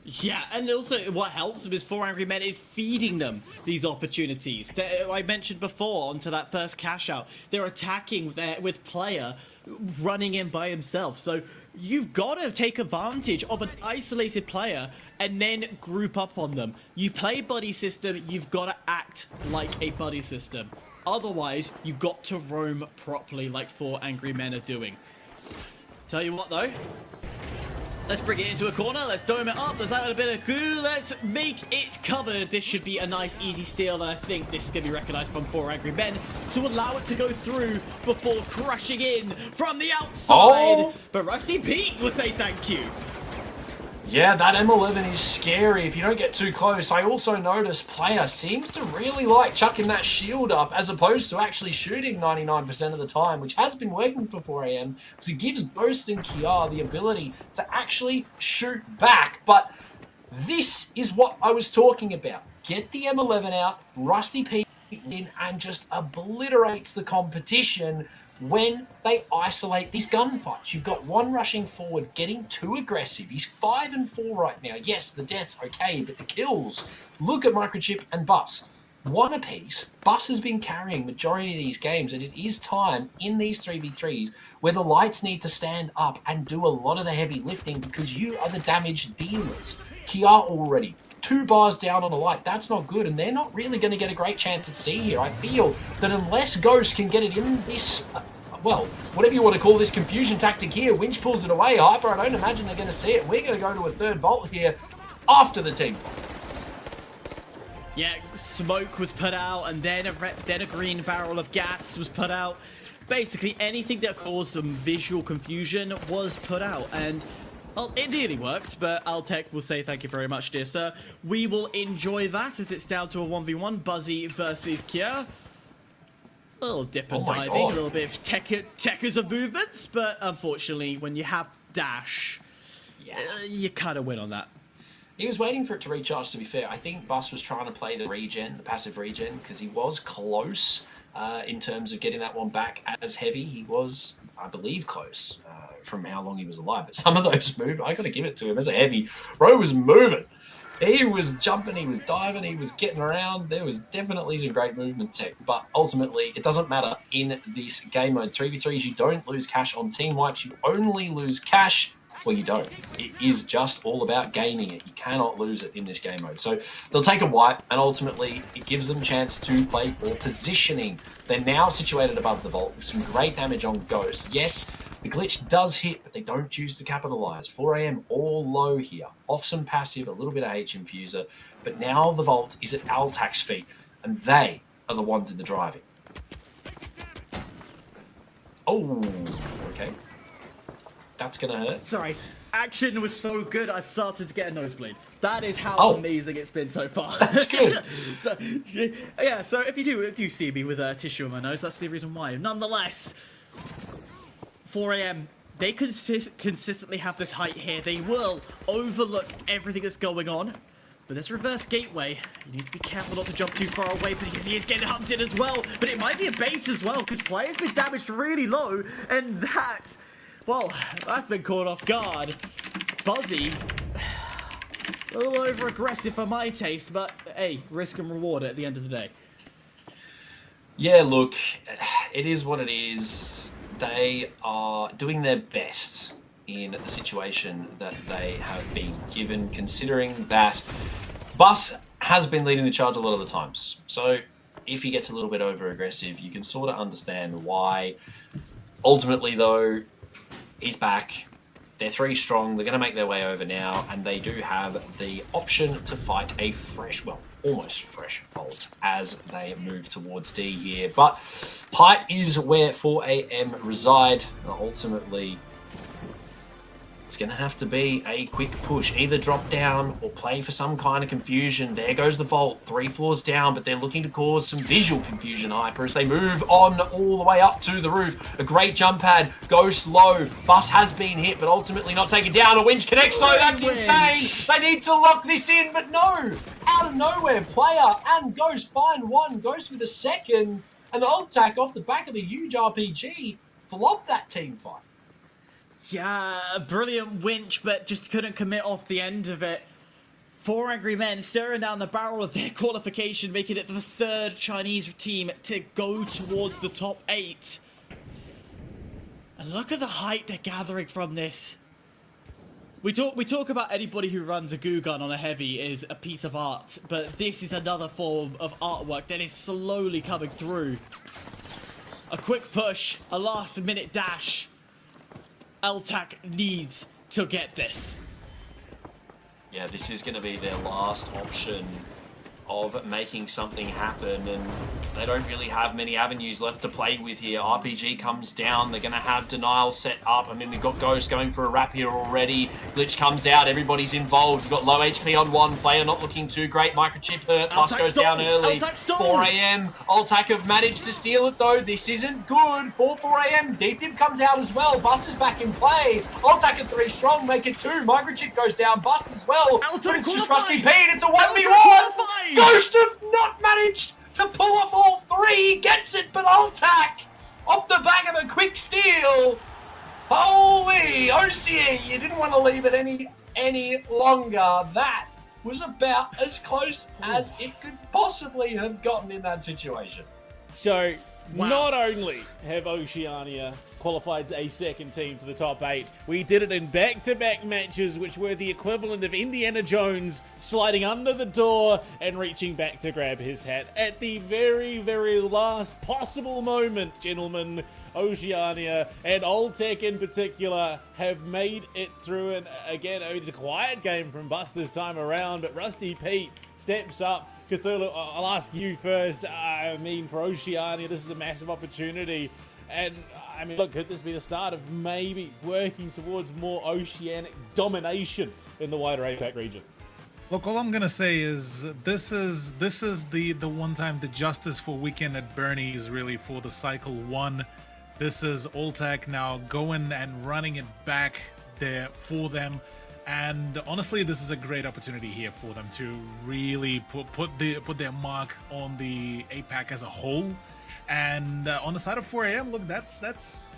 Yeah, and also what helps them is 4 Angry Men is feeding them these opportunities. I mentioned before, onto that first cash out, they're attacking with Player running in by himself. So you've got to take advantage of an isolated player and then group up on them. You play buddy system, you've got to act like a buddy system. Otherwise, you've got to roam properly like 4 Angry Men are doing. Tell you what though, let's bring it into a corner, let's dome it up, let's add a bit of glue, let's make it covered. This should be a nice easy steal, and I think this is going to be recognised from 4 Angry Men to allow it to go through before crushing in from the outside. Oh. But Rusty Pete will say thank you. Yeah, that M11 is scary if you don't get too close. I also noticed Player seems to really like chucking that shield up as opposed to actually shooting 99% of the time, which has been working for 4AM because it gives Ghost and Kiar the ability to actually shoot back. But this is what I was talking about. Get the M11 out, Rusty Pete in, and just obliterates the competition when they isolate these gunfights. You've got one rushing forward, getting too aggressive. He's 5 and 4 right now. Yes, the death's okay, but the kills. Look at Microchip and Bus. One apiece. Bus has been carrying majority of these games, and it is time in these 3v3s where the lights need to stand up and do a lot of the heavy lifting because you are the damage dealers. Kiar already 2 bars down on a light. That's not good, and they're not really going to get a great chance at C here. I feel that unless Ghost can get it in this, well, whatever you want to call this confusion tactic here, Winch pulls it away. Hyper, I don't imagine they're going to see it. We're going to go to a 3rd vault here after the team fight. Yeah, smoke was put out, and then a green barrel of gas was put out. Basically, anything that caused some visual confusion was put out, and well, it nearly worked, but ALTAC will say thank you very much, dear sir. We will enjoy that as it's down to a 1v1, Buzzy versus Kia. A little dip and diving, a little bit of techers of movements, but unfortunately, when you have dash, you kind of win on that. He was waiting for it to recharge, to be fair. I think Bus was trying to play the regen, the passive regen, because he was close in terms of getting that one back as heavy. He was, I believe, close from how long he was alive. But some of those moves, I got to give it to him as a heavy. Bro was moving. He was jumping, he was diving, he was getting around. There was definitely some great movement tech. But ultimately, it doesn't matter in this game mode. 3v3s, you don't lose cash on team wipes. You only lose cash. Well, you don't. It is just all about gaining it. You cannot lose it in this game mode. So they'll take a wipe, and ultimately it gives them a chance to play for positioning. They're now situated above the vault with some great damage on Ghost. Yes, the glitch does hit, but they don't choose to capitalize. 4AM all low here. Off some passive, a little bit of H infuser. But now the vault is at ALTAC's feet, and they are the ones in the driving. Oh, okay. That's gonna hurt. Sorry. Action was so good, I've started to get a nosebleed. That is how amazing it's been so far. That's good. So if you do see me with a tissue on my nose, that's the reason why. Nonetheless, 4 AM, they consistently have this height here. They will overlook everything that's going on. But this reverse gateway, you need to be careful not to jump too far away because he is getting hunted as well. But it might be a bait as well because player's been damaged really low. And that's been caught off guard. Buzzy, a little over aggressive for my taste, but hey, risk and reward at the end of the day. Yeah, look, it is what it is. They are doing their best in the situation that they have been given, considering that Bus has been leading the charge a lot of the times. So if he gets a little bit over aggressive, you can sort of understand why. Ultimately, though, he's back. They're 3 strong. They're going to make their way over now, and they do have the option to fight a fresh, well, almost fresh ult as they move towards D here. But height is where 4 AM reside. Ultimately, it's going to have to be a quick push. Either drop down or play for some kind of confusion. There goes the vault. 3 floors down, but they're looking to cause some visual confusion, Hyper, as they move on all the way up to the roof. A great jump pad. Goes low. Bus has been hit, but ultimately not taken down. A winch connects, though. That's insane. They need to lock this in, but no. Out of nowhere, player and Ghost find one. Ghost with a second. An ALTAC off the back of a huge RPG. Flop that team fight. Yeah, a brilliant winch, but just couldn't commit off the end of it. 4 angry men staring down the barrel of their qualification, making it the 3rd Chinese team to go towards the top 8. And look at the height they're gathering from this. We talk about anybody who runs a goo gun on a heavy is a piece of art, but this is another form of artwork that is slowly coming through. A quick push, a last-minute dash. ALTAC needs to get this. Yeah, this is going to be their last option of making something happen, and they don't really have many avenues left to play with here. RPG comes down, they're going to have Denial set up. I mean, we've got Ghost going for a wrap here already. Glitch comes out, everybody's involved. You've got low HP on one player, not looking too great. Microchip hurt, Bus goes down early. 4 AM, ALTAC have managed to steal it though. This isn't good. 4 AM, Deep Dip comes out as well. Bus is back in play. ALTAC at 3 strong, make it 2. Microchip goes down, Bus as well. But it's just Rusty P, and it's a 1v1. Ghost have not managed to pull off all 3. Gets it, but ALTAC off the back of a quick steal. Holy OCE, you didn't want to leave it any longer. That was about as close as it could possibly have gotten in that situation. So, not only have Oceania qualified a 2nd team to the top 8, we did it in back-to-back matches, which were the equivalent of Indiana Jones sliding under the door and reaching back to grab his hat. At the very, very last possible moment, gentlemen, Oceania and ALTAC in particular have made it through. And again, it's a quiet game from Bus this time around, but Rusty Pete steps up. Cthulhu, I'll ask you first. I mean, for Oceania, this is a massive opportunity. And, I mean, look, could this be the start of maybe working towards more oceanic domination in the wider APAC region? Look, all I'm gonna say is this is the one time the justice for Weekend at Bernie's really for the cycle 1. This is ALTAC now going and running it back there for them. And honestly, this is a great opportunity here for them to really put their mark on the APAC as a whole. And on the side of 4 AM, look, that's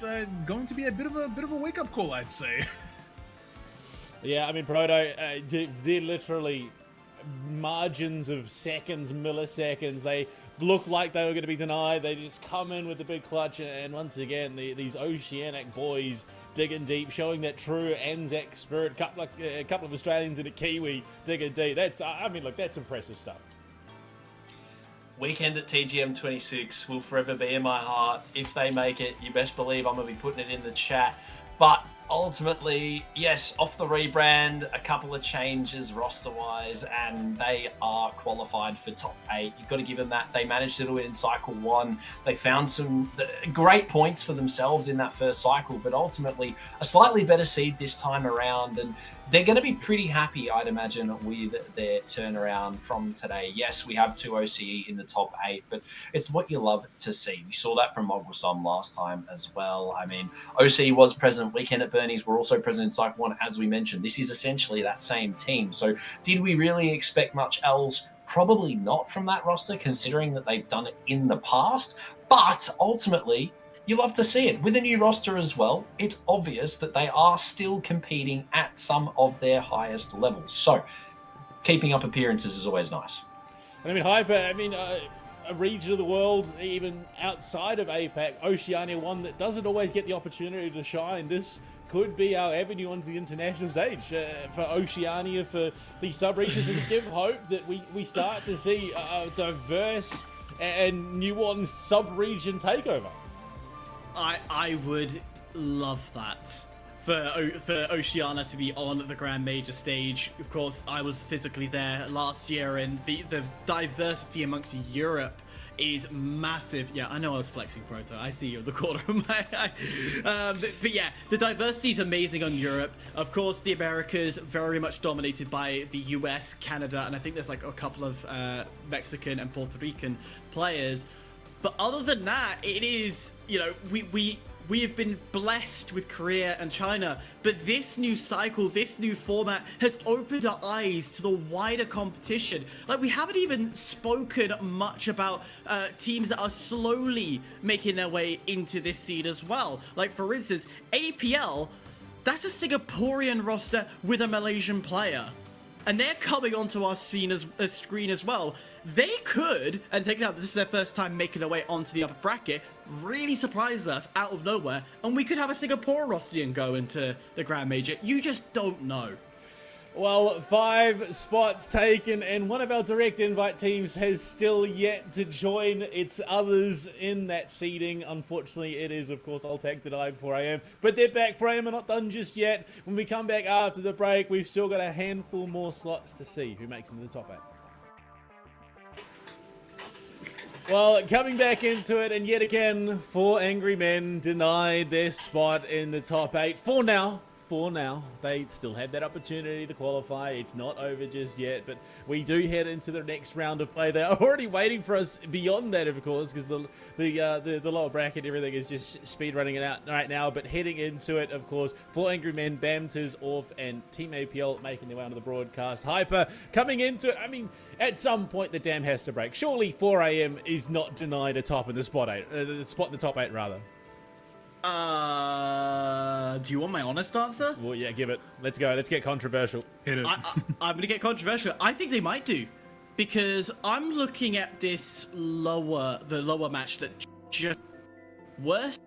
going to be a bit of a wake-up call, I'd say. Yeah, I mean, Proto, they're literally margins of seconds, milliseconds. They look like they were going to be denied. They just come in with the big clutch, and once again, these Oceanic boys digging deep, showing that true Anzac spirit. A couple of Australians and a Kiwi digging deep. That's impressive stuff. Weekend at TGM26 will forever be in my heart. If they make it, you best believe I'm going to be putting it in the chat. But ultimately, yes, off the rebrand, a couple of changes roster-wise, and they are qualified for top 8. You've got to give them that. They managed to do it in cycle 1. They found some great points for themselves in that first cycle, but ultimately a slightly better seed this time around, and they're going to be pretty happy, I'd imagine, with their turnaround from today. Yes, we have 2 OCE in the top 8, but it's what you love to see. We saw that from Mogwasam last time as well. I mean, OCE was present, Weekend at Bernie's were also present in Cycle 1, as we mentioned. This is essentially that same team. So did we really expect much else? Probably not from that roster, considering that they've done it in the past. But ultimately, you love to see it. With a new roster as well, it's obvious that they are still competing at some of their highest levels. So keeping up appearances is always nice. I mean, a region of the world, even outside of APAC, Oceania, one that doesn't always get the opportunity to shine. This could be our avenue onto the international stage for Oceania, for the sub-regions. Does it give hope that we start to see a diverse and nuanced sub-region takeover? I would love that for Oceania to be on the Grand Major stage. Of course, I was physically there last year, and the diversity amongst Europe is massive. Yeah, I know I was flexing, Proto. I see you in the corner of my eye. But yeah, the diversity is amazing on Europe. Of course, the Americas very much dominated by the US, Canada, and I think there's like a couple of Mexican and Puerto Rican players. But other than that, it is, you know, we have been blessed with Korea and China, but this new cycle, this new format has opened our eyes to the wider competition. Like, we haven't even spoken much about teams that are slowly making their way into this seed as well. Like, for instance, APL, that's a Singaporean roster with a Malaysian player. And they're coming onto our screen as well. They could, and taking out this is their first time making their way onto the upper bracket, really surprise us out of nowhere, and we could have a Singapore Rostian go into the Grand Major. You just don't know. Well, 5 spots taken, and one of our direct invite teams has still yet to join its others in that seeding. Unfortunately, it is, of course, ALTAC denied 4 AM, but they're back. 4 AM are not done just yet. When we come back after the break, we've still got a handful more slots to see who makes it to the top 8. Well, coming back into it, and yet again, 4 angry men denied their spot in the top 8 for now. They still have that opportunity to qualify. It's not over just yet, but we do head into the next round of play. They're already waiting for us beyond that, of course, because the lower bracket, everything is just speed running it out right now. But heading into it, of course, 4 angry men, Bamtiz, Orf, and Team APL making their way onto the broadcast. Hyper coming into it. I mean, at some point the dam has to break. Surely 4 AM is not denied a top in the spot 8, the spot in the top 8 rather. Do you want my honest answer? Well, yeah, give it. Let's go. Let's get controversial. Hit it. I'm going to get controversial. I think they might do, because I'm looking at this the lower match that just worst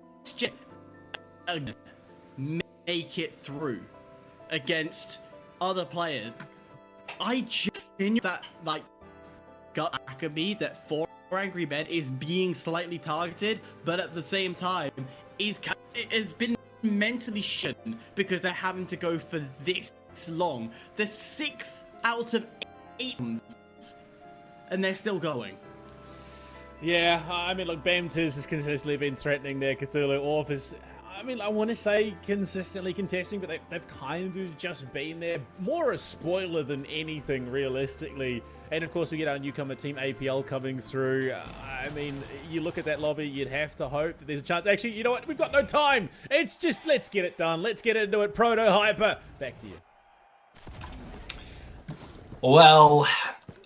make it through against other players. I genuinely that like gut back of me that 4 angry men is being slightly targeted, but at the same time has been mentally shit because they're having to go for this long. The 6th out of 8 and they're still going. Yeah, I mean, look, Bamtiz has consistently been threatening their Cthulhu. Orf is, I mean, I want to say consistently contesting, but they've kind of just been there. More a spoiler than anything, realistically. And of course, we get our newcomer team APL coming through. I mean, you look at that lobby, you'd have to hope that there's a chance. Actually, you know what? We've got no time. It's just, let's get it done. Let's get into it. Proto, Hyper, back to you. Well,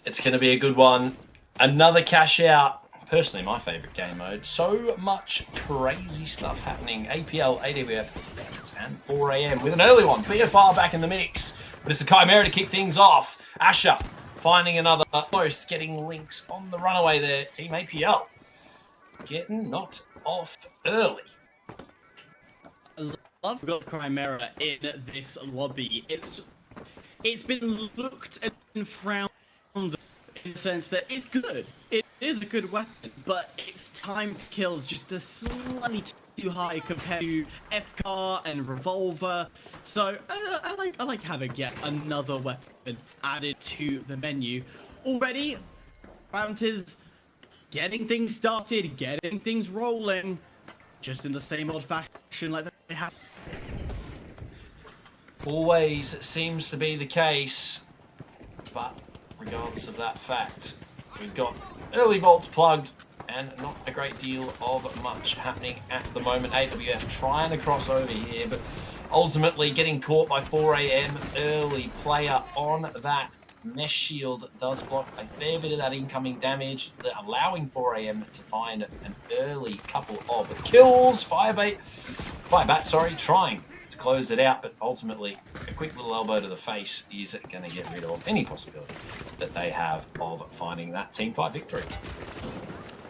it's going to be a good one. Another cash out. Personally, my favorite game mode. So much crazy stuff happening. APL, AWF, and 4 AM with an early one. BFR back in the mix. But it's the Chimera to kick things off. Asher finding another post, getting links on the runaway there. Team APL getting knocked off early. I love the Chimera in this lobby. It's been looked and frowned in the sense that it's good. It is a good weapon, but it's time to kill is just a slightly too high compared to FCAR and Revolver. So I like having yet another weapon added to the menu. Already, Bamtiz getting things started, getting things rolling, just in the same old fashion like they have. Always seems to be the case, but regardless of that fact, we've got early vaults plugged and not a great deal of much happening at the moment. AWF trying to cross over here, but ultimately getting caught by 4 AM. Early player on that mesh shield does block a fair bit of that incoming damage, allowing 4 AM to find an early couple of kills. Firebat, trying to close it out, but ultimately a quick little elbow to the face is going to get rid of any possibility that they have of finding that team fight victory.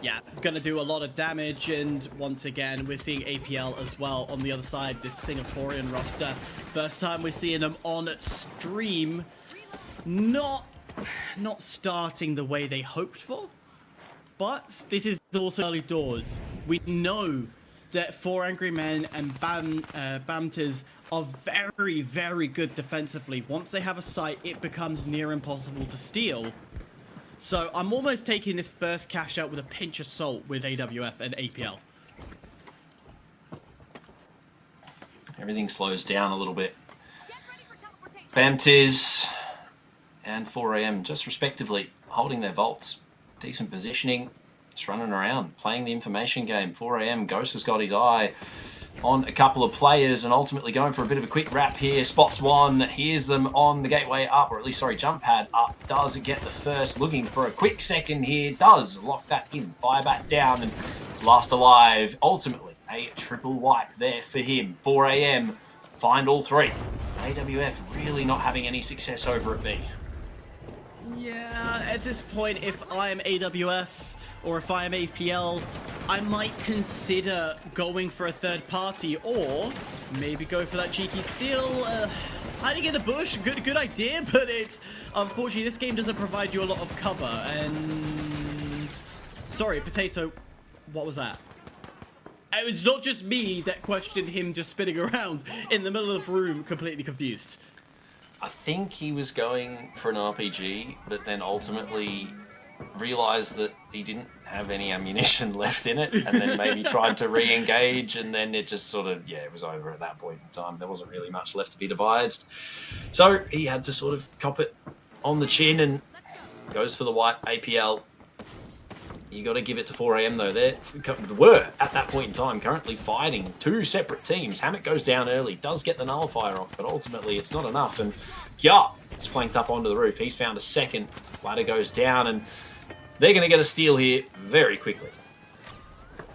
Yeah, gonna do a lot of damage, and once again we're seeing APL as well on the other side, this Singaporean roster. First time we're seeing them on stream, not starting the way they hoped for, but this is also early doors. We know that 4 Angry Men and Bamtiz are very, very good defensively. Once they have a site, it becomes near impossible to steal. So I'm almost taking this first cash out with a pinch of salt with AWF and APL. Everything slows down a little bit. Bamtiz and 4 AM just respectively holding their vaults. Decent positioning. Just running around, playing the information game. 4 AM, Ghost has got his eye on a couple of players and ultimately going for a bit of a quick wrap here. Spots one, hears them on the gateway up, or at least, sorry, jump pad up. Does get the first, looking for a quick second here. Does lock that in, fire back down, and is last alive. Ultimately, a triple wipe there for him. 4 AM, find all three. AWF really not having any success over at B. Yeah, at this point, if I am AWF, or if I am APL, I might consider going for a third party, or maybe go for that cheeky steal. Hiding in the bush, good idea, but it's unfortunately this game doesn't provide you a lot of cover. And sorry, Potato, what was that? It was not just me that questioned him just spinning around in the middle of the room, completely confused. I think he was going for an RPG, but then ultimately realized that he didn't have any ammunition left in it, and then maybe tried to re-engage, and then it just sort of, yeah, it was over at that point in time. There wasn't really much left to be devised. So he had to sort of cop it on the chin and goes for the white. APL, you got to give it to 4 AM though. They were, at that point in time, currently fighting two separate teams. Hammett goes down early, does get the nullifier off, but ultimately it's not enough, and Kya is flanked up onto the roof. He's found a second. Ladder goes down, and they're going to get a steal here very quickly.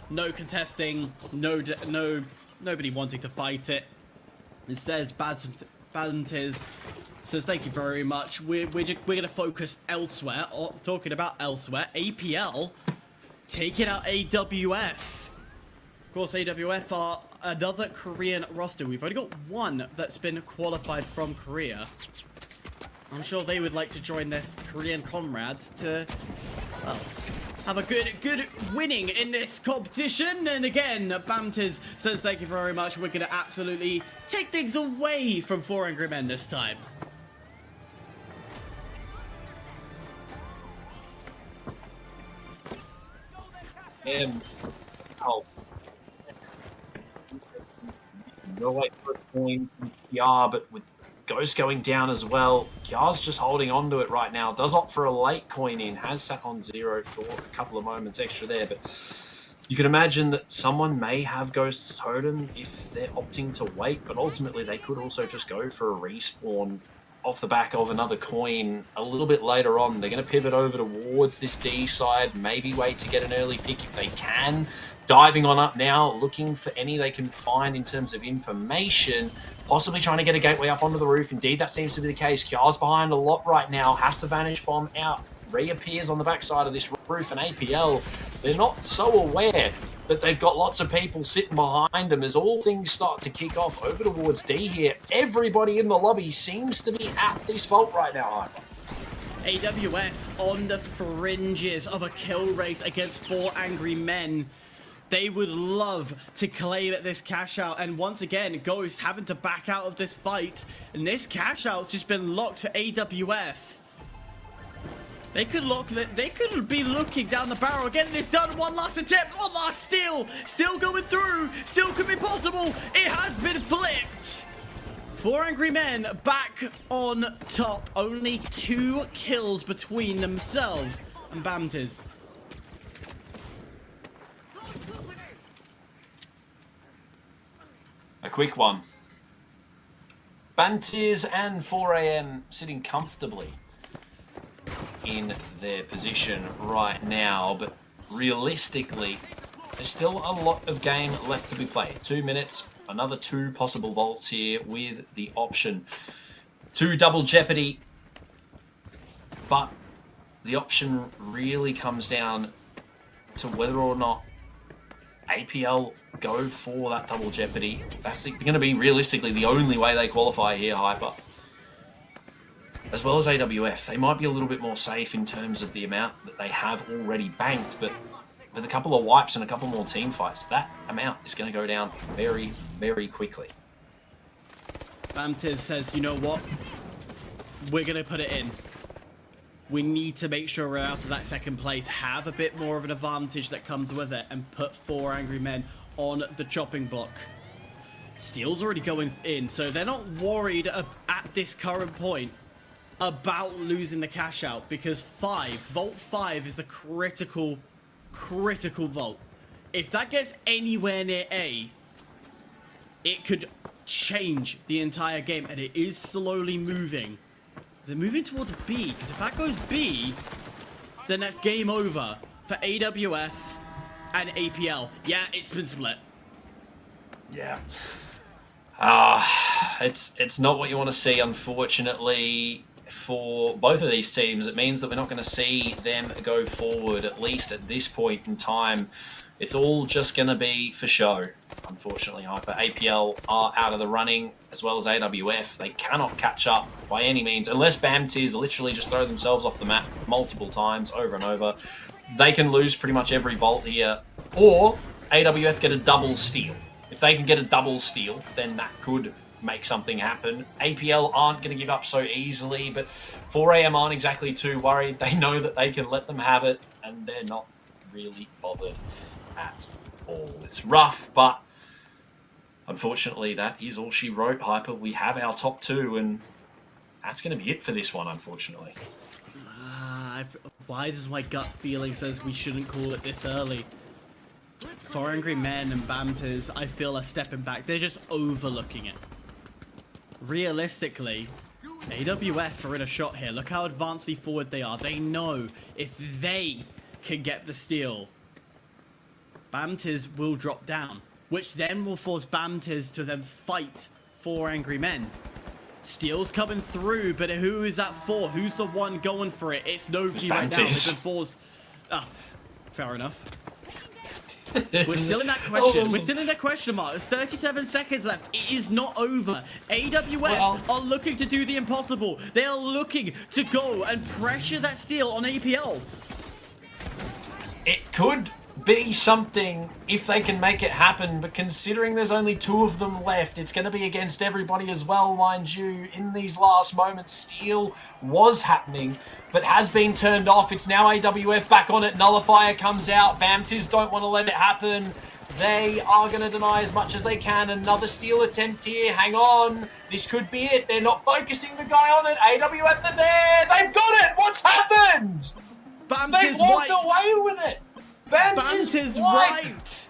No contesting, nobody wanting to fight it. It says Bamtiz says thank you very much. We're going to focus elsewhere. Talking about elsewhere, APL taking out AWF. Of course, AWF are another Korean roster. We've only got one that's been qualified from Korea. I'm sure they would like to join their Korean comrades to, well, have a good winning in this competition. And again, Bamtiz says thank you very much. We're going to absolutely take things away from 4 Angry Men this time. Go wait for a coin from Kya, but with Ghost going down as well, Kya's just holding on to it right now. Does opt for a late coin in, has sat on 0 for a couple of moments extra there, but you can imagine that someone may have Ghost's totem if they're opting to wait, but ultimately they could also just go for a respawn off the back of another coin a little bit later on. They're going to pivot over towards this D side, maybe wait to get an early pick if they can. Diving on up now, looking for any they can find in terms of information, possibly trying to get a gateway up onto the roof. Indeed, that seems to be the case. Kya's behind a lot right now, has to Vanish Bomb out, reappears on the backside of this roof, and APL, they're not so aware that they've got lots of people sitting behind them as all things start to kick off over towards D here. Everybody in the lobby seems to be at this vault right now, Hyper. AWF on the fringes of a kill race against 4 angry men. They would love to claim this cash out, and once again, Ghost having to back out of this fight, and this cash out's just been locked for AWF. They could be looking down the barrel, getting this done. One last attempt, one last steal, still going through, still could be possible. It has been flipped. 4 angry men back on top. Only 2 kills between themselves and Bamtiz. A quick one. Bamtiz and 4am sitting comfortably in their position right now, but realistically, there's still a lot of game left to be played. 2 minutes, another 2 possible vaults here with the option to double jeopardy, but the option really comes down to whether or not APL go for that double jeopardy. That's going to be realistically the only way they qualify here, Hyper. As well as AWF, they might be a little bit more safe in terms of the amount that they have already banked, but with a couple of wipes and a couple more team fights, that amount is going to go down very, very quickly. Bamtiz says, you know what? We're going to put it in. We need to make sure we're out of that second place, have a bit more of an advantage that comes with it, and put 4 angry men on the chopping block. Steel's already going in, so they're not worried at this current point about losing the cash out, because Vault 5 is the critical vault. If that gets anywhere near A, it could change the entire game, and it is slowly moving. Is it moving towards B? Because if that goes B, then that's game over for AWF and APL. Yeah, it's been split. Yeah. It's not what you want to see, unfortunately, for both of these teams. It means that we're not going to see them go forward, at least at this point in time. It's all just going to be for show, unfortunately, Hyper. APL are out of the running, as well as AWF. They cannot catch up by any means, unless Bamtiz literally just throw themselves off the map multiple times, over and over. They can lose pretty much every vault here, or AWF get a double steal. If they can get a double steal, then that could make something happen. APL aren't going to give up so easily, but 4am aren't exactly too worried. They know that they can let them have it, and they're not really bothered at all. It's rough, but unfortunately that is all she wrote, Hyper. We have our top 2, and that's going to be it for this one, unfortunately. Why does my gut feeling says we shouldn't call it this early? 4 angry men and Bamtiz, I feel, are stepping back. They're just overlooking it. Realistically, AWF are in a shot here. Look how advancedly forward they are. They know if they can get the steal, Bamtiz will drop down, which then will force Bamtiz to then fight 4 angry men. Steel's coming through, but who is that for? Who's the one going for it? It's nobody right now. It's been forced. Ah, fair enough. We're still in that question. We're still in that question mark. There's 37 seconds left. It is not over. AWF are looking to do the impossible. They are looking to go and pressure that steal on APL. It could be something if they can make it happen, but considering there's only 2 of them left, it's going to be against everybody as well, mind you. In these last moments, steal was happening, but has been turned off. It's now AWF back on it. Nullifier comes out. Bamtiz don't want to let it happen. They are going to deny as much as they can. Another steal attempt here. Hang on. This could be it. They're not focusing the guy on it. AWF are there. They've got it. What's happened? They've walked away with it. Bamtiz right.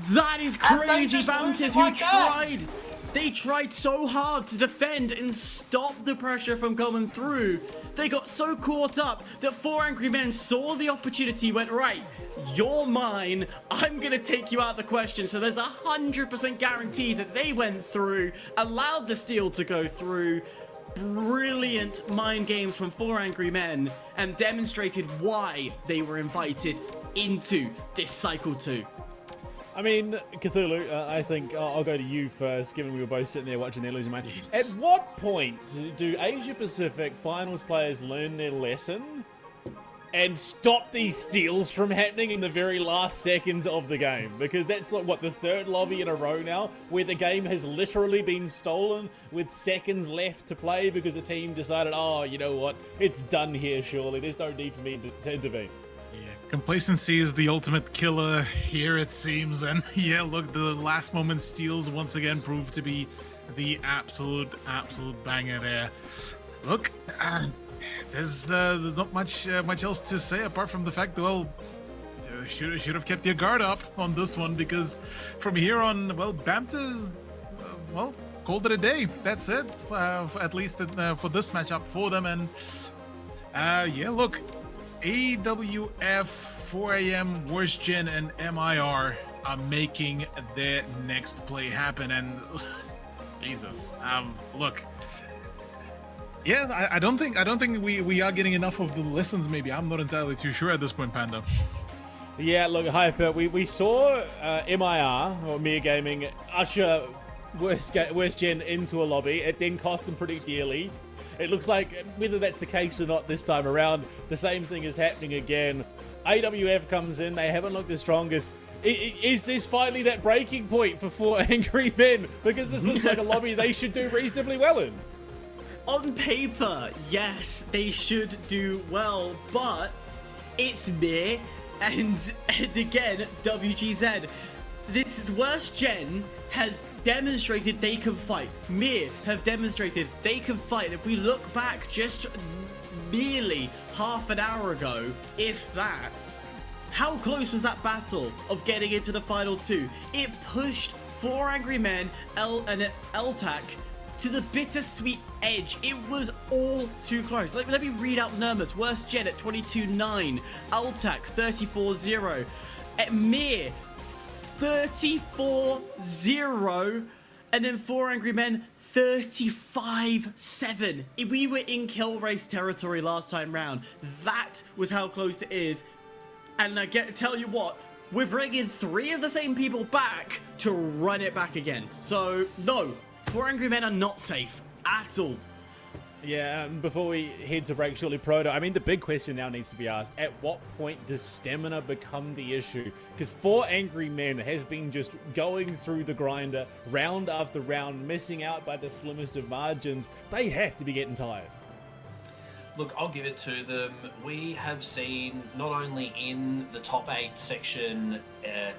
That is crazy. Bamtiz, who tried. They tried so hard to defend and stop the pressure from coming through. They got so caught up that 4 angry men saw the opportunity, went, right, you're mine. I'm going to take you out of the question. So there's 100% guarantee that they went through, allowed the steal to go through. Brilliant mind games from 4 angry men, and demonstrated why they were invited into this Cycle 2. I mean, Cthulhu, I think I'll go to you first, given we were both sitting there watching their losing match. Yes. At what point do Asia Pacific finals players learn their lesson and stop these steals from happening in the very last seconds of the game? Because that's like, what, the third lobby in a row now where the game has literally been stolen with seconds left to play because the team decided, oh, you know what, it's done here surely. There's no need for me to intervene. Complacency is the ultimate killer here, it seems, and yeah, look, the last moment steals once again proved to be the absolute banger there. Look, there's not much else to say apart from the fact that, well, should have kept your guard up on this one, because from here on, well, Bamtiz, well, called it a day. That's it, at least for this matchup for them, and yeah, look. AWF, 4AM, Worst Gen, and MIR are making their next play happen, and Jesus, look, yeah, I don't think we are getting enough of the lessons. Maybe I'm not entirely too sure at this point, Panda. Yeah, look, Hyper, we saw MIR, or MIR Gaming, usher Worst Gen into a lobby. It then cost them pretty dearly. It looks like, whether that's the case or not this time around, the same thing is happening again. AWF comes in, they haven't looked the strongest. Is this finally that breaking point for 4 Angry Men? Because this looks like a lobby they should do reasonably well in. On paper, yes, they should do well, but it's MIR, and again, WGZ. This Worst Gen has demonstrated they can fight. MIR have demonstrated they can fight. If we look back just merely half an hour ago, if that, how close was that battle of getting into the final two? It pushed 4 Angry Men and ALTAC to the bittersweet edge. It was all too close. Let me read out the numbers. Worst Gen at 22-9, ALTAC 34-0, at MIR 34-0, and then 4 Angry Men 35-7. We were in kill race territory last time round. That was how close it is. And I tell you what, we're bringing 3 of the same people back to run it back again. So no, 4 Angry Men are not safe at all. Yeah, before we head to break shortly, Proto, I mean, the big question now needs to be asked, at what point does stamina become the issue? Because 4 Angry Men has been just going through the grinder round after round, missing out by the slimmest of margins. They have to be getting tired. Look, I'll give it to them. We have seen, not only in the top 8 section, a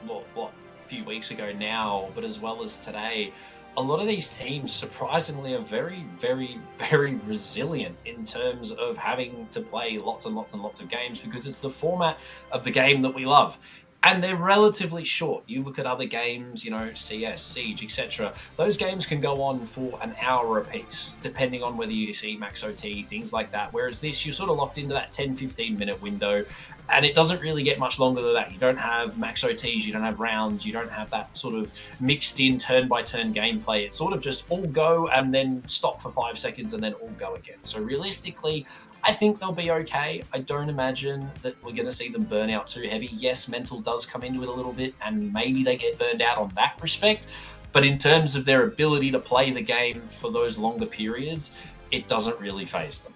few weeks ago now, but as well as today, a lot of these teams, surprisingly, are very, very, very resilient in terms of having to play lots and lots and lots of games, because it's the format of the game that we love. And they're relatively short. You look at other games, you know, CS, Siege, etc. Those games can go on for an hour apiece, depending on whether you see max OT, things like that. Whereas this, you're sort of locked into that 10-15 minute window, and it doesn't really get much longer than that. You don't have max OTs, you don't have rounds, you don't have that sort of mixed in turn-by-turn gameplay. It's sort of just all go and then stop for 5 seconds and then all go again. So realistically, I think they'll be okay. I don't imagine that we're going to see them burn out too heavy. Yes, mental does come into it a little bit, and maybe they get burned out on that respect. But in terms of their ability to play the game for those longer periods, it doesn't really faze them.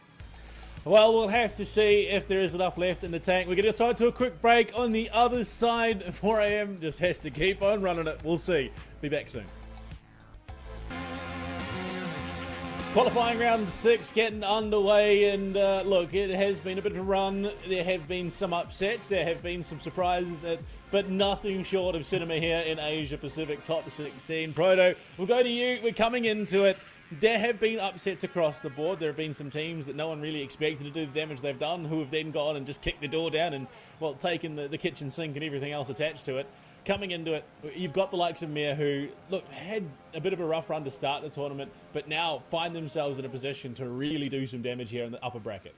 Well, we'll have to see if there is enough left in the tank. We're going to throw it to a quick break. On the other side, 4 AM just has to keep on running it. We'll see. Be back soon. Qualifying round 6 getting underway, and look, it has been a bit of a run. There have been some upsets, there have been some surprises, but nothing short of cinema here in Asia Pacific top 16. Proto, we'll go to you. We're coming into it. There have been upsets across the board. There have been some teams that no one really expected to do the damage they've done, who have then gone and just kicked the door down and, well, taken the kitchen sink and everything else attached to it. Coming into it, you've got the likes of MIR, who, look, had a bit of a rough run to start the tournament, but now find themselves in a position to really do some damage here in the upper bracket.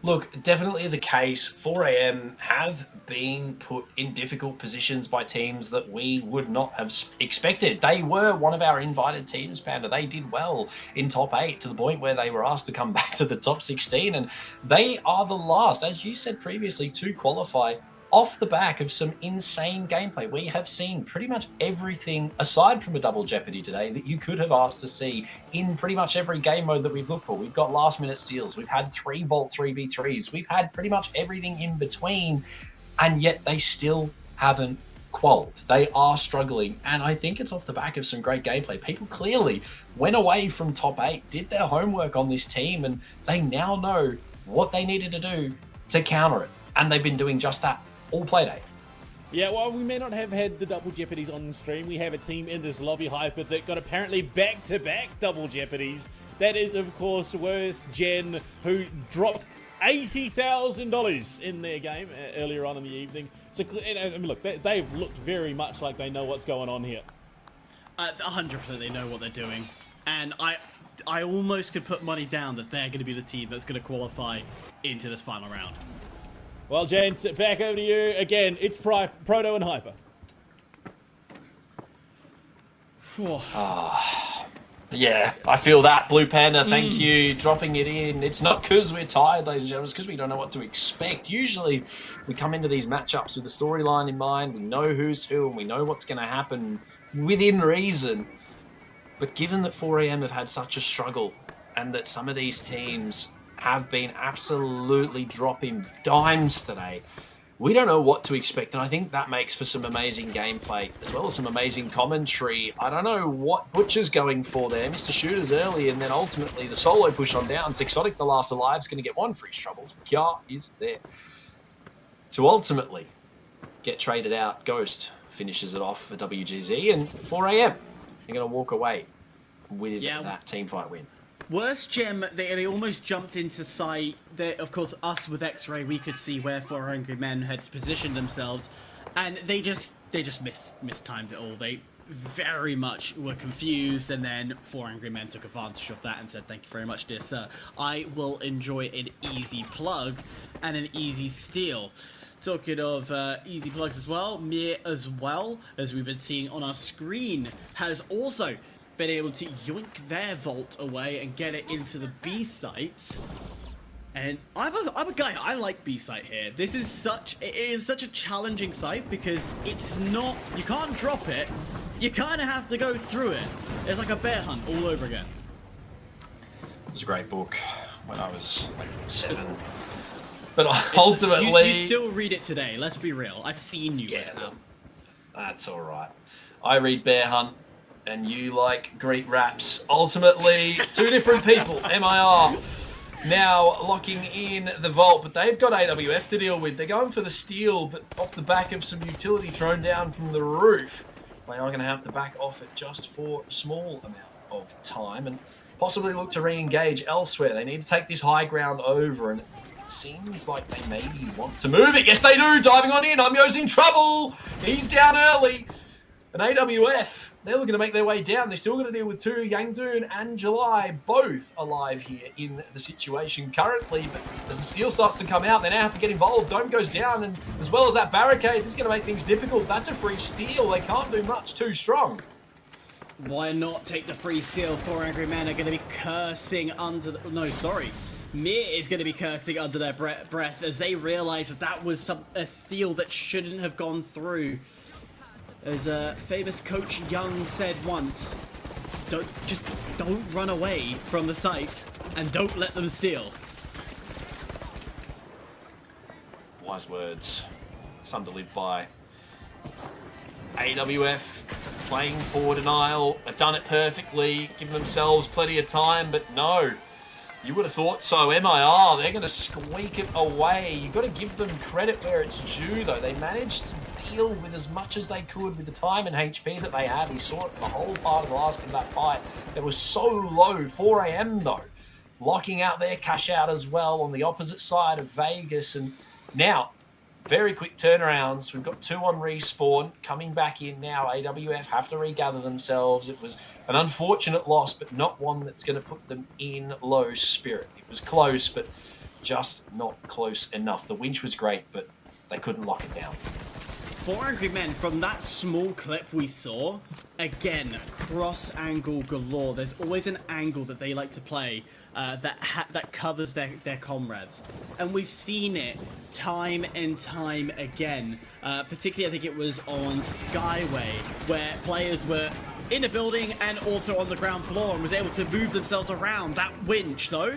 Look, definitely the case. 4 AM have been put in difficult positions by teams that we would not have expected. They were one of our invited teams, Panda. They did well in top 8 to the point where they were asked to come back to the top 16, and they are the last, as you said previously, to qualify off the back of some insane gameplay. We have seen pretty much everything aside from a double jeopardy today that you could have asked to see in pretty much every game mode that we've looked for. We've got last minute steals. We've had 3 Vault 3v3s. We've had pretty much everything in between, and yet they still haven't qualled. They are struggling, and I think it's off the back of some great gameplay. People clearly went away from top 8, did their homework on this team, and they now know what they needed to do to counter it. And they've been doing just that all play day. Yeah, while we may not have had the double jeopardies on stream, we have a team in this lobby, Hyper, that got apparently back-to-back double jeopardies. That is, of course, Worst Gen, who dropped $80,000 in their game earlier on in the evening. So, I mean, look, they've looked very much like they know what's going on here. 100% they know what they're doing. And I almost could put money down that they're going to be the team that's going to qualify into this final round. Well, gents, back over to you. Again, it's Proto and Hyper. Yeah, I feel that. BluePanda, thank you. Dropping it in. It's not because we're tired, ladies and gentlemen. It's because we don't know what to expect. Usually, we come into these matchups with the storyline in mind. We know who's who, and we know what's going to happen within reason. But given that 4AM have had such a struggle, and that some of these teams have been absolutely dropping dimes today, we don't know what to expect, and I think that makes for some amazing gameplay as well as some amazing commentary. I don't know what Butcher's going for there. Mr. Shooter's early, and then ultimately the solo push on down. Exotic, the last alive, is going to get 1 freeze troubles. Kya is there to ultimately get traded out. Ghost finishes it off for WGZ, and 4AM are going to walk away with that team fight win. Worst Gem, they almost jumped into sight. Of course, us with X-Ray, we could see where 4 Angry Men had positioned themselves, and they just mistimed it all. They very much were confused, and then 4 Angry Men took advantage of that and said, "Thank you very much, dear sir. I will enjoy an easy plug and an easy steal." Talking of easy plugs as well, MIR as well, as we've been seeing on our screen, has also been able to yoink their vault away and get it into the B site. And I'm a guy, I like B site here. It is such a challenging site because it's not, you can't drop it, you kind of have to go through it. It's like a bear hunt all over again. It's a great book when I was like 7. But ultimately... You still read it today, let's be real. I've seen you read it now. That's alright. I read Bear Hunt, and you like Greek raps. Ultimately, 2 different people. MIR now locking in the vault, but they've got AWF to deal with. They're going for the steal, but off the back of some utility thrown down from the roof. They are going to have to back off it just for a small amount of time and possibly look to re-engage elsewhere. They need to take this high ground over, and it seems like they maybe want to move it. Yes, they do. Diving on in. Amyo's in trouble. He's down early. And AWF, they're looking to make their way down. They're still going to deal with 2, Yangdoon and July, both alive here in the situation currently. But as the steal starts to come out, they now have to get involved. Dome goes down, and as well as that barricade, this is going to make things difficult. That's a free steal. They can't do much too strong. Why not take the free steal? 4 Angry Men are going to be cursing under the... No, sorry. MIR is going to be cursing under their breath as they realize that was a steal that shouldn't have gone through. As famous Coach Young said once, don't run away from the site and don't let them steal. Wise words, some to live by. AWF playing for denial. They've done it perfectly, given themselves plenty of time, but no. You would have thought so. MIR, they're going to squeak it away. You've got to give them credit where it's due, though. They managed to deal with as much as they could with the time and HP that they had. We saw it for the whole part of the last bit of that fight. They were so low. 4AM, though, locking out their cash out as well on the opposite side of Vegas. And now, very quick turnarounds. We've got 2 on respawn. Coming back in now. AWF have to regather themselves. It was an unfortunate loss, but not one that's going to put them in low spirit. It was close, but just not close enough. The winch was great, but they couldn't lock it down. 4 Angry Men, from that small clip we saw, again, cross angle galore. There's always an angle that they like to play that covers their comrades. And we've seen it time and time again. Particularly, I think it was on Skyway, where players were in a building and also on the ground floor and was able to move themselves around. That winch, though,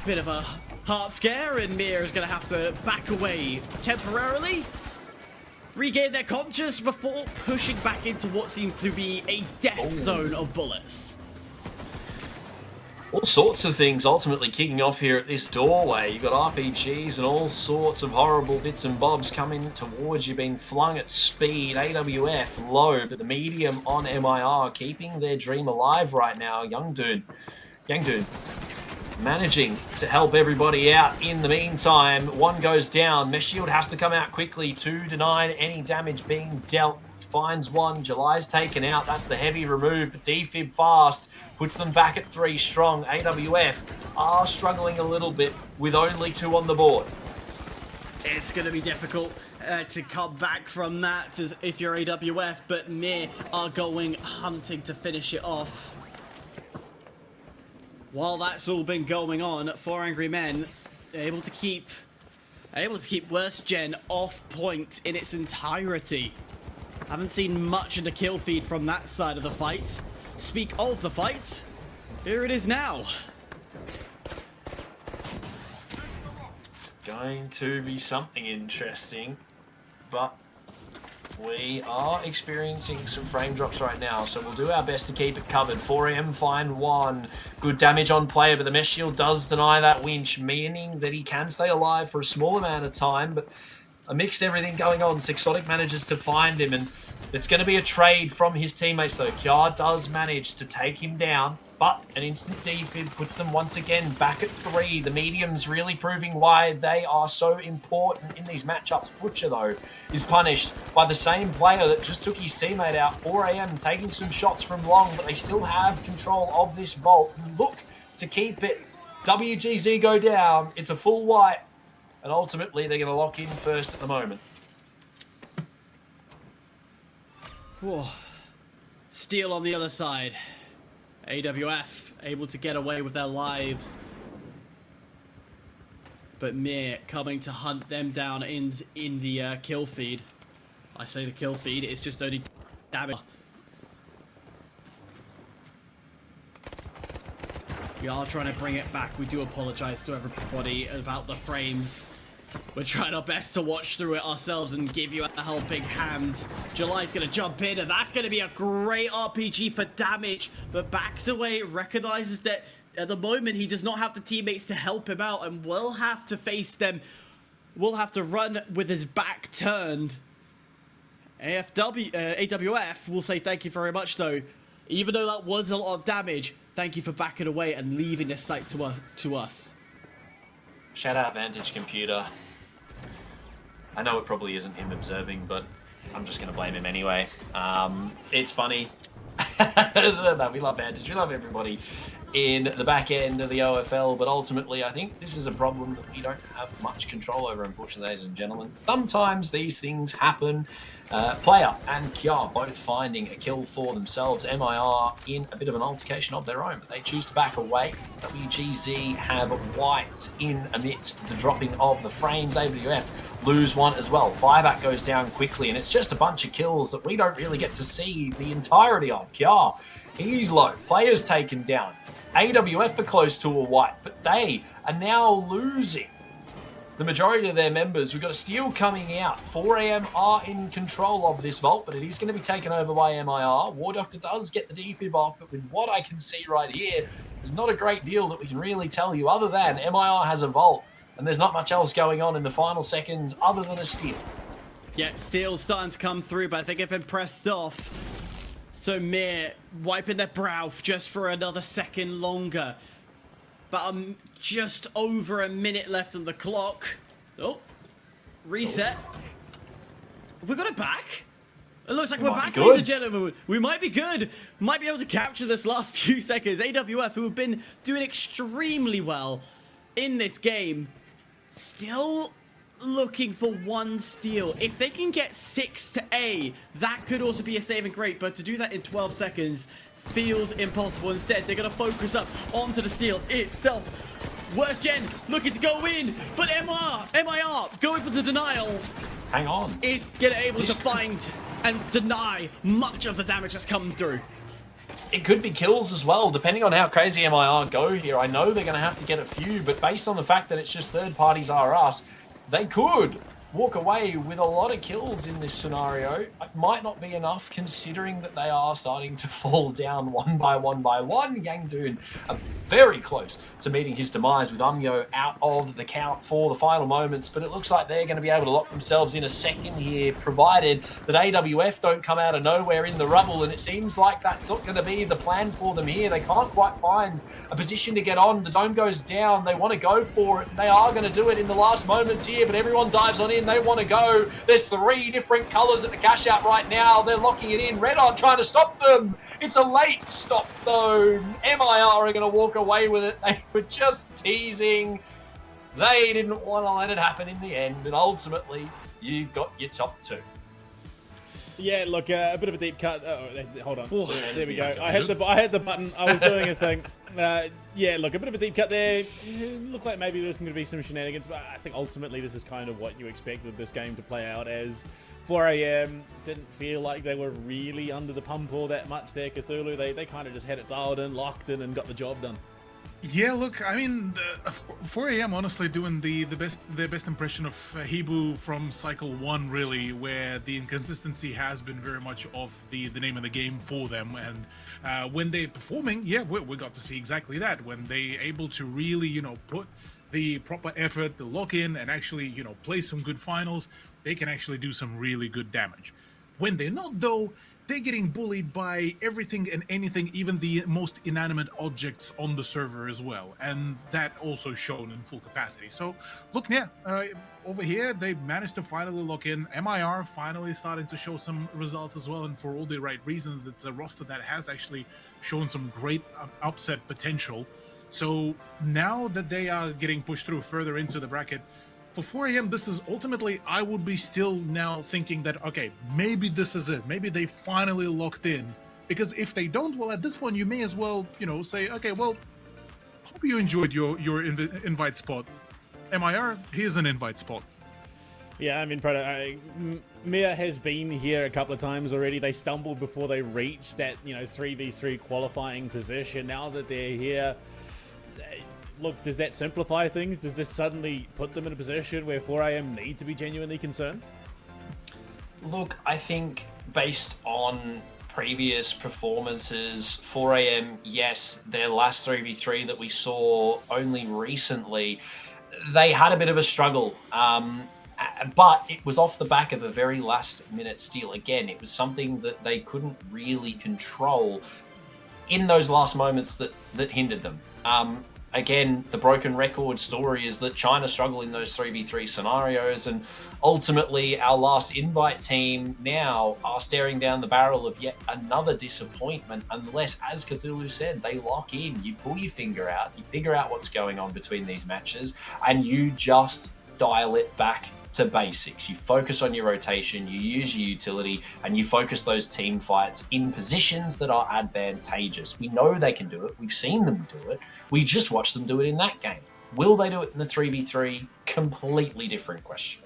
bit of a heart scare, and MIR is going to have to back away temporarily, regain their conscience before pushing back into what seems to be a death zone of bullets. All sorts of things ultimately kicking off here at this doorway. You've got RPGs and all sorts of horrible bits and bobs coming towards you, being flung at speed. AWF low, but the medium on MIR keeping their dream alive right now. Yangdun managing to help everybody out in the meantime. One goes down. Mesh Shield has to come out quickly to deny any damage being dealt. Finds one. July's taken out. That's the heavy remove, but defib fast puts them back at 3 strong. AWF are struggling a little bit with only 2 on the board. It's going to be difficult to come back from that if you're AWF, but MIR are going hunting to finish it off. While that's all been going on, 4 Angry Men able to keep Worst Gen off point in its entirety. Haven't seen much in the kill feed from that side of the fight. Speak of the fight, here it is now. It's going to be something interesting, but we are experiencing some frame drops right now, so we'll do our best to keep it covered. 4am find 1. Good damage on player, but the Mesh Shield does deny that winch, meaning that he can stay alive for a small amount of time, but amidst everything going on, Sixotic manages to find him, and it's going to be a trade from his teammates, though. Kya does manage to take him down, but an instant defib puts them once again back at 3. The mediums really proving why they are so important in these matchups. Butcher, though, is punished by the same player that just took his teammate out. 4am taking some shots from long, but they still have control of this vault. Look to keep it. WGZ go down. It's a full wipe. And ultimately, they're going to lock in first at the moment. Whoa. Steel on the other side. AWF able to get away with their lives. But MIR coming to hunt them down in the kill feed. I say the kill feed, it's just only damage. We are trying to bring it back. We do apologize to everybody about the frames. We're trying our best to watch through it ourselves and give you a helping hand. July's going to jump in, and that's going to be a great RPG for damage. But backs away, recognizes that at the moment he does not have the teammates to help him out and will have to face them. Will have to run with his back turned. AWF will say thank you very much, though. Even though that was a lot of damage, thank you for backing away and leaving this site to us. Shout out Vantage Computer. I know it probably isn't him observing, but I'm just going to blame him anyway. It's funny. No, we love Vantage. We love everybody in the back end of the OFL, but ultimately I think this is a problem that we don't have much control over, unfortunately, ladies and gentlemen. Sometimes these things happen. Player and Kya both finding a kill for themselves. MIR in a bit of an altercation of their own, but they choose to back away. WGZ have wiped in amidst the dropping of the frames. AWF lose one as well. Vivac goes down quickly, and it's just a bunch of kills that we don't really get to see the entirety of. Kya, he's low. Players taken down. AWF are close to a wipe, but they are now losing the majority of their members. We've got a steal coming out. 4am are in control of this vault, but it is going to be taken over by MIR. War Doctor does get the defib off, but with what I can see right here, there's not a great deal that we can really tell you other than MIR has a vault, and there's not much else going on in the final seconds other than a steal. Yeah, steal's starting to come through, but I think they've been pressed off. So MIR wiping their Brough just for another second longer. But just over a minute left on the clock. Oh, reset. Have we got it back? It looks like we're back, ladies and gentlemen. We might be good. Might be able to capture this last few seconds. AWF, who have been doing extremely well in this game, still looking for one steal. If they can get 6 to A, that could also be a saving grade, but to do that in 12 seconds feels impossible. Instead, they're going to focus up onto the steal itself. Worst Gen looking to go in, but MIR going for the denial. Hang on. It's able to find and deny much of the damage that's come through. It could be kills as well, depending on how crazy MIR go here. I know they're going to have to get a few, but based on the fact that it's just third parties are us, they could walk away with a lot of kills in this scenario. It might not be enough considering that they are starting to fall down one by one by one. Yangdun are very close to meeting his demise with Umyo out of the count for the final moments, but it looks like they're going to be able to lock themselves in a second here, provided that AWF don't come out of nowhere in the rubble, and it seems like that's not going to be the plan for them here. They can't quite find a position to get on. The dome goes down. They want to go for it. They are going to do it in the last moments here, but everyone dives on in. They want to go. There's 3 different colors at the cash out right now. They're locking it in. Red on trying to stop them. It's a late stop though. MIR are going to walk away with it. They were just teasing. They didn't want to let it happen in the end, and ultimately you've got your top 2. Yeah, look, a bit of a deep cut. Hold on. There we go. I had the button. I was doing a thing. Yeah, look, a bit of a deep cut there. Looked like maybe there's going to be some shenanigans, but I think ultimately this is kind of what you expected this game to play out as. 4 AM didn't feel like they were really under the pump all that much there, Cthulhu. They kind of just had it dialed in, locked in, and got the job done. Yeah, look, I mean, 4 AM honestly doing their best impression of HIBOO from cycle 1, really, where the inconsistency has been very much of the name of the game for them. And when they're performing, yeah, we got to see exactly that. When they're able to really, you know, put the proper effort, the lock in, and actually, you know, play some good finals, they can actually do some really good damage. When they're not, though, they're getting bullied by everything and anything, even the most inanimate objects on the server as well, and that also shown in full capacity. So, look, yeah, over here, they managed to finally lock in. MIR finally starting to show some results as well, and for all the right reasons. It's a roster that has actually shown some great upset potential. So, now that they are getting pushed through further into the bracket, for 4 AM, this is ultimately, I would be still now thinking that, okay, maybe this is it. Maybe they finally locked in. Because if they don't, well, at this point, you may as well, you know, say, okay, well, hope you enjoyed your invite spot. MIR, here's an invite spot. Yeah, I mean, Proto, MIR has been here a couple of times already. They stumbled before they reached that, you know, 3v3 qualifying position. Now that they're here, look, does that simplify things? Does this suddenly put them in a position where 4 AM need to be genuinely concerned? Look, I think based on previous performances, 4 AM, yes, their last 3v3 that we saw only recently, they had a bit of a struggle. But it was off the back of a very last-minute steal. Again, it was something that they couldn't really control in those last moments that hindered them. Again, the broken record story is that China struggle in those 3v3 scenarios, and ultimately our last invite team now are staring down the barrel of yet another disappointment unless, as Cthulhu said, they lock in. You pull your finger out, you figure out what's going on between these matches, and you just dial it back to basics. You focus on your rotation, you use your utility, and you focus those team fights in positions that are advantageous. We know they can do it. We've seen them do it. We just watched them do it in that game. Will they do it in the 3v3? Completely different question.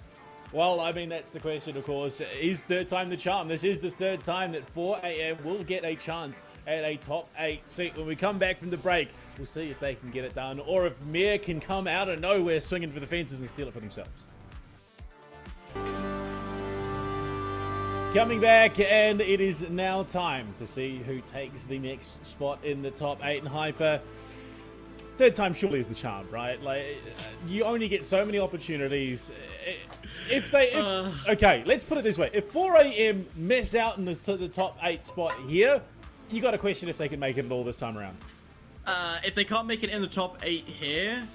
Well, I mean, that's the question, of course. Is third time the charm? This is the third time that 4 AM will get a chance at a top 8 seat. When we come back from the break, we'll see if they can get it done, or if MIR can come out of nowhere swinging for the fences and steal it for themselves. Coming back, and it is now time to see who takes the next spot in the top 8. And Hyper, third time surely is the charm, right? Like, you only get so many opportunities. Okay, let's put it this way. If 4 AM miss out in the top 8 spot here, you got to question if they can make it at all this time around. If they can't make it in the top 8 here,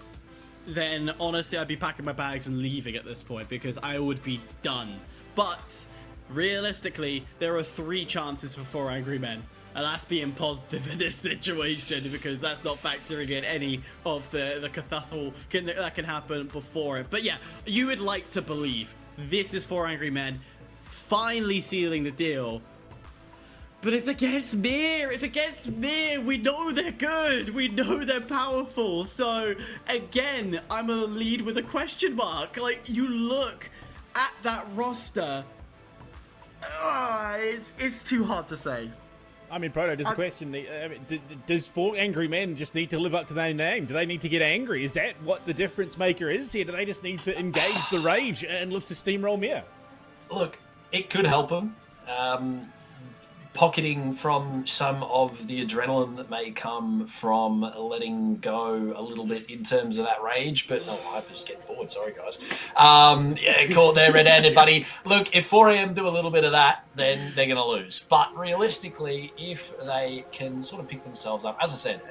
then honestly I'd be packing my bags and leaving at this point, because I would be done. But realistically, there are 3 chances for 4 Angry Men. And that's being positive in this situation because that's not factoring in any of the kerfuffle that can happen before it. But yeah, you would like to believe this is 4 Angry Men finally sealing the deal. But it's against MIR. It's against MIR. We know they're good. We know they're powerful. So again, I'm gonna lead with a question mark. Like, you look at that roster, it's too hard to say. I mean, Proto, does the question, does 4 Angry Men just need to live up to their name? Do they need to get angry? Is that what the difference maker is here? Do they just need to engage the rage and look to steamroll MIR? Look, it could help them. Pocketing from some of the adrenaline that may come from letting go a little bit in terms of that rage, but no, Hyper's getting bored, sorry guys. Yeah, caught there red-handed, buddy. Look, if 4AM do a little bit of that, then they're going to lose. But realistically, if they can sort of pick themselves up, as I said,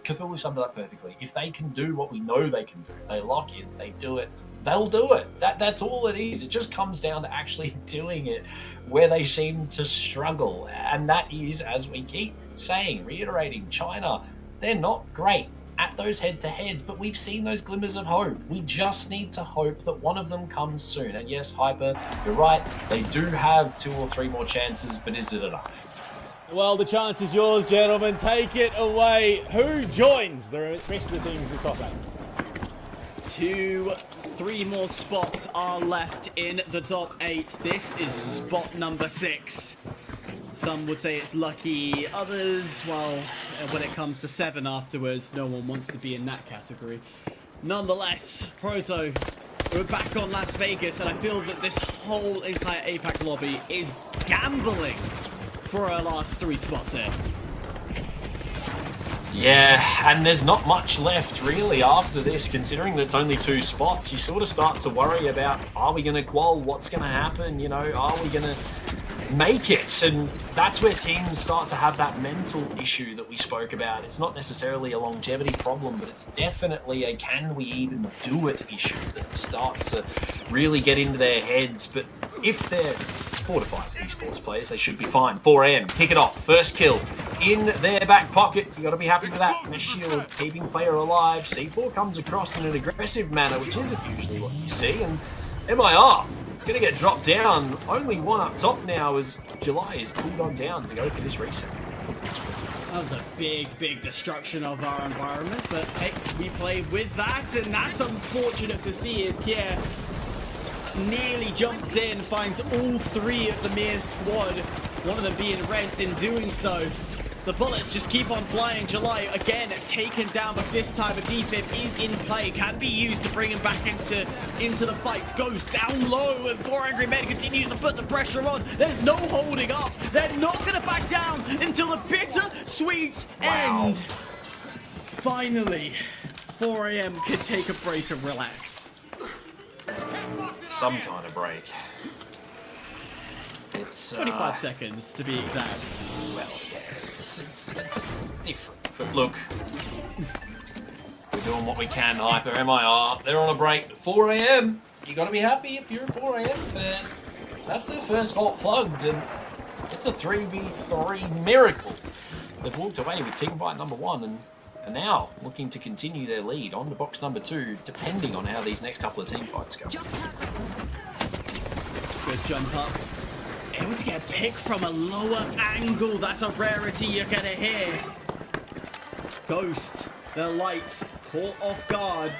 Cthulhu summed it up perfectly. If they can do what we know they can do, they lock in, they do it, they'll do it. That's all it is. It just comes down to actually doing it where they seem to struggle. And that is, as we keep saying, reiterating, China, they're not great at those head-to-heads, but we've seen those glimmers of hope. We just need to hope that one of them comes soon. And yes, Hyper, you're right. They do have 2 or 3 more chances, but is it enough? Well, the chance is yours, gentlemen. Take it away. Who joins the rest of the teams in the top 8? 2, 3 more spots are left in the top 8. This is spot number 6. Some would say it's lucky, others, well, when it comes to 7 afterwards, no one wants to be in that category. Nonetheless, Proto, we're back on Las Vegas, and I feel that this whole entire APAC lobby is gambling for our last 3 spots here. Yeah, and there's not much left really after this, considering that it's only 2 spots. You sort of start to worry about, are we going to qual? What's going to happen? You know, are we going to make it? And that's where teams start to have that mental issue that we spoke about. It's not necessarily a longevity problem, but it's definitely a can we even do it issue that starts to really get into their heads. But if they're 4 to 5 esports players, they should be fine. 4AM, kick it off, first kill in their back pocket. You got to be happy with that. The shield keeping player alive. C4 comes across in an aggressive manner, which isn't usually what you see. And MIR gonna get dropped down. Only one up top now as July is pulled on down to go for this reset. That was a big destruction of our environment, but hey, we played with that, and that's unfortunate to see as Kier nearly jumps in, finds all 3 of the MIR squad, one of them being rezzed in doing so. The bullets just keep on flying. July again taken down, but this time a defib is in play, can be used to bring him back into the fight. Goes down low, and 4 Angry Men continues to put the pressure on. There's no holding up. They're not going to back down until the bitter sweet end. Finally, 4AM can take a break and relax. Some kind of break. It's 25 seconds to be exact. Well, yeah, it's different. But look, we're doing what we can. Hyper, MIR, they're on a break. 4AM, you got to be happy if you're a 4AM fan. That's their first vault plugged, and it's a 3v3 miracle. They've walked away with team fight number 1 and are now looking to continue their lead on to box number 2, depending on how these next couple of team fights go. Good jump up. Able to get a pick from a lower angle. That's a rarity you're gonna hear. Ghost, the light, caught off guard.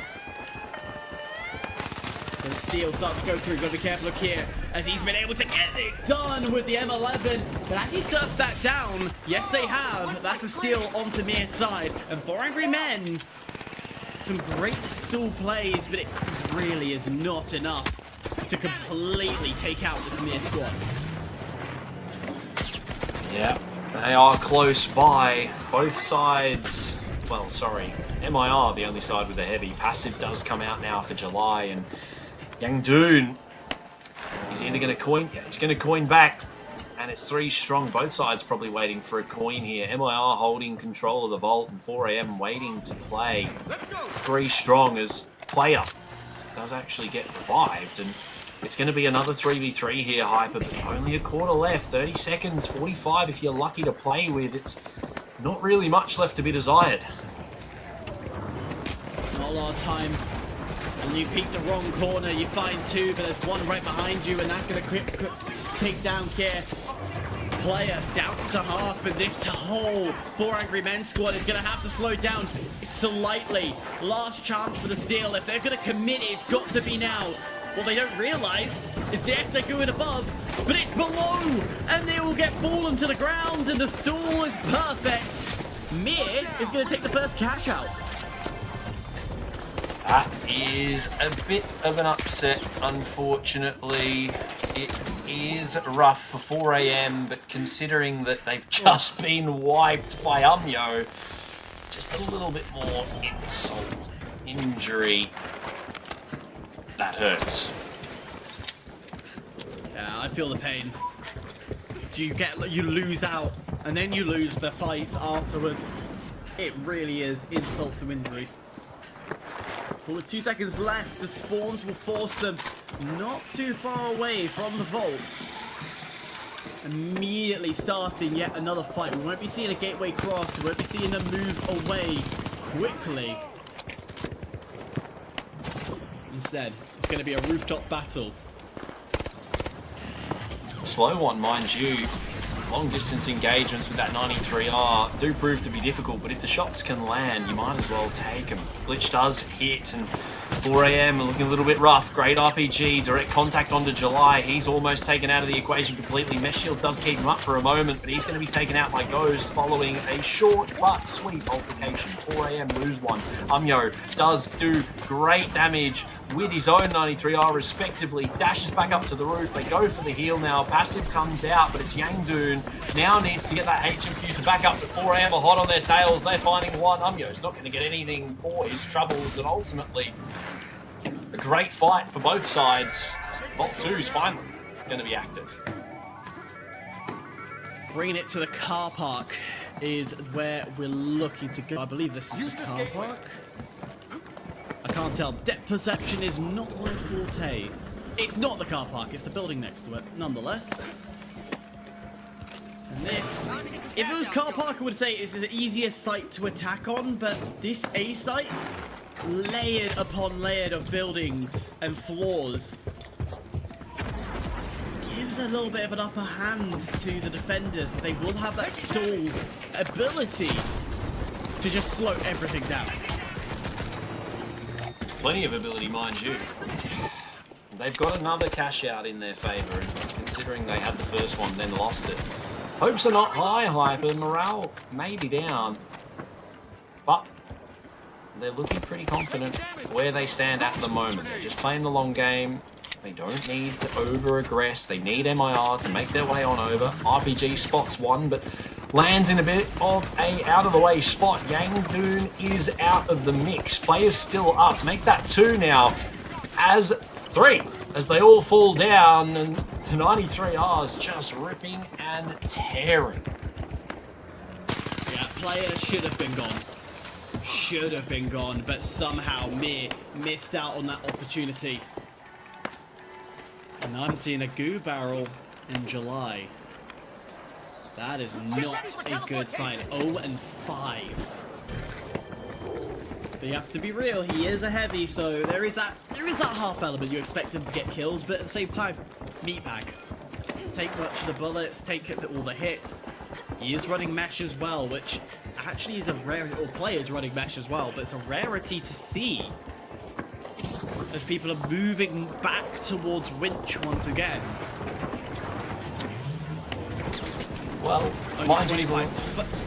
The steel starts to go through. Gotta be careful of here as he's been able to get it done with the M11. But has he surfed that down? Yes, they have. That's a steal onto MIR's side. And 4 Angry Men, some great stall plays, but it really is not enough to completely take out this MIR squad. Yeah, they are close by. Both sides, well, sorry, MIR, the only side with a heavy. Passive does come out now for July, and Yangdoon, he's either going to coin, yeah, he's going to coin back, and it's 3 strong. Both sides probably waiting for a coin here. MIR holding control of the vault, and 4AM waiting to play. 3 strong as player does actually get revived, and It's going to be another 3v3 here, Hyper, but only a quarter left. 30 seconds, 45 if you're lucky to play with. It's not really much left to be desired. Not a lot of time. And you peek the wrong corner, you find two, but there's one right behind you, and that's going to take down Kier. Player down to half, and this whole 4 Angry Men squad is going to have to slow down slightly. Last chance for the steal. If they're going to commit, it's got to be now. What they don't realise is yes, they're going above, but it's below, and they will get fallen to the ground, and the stall is perfect. MIR is going to take the first cash out. That is a bit of an upset, unfortunately. It is rough for 4 AM, but considering that they've just been wiped by HUNNU, just a little bit more insult, injury. That hurts. Yeah, I feel the pain. You lose out, and then you lose the fight afterward. It really is insult to injury. Well, with 2 seconds left, the spawns will force them not too far away from the vault. Immediately starting yet another fight. We won't be seeing a gateway cross. We won't be seeing them move away quickly. Instead, it's going to be a rooftop battle. Slow one, mind you. Long distance engagements with that 93R do prove to be difficult, but if the shots can land, you might as well take them. Glitch does hit, and 4 AM looking a little bit rough. Great RPG, direct contact onto July. He's almost taken out of the equation completely. Mesh Shield does keep him up for a moment, but he's going to be taken out by Ghost following a short but sweet altercation. 4 AM lose one. HUNNU does do great damage with his own 93R respectively. Dashes back up to the roof. They go for the heal now. Passive comes out, but it's Yangdoon now needs to get that H infuser back up, but 4 AM are hot on their tails. They're finding one. HUNNU's not going to get anything for his troubles, and ultimately a great fight for both sides. Vault 2 is finally going to be active. Bringing it to the car park is where we're looking to go. I believe this is the car park. I can't tell. Depth perception is not my forte. It's not the car park, it's the building next to it, nonetheless. And this, if it was car park, I would say it's the easiest site to attack on, but this A site, layered upon layered of buildings and floors, gives a little bit of an upper hand to the defenders. They will have that stall ability to just slow everything down. Plenty of ability, mind you. They've got another cash out in their favour, considering they had the first one, then lost it. Hopes are not high, Hyper. Morale may be down, but they're looking pretty confident where they stand at the moment. They're just playing the long game. They don't need to over-aggress. They need MIR to make their way on over. RPG spots one, but lands in a bit of a out-of-the-way spot. Yangdoon is out of the mix. Players still up. Make that 2 now as 3, as they all fall down, and the 93R's just ripping and tearing. Yeah, player should have been gone. Should have been gone, but somehow MIR missed out on that opportunity. And I'm seeing a goo barrel in July. That is not a good sign. 0-5. But you have to be real, he is a heavy, so there is that half element. You expect him to get kills, but at the same time, meatbag. Take much of the bullets, take all the hits. He is running mesh as well, which actually is a rare, or players running mesh as well, but it's a rarity to see as people are moving back towards winch once again. Well, Only mind you, 25.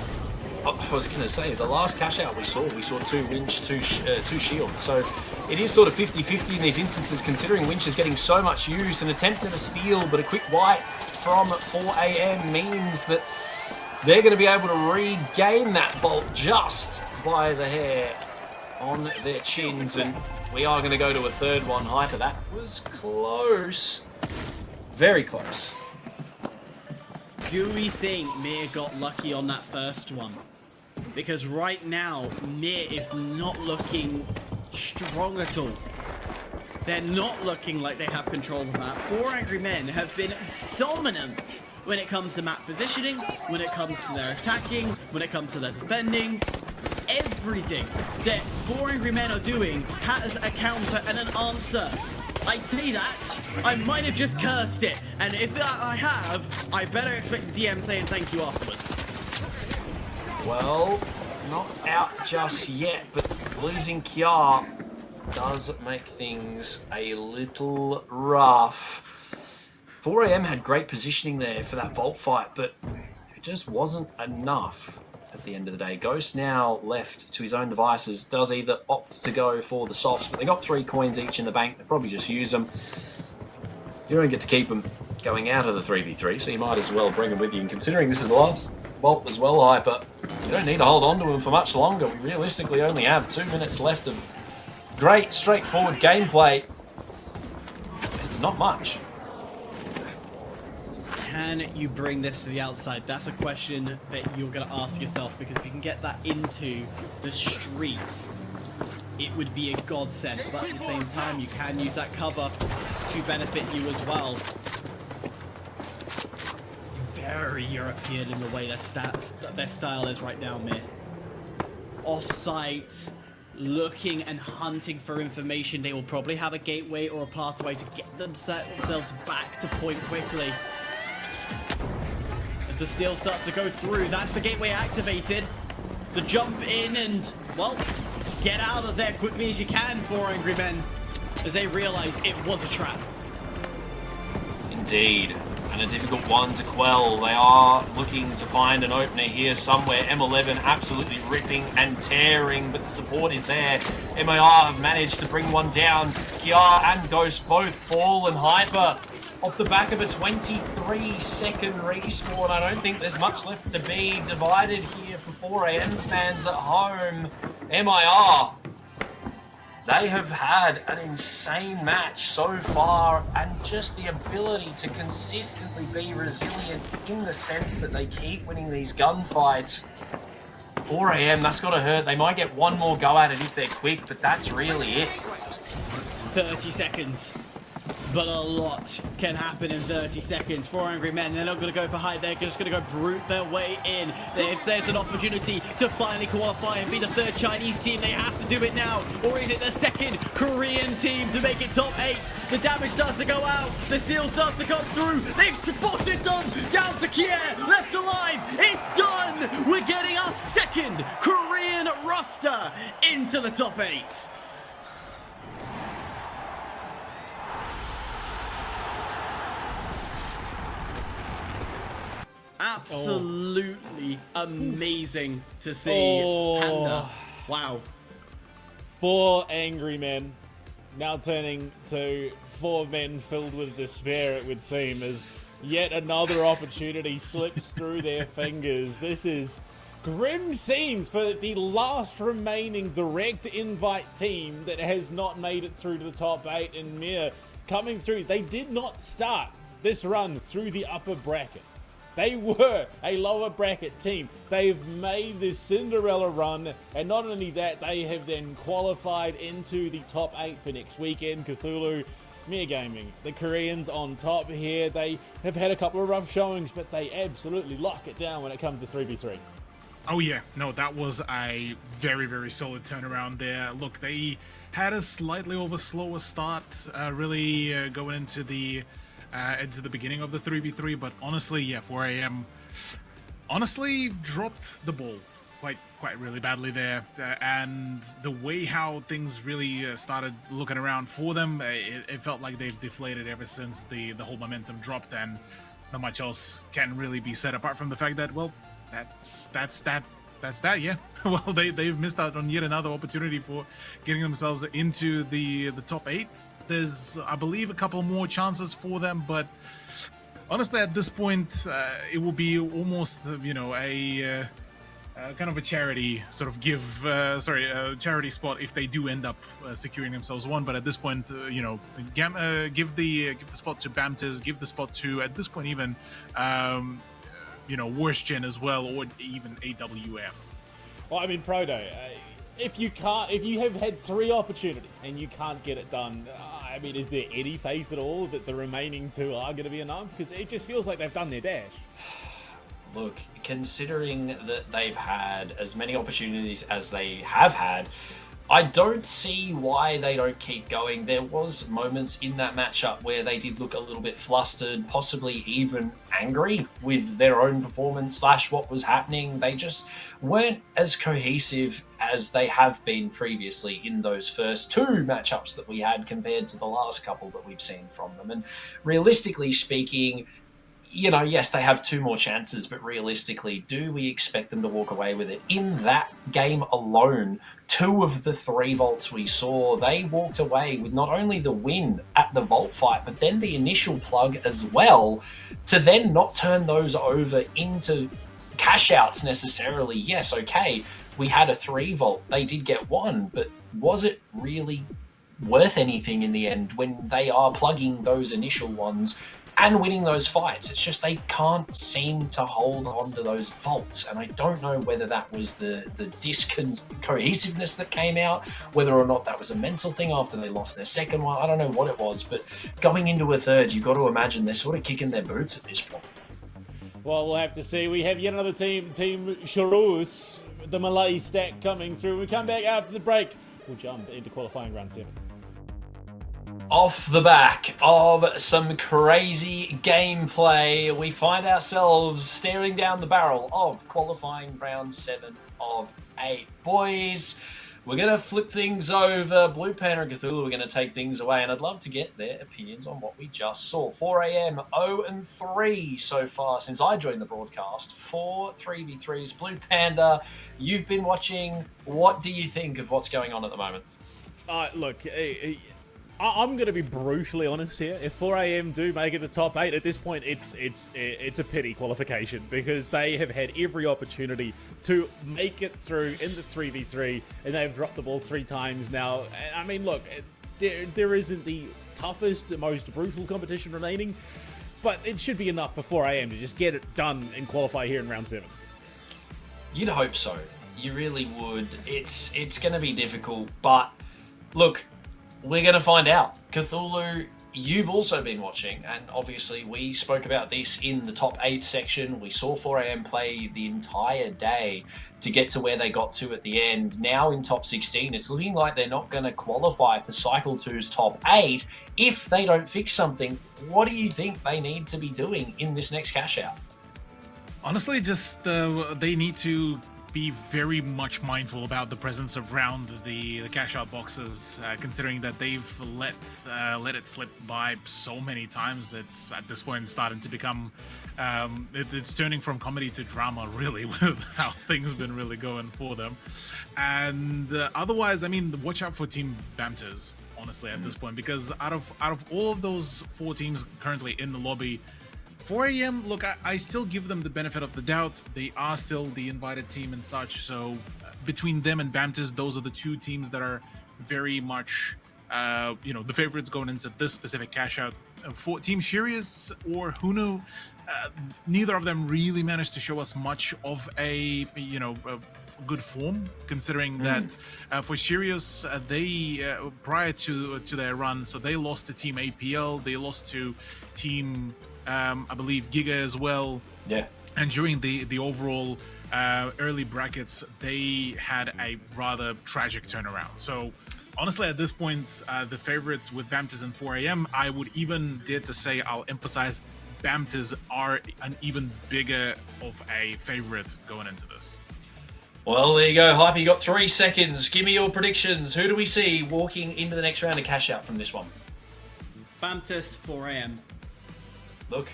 I was going to say, the last cash out we saw 2 winch, 2 shield. So it is sort of 50-50 in these instances, considering winch is getting so much use. An attempt at a steal, but a quick wipe from 4 AM means that they're going to be able to regain that vault just by the hair on their chins. And we are going to go to a third one. Hyper, that was close. Very close. Do we think MIR got lucky on that first one? Because right now, MIR is not looking strong at all. they're not looking like they have control of the map. 4 Angry Men have been dominant when it comes to map positioning, when it comes to their attacking, when it comes to their defending. Everything that 4 Angry Men are doing has a counter and an answer. I say that, I might have just cursed it, and if that I have, I better expect the DM saying thank you afterwards. Well, not out just yet, but losing Kiar does make things a little rough. 4am had great positioning there for that vault fight, but it just wasn't enough at the end of the day. Ghost now left to his own devices, does either opt to go for the softs, but they got 3 coins each in the bank. They probably just use them. You don't get to keep them going out of the 3v3, so you might as well bring them with you. And considering this is the last vault as well, Hyper, you don't need to hold on to them for much longer. We realistically only have 2 minutes left of great, straightforward gameplay. It's not much. Can you bring this to the outside? That's a question that you're going to ask yourself, because if you can get that into the street, it would be a godsend. But at the same time, you can use that cover to benefit you as well. Very European in the way their style is right now, MIR. Off-site, looking and hunting for information. They will probably have a gateway or a pathway to get themselves back to point quickly. As the steel starts to go through, that's the gateway activated. The jump in and, well, get out of there quickly as you can, 4 Angry Men, as they realize it was a trap. Indeed. And a difficult one to quell. They are looking to find an opener here somewhere. M11 absolutely ripping and tearing, but the support is there. MIR have managed to bring one down. Kiar and Ghost both fall, and Hyper off the back of a 23-second respawn. I don't think there's much left to be divided here for 4am fans at home. MIR, they have had an insane match so far, and just the ability to consistently be resilient in the sense that they keep winning these gunfights. 4am, that's got to hurt. They might get one more go at it if they're quick, but that's really it. 30 seconds. But a lot can happen in 30 seconds. 4 Angry Men, they're not going to go for high. They're just going to go brute their way in. If there's an opportunity to finally qualify and be the 3rd Chinese team, they have to do it now. Or is it the 2nd Korean team to make it top 8? The damage starts to go out. The steel starts to come through. They've spotted them. Down to Kier, left alive. It's done. We're getting our 2nd Korean roster into the top 8. Absolutely amazing to see. Panda. Wow. 4 angry men now turning to 4 men filled with despair, it would seem, as yet another opportunity slips through their fingers. This is grim scenes for the last remaining direct invite team that has not made it through to the top 8 in MIR. Coming through, they did not start this run through the upper bracket. They were a lower bracket team. They've made this Cinderella run, and not only that, they have then qualified into the top 8 for next weekend. Cthulhu, MIR Gaming, the Koreans on top here. They have had a couple of rough showings, but they absolutely lock it down when it comes to 3v3. Oh yeah, no, that was a very, very solid turnaround there. Look, they had a slightly slower start, really going into the beginning of the 3v3, but honestly, yeah, 4am honestly dropped the ball quite really badly there, and the way how things really started looking around for them, it felt like they've deflated ever since the whole momentum dropped, and not much else can really be said apart from the fact that, well, that's that, yeah. Well, they've missed out on yet another opportunity for getting themselves into the top 8. There's, I believe, a couple more chances for them, but honestly, at this point, it will be almost, you know, a kind of a charity sort of a charity spot if they do end up securing themselves one. But at this point, you know, give the spot to Bamtiz, give the spot to, at this point, even you know, Worst Gen as well, or even AWF. Well, I mean, Proto, if you have had 3 opportunities and you can't get it done, I mean, is there any faith at all that the remaining 2 are going to be enough? Because it just feels like they've done their dash. Look, considering that they've had as many opportunities as they have had, I don't see why they don't keep going. There was moments in that matchup where they did look a little bit flustered, possibly even angry with their own performance / what was happening. They just weren't as cohesive as they have been previously in those first 2 matchups that we had compared to the last couple that we've seen from them. And realistically speaking, you know, yes, they have 2 more chances, but realistically, do we expect them to walk away with it? In that game alone, 2 of the 3 vaults we saw, they walked away with not only the win at the vault fight, but then the initial plug as well, to then not turn those over into cash outs necessarily. Yes, okay, we had a 3 vault, they did get 1, but was it really worth anything in the end when they are plugging those initial ones and winning those fights? It's just they can't seem to hold on to those vaults, and I don't know whether that was the cohesiveness that came out, whether or not that was a mental thing after they lost their second one. I don't know what it was, but going into a third, you've got to imagine they're sort of kicking their boots at this point. Well, we'll have to see. We have yet another team, Team Charus, the Malay stack coming through. When we come back after the break, we'll jump into qualifying round 7. Off the back of some crazy gameplay, we find ourselves staring down the barrel of qualifying round 7 of 8. Boys, we're going to flip things over. BluePanda and Cthulhu are going to take things away, and I'd love to get their opinions on what we just saw. 4 a.m., 0-3 so far since I joined the broadcast. 4 3v3s. BluePanda, you've been watching. What do you think of what's going on at the moment? Look, I'm going to be brutally honest here. If 4 a.m. do make it to top 8, at this point, it's a pity qualification, because they have had every opportunity to make it through in the 3v3, and they've dropped the ball 3 times now. I mean, look, there isn't the toughest, most brutal competition remaining, but it should be enough for 4 a.m. to just get it done and qualify here in round 7. You'd hope so. You really would. It's going to be difficult, but look, we're going to find out. Cthulhu, you've also been watching, and obviously we spoke about this in the top 8 section. We saw 4 a.m. play the entire day to get to where they got to at the end. Now in top 16, it's looking like they're not going to qualify for Cycle 2's top 8 if they don't fix something. What do you think they need to be doing in this next cash out? Honestly, just they need to be very much mindful about the presence around the cash out boxes, considering that they've let it slip by so many times. It's at this point starting to become it's turning from comedy to drama, really, with how things been really going for them. And otherwise, I mean, watch out for Team Bamtiz, honestly, at this point, because out of all of those 4 teams currently in the lobby, 4 a.m., look, I still give them the benefit of the doubt. They are still the invited team and such. So between them and Bamtiz, those are the 2 teams that are very much, the favorites going into this specific cash out. For Team Sirius or HUNNU, neither of them really managed to show us much of a good form, considering that for Sirius, they prior to their run, so they lost to Team APL, they lost to Team I believe GIGA as well. Yeah. And during the overall early brackets, they had a rather tragic turnaround. So honestly, at this point, the favorites with Bamtiz and 4 a.m., I would even dare to say, I'll emphasize, Bamtiz are an even bigger of a favorite going into this. Well, there you go, Hype. You got 3 seconds. Give me your predictions. Who do we see walking into the next round of cash out from this one? Bamtiz, 4 a.m. Look,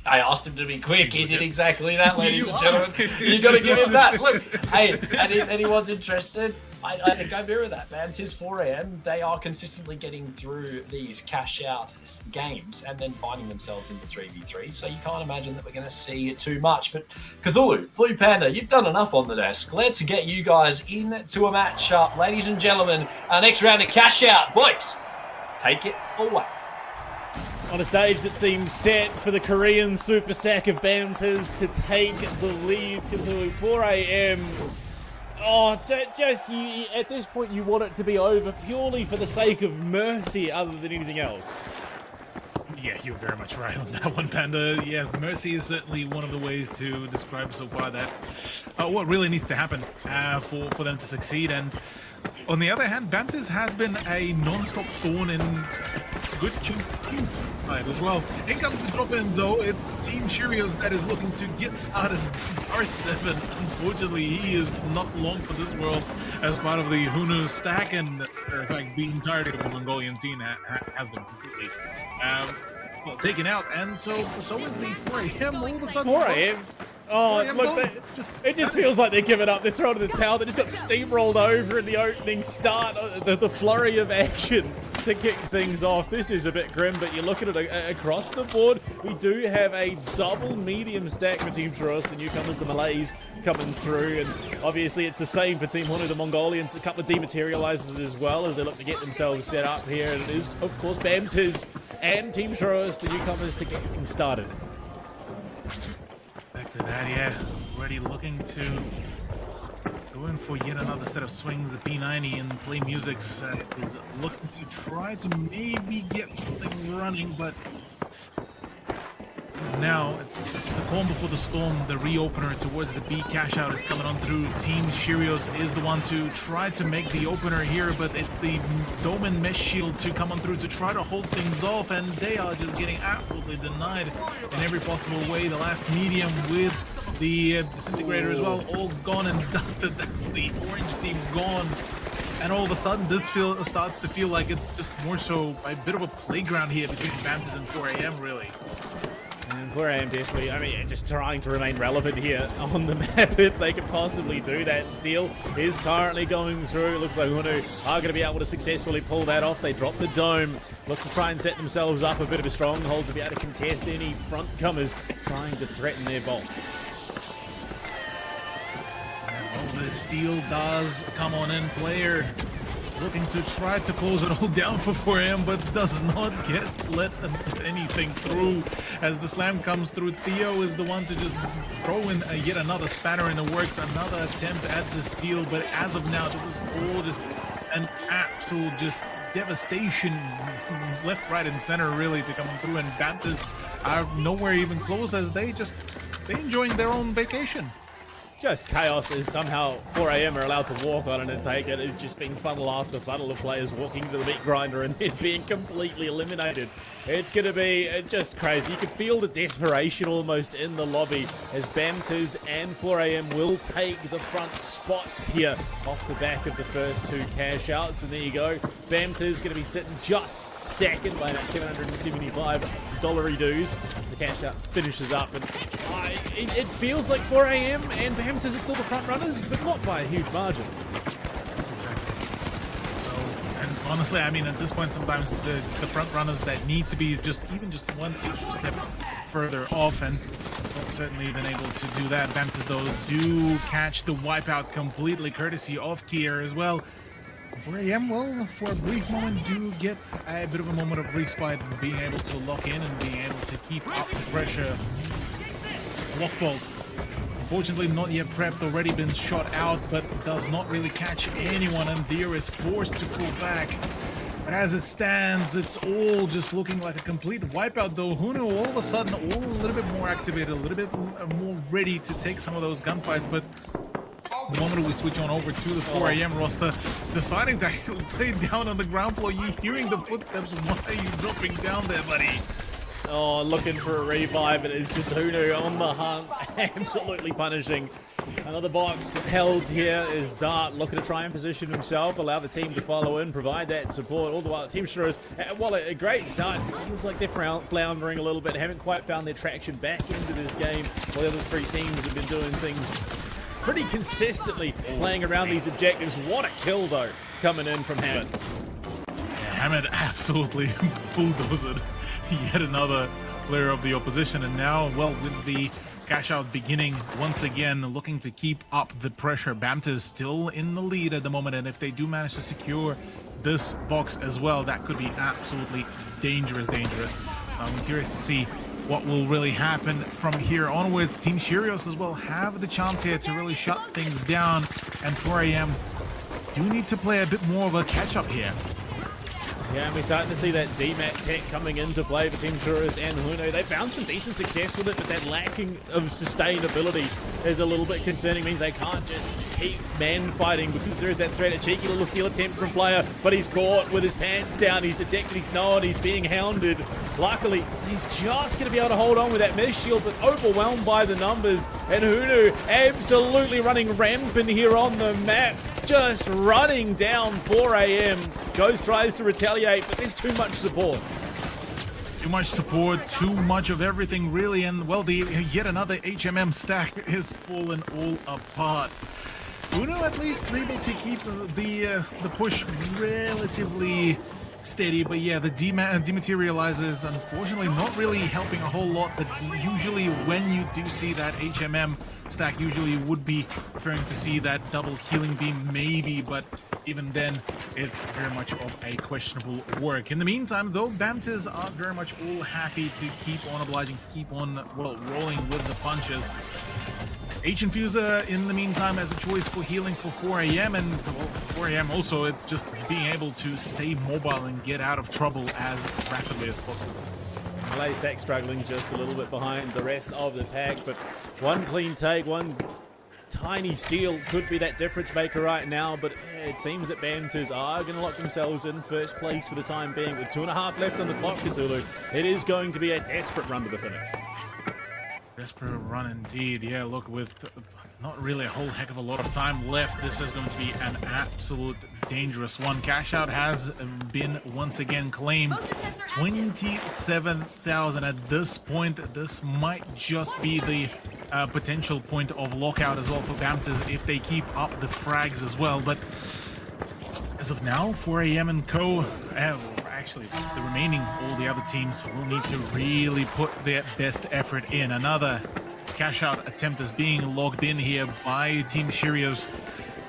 I asked him to be quick. He did exactly that, ladies and gentlemen. You got to give him that. Look, hey, and if anyone's interested, I think I mirror that, man. 'Tis 4 a.m. They are consistently getting through these cash out games and then finding themselves in the 3v3. So you can't imagine that we're going to see too much. But Cthulhu, BluePanda, you've done enough on the desk. Let's get you guys into a matchup. Ladies and gentlemen, our next round of cash out. Boys, take it away. On a stage that seems set for the Korean super stack of Bamtiz to take the lead. Cthulhu, 4 a.m. Oh, just you, at this point, you want it to be over purely for the sake of mercy, other than anything else. Yeah, you're very much right on that one, Panda. Yeah, mercy is certainly one of the ways to describe so far that what really needs to happen for them to succeed. And on the other hand, Bamtiz has been a non-stop thorn in good chunk of teams side as well. In comes the drop in though. It's Team Cheerios that is looking to get started. R7, unfortunately, he is not long for this world as part of the HUNNU stack, and in fact, the entirety of the Mongolian team has been completely well, taken out, and so is the 4 AM all of a sudden. 4 AM? Oh, look, it just feels like they're giving up. They're throwing in the towel. They just got steamrolled over in the opening start. The flurry of action to kick things off. This is a bit grim, but you look at it across the board, we do have a double medium stack for Team Cheerios, the newcomers, the Malays, coming through, and obviously it's the same for Team HUNNU, the Mongolians, a couple of dematerializers as well as they look to get themselves set up here, and it is, of course, Bamtiz and Team Cheerios, the newcomers, to get things started. Back to that, yeah. Already looking to go in for yet another set of swings. The P90 and Play Musics is looking to try to maybe get something running, but now it's the calm before the storm. The reopener towards the B cash out is coming on through. Team Cheerios is the one to try to make the opener here, but it's the Dome and Mesh Shield to come on through to try to hold things off, and they are just getting absolutely denied in every possible way. The last medium with the disintegrator as well, all gone and dusted. That's the orange team gone. And all of a sudden, this starts to feel like it's just more so a bit of a playground here between Bamtiz and 4 AM, really. And 4 AM definitely, I mean, just trying to remain relevant here on the map if they could possibly do that. Steel is currently going through. It looks like HUNNU are going to be able to successfully pull that off. They drop the dome. Look to try and set themselves up a bit of a stronghold to be able to contest any front comers trying to threaten their vault. The Steel does come on in. Player looking to try to close it all down for 4 AM, but does not let anything through. As the slam comes through, Theo is the one to just throw in yet another spanner in the works, another attempt at the Steel, but as of now, this is all just an absolute just devastation left, right, and center really to come through, and Bamtiz are nowhere even close as they're enjoying their own vacation. Just chaos as somehow 4 AM are allowed to walk on it and take it. It's just being funnel after funnel of players walking to the meat grinder and then being completely eliminated. It's going to be just crazy. You can feel the desperation almost in the lobby as Bamtiz and 4 AM will take the front spots here off the back of the first two cash outs. And there you go. Bamtiz going to be sitting just second by that $775 dues. The cash out finishes up, and it feels like 4 AM and Bamtiz are still the front runners, but not by a huge margin. That's exactly. So, and honestly, I mean, at this point, sometimes the front runners that need to be just one extra step further off, and certainly been able to do that. Bamtiz, though, do catch the wipeout completely, courtesy of Kier as well. 4 AM, well, for a brief moment, do get a bit of a moment of respite, being able to lock in and being able to keep up the pressure. Blockbolt, unfortunately not yet prepped, already been shot out, but does not really catch anyone, and Deer is forced to pull back. But as it stands, it's all just looking like a complete wipeout, though. HUNNU all of a sudden all a little bit more activated, a little bit more ready to take some of those gunfights, but the moment we switch on over to the 4 AM roster, deciding to lay down on the ground floor, you hearing the footsteps. Why are you dropping down there, buddy? Oh, looking for a revive, and it's just HUNNU on the hunt, absolutely punishing. Another box held here is Dart looking to try and position himself, allow the team to follow in, provide that support. All the while, Team Cheerios, while a great start, feels like they're floundering a little bit, haven't quite found their traction back into this game. While the other three teams have been doing things pretty consistently, playing around these objectives. What a kill, though, coming in from Hammett. Yeah, Hammett absolutely bulldozed yet another player of the opposition, and now, well, with the cash out beginning once again, looking to keep up the pressure. Bamtiz still in the lead at the moment, and if they do manage to secure this box as well, that could be absolutely dangerous. I'm curious to see what will really happen from here onwards. Team Cheerios as well have the chance here to really shut things down, and 4AM do need to play a bit more of a catch-up here. Yeah, and we're starting to see that DMAT tech coming into play for Team Cheerios and HUNNU. They found some decent success with it, but that lacking of sustainability is a little bit concerning. Means they can't just keep man fighting because there is that threat. A cheeky little steal attempt from player, but he's caught with his pants down. He's detected, he's known, he's being hounded. Luckily, he's just going to be able to hold on with that mesh shield, but overwhelmed by the numbers. And HUNNU absolutely running rampant here on the map. Just running down 4AM. Ghost tries to retaliate, but there's too much support. Too much support, too much of everything really, and well, yet another HMM stack is fallen all apart. HUNNU at least is able to keep the push relatively steady, but yeah, the dematerializers unfortunately not really helping a whole lot. That usually when you do see that HMM stack, usually you would be preferring to see that double healing beam maybe, but even then it's very much of a questionable work. In the meantime though, Bamtiz are very much all happy to keep on obliging, to keep on, well, rolling with the punches. H-Infuser in the meantime as a choice for healing for 4AM, and well, 4AM also it's just being able to stay mobile and get out of trouble as rapidly as possible. ALTAC struggling just a little bit behind the rest of the pack, but one clean take, one tiny steal could be that difference maker right now, but it seems that Bamtiz are going to lock themselves in first place for the time being. With 2.5 left on the clock, Cthulhu, it is going to be a desperate run to the finish. Desperate run indeed. Yeah, look, with not really a whole heck of a lot of time left, this is going to be an absolute dangerous one. Cash out has been once again claimed. 27,000 at this point. This might just be the potential point of lockout as well for Bamtiz if they keep up the frags as well. But as of now, 4AM and co, actually the remaining, all the other teams will need to really put their best effort in. Another cash out attempt is being logged in here by Team Cheerios.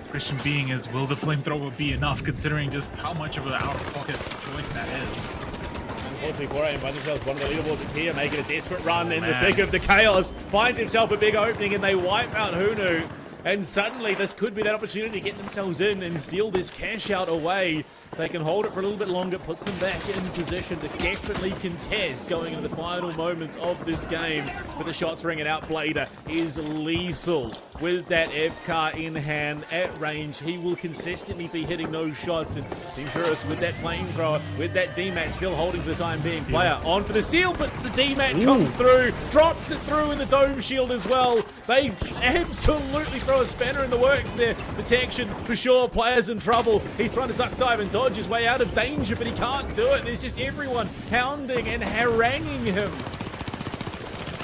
Question being is, will the flamethrower be enough considering just how much of an out-of-pocket choice that is? Unfortunately, 4AM by themselves, one of the leaderboards here, making a desperate run in the thick of the chaos, finds himself a big opening, and they wipe out HUNNU. And suddenly, this could be that opportunity to get themselves in and steal this cash out away. If they can hold it for a little bit longer, puts them back in position to definitely contest going into the final moments of this game. But the shots ringing out, Blader is lethal with that F-car in hand at range. He will consistently be hitting those shots. And Team Cheerios with that flamethrower, with that DMAT still holding for the time being. Player on for the steal, but the DMAT comes through, drops it through in the dome shield as well. They absolutely throw a spanner in the works there. Detection for sure, player's in trouble. He's trying to duck dive and dodge his way out of danger, but he can't do it. There's just everyone hounding and haranguing him.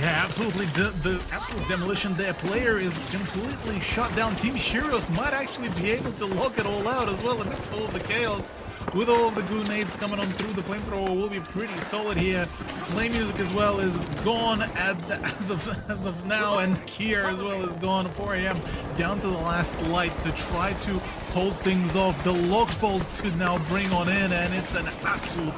Yeah, absolutely. The absolute demolition there. Player is completely shut down. Team Cheerios might actually be able to lock it all out as well amidst all of the chaos. With all of the grenades coming on through, the flamethrower will be pretty solid here. Flame music as well is gone as of now, and Kier as well is gone. 4AM down to the last light to try to hold things off. The lockbolt to now bring on in, and it's an absolute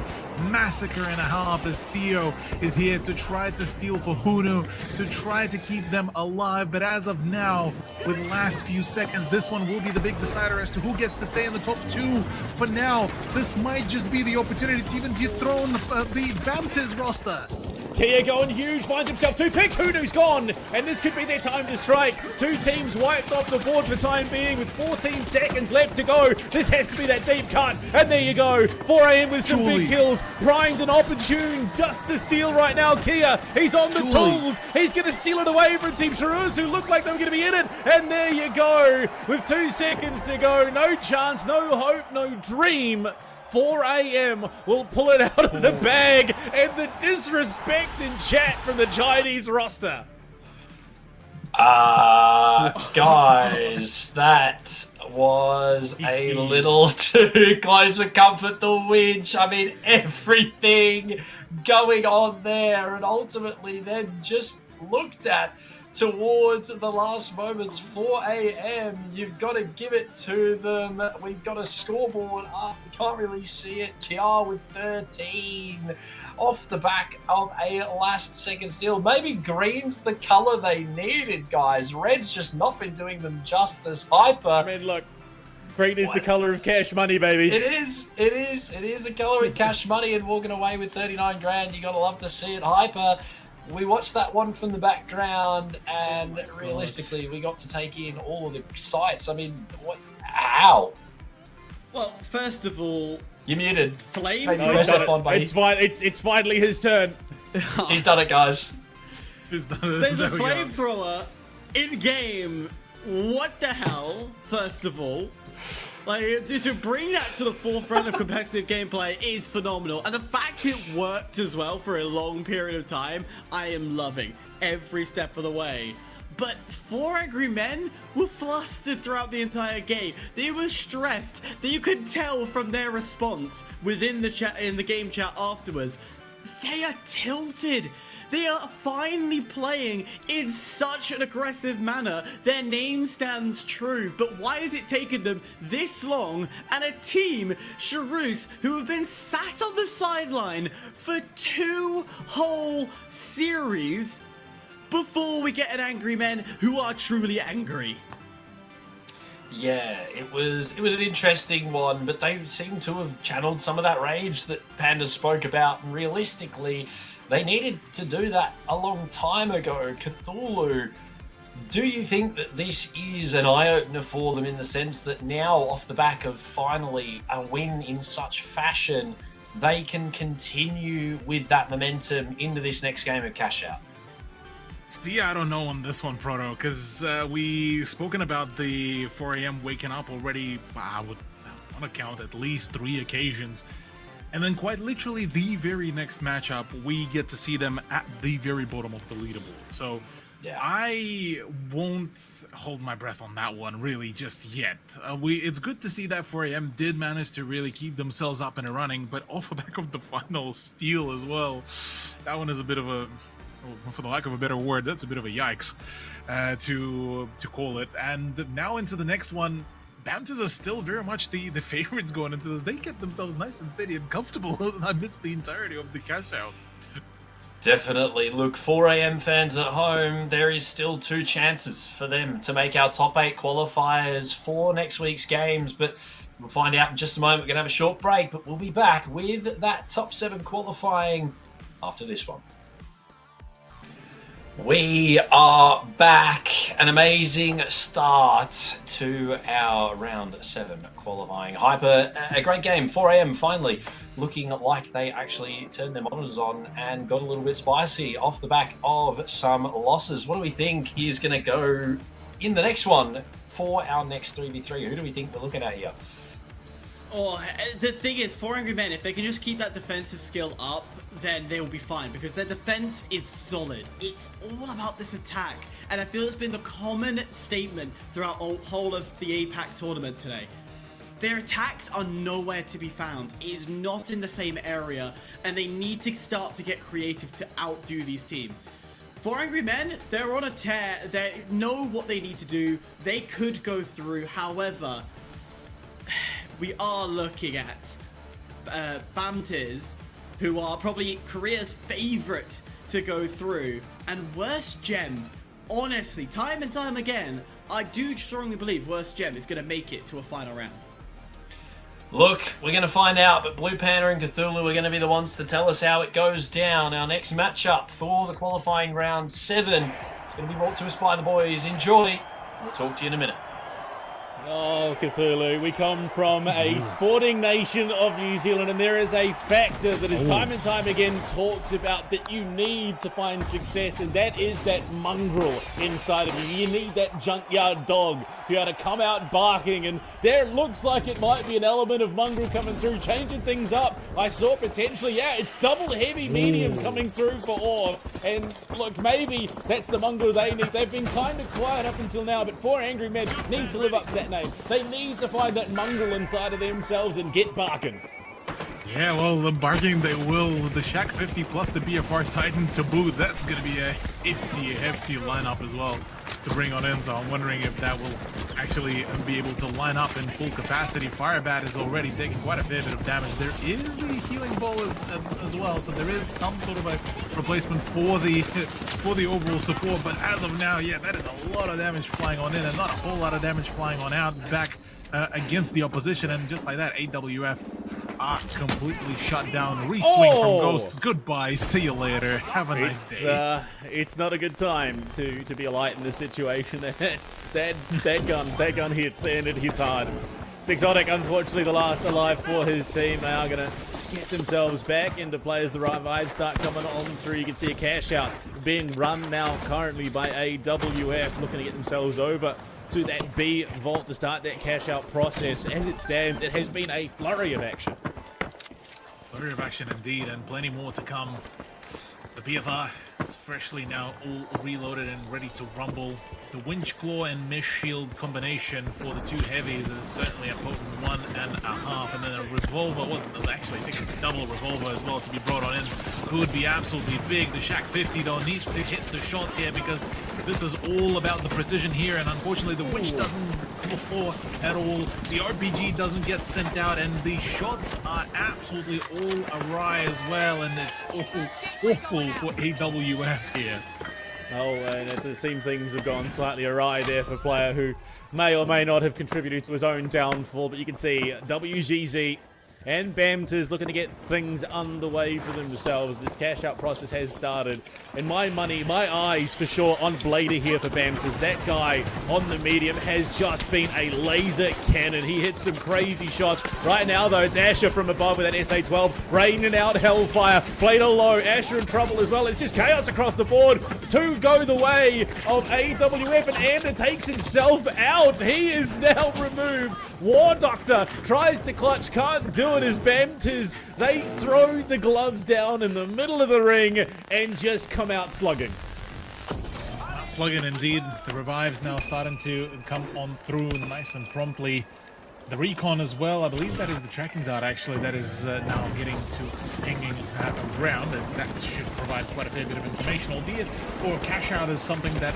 massacre and a half as Theo is here to try to steal for HUNNU, to try to keep them alive. But as of now, with last few seconds, this one will be the big decider as to who gets to stay in the top two. For now, this might just be the opportunity to even dethrone the Bamtiz roster. Kia going huge, finds himself 2 picks. HUNNU's gone, and this could be their time to strike. 2 teams wiped off the board for time being with 14 seconds left to go. This has to be that deep cut, and there you go. 4AM with some big kills, primed and opportune just to steal right now. Kia, he's on the tools. He's going to steal it away from Team Cheerios, who looked like they were going to be in it, and there you go. With 2 seconds to go, no chance, no hope, no dream. 4AM will pull it out of the bag, and the disrespect in chat from the Chinese roster. Guys, that was a little too close for comfort, the winch. I mean, everything going on there, and ultimately then just looked at towards the last moments. 4 a.m. You've got to give it to them. We've got a scoreboard up. We can't really see it. Kia with 13 off the back of a last-second steal. Maybe green's the color they needed, guys. Red's just not been doing them justice. Hyper. I mean, look, green is the color of cash money, baby. It is a color of cash money, and walking away with 39 grand. You gotta love to see it. Hyper. We watched that one from the background, and realistically, we got to take in all of the sights. I mean, what? How? Well, first of all, You're muted. Flame. Maybe press F1, buddy. It's fine. It's finally his turn. He's done it, guys. There's a flamethrower in game. What the hell? First of all. Like, to bring that to the forefront of competitive gameplay is phenomenal. And the fact it worked as well for a long period of time, I am loving every step of the way. But 4 angry men were flustered throughout the entire game. They were stressed. That you could tell from their response within the chat, in the game chat afterwards. They are tilted. They are finally playing in such an aggressive manner. Their name stands true, but why has it taken them this long? And a team, Charus, who have been sat on the sideline for 2 whole series before we get an angry men who are truly angry. Yeah, it was an interesting one, but they seem to have channeled some of that rage that Panda spoke about, and realistically, they needed to do that a long time ago. Cthulhu, do you think that this is an eye-opener for them in the sense that now, off the back of finally a win in such fashion, they can continue with that momentum into this next game of Cash Out? See, I don't know on this one, Proto, because we spoken about the 4 a.m. waking up already. I want to count at least 3 occasions. And then quite literally the very next matchup, we get to see them at the very bottom of the leaderboard. So yeah, I won't hold my breath on that one really just yet. It's good to see that 4 a.m. did manage to really keep themselves up and running, but off the back of the final steal as well. That one is a bit of a, for the lack of a better word, that's a bit of a yikes to call it. And now into the next one. Bamtiz are still very much the favorites going into this. They kept themselves nice and steady and comfortable amidst the entirety of the cash out. Definitely. Look, 4 a.m. fans at home, there is still 2 chances for them to make our top 8 qualifiers for next week's games, but we'll find out in just a moment. We're going to have a short break, but we'll be back with that top 7 qualifying after this one. We are back. An amazing start to our round 7 qualifying. Hyper, a great game. 4 a.m. finally looking like they actually turned their monitors on and got a little bit spicy off the back of some losses. What do we think is going to go in the next one for our next 3v3? Who do we think we're looking at here? Oh, the thing is, 4 angry men, if they can just keep that defensive skill up, then they will be fine, because their defense is solid. It's all about this attack, and I feel it's been the common statement throughout the whole of the APAC tournament today. Their attacks are nowhere to be found. It is not in the same area, and they need to start to get creative to outdo these teams. 4 angry men, they're on a tear. They know what they need to do. They could go through. However, we are looking at Bamtiz, who are probably Korea's favorite to go through, and Worst Gem. Honestly, time and time again, I do strongly believe Worst Gem is going to make it to a final round. Look, we're going to find out, but BluePanda and Cthulhu are going to be the ones to tell us how it goes down. Our next matchup for the qualifying round 7 is going to be brought to us by the boys. Enjoy. We'll talk to you in a minute. Oh, Cthulhu, we come from a sporting nation of New Zealand, and there is a factor that is time and time again talked about that you need to find success, and that is that mongrel inside of you. You need that junkyard dog to be able to come out barking, and there looks like it might be an element of mongrel coming through, changing things up. I saw potentially, yeah, it's double heavy medium coming through for Orv, and look, maybe that's the mongrel they need. They've been kind of quiet up until now, but 4 angry men need to live up to that name. They need to find that mongrel inside of themselves and get barking. Yeah, well, embarking they will with the Shack 50 plus the BFR Titan to boot. That's going to be a hefty lineup as well to bring on in. So I'm wondering if that will actually be able to line up in full capacity. Firebat is already taking quite a fair bit of damage. There is the healing ball as well, so there is some sort of a replacement for the overall support. But as of now, yeah, that is a lot of damage flying on in and not a whole lot of damage flying on out back against the opposition. And just like that, AWF are completely shut down. Reswing from Ghost. Goodbye. See you later. Have a nice day. It's not a good time to be a light in this situation. that gun hits, and it hits hard. Exotic, unfortunately, the last alive for his team. They are going to get themselves back into play as the right vibes start coming on through. You can see a cash out being run now currently by AWF, looking to get themselves over to that B vault to start that cash out process. As it stands, it has been a flurry of action. Flurry of action indeed, and plenty more to come. The BFR is freshly now all reloaded and ready to rumble. The Winch Claw and Mesh Shield combination for the two heavies is certainly a potent 1.5, and then a revolver, well, actually I think a double revolver as well to be brought on in could be absolutely big. The Shack 50 though needs to hit the shots here because this is all about the precision here, and unfortunately the Winch doesn't go at all. The RPG doesn't get sent out, and the shots are absolutely all awry as well, and it's awful for AWF here. Oh, and it seems things have gone slightly awry there for a player who may or may not have contributed to his own downfall, but you can see WGZ and Bamtiz looking to get things underway for themselves. This cash out process has started, and my eyes for sure on Blader here for Bamtiz. That guy on the medium has just been a laser cannon. He hits some crazy shots. Right now though, it's Asher from above with that SA-12 raining out hellfire. Blader low, Asher in trouble as well. It's just chaos across the board. Two go the way of AWF, and Ander takes himself out. He is now removed. War Doctor tries to clutch, can't do it as Bamtiz. They throw the gloves down in the middle of the ring and just come out slugging. Slugging indeed. The revives now starting to come on through nice and promptly. The recon as well, I believe that is the tracking dart actually that is now getting to hanging around, and that should provide quite a fair bit of information, albeit for cash out is something that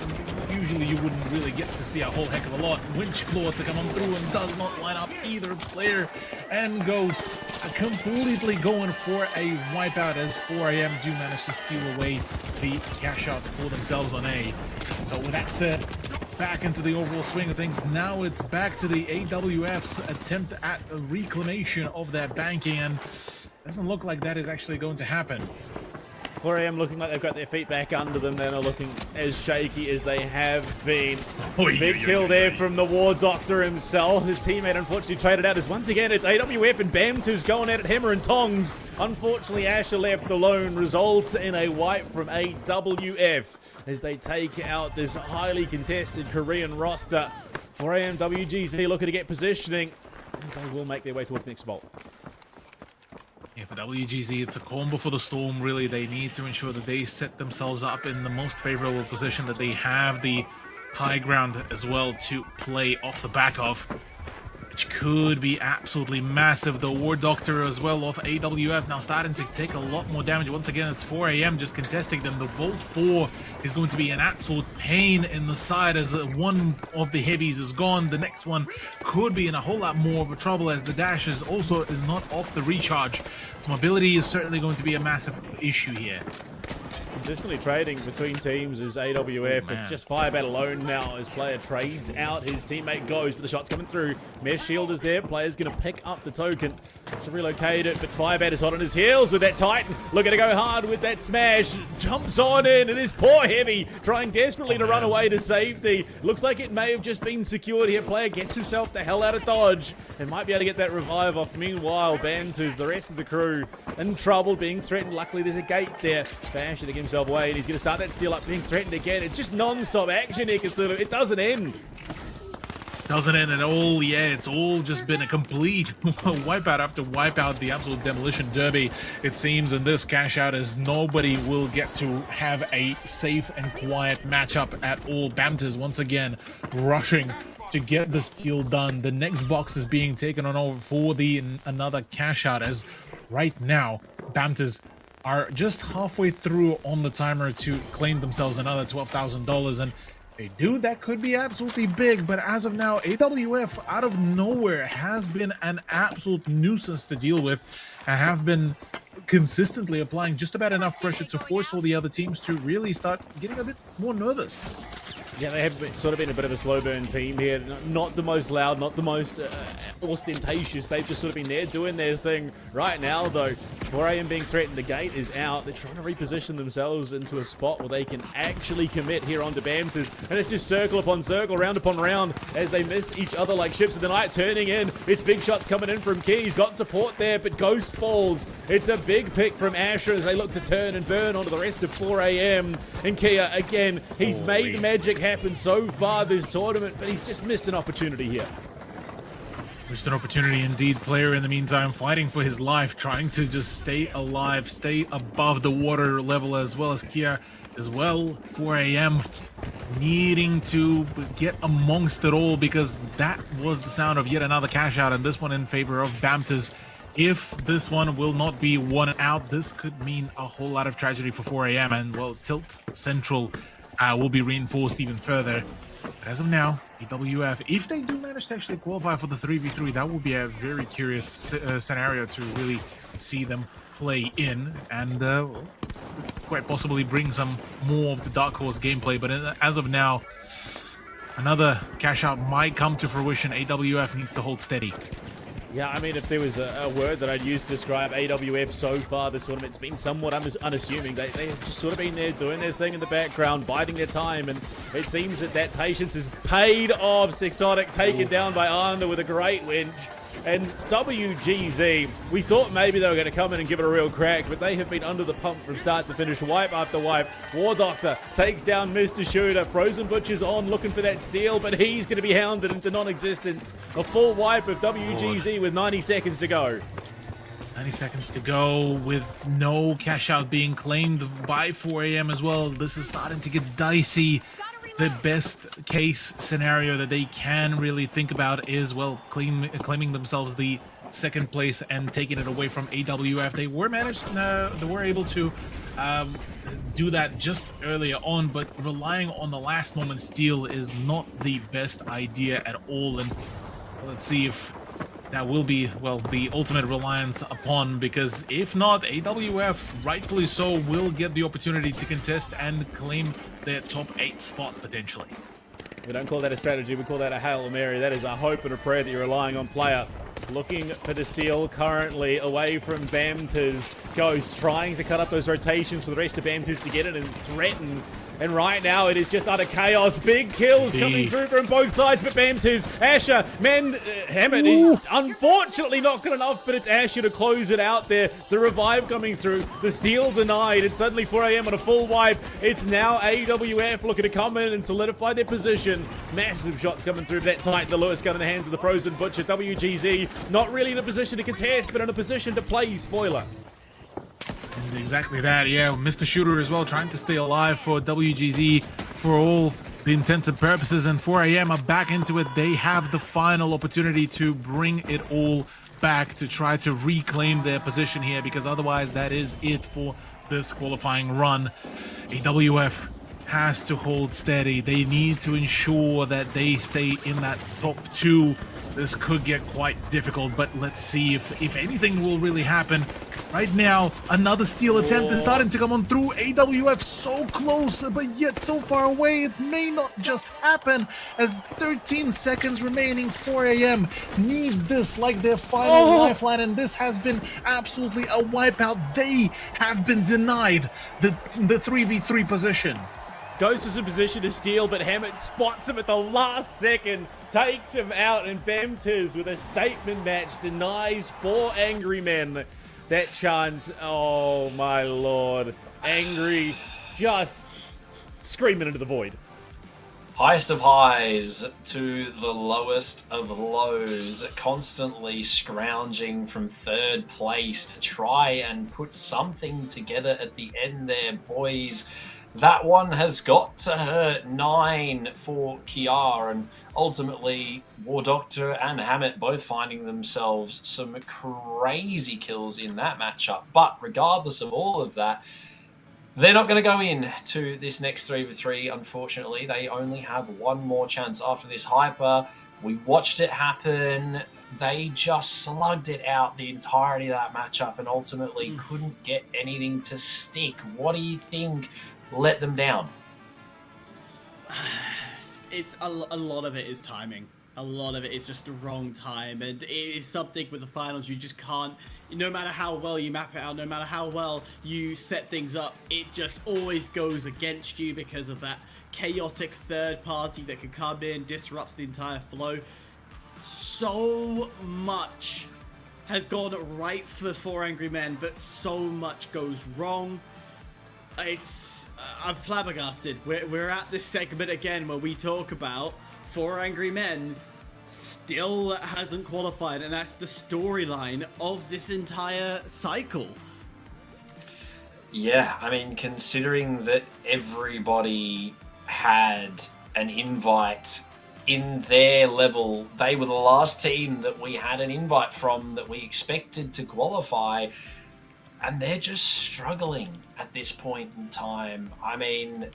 usually you wouldn't really get to see a whole heck of a lot. Winch Claw to come on through and does not line up either player, and Ghost completely going for a wipeout as 4AM do manage to steal away the cash out for themselves on A. So with that said, back into the overall swing of things. Now it's back to the AWF's attempt at a reclamation of their banking, and doesn't look like that is actually going to happen. 4AM looking like they've got their feet back under them. They're not looking as shaky as they have been. Big kill there from the War Doctor himself. His teammate unfortunately traded out as once again it's AWF and Bamtiz going at it hammer and tongs. Unfortunately, Asher left alone results in a wipe from AWF as they take out this highly contested Korean roster. 4AM WGZ looking to get positioning as they will make their way towards the next vault. Yeah, for WGZ, it's a calm before the storm, really. They need to ensure that they set themselves up in the most favorable position, that they have the high ground as well to play off the back of, which could be absolutely massive. The War Doctor as well off AWF now starting to take a lot more damage. Once again, it's 4AM just contesting them. The Vault 4 is going to be an absolute pain in the side as one of the heavies is gone. The next one could be in a whole lot more of a trouble as the dash is not off the recharge. So mobility is certainly going to be a massive issue here. Consistently trading between teams is AWF. Oh, it's just Firebat alone now as player trades out. His teammate goes, but the shot's coming through. Mesh Shield is there. Player's going to pick up the token to relocate it, but Firebat is hot on his heels with that Titan. Looking to go hard with that smash. Jumps on in, and this poor Heavy trying desperately to run away to safety. Looks like it may have just been secured here. Player gets himself the hell out of dodge and might be able to get that revive off. Meanwhile, Bamtiz, the rest of the crew, in trouble, being threatened. Luckily, there's a gate there. Bash to get himself away, and he's going to start that steal up, being threatened again. It's just non-stop action here, Cthulhu. It doesn't end. Doesn't end at all. Yeah, it's all just been a complete wipeout after wipeout. The absolute demolition derby, it seems, in this cash out, as nobody will get to have a safe and quiet matchup at all. Bamtiz once again rushing to get the steal done. The next box is being taken on over for the another cash out, as right now Bamtiz are just halfway through on the timer to claim themselves another $12,000, and they do, that could be absolutely big. But as of now, AWF out of nowhere has been an absolute nuisance to deal with, and have been consistently applying just about enough pressure to force all the other teams to really start getting a bit more nervous. Yeah, they have sort of been a bit of a slow burn team here. Not the most loud, not the most ostentatious. They've just sort of been there doing their thing. Right now, though, 4 AM being threatened, the gate is out. They're trying to reposition themselves into a spot where they can actually commit here onto Bamtiz. And it's just circle upon circle, round upon round, as they miss each other like ships of the night. Turning in, it's big shots coming in from Key. He's got support there, but Ghost falls. It's a big pick from Asher as they look to turn and burn onto the rest of 4 AM. And Kia, again, he's made the magic happen so far this tournament, but he's just missed an opportunity here. Missed an opportunity indeed. Player in the meantime fighting for his life, trying to just stay alive, stay above the water level, as well as Kia as well. 4 AM needing to get amongst it all, because that was the sound of yet another cash out, and this one in favor of Bamtiz. If this one will not be one out, this could mean a whole lot of tragedy for 4 AM, and well, Tilt Central will be reinforced even further. But as of now, AWF, if they do manage to actually qualify for the 3v3, that will be a very curious scenario to really see them play in, and quite possibly bring some more of the Dark Horse gameplay. But as of now, another cash out might come to fruition. AWF needs to hold steady. Yeah, I mean, if there was a word that I'd use to describe AWF so far this tournament, it's been somewhat unassuming. They've just sort of been there doing their thing in the background, biding their time, and it seems that patience is paid off. Sixonic taken down by HUNNU with a great winch. And WGZ, we thought maybe they were going to come in and give it a real crack, but they have been under the pump from start to finish, wipe after wipe. War Doctor takes down Mr. Shooter. Frozen Butcher's on looking for that steal, but he's going to be hounded into non-existence. A full wipe of WGZ with 90 seconds to go. 90 seconds to go with no cash out being claimed by 4 AM as well. This is starting to get dicey. The best case scenario that they can really think about is, well, claiming themselves the second place and taking it away from AWF. They were able to do that just earlier on, but relying on the last moment steal is not the best idea at all. And let's see if that will be, well, the ultimate reliance upon, because if not, AWF, rightfully so, will get the opportunity to contest and claim their top 8 spot potentially. We don't call that a strategy, we call that a Hail Mary. That is a hope and a prayer that you're relying on. Player looking for the steal currently away from Bamtiz. Ghost trying to cut up those rotations for the rest of Bamtiz to get it and threaten. And right now it is just utter chaos. Big kills coming through from both sides, but Bamtiz, Asher, Hammett is unfortunately not good enough, but it's Asher to close it out there. The revive coming through, the steal denied. It's suddenly 4 AM on a full wipe. It's now AWF looking to come in and solidify their position. Massive shots coming through that tight. The Lewis gun in the hands of the Frozen Butcher. WGZ not really in a position to contest, but in a position to play spoiler. Exactly that, yeah. Mr. Shooter as well, trying to stay alive for WGZ for all the intents and purposes, and 4 AM are back into it. They have the final opportunity to bring it all back to try to reclaim their position here, because otherwise that is it for this qualifying run. AWF has to hold steady. They need to ensure that they stay in that top 2. This could get quite difficult, but let's see if anything will really happen. Right now, another steal attempt is starting to come on through. AWF so close, but yet so far away. It may not just happen, as 13 seconds remaining. 4 AM need this like their final lifeline, and this has been absolutely a wipeout. They have been denied the 3v3 position. Ghost is in position to steal, but Hammett spots him at the last second, takes him out, and Bamtiz with a statement match denies 4 angry men that chance. Oh my lord. Angry, just screaming into the void. Highest of highs to the lowest of lows, constantly scrounging from 3rd place to try and put something together at the end there, boys. That one has got to hurt 9 for Kiar, and ultimately War Doctor and Hammett both finding themselves some crazy kills in that matchup. But regardless of all of that, they're not going to go in to this next 3v3, unfortunately. They only have one more chance after this Hyper. We watched it happen. They just slugged it out the entirety of that matchup and ultimately couldn't get anything to stick. What do you think let them down? It's a lot of it is timing. A lot of it is just the wrong time, and it is something with the finals you just can't. No matter how well you map it out, no matter how well you set things up, it just always goes against you because of that chaotic third party that can come in, disrupts the entire flow. So much has gone right for 4 Angry Men, but so much goes wrong. I'm flabbergasted. We're at this segment again where we talk about 4 Angry Men still hasn't qualified, and that's the storyline of this entire cycle. Yeah, I mean, considering that everybody had an invite in their level, they were the last team that we had an invite from that we expected to qualify, and they're just struggling at this point in time. I mean,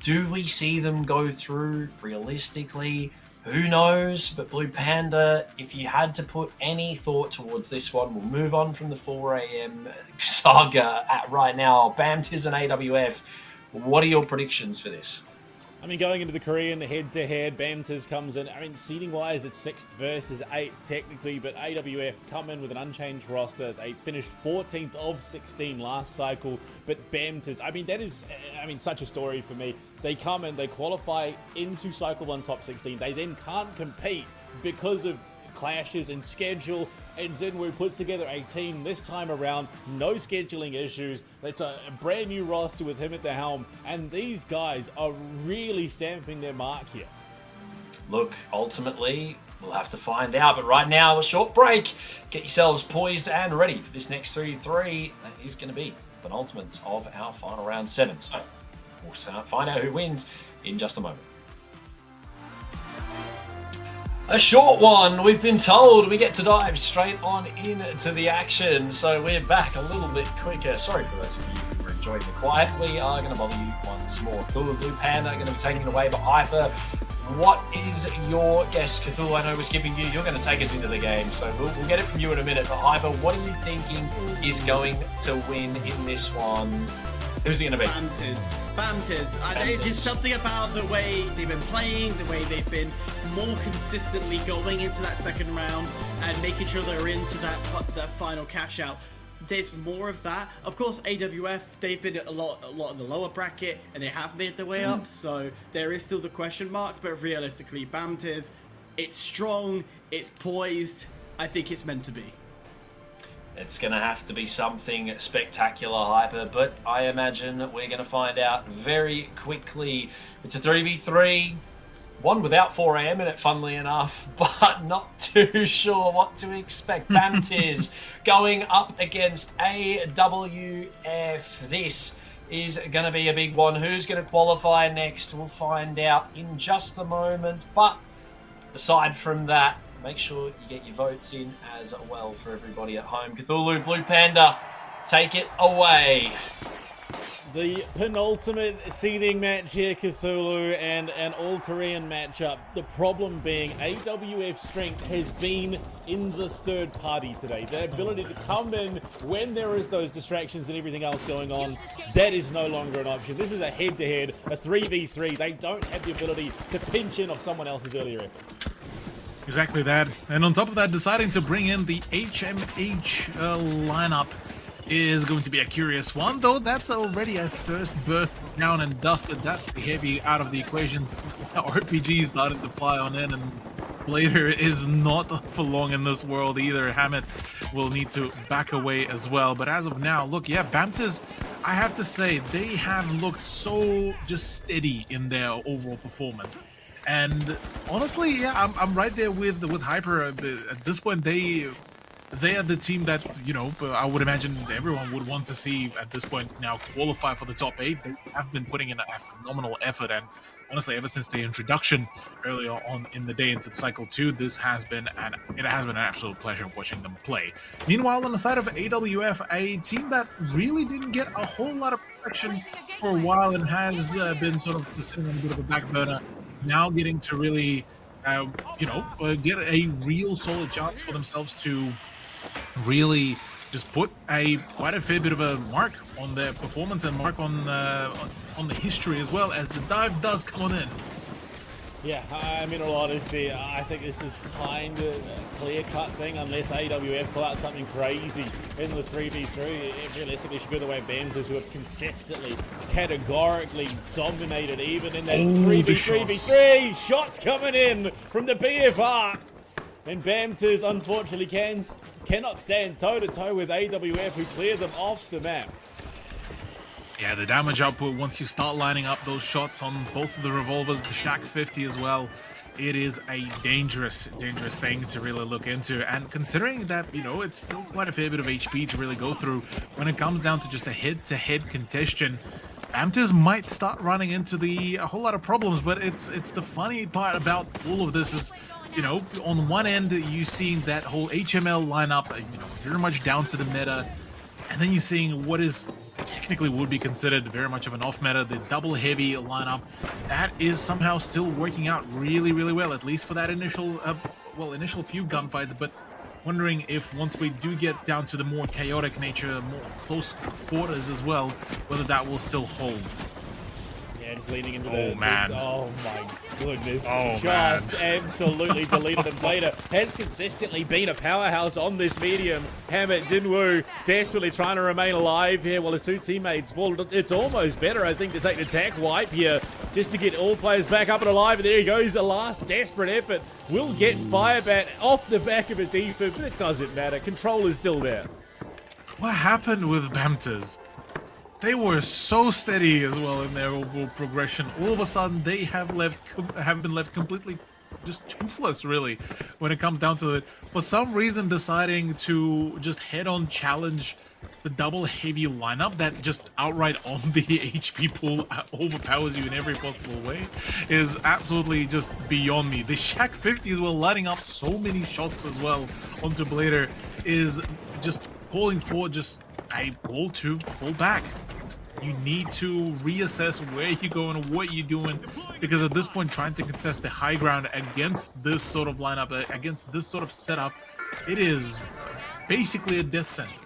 do we see them go through realistically? Who knows? But BluePanda, if you had to put any thought towards this one, we'll move on from the 4 a.m. saga at right now. Bamtiz and AWF, what are your predictions for this? I mean, going into the Korean head-to-head, Bamtiz comes in. I mean, seeding-wise, it's 6th versus 8th technically, but AWF come in with an unchanged roster. They finished 14th of 16 last cycle, but Bamtiz, I mean, that is, such a story for me. They come in, they qualify into Cycle 1 top 16. They then can't compete because of clashes in schedule, and Zenwu puts together a team this time around, no scheduling issues. It's a brand new roster with him at the helm, and these guys are really stamping their mark here. Look, ultimately, we'll have to find out, but right now, a short break. Get yourselves poised and ready for this next 3-3. That is going to be the penultimate of our final round 7. So we'll find out who wins in just a moment. A short one, we've been told. We get to dive straight on into the action. So we're back a little bit quicker. Sorry for those of you who are enjoying the quiet. We are going to bother you once more. Cthulhu and BluePanda are going to be taking it away, but Hyper, what is your guess? Cthulhu, I know we're skipping you. You're going to take us into the game, so we'll get it from you in a minute. But Hyper, what are you thinking is going to win in this one? Who's it going to be? Bamtiz. It's just something about the way they've been playing, the way they've been more consistently going into that second round and making sure they're into that final cash out. There's more of that. Of course, AWF, they've been a lot in the lower bracket and they have made their way up, so there is still the question mark, but realistically, Bamtiz, it's strong, it's poised, I think it's meant to be. It's going to have to be something spectacular, Hyper, but I imagine we're going to find out very quickly. It's a 3v3, one without 4 a.m. in it, funnily enough, but not too sure what to expect. Bamtiz going up against AWF. This is going to be a big one. Who's going to qualify next? We'll find out in just a moment, but aside from that, make sure you get your votes in as well for everybody at home. Cthulhu, BluePanda, take it away. The penultimate seeding match here, Cthulhu, and an all-Korean matchup. The problem being AWF's strength has been in the third party today. Their ability to come in when there is those distractions and everything else going on, that is no longer an option. This is a head-to-head, a 3v3. They don't have the ability to pinch in off someone else's earlier efforts. Exactly that. And on top of that, deciding to bring in the HMH lineup is going to be a curious one, though that's already a first birth down and dusted. That's the heavy out of the equations. RPG starting to fly on in, and Blader is not for long in this world either. Hammett will need to back away as well. But as of now, look, yeah, Bamtiz, I have to say, they have looked so just steady in their overall performance. And honestly, yeah, I'm right there with Hyper. At this point, they they are the team that, you know, I would imagine everyone would want to see at this point now qualify for the top 8. They have been putting in a phenomenal effort, and honestly, ever since the introduction earlier on in the day into Cycle 2, it has been an absolute pleasure watching them play. Meanwhile, on the side of AWF, a team that really didn't get a whole lot of protection for a while and has been sort of sitting on a bit of a back burner, now getting to really, get a real solid chance for themselves to really just put quite a fair bit of a mark on their performance and mark on the history as well, as the dive does come on in. Yeah, I mean, in all honesty, I think this is kind of a clear-cut thing, unless AWF pull out something crazy in the 3v3. It realistically should go the way of Bamtiz, who have consistently, categorically dominated, even in that 3v3v3. Shots coming in from the BFR. And Bamtiz, unfortunately, cannot stand toe-to-toe with AWF, who cleared them off the map. Yeah, the damage output, once you start lining up those shots on both of the revolvers, the Shack 50 as well, it is a dangerous thing to really look into. And considering that, you know, it's still quite a fair bit of HP to really go through, when it comes down to just a head-to-head contention, Bamtiz might start running into a whole lot of problems. But it's the funny part about all of this is, you know, on one end, you seeing that whole HML lineup, you know, very much down to the meta, and then you're seeing what is technically would be considered very much of an off meta, the double heavy lineup that is somehow still working out really well, at least for that initial few gunfights. But wondering if once we do get down to the more chaotic nature, more close quarters as well, whether that will still hold. Yeah, just leaning into oh my goodness. Oh, just absolutely deleted and Blader has consistently been a powerhouse on this medium. Hammett, Jinwoo desperately trying to remain alive here while his two teammates fall. It's almost better, I think, to take the attack wipe here just to get all players back up and alive. And there he goes, a last desperate effort. Will get Firebat off the back of a defib, but it doesn't matter. Control is still there. What happened with Bamtiz? They were so steady as well in their overall progression. All of a sudden, they have been left completely just toothless, really, when it comes down to it. For some reason, deciding to just head-on challenge the double heavy lineup that just outright on the HP pool overpowers you in every possible way is absolutely just beyond me. The Shack 50 as well, lining up so many shots as well onto Blader, is just calling for just a call to fall back. You need to reassess where you're going, what you're doing, because at this point, trying to contest the high ground against this sort of lineup, against this sort of setup, it is basically a death sentence.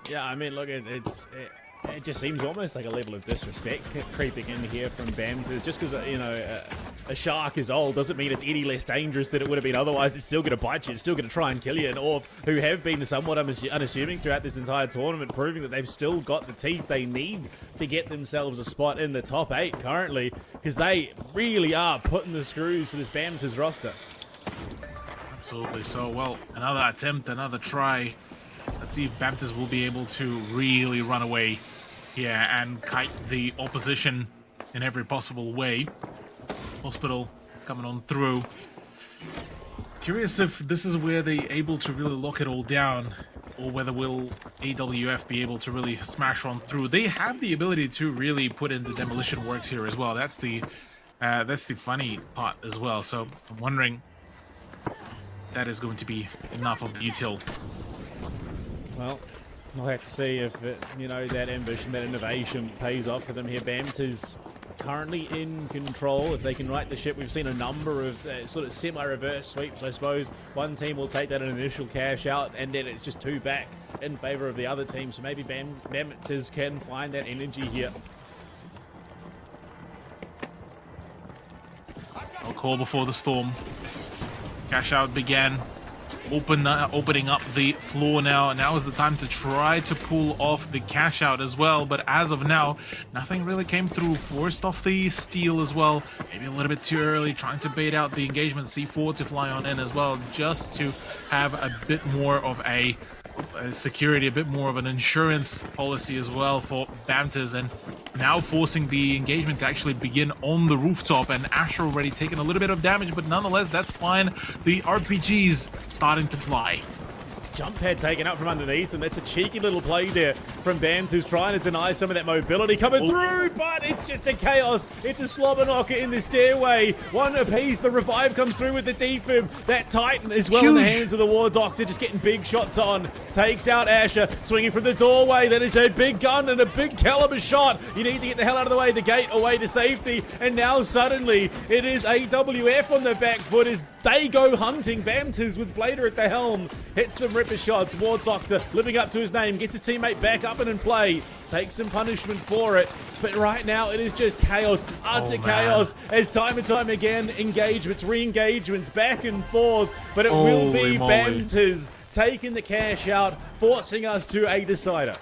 Yeah, I mean, look, it just seems almost like a level of disrespect creeping in here from Bamtiz. Just because, you know, a shark is old doesn't mean it's any less dangerous than it would have been otherwise. It's still going to bite you. It's still going to try and kill you. And Orv, who have been somewhat unassuming throughout this entire tournament, proving that they've still got the teeth they need to get themselves a spot in the top 8 currently, because they really are putting the screws to this Bamtiz roster. Absolutely. So, well, another attempt, another try. Let's see if Bamtiz will be able to really run away here and kite the opposition in every possible way. Hospital coming on through. Curious if this is where they're able to really lock it all down, or whether will AWF be able to really smash on through. They have the ability to really put in the demolition works here as well. That's the funny part as well. So I'm wondering if that is going to be enough of the util. Well, we'll have to see if, that ambition, that innovation pays off for them here. Bamtiz currently in control. If they can right the ship, we've seen a number of sort of semi-reverse sweeps, I suppose. One team will take that initial cash out, and then it's just 2 back in favor of the other team. So maybe Bamtiz can find that energy here. I'll call before the storm. Cash out began. Opening up the floor now. Now is the time to try to pull off the cash out as well. But as of now, nothing really came through. Forced off the steal as well. Maybe a little bit too early. Trying to bait out the engagement C4 to fly on in as well. Just to have a bit more of a security, a bit more of an insurance policy as well for Bamtiz. And now forcing the engagement to actually begin on the rooftop, and Asher already taken a little bit of damage, but nonetheless, that's fine. The RPGs starting to fly. Jump pad taken up from underneath, and that's a cheeky little play there from Bamtiz trying to deny some of that mobility coming through, but it's just a chaos. It's a slobber knocker in the stairway. One apiece, the revive comes through with the defib. That Titan as well in the hands of the War Doctor, just getting big shots on. Takes out Asher, swinging from the doorway. That is a big gun and a big caliber shot. You need to get the hell out of the way, the gate away to safety, and now suddenly it is AWF on the back foot as they go hunting. Bamtiz with Blader at the helm. Hits some ripper shots. War Doctor living up to his name. Gets his teammate back up and in play. Takes some punishment for it. But right now it is just chaos. Utter chaos. As time and time again, engagements, re-engagements, back and forth. But it will be Bamtiz taking the cash out, forcing us to a decider.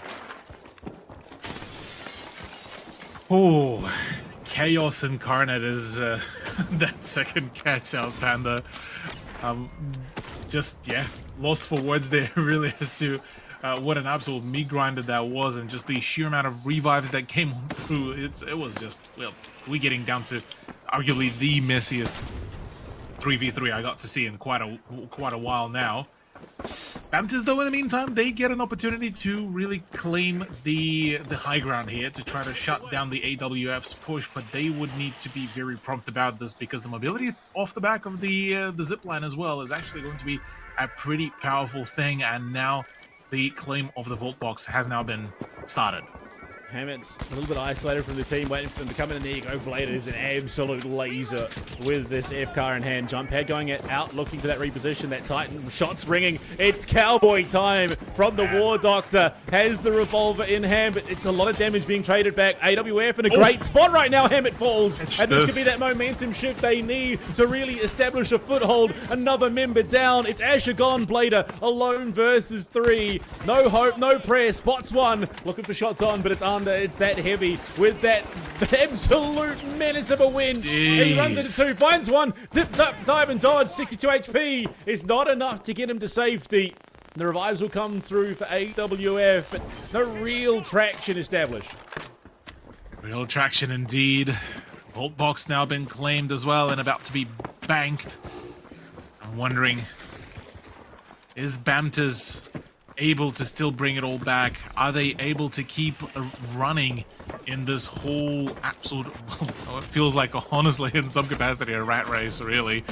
Oh, chaos incarnate is that second catch out, Panda. Lost for words there really as to what an absolute meat grinder that was, and just the sheer amount of revives that came through. It was just, well, we're getting down to arguably the messiest 3v3 I got to see in quite a while now. Bamtiz, though, in the meantime, they get an opportunity to really claim the high ground here to try to shut down the AWF's push, but they would need to be very prompt about this because the mobility off the back of the zipline as well is actually going to be a pretty powerful thing, and now the claim of the vault box has now been started. Hammett's a little bit isolated from the team, waiting for them to come in, and there you go. Blader is an absolute laser with this F-car in hand. Jump pad going out, looking for that reposition. That Titan shots ringing. It's cowboy time from the War Doctor. Has the revolver in hand, but it's a lot of damage being traded back. AWF in a great spot right now. Hammett falls, and this could be that momentum shift they need to really establish a foothold. Another member down. It's Asher gone. Blader alone versus 3. No hope, no prayer. Spots one. Looking for shots on, but it's under. It's that heavy with that absolute menace of a winch. He runs into 2, finds one, dip, dive and dodge. 62 HP is not enough to get him to safety. The revives will come through for AWF, but no real traction established. Real traction indeed. Vault box now been claimed as well and about to be banked. I'm wondering, is Bamtiz able to still bring it all back? Are they able to keep running in this whole absolute, well, it feels like, honestly, in some capacity, a rat race, really,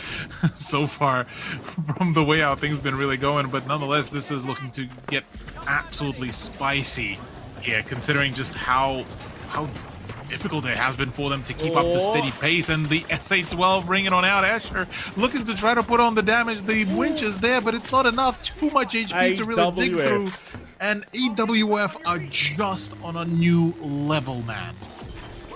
so far from the way how things been really going, but nonetheless, this is looking to get absolutely spicy here, considering just how difficult it has been for them to keep up the steady pace, and the SA-12 ringing on out. Asher looking to try to put on the damage. The winch is there, but it's not enough. Too much HP to really dig through. And AWF are just on a new level, man.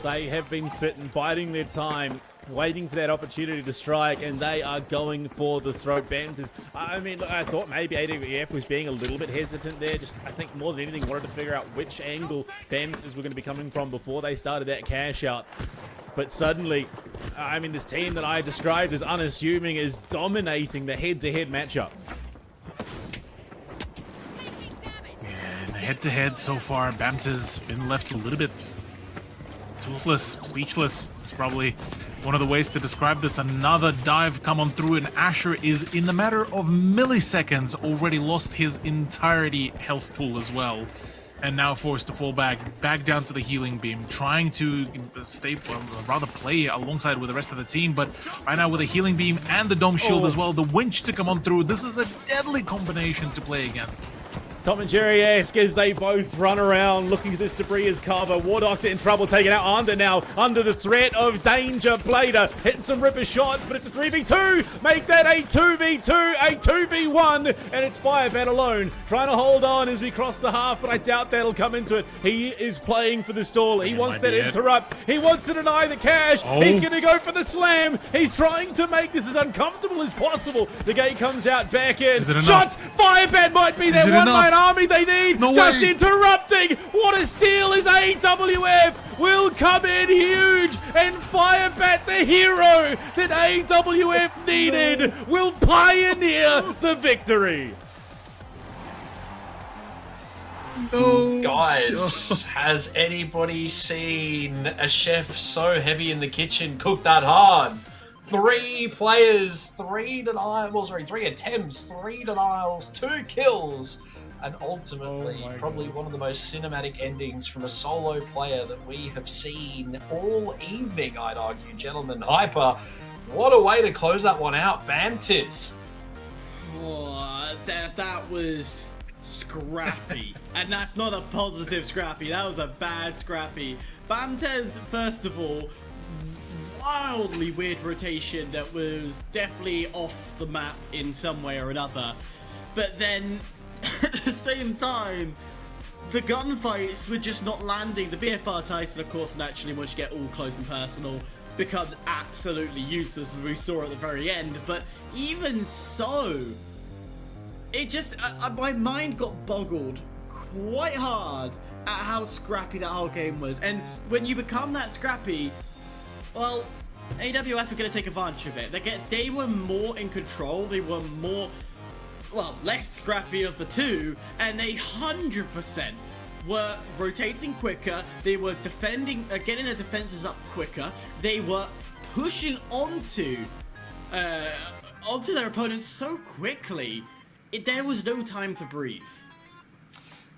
They have been sitting, biding their time, waiting for that opportunity to strike, and they are going for the throat. Bamtiz, I mean, look, I thought maybe AWF was being a little bit hesitant there. Just, I think more than anything, wanted to figure out which angle Bamtiz were going to be coming from before they started that cash out. But suddenly, I mean, this team that I described as unassuming is dominating the head-to-head matchup. Yeah, in the head-to-head so far, Bamtiz been left a little bit toothless, speechless. It's probably one of the ways to describe this. Another dive come on through, and Asher is, in a matter of milliseconds, already lost his entirety health pool as well, and now forced to fall back down to the healing beam, trying to stay, rather play alongside with the rest of the team, but right now with the healing beam and the dome shield as well, the winch to come on through, this is a deadly combination to play against. Tom and Jerry-esque as they both run around looking for this debris as cover. War Doctor in trouble, taken out under the threat of danger. Blader hitting some ripper shots, but it's a 3v2. Make that a 2v2, a 2v1, and it's Firebat alone, trying to hold on as we cross the half, but I doubt that'll come into it. He is playing for the stall. He wants that interrupt. He wants to deny the cash. He's going to go for the slam. He's trying to make this as uncomfortable as possible. The gate comes out back in. Shot! Firebat might be that one-man army they need. Just interrupting. What a steal is AWF. Will come in huge, and Firebat, the hero that AWF needed, will pioneer the victory. No. Guys, has anybody seen a chef so heavy in the kitchen cook that hard? 3 players, 3 denials, sorry, 3 attempts, 3 denials, 2 kills, and ultimately probably one of the most cinematic endings from a solo player that we have seen all evening, I'd argue. Gentlemen, Hyper, what a way to close that one out. Bamtiz. Oh, that was scrappy. And that's not a positive scrappy, that was a bad scrappy. Bamtiz, first of all, wildly weird rotation that was definitely off the map in some way or another. But then, at the same time, the gunfights were just not landing. The BFR Titan, of course, naturally, once you get all close and personal, becomes absolutely useless, as we saw at the very end. But even so, it just, my mind got boggled quite hard at how scrappy that whole game was. And when you become that scrappy, well, AWF are going to take advantage of it. They were more in control, they were more, well, less scrappy of the two, and they 100% were rotating quicker, they were defending, getting their defenses up quicker, they were pushing onto their opponents so quickly, there was no time to breathe.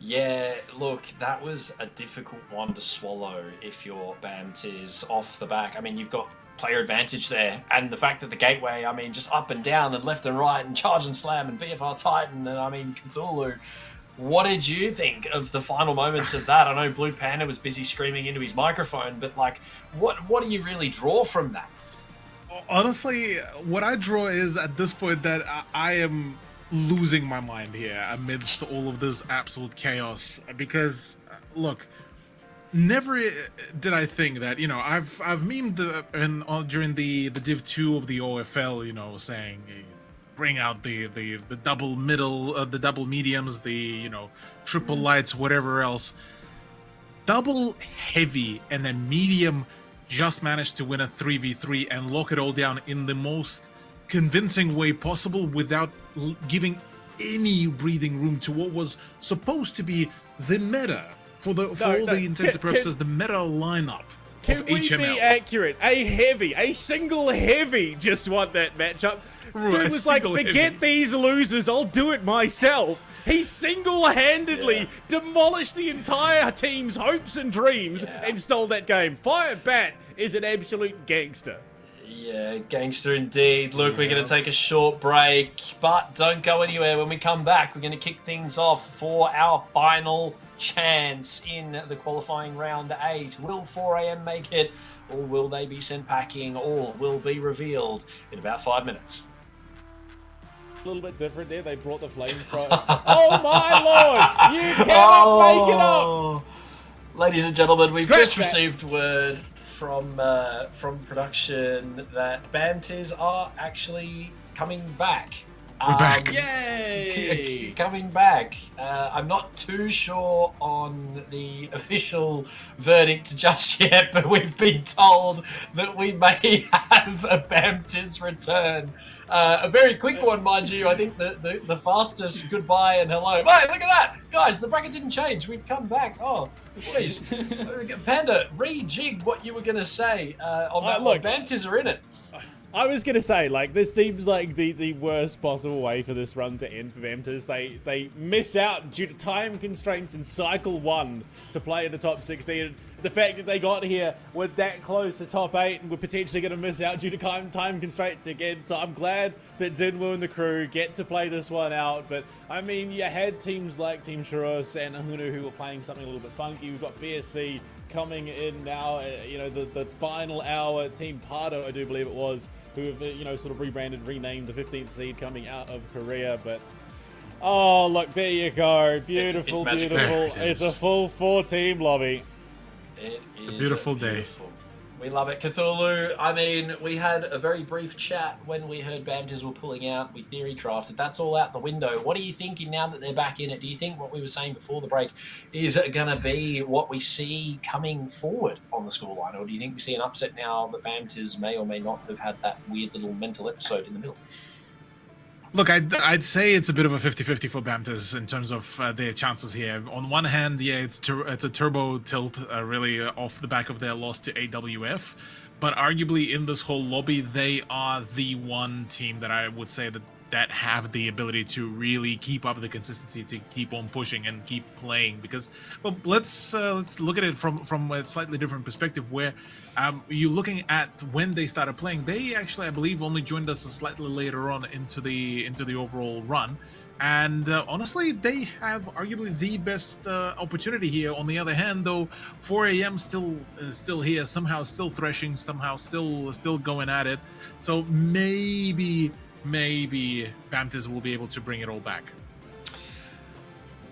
Yeah, look, that was a difficult one to swallow if you're Bamtiz off the back. I mean, you've got player advantage there, and the fact that the gateway, I mean, just up and down and left and right and charge and slam and BFR Titan and, I mean, Cthulhu. What did you think of the final moments of that? I know BluePanda was busy screaming into his microphone, but, like, what do you really draw from that? Honestly, what I draw is, at this point, that I am losing my mind here amidst all of this absolute chaos, because look, never did I think that, you know, I've memed during the Div 2 of the OFL, you know, saying bring out the double middle, the double mediums, the, you know, triple lights, whatever else. Double heavy and then medium just managed to win a 3v3 and lock it all down in the most convincing way possible without giving any breathing room to what was supposed to be the meta for all the intents and purposes, the meta lineup of HML. Can we be accurate? A single heavy just won that matchup. Dude was like, forget these losers, I'll do it myself. He single-handedly demolished the entire team's hopes and dreams and stole that game. Firebat is an absolute gangster. Yeah, gangster indeed. Look, we're going to take a short break, but don't go anywhere. When we come back, we're going to kick things off for our final chance in the qualifying round 8. Will 4 AM make it, or will they be sent packing? All will be revealed in about 5 minutes. A little bit different there. They brought the flamethrower. Oh my lord! You cannot make it up! Ladies and gentlemen, we've Scratch just that. received word from production that Bamtiz are actually coming back. We're back. Yay! Coming back. I'm not too sure on the official verdict just yet, but we've been told that we may have a Bamtiz return. A very quick one, mind you. I think the fastest goodbye and hello. Hey, look at that! Guys, the bracket didn't change. We've come back. Oh, please. Panda, rejig what you were going to say on that one. Bamtiz are in it. I was going to say, like, this seems like the worst possible way for this run to end for Bamtiz. They miss out due to time constraints in Cycle 1 to play in the top 16. The fact that they got here with that close to top 8 and we're potentially going to miss out due to time constraints again. So I'm glad that Zinwu and the crew get to play this one out. But, I mean, you had teams like Team Shiros and HUNNU who were playing something a little bit funky. We've got BSC coming in now, you know, the final hour. Team Proto, I do believe it was, who have, you know, sort of rebranded, renamed the 15th seed coming out of Korea. But, oh, look, there you go. Beautiful, it's beautiful. It's a full 4-team lobby. It is a beautiful day. We love it. Cthulhu, I mean, we had a very brief chat when we heard Bamtiz were pulling out. We theory crafted. That's all out the window. What are you thinking now that they're back in it? Do you think what we were saying before the break is going to be what we see coming forward on the scoreline? Or do you think we see an upset now that Bamtiz may or may not have had that weird little mental episode in the middle? Look, I'd say it's a bit of a 50-50 for Bamtiz in terms of their chances here. On one hand, yeah, it's a turbo tilt really off the back of their loss to AWF. but arguably in this whole lobby, they are the one team that I would say that have the ability to really keep up the consistency, to keep on pushing and keep playing. Because, well, let's look at it from a slightly different perspective, where you're looking at when they started playing. They actually, I believe, only joined us slightly later on into the overall run. And honestly, they have arguably the best opportunity here. On the other hand, though, 4 a.m. still here, somehow still threshing, somehow still going at it. So maybe Bamtiz will be able to bring it all back.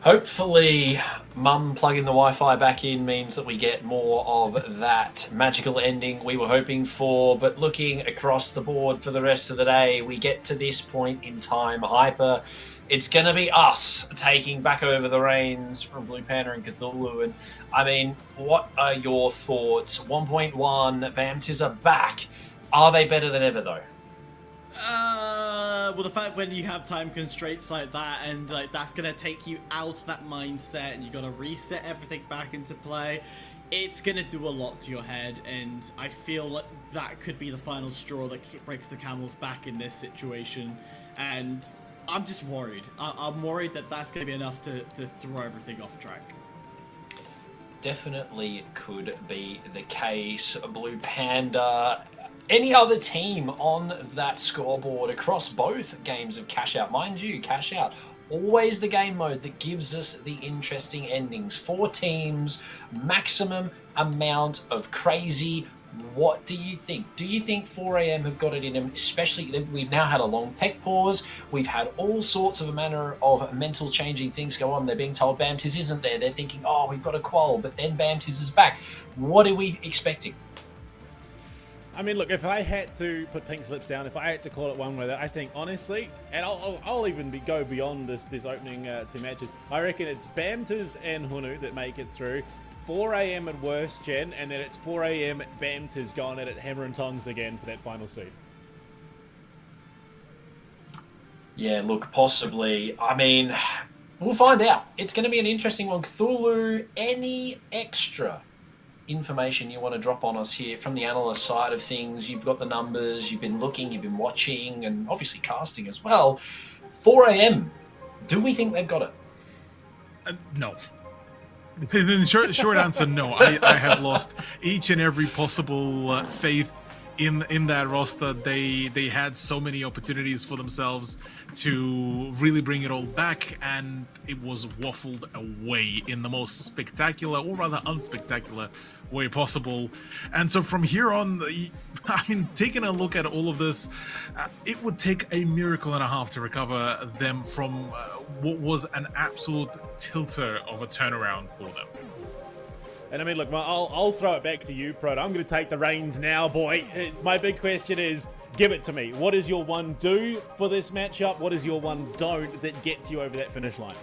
Hopefully, Mum plugging the Wi-Fi back in means that we get more of that magical ending we were hoping for. But looking across the board for the rest of the day, we get to this point in time. Hyper, it's going to be us taking back over the reins from BluePanda and Cthulhu. And I mean, what are your thoughts? 1.1, Bamtiz are back. Are they better than ever, though? Well, the fact when you have time constraints like that, and like that's gonna take you out of that mindset, and you gotta reset everything back into play, it's gonna do a lot to your head. And I feel like that could be the final straw that breaks the camel's back in this situation. And I'm just worried. I'm worried that that's gonna be enough to throw everything off track. Definitely could be the case. BluePanda. Any other team on that scoreboard across both games of Cash Out? Mind you, Cash Out, always the game mode that gives us the interesting endings. 4 teams, maximum amount of crazy. What do you think? Do you think 4 a.m. have got it in them? Especially, we've now had a long tech pause. We've had all sorts of a manner of mental changing things go on. They're being told Bamtiz isn't there. They're thinking, oh, we've got a qual, but then Bamtiz is back. What are we expecting? I mean, look, if I had to put pink slips down, if I had to call it one way, I think, honestly, and I'll even go beyond this opening 2 matches, I reckon it's Bamtiz and HUNNU that make it through. 4 a.m. at worst, Gen, and then it's 4 a.m. Bamtiz going at it hammer and tongs again for that final seed. Yeah, look, possibly. I mean, we'll find out. It's going to be an interesting one. Cthulhu, any extra information you want to drop on us here from the analyst side of things? You've got the numbers, you've been looking, you've been watching, and obviously casting as well. 4 a.m. Do we think they've got it? No. The short answer, no. I have lost each and every possible faith in that roster. They had so many opportunities for themselves to really bring it all back, and it was waffled away in the most spectacular, or rather unspectacular, way possible. And so from here on, I mean, taking a look at all of this, it would take a miracle and a half to recover them from what was an absolute tilter of a turnaround for them. And I mean, look, I'll throw it back to you, Proto. I'm going to take the reins now, boy. My big question is, give it to me. What does your one do for this matchup? What does your one don't that gets you over that finish line?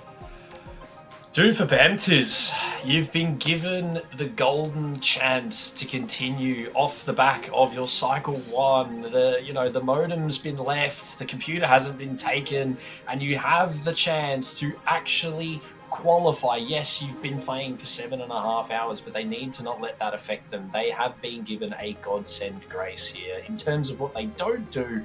Do for Bamtiz. You've been given the golden chance to continue off the back of your cycle 1. The modem's been left, the computer hasn't been taken, and you have the chance to actually qualify. Yes, you've been playing for 7.5 hours, but they need to not let that affect them. They have been given a godsend grace here. In terms of what they don't do,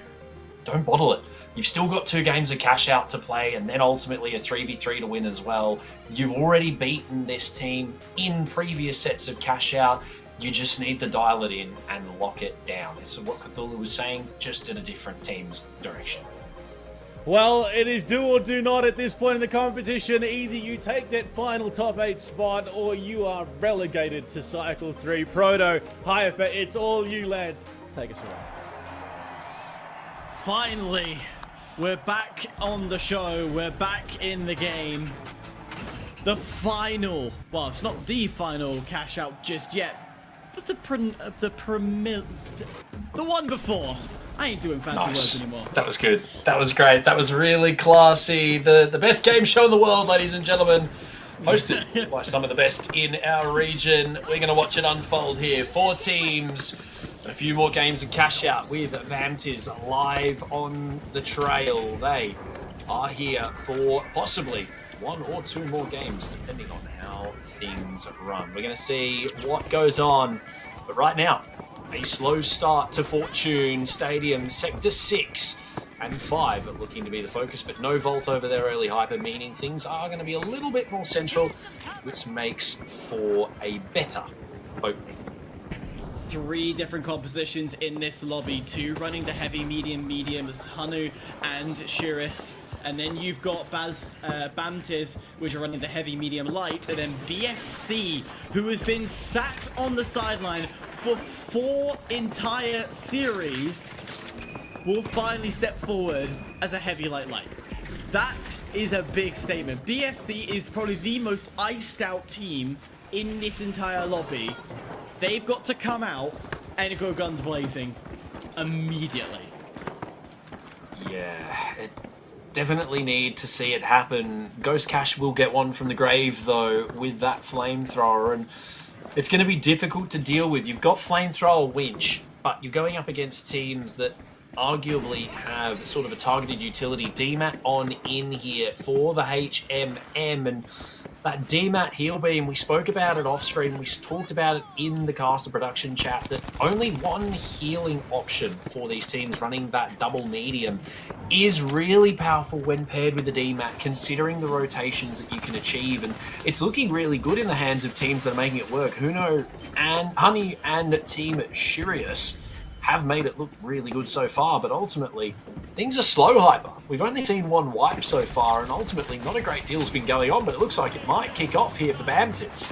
don't bottle it. You've still got 2 games of Cash Out to play, and then ultimately a 3v3 to win as well. You've already beaten this team in previous sets of Cash Out. You just need to dial it in and lock it down. It's what Cthulhu was saying, just in a different team's direction. Well, it is do or do not at this point in the competition. Either you take that final top 8 spot, or you are relegated to Cycle 3. Proto, Hyper, it's all you lads. Take us away. Finally, we're back on the show. We're back in the game. The final, well, it's not the final Cash Out just yet, but the one before. I ain't doing fancy words anymore. That was good. That was great. That was really classy. The best game show in the world, ladies and gentlemen. Hosted by some of the best in our region. We're going to watch it unfold here. 4 teams. A few more games of Cash Out with Bamtiz live on the trail. They are here for possibly 1 or 2 more games, depending on how things run. We're going to see what goes on. But right now, A slow start to Fortune Stadium, Sector 6 and 5 are looking to be the focus, but no Vault over there early Hyper, meaning things are going to be a little bit more central, which makes for a better opening. 3 different compositions in this lobby, 2 running the heavy, medium as HUNNU and Shiris. And then you've got Bamtiz, which are running the heavy, medium, light. And then BSC, who has been sat on the sideline for 4 entire series, will finally step forward as a heavy, light. That is a big statement. BSC is probably the most iced out team in this entire lobby. They've got to come out and go guns blazing immediately. Yeah, definitely need to see it happen. Ghost Cash will get one from the grave, though, with that flamethrower, and it's going to be difficult to deal with. You've got flamethrower winch, but you're going up against teams that arguably have sort of a targeted utility DMAT on in here for the HMM, and that DMAT heal beam, we spoke about it off screen, we talked about it in the caster production chat, that only one healing option for these teams running that double medium is really powerful when paired with the DMAT, considering the rotations that you can achieve, and it's looking really good in the hands of teams that are making it work. HUNNU and Team Sirius have made it look really good so far, but ultimately things are slow, Hyper. We've only seen one wipe so far, and ultimately not a great deal's been going on, but it looks like it might kick off here for Bamtiz.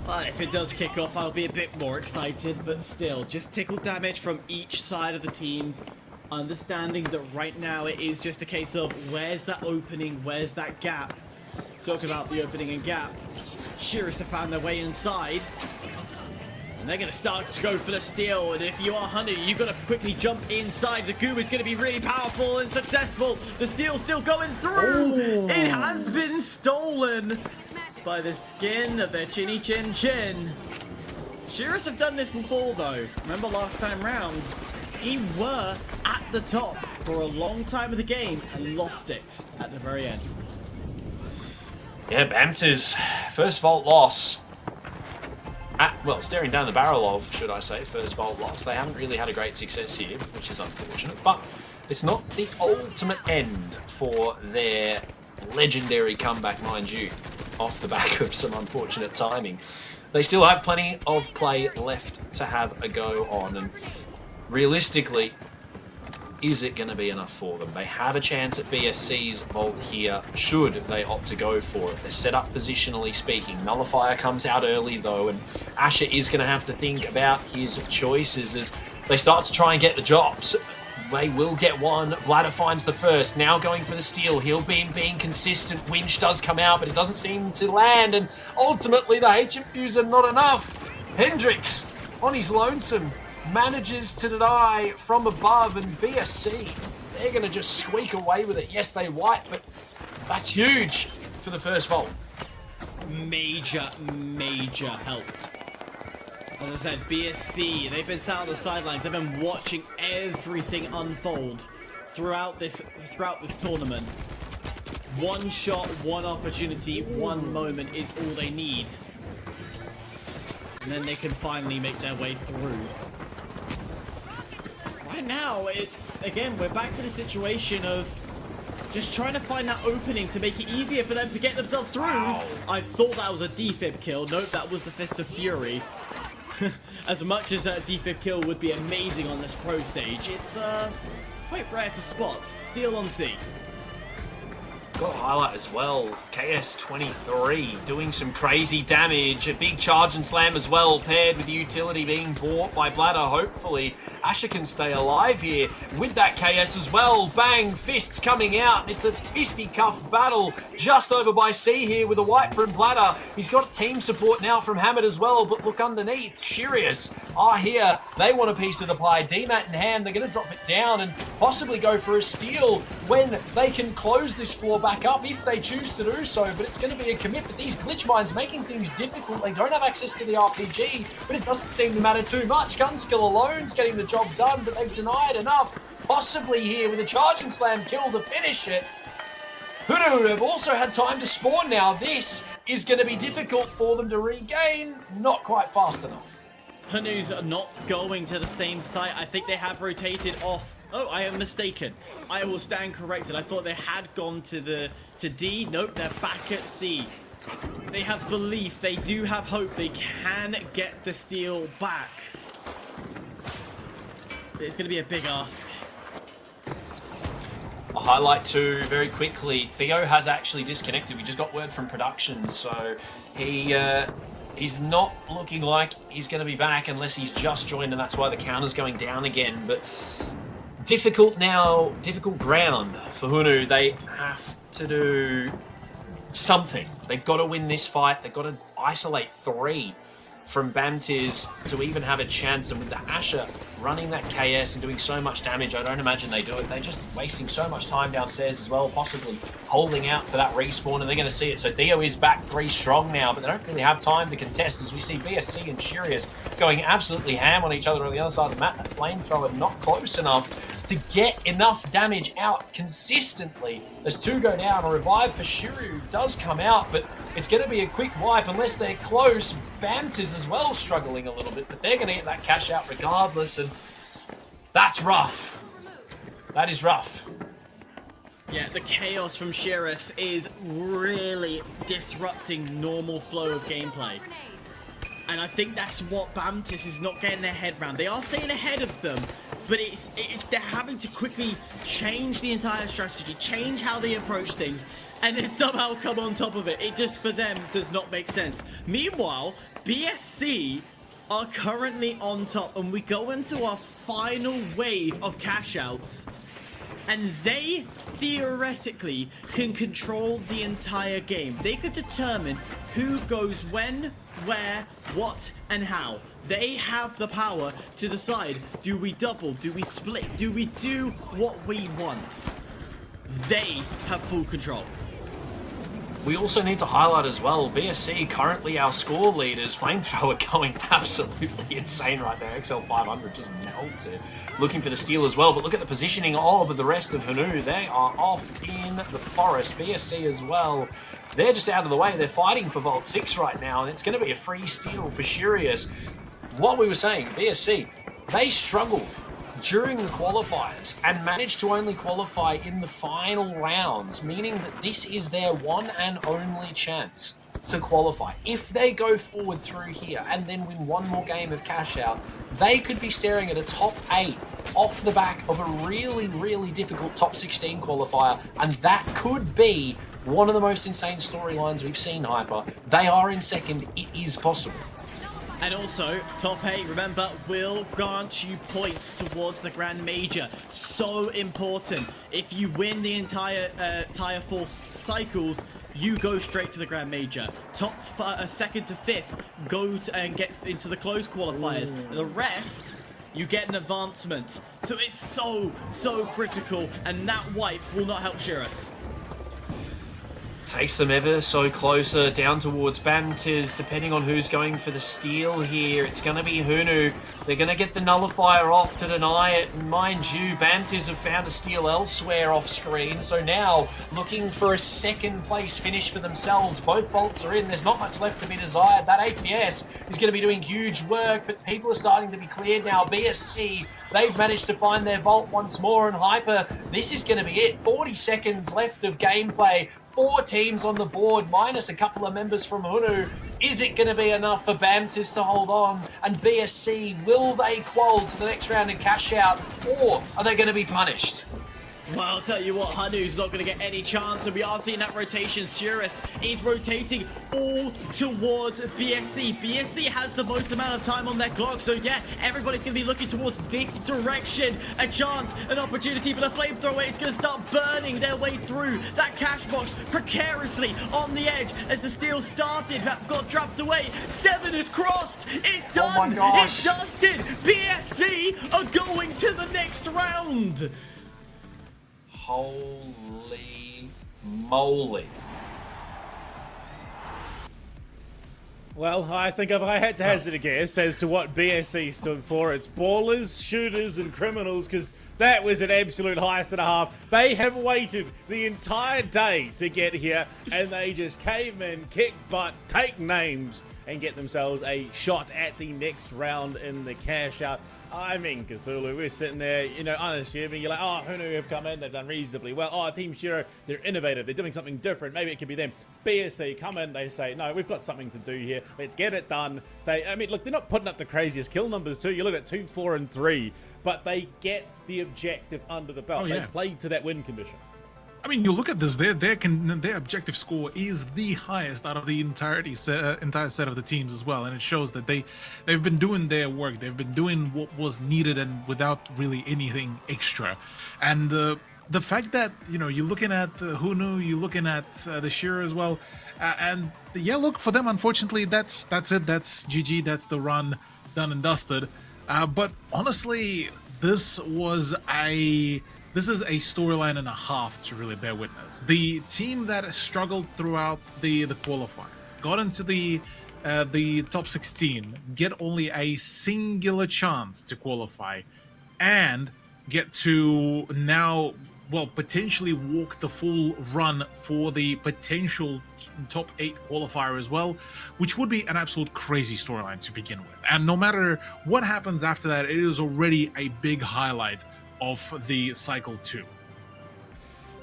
Well, if it does kick off, I'll be a bit more excited, but still, just tickle damage from each side of the teams, understanding that right now it is just a case of where's that opening, where's that gap. Talk about the opening and gap. Shiris have found their way inside. And they're going to start to go for the steal, and if you are HUNNU, you've got to quickly jump inside. The goo is going to be really powerful and successful. The steal's still going through. Ooh. It has been stolen by the skin of their chinny chin chin. Shiris have done this before, though. Remember last time round, he were at the top for a long time of the game and lost it at the very end. Yeah, Bamtiz, first Vault loss. Well, staring down the barrel of, should I say, first Vault loss. They haven't really had a great success here, which is unfortunate, but it's not the ultimate end for their legendary comeback, mind you, off the back of some unfortunate timing. They still have plenty of play left to have a go on, and realistically, is it going to be enough for them? They have a chance at BSC's Vault here, should they opt to go for it. They're set up positionally speaking. Nullifier comes out early, though, and Asher is going to have to think about his choices as they start to try and get the drops. They will get one. Bladder finds the first. Now going for the steal. Heal beam being consistent. Winch does come out, but it doesn't seem to land, and ultimately the HMUs are not enough. Hendrix, on his lonesome, manages to deny from above, and BSC, they're going to just squeak away with it. Yes, they wipe, but that's huge for the first Vault. Major help. As I said, BSC, they've been sat on the sidelines. They've been watching everything unfold throughout this tournament. One shot, one opportunity, one moment is all they need. And then they can finally make their way through. Right now, again, we're back to the situation of just trying to find that opening to make it easier for them to get themselves through. Wow. I thought that was a defib kill. Nope, that was the Fist of Fury. As much as a defib kill would be amazing on this pro stage, it's quite rare to spot. Steal on C. Got a highlight as well. KS23 doing some crazy damage. A big charge and slam as well, paired with the utility being bought by Bladder. Hopefully, Asher can stay alive here with that KS as well. Bang, fists coming out. It's a fisticuff battle just over by C here with a wipe from Bladder. He's got team support now from Hamid as well, but look underneath. Sirius are here. They want a piece of the pie. DMAT in hand. They're going to drop it down and possibly go for a steal when they can close this floor back up if they choose to do so, but it's going to be a commit. But these glitch mines making things difficult. They don't have access to the RPG, but it doesn't seem to matter too much. Gun skill alone's getting the job done, but they've denied enough. Possibly here with a charge and slam kill to finish it. HUNNU have also had time to spawn now. This is going to be difficult for them to regain. Not quite fast enough. HUNNU's not going to the same site. I think they have rotated off. Oh, I am mistaken. I will stand corrected. I thought they had gone to D. Nope, they're back at C. They have belief. They do have hope. They can get the steal back. But it's going to be a big ask. A highlight too, very quickly, Theo has actually disconnected. We just got word from production, so he's not looking like he's going to be back unless he's just joined, and that's why the counter's going down again. But difficult now, difficult ground for HUNNU. They have to do something. They've got to win this fight. They've got to isolate 3 from Bamtiz to even have a chance, and with the Asher running that KS and doing so much damage, I don't imagine they do it. They're just wasting so much time downstairs as well, possibly holding out for that respawn, and they're going to see it. So Theo is back 3 strong now, but they don't really have time to contest, as we see BSC and Shirius going absolutely ham on each other on the other side of the map. That flamethrower not close enough to get enough damage out consistently. As 2 go down, a revive for Shiryu does come out, but it's going to be a quick wipe unless they're close. Bamtiz as well struggling a little bit, but they're going to get that cash out regardless, and that's rough. That is rough. Yeah, the chaos from Shirus is really disrupting normal flow of gameplay. And I think that's what Bamtiz is not getting their head around. They are staying ahead of them, but they're having to quickly change the entire strategy, change how they approach things, and then somehow come on top of it. It just, for them, does not make sense. Meanwhile, BSC are currently on top, and we go into our final wave of cash outs, and they theoretically can control the entire game. They could determine who goes when, where, what, and how. They have the power to decide, do we double, do we split, do we do what we want? They have full control. We also need to highlight as well, BSC currently our score leaders. Flamethrower going absolutely insane right there. XL 500 just melted. Looking for the steal as well, but look at the positioning of the rest of HUNNU. They are off in the forest. BSC as well. They're just out of the way. They're fighting for Vault 6 right now, and it's going to be a free steal for Shirius. What we were saying, BSC, they struggled during the qualifiers and managed to only qualify in the final rounds, meaning that this is their one and only chance to qualify. If they go forward through here and then win one more game of cash out, they could be staring at a top 8 off the back of a really, really difficult top 16 qualifier, and that could be one of the most insane storylines we've seen, Hyper. They are in second. It is possible. And also, top 8, remember, will grant you points towards the Grand Major. So important. If you win the entire 4 cycles, you go straight to the Grand Major. Top 2nd to 5th go and gets into the closed qualifiers. The rest, you get an advancement. So it's so critical, and that wipe will not help Shirus. Takes them ever so closer down towards Bamtiz, depending on who's going for the steal here. It's going to be HUNNU. They're going to get the nullifier off to deny it. Mind you, Bamtiz have found a steal elsewhere off screen, so now looking for a 2nd place finish for themselves. Both vaults are in. There's not much left to be desired. That APS is going to be doing huge work, but people are starting to be cleared now. BSC, they've managed to find their vault once more, and Hyper, this is going to be it. 40 seconds left of gameplay. 4 teams on the board, minus a couple of members from HUNNU. Is it going to be enough for Bamtiz to hold on? And BSC, will they qual to the next round and cash out? Or are they going to be punished? Well, I'll tell you what, HUNNU's not going to get any chance, and we are seeing that rotation. Shirus is rotating all towards BSC. BSC has the most amount of time on their clock, so yeah, everybody's going to be looking towards this direction. A chance, an opportunity for the flamethrower. It's going to start burning their way through that cash box precariously on the edge as the steal started, that got dropped away. 7 is crossed. It's done. Oh my gosh. It's dusted. BSC are going to the next round. Holy moly. Well, I think if I had to hazard a guess as to what BSC stood for, it's ballers, shooters, and criminals, because that was an absolute heist and a half. They have waited the entire day to get here, and they just came in, kick butt, take names, and get themselves a shot at the next round in the cash out. I mean, Cthulhu, we're sitting there, you know, unassuming. You're like, oh, HUNNU have come in, they've done reasonably well. Oh, Team Shiro, they're innovative, they're doing something different. Maybe it could be them. BSC come in, they say, no, we've got something to do here. Let's get it done. I mean, look, they're not putting up the craziest kill numbers too. You look at 2, 4, and 3, but they get the objective under the belt. Oh, yeah. They played to that win condition. I mean, you look at this, their objective score is the highest out of the entire set of the teams as well, and it shows that they've been doing their work, they've been doing what was needed and without really anything extra. And the fact that, you know, you're looking at HUNNU, you're looking at the Shiro as well, and yeah, look, for them, unfortunately, that's it, that's GG, that's the run, done and dusted. But honestly, this is a storyline and a half to really bear witness. The team that struggled throughout the qualifiers, got into the top 16, get only a singular chance to qualify, and get to now, well, potentially walk the full run for the potential top 8 qualifier as well, which would be an absolute crazy storyline to begin with. And no matter what happens after that, it is already a big highlight of the cycle 2.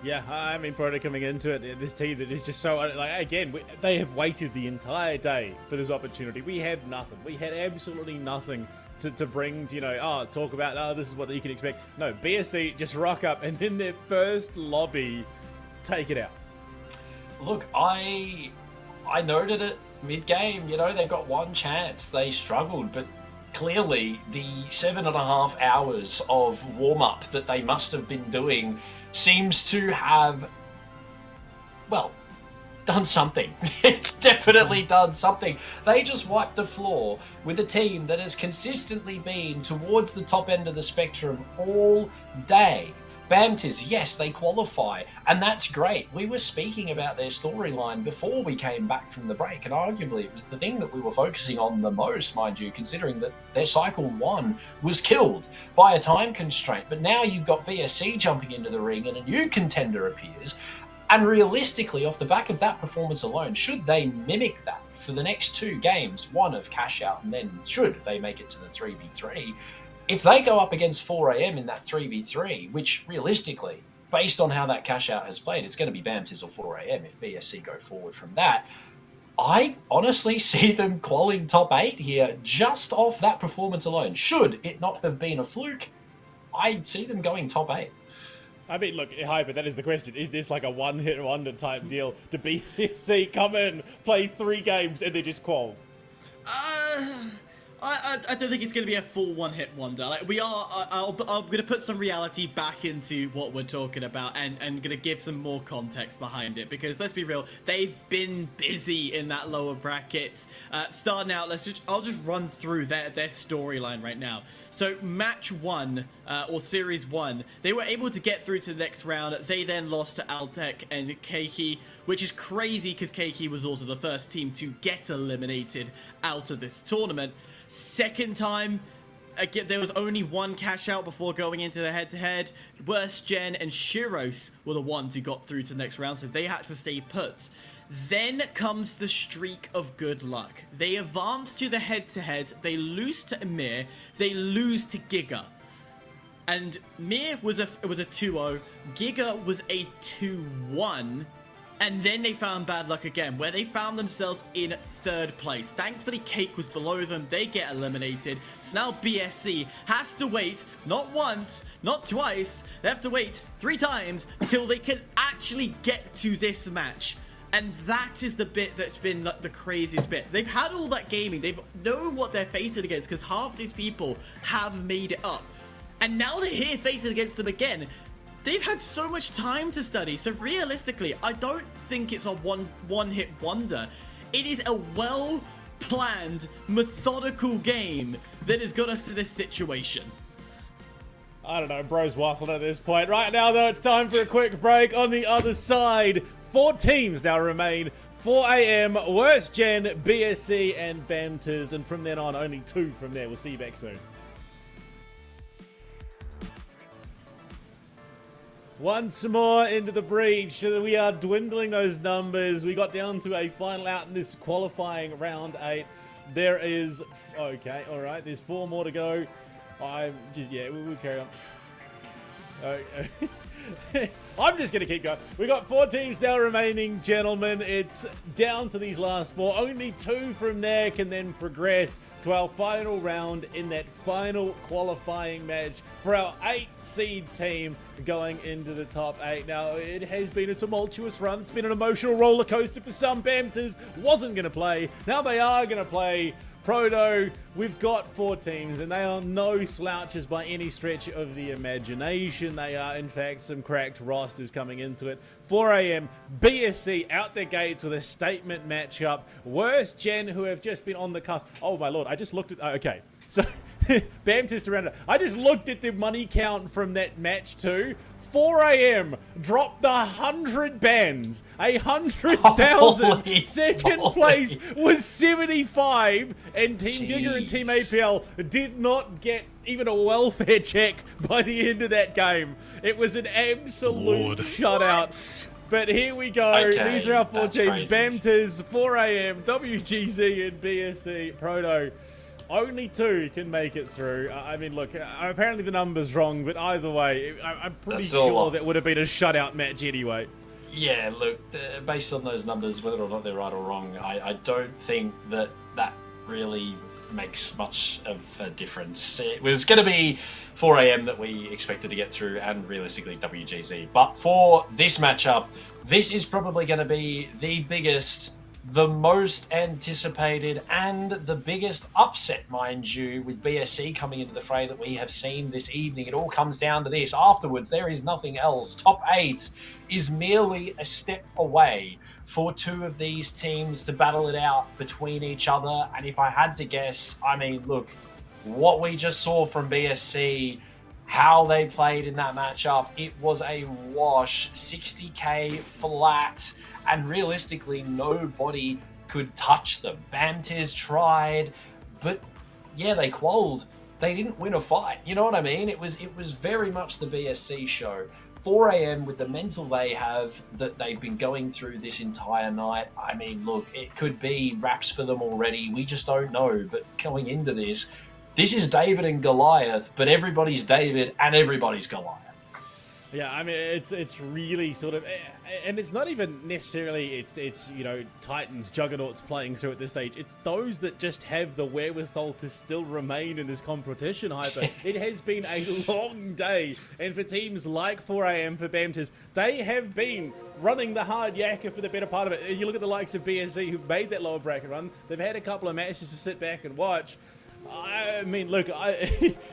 Yeah, I mean, Proto coming into it, this team that is just so, like, again, they have waited the entire day for this opportunity. We had nothing. We had absolutely nothing to bring to, you know, talk about, this is what you can expect. No, BSC just rock up and in their first lobby, take it out. Look, I noted it mid-game, you know, they got one chance. They struggled, but clearly the 7.5 hours of warm-up that they must have been doing seems to have, well, done something. It's definitely done something. They just wiped the floor with a team that has consistently been towards the top end of the spectrum all day. Bamtiz, yes, they qualify, and that's great. We were speaking about their storyline before we came back from the break, and arguably it was the thing that we were focusing on the most, mind you, considering that their Cycle 1 was killed by a time constraint. But now you've got BSC jumping into the ring and a new contender appears, and realistically, off the back of that performance alone, should they mimic that for the next 2 games, one of cash out, and then should they make it to the 3v3, if they go up against 4AM in that 3v3, which realistically, based on how that cash out has played, it's going to be Bamtiz or 4AM if BSC go forward from that. I honestly see them qualling top 8 here just off that performance alone. Should it not have been a fluke, I'd see them going top 8. I mean, look, Hyper, that is the question. Is this like a one-hit wonder type deal? Do BSC come in, play 3 games, and they just qual? I don't think it's going to be a full one-hit wonder. Like, I'm going to put some reality back into what we're talking about and going to give some more context behind it, because let's be real, they've been busy in that lower bracket. Starting out, I'll just run through their storyline right now. So match 1, or series 1, they were able to get through to the next round. They then lost to ALTAC and Keiki, which is crazy because Keiki was also the first team to get eliminated out of this tournament. Second time, again, there was only one cash out before going into the head-to-head. Worst Gen and Shiros were the ones who got through to the next round, so they had to stay put. Then comes the streak of good luck. They advance to the head-to-head, they lose to MIR, they lose to GIGA. And MIR was a 2-0, GIGA was a 2-1, and then they found bad luck again, where they found themselves in 3rd place. Thankfully, Cake was below them, they get eliminated. So now BSC has to wait, not once, not twice, they have to wait 3 times until they can actually get to this match. And that is the bit that's been like the craziest bit. They've had all that gaming, they know what they're facing against, because half these people have made it up. And now they're here facing against them again. They've had so much time to study, so realistically, I don't think it's a one-hit wonder. It is a well-planned, methodical game that has got us to this situation. I don't know, bro's waffling at this point. Right now, though, it's time for a quick break. On the other side, 4 teams now remain. 4AM, Worst Gen, BSC, and Bamtiz. And from then on, only 2 from there. We'll see you back soon. Once more into the breach. We are dwindling those numbers. We got down to a final out in this qualifying round 8. There is... Okay, all right. There's 4 more to go. I'm just... Yeah, we'll carry on. I'm just going to keep going. We got 4 teams now remaining, gentlemen. It's down to these last 4. Only 2 from there can then progress to our final round in that final qualifying match for our 8 seed team going into the top 8. Now, it has been a tumultuous run. It's been an emotional roller coaster for some. Bamtiz wasn't going to play. Now they are going to play. Proto, we've got 4 teams, and they are no slouches by any stretch of the imagination. They are, in fact, some cracked rosters coming into it. 4 AM, BSC out the gates with a statement matchup. Worst Gen, who have just been on the cusp. Oh, my lord, I just looked at... okay, so Bamtiz to round it. I just looked at the money count from that match too. 4 AM dropped the 100 bans. 100,000. Second place was 75, and Team GIGA and Team APL did not get even a welfare check by the end of that game. It was an absolute shutout. But here we go. Okay, these are our 4 teams. crazy. Bamtiz, 4 AM, WGZ, and BSC. Proto. Only 2 can make it through. I mean, look, apparently the number's wrong, but either way, I'm pretty sure that would have been a shutout match anyway. Yeah, look, based on those numbers, whether or not they're right or wrong, I don't think that really makes much of a difference. It was going to be 4 AM that we expected to get through, and realistically WGZ. But for this matchup, this is probably going to be the biggest, the most anticipated, and the biggest upset, mind you, with BSC coming into the fray that we have seen this evening. It all comes down to this. Afterwards, there is nothing else. Top 8 is merely a step away for 2 of these teams to battle it out between each other. And if I had to guess, I mean, look, what we just saw from BSC, how they played in that matchup, it was a wash. 60k flat, and realistically nobody could touch them. Bamtiz tried, but yeah, they qualled. They didn't win a fight. You know what I mean? It was very much the BSC show. 4 AM with the mental they have that they've been going through this entire night. I mean, look, it could be wraps for them already. We just don't know. But going into this is David and Goliath, but everybody's David and everybody's Goliath. Yeah, I mean, it's really sort of, and it's not even necessarily it's you know, Titans, Juggernauts playing through at this stage. It's those that just have the wherewithal to still remain in this competition, Hyper. It has been a long day, and for teams like 4 AM for Bamtiz, they have been running the hard yakka for the better part of it. You look at the likes of BSC, who've made that lower bracket run. They've had a couple of matches to sit back and watch. I mean, look,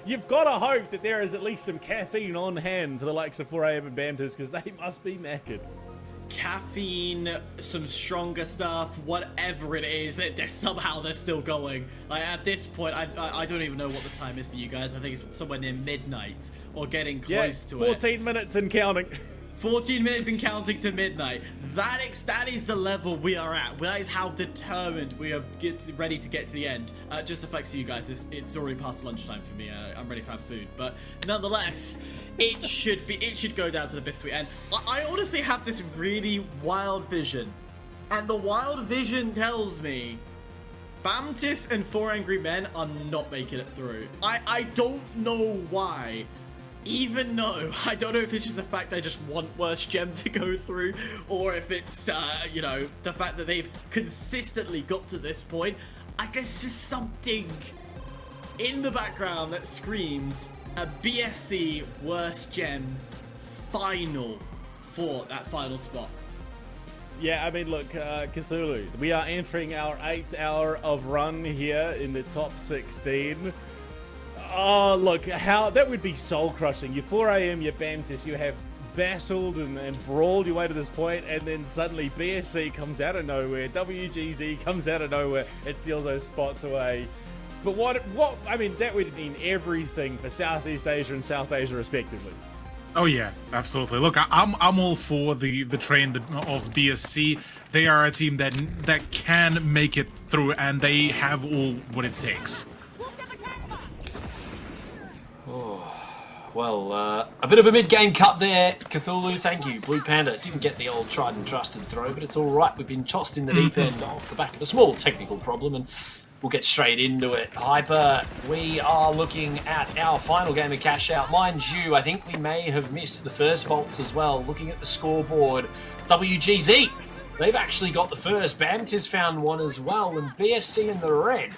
you've got to hope that there is at least some caffeine on hand for the likes of 4 AM and Bamtiz, because they must be knackered. Caffeine, some stronger stuff, whatever it is, somehow they're still going. Like, at this point, I don't even know what the time is for you guys. I think it's somewhere near midnight, or getting close to 14 minutes and counting. 14 minutes and counting to midnight. That is the level we are at. That is how determined we are ready to get to the end. Just to flex to you guys, it's already past lunchtime for me. I'm ready to have food, but nonetheless, it should go down to the bittersweet end. I honestly have this really wild vision, and the wild vision tells me Bamtiz and 4 Angry Men are not making it through. I don't know why. Even though, I don't know if it's just the fact I just want Worst Gem to go through, or if it's, you know, the fact that they've consistently got to this point. I guess just something in the background that screams a BSC Worst Gem final for that final spot. Yeah, I mean, look, Cthulhu, we are entering our 8th hour of run here in the top 16. Oh, look, how that would be soul-crushing. You're 4 AM, you're Bamtiz, you have battled and brawled your way to this point, and then suddenly BSC comes out of nowhere, WGZ comes out of nowhere, and steals those spots away. But what, I mean, that would mean everything for Southeast Asia and South Asia, respectively. Oh yeah, absolutely. Look, I'm all for the train of BSC. They are a team that can make it through, and they have all what it takes. Well, a bit of a mid-game cut there, Cthulhu. Thank you, BluePanda. Didn't get the old tried and trusted throw, but it's all right. We've been tossed in the deep end off the back of a small technical problem, and we'll get straight into it. Hyper, we are looking at our final game of cash out. Mind you, I think we may have missed the first vaults as well. Looking at the scoreboard, WGZ, they've actually got the first. Bamtiz found one as well, and BSC in the red,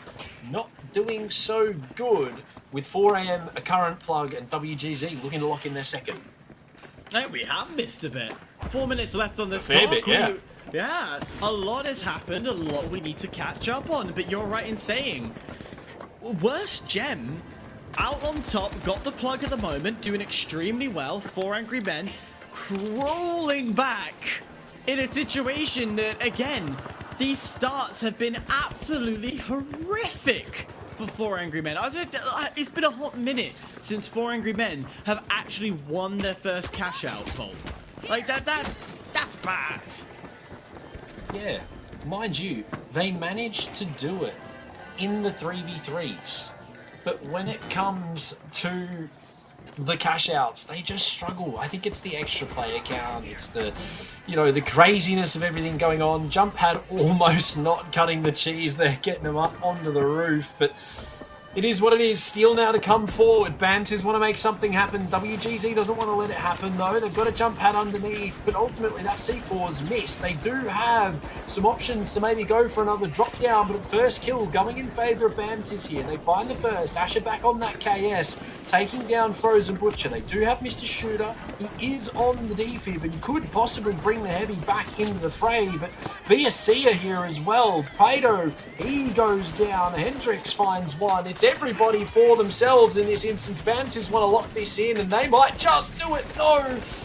not doing so good. With 4 AM, a current plug, and WGZ looking to lock in their second. Hey, we have missed a bit. 4 minutes left on this fair clock. bit, yeah. Yeah, a lot has happened, a lot we need to catch up on, but you're right in saying, worst gem, out on top, got the plug at the moment, doing extremely well, 4 Angry Men, crawling back in a situation that, again, these starts have been absolutely horrific for 4 Angry Men. It's been a hot minute since 4 Angry Men have actually won their first cash out vault. Like that's bad. Yeah, mind you, they managed to do it in the 3v3s, but when it comes to the cash outs, they just struggle. I think it's the extra player count, it's the, the craziness of everything going on. Jump Pad almost not cutting the cheese, they're getting them up onto the roof, but it is what it is. Steel now to come forward. Bamtiz want to make something happen. WGZ doesn't want to let it happen though. They've got a jump pad underneath, but ultimately that C4's missed. They do have some options to maybe go for another drop down, but first kill going in favour of Bamtiz here. They find the first. Asher back on that KS, taking down Frozen Butcher. They do have Mr. Shooter. He is on the defib and could possibly bring the heavy back into the fray, but VSC are here as well. Proto, he goes down. Hendrix finds one. It's everybody for themselves in this instance. Bamtiz want to lock this in, and they might just do it. No,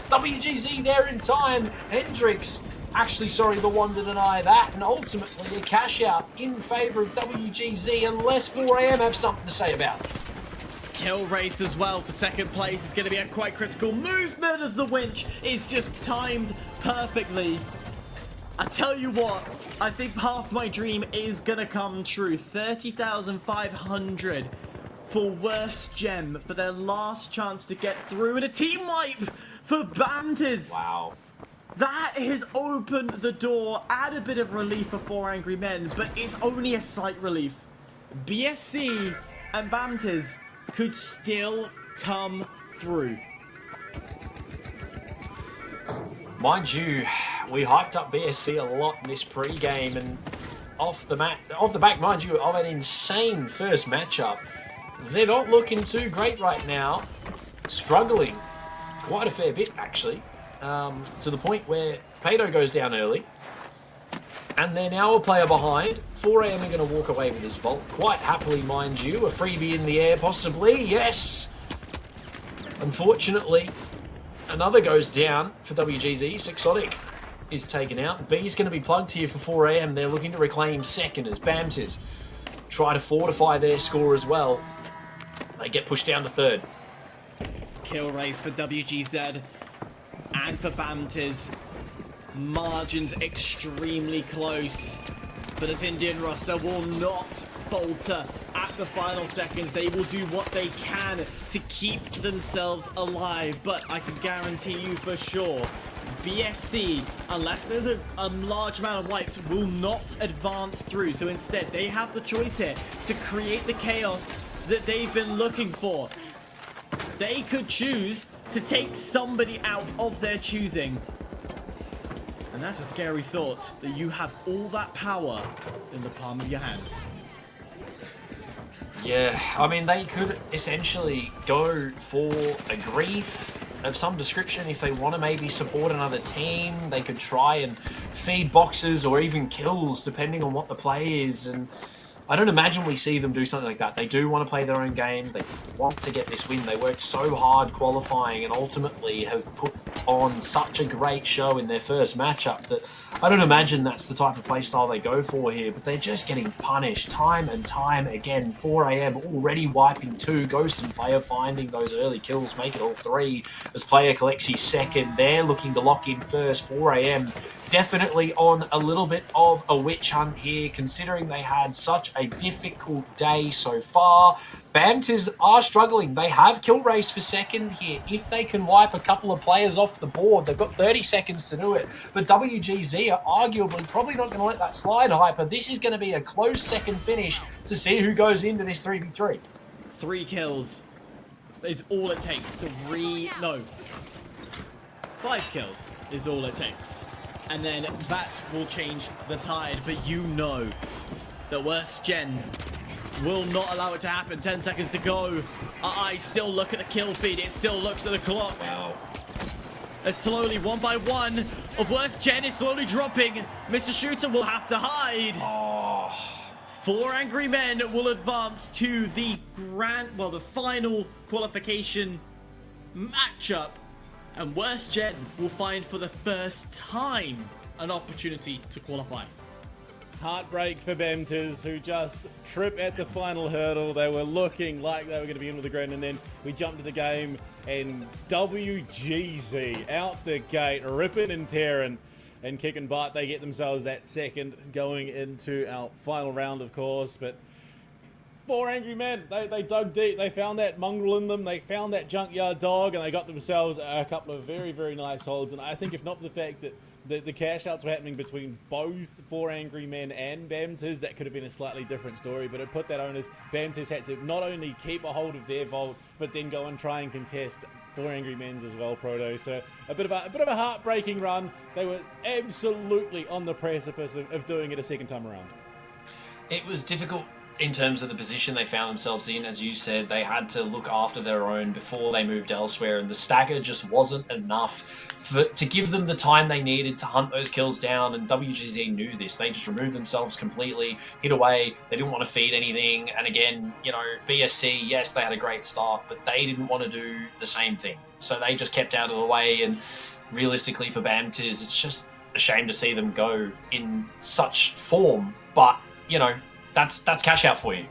WGZ there in time. Hendrix, actually, sorry, the one to deny that, and ultimately a cash out in favour of WGZ, unless 4AM have something to say about it. Kill race as well for second place. It's going to be a quite critical movement as the winch is just timed perfectly. I tell you what, I think half my dream is gonna come true. 30,500 for worst gem for their last chance to get through, and a team wipe for Bamtiz. Wow. That has opened the door, add a bit of relief for 4 Angry Men, but it's only a slight relief. BSC and Bamtiz could still come through. Mind you, we hyped up BSC a lot in this pre-game, and off the back, mind you, of an insane first matchup, they're not looking too great right now. Struggling quite a fair bit, actually, to the point where Proto goes down early, and they're now a player behind. 4AM are going to walk away with this vault quite happily, mind you. A freebie in the air, possibly, yes. Unfortunately, another goes down for WGZ. Sexotic is taken out. B's going to be plugged here for 4AM. They're looking to reclaim second as Bamtiz try to fortify their score as well. They get pushed down to third. Kill race for WGZ and for Bamtiz. Margins extremely close, but as Indian roster will not falter at the final seconds. They will do what they can to keep themselves alive, but I can guarantee you for sure, BSC, unless there's a large amount of wipes, will not advance through. So instead, they have the choice here to create the chaos that they've been looking for. They could choose to take somebody out of their choosing. And that's a scary thought, that you have all that power in the palm of your hands. Yeah, I mean, they could essentially go for a grief of some description if they want to maybe support another team. They could try and feed boxes or even kills, depending on what the play is. And I don't imagine we see them do something like that. They do want to play their own game. They want to get this win. They worked so hard qualifying and ultimately have put on such a great show in their first matchup that I don't imagine that's the type of playstyle they go for here, but they're just getting punished time and time again. 4AM already wiping 2. Ghost and Player finding those early kills, make it all 3 as Player collects his second. They're looking to lock in first. 4AM definitely on a little bit of a witch hunt here, considering they had such a difficult day so far. Bamtiz are struggling. They have kill race for second here. If they can wipe a couple of players off the board, they've got 30 seconds to do it. But WGZ are arguably probably not going to let that slide, Hyper. This is going to be a close second finish to see who goes into this 3v3. 3 kills is all it takes. 5 kills is all it takes. And then that will change the tide. But you know that Worst Gen will not allow it to happen. 10 seconds to go. I still look at the kill feed. It still looks at the clock. Wow. As slowly, one by one, of Worst Gen is slowly dropping. Mr. Shooter will have to hide. Oh. 4 angry men will advance to the the final qualification matchup. And Worst Gen will find for the first time an opportunity to qualify. Heartbreak for Bamtiz, who just trip at the final hurdle. They were looking like they were going to be in with the grin, and then we jumped to the game, and WGZ out the gate, ripping and tearing and kicking butt. They get themselves that second going into our final round, of course, but 4 angry men. They dug deep. They found that mongrel in them. They found that junkyard dog, and they got themselves a couple of very, very nice holds. And I think if not for the fact that the cash outs were happening between both 4 angry men and Bamtiz, that could have been a slightly different story. But it put that onus. Bamtiz had to not only keep a hold of their vault, but then go and try and contest 4 angry men's as well, Proto. So a bit of a heartbreaking run. They were absolutely on the precipice of doing it a second time around. It was difficult in terms of the position they found themselves in. As you said, they had to look after their own before they moved elsewhere, and the stagger just wasn't enough to give them the time they needed to hunt those kills down, and WGZ knew this. They just removed themselves completely, hit away, they didn't want to feed anything, and again, you know, BSC, yes, they had a great start, but they didn't want to do the same thing. So they just kept out of the way, and realistically for Bamtiz, it's just a shame to see them go in such form, but, you know, that's cash out for you.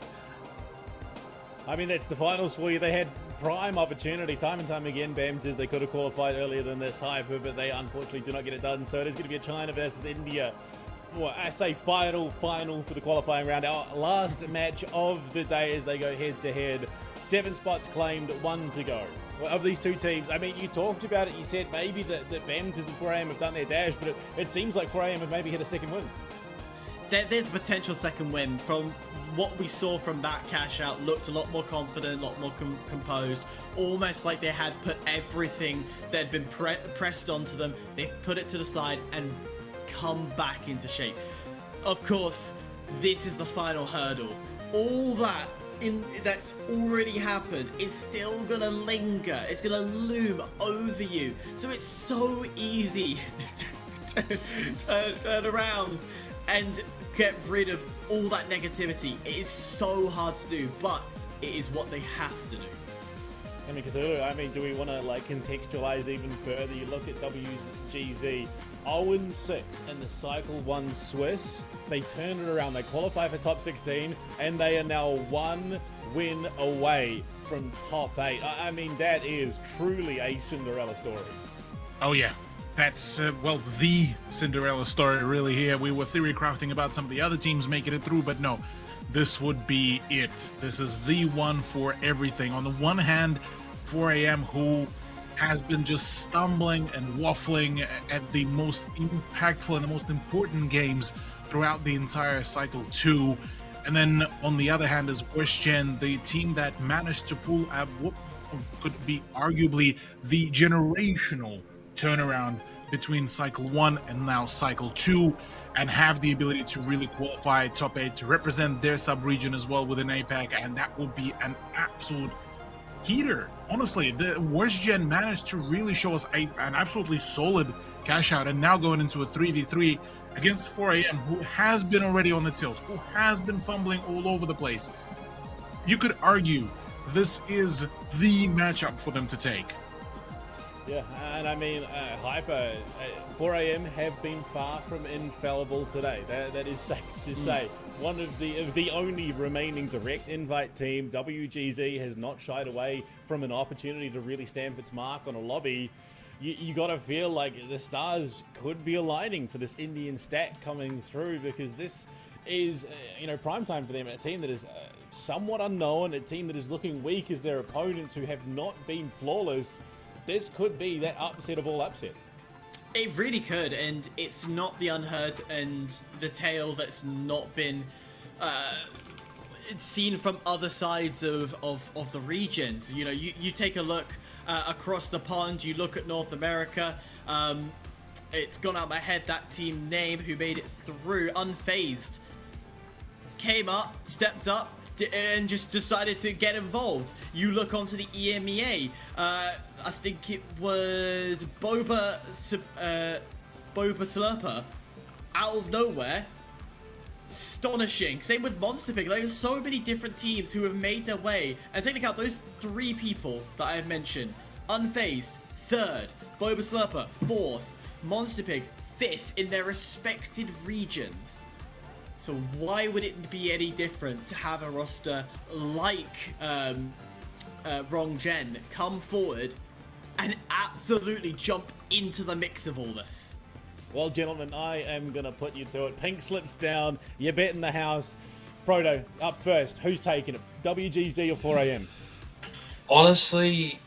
I mean, that's the finals for you. They had prime opportunity time and time again. Bamtiz, they could have qualified earlier than this Hyper, but they unfortunately do not get it done. So it is going to be a China versus India for, I say, final for the qualifying round. Our last match of the day as they go head to head. 7 spots claimed, 1 to go. Of these two teams, I mean, you talked about it. You said maybe that Bamtiz and 4AM have done their dash, but it seems like 4AM have maybe hit a second win. There's a potential second win. From what we saw from that cash out, looked a lot more confident, a lot more composed, almost like they had put everything that had been pressed onto them, they've put it to the side and come back into shape. Of course, this is the final hurdle. All that's already happened is still gonna linger. It's gonna loom over you. So it's so easy to turn around and get rid of all that negativity. It is so hard to do, but it is what they have to do. I mean, Cthulhu, I mean, do we want to like contextualize even further? You look at WGZ 0-6 in the Cycle 1 Swiss. They turned it around. They qualify for top 16, and they are now 1 win away from top 8. I mean, that is truly a Cinderella story. Oh yeah, that's well, the Cinderella story really here. We were theory crafting about some of the other teams making it through, but no, this would be it. This is the one for everything. On the one hand, 4AM, who has been just stumbling and waffling at the most impactful and the most important games throughout the entire Cycle 2. And then on the other hand is Worst Gen, the team that managed to pull up what could be arguably the generational turnaround between Cycle 1 and now Cycle 2, and have the ability to really qualify top 8 to represent their sub-region as well within APAC, and that would be an absolute heater. Honestly, the Worst Gen managed to really show us an absolutely solid cash out, and now going into a 3v3 against 4AM, who has been already on the tilt, who has been fumbling all over the place. You could argue this is the matchup for them to take. Yeah, and I mean, Hyper, 4AM have been far from infallible today. That is safe to say. One of the only remaining direct invite team, WGZ, has not shied away from an opportunity to really stamp its mark on a lobby. You got to feel like the stars could be aligning for this Indian stack coming through, because this is, prime time for them. A team that is somewhat unknown, a team that is looking weak as their opponents who have not been flawless. This could be that upset of all upsets. It really could, and it's not the unheard and the tale that's not been seen from other sides of the regions. You take a look across the pond, you look at North America, it's gone out my head, that team name who made it through unfazed, came up, stepped up, and just decided to get involved. You look onto the EMEA, I think it was Boba Slurper, out of nowhere. Astonishing. Same with Monster Pig. There's so many different teams who have made their way. And take out those 3 people that I have mentioned. Unfazed, 3rd. Boba Slurper, 4th. Monster Pig, 5th in their respected regions. So why would it be any different to have a roster like Wrong Gen come forward and absolutely jump into the mix of all this? Well, gentlemen, I am going to put you to it. Pink slips down. You bet in the house. Proto, up first. Who's taking it? WGZ or 4am? Honestly,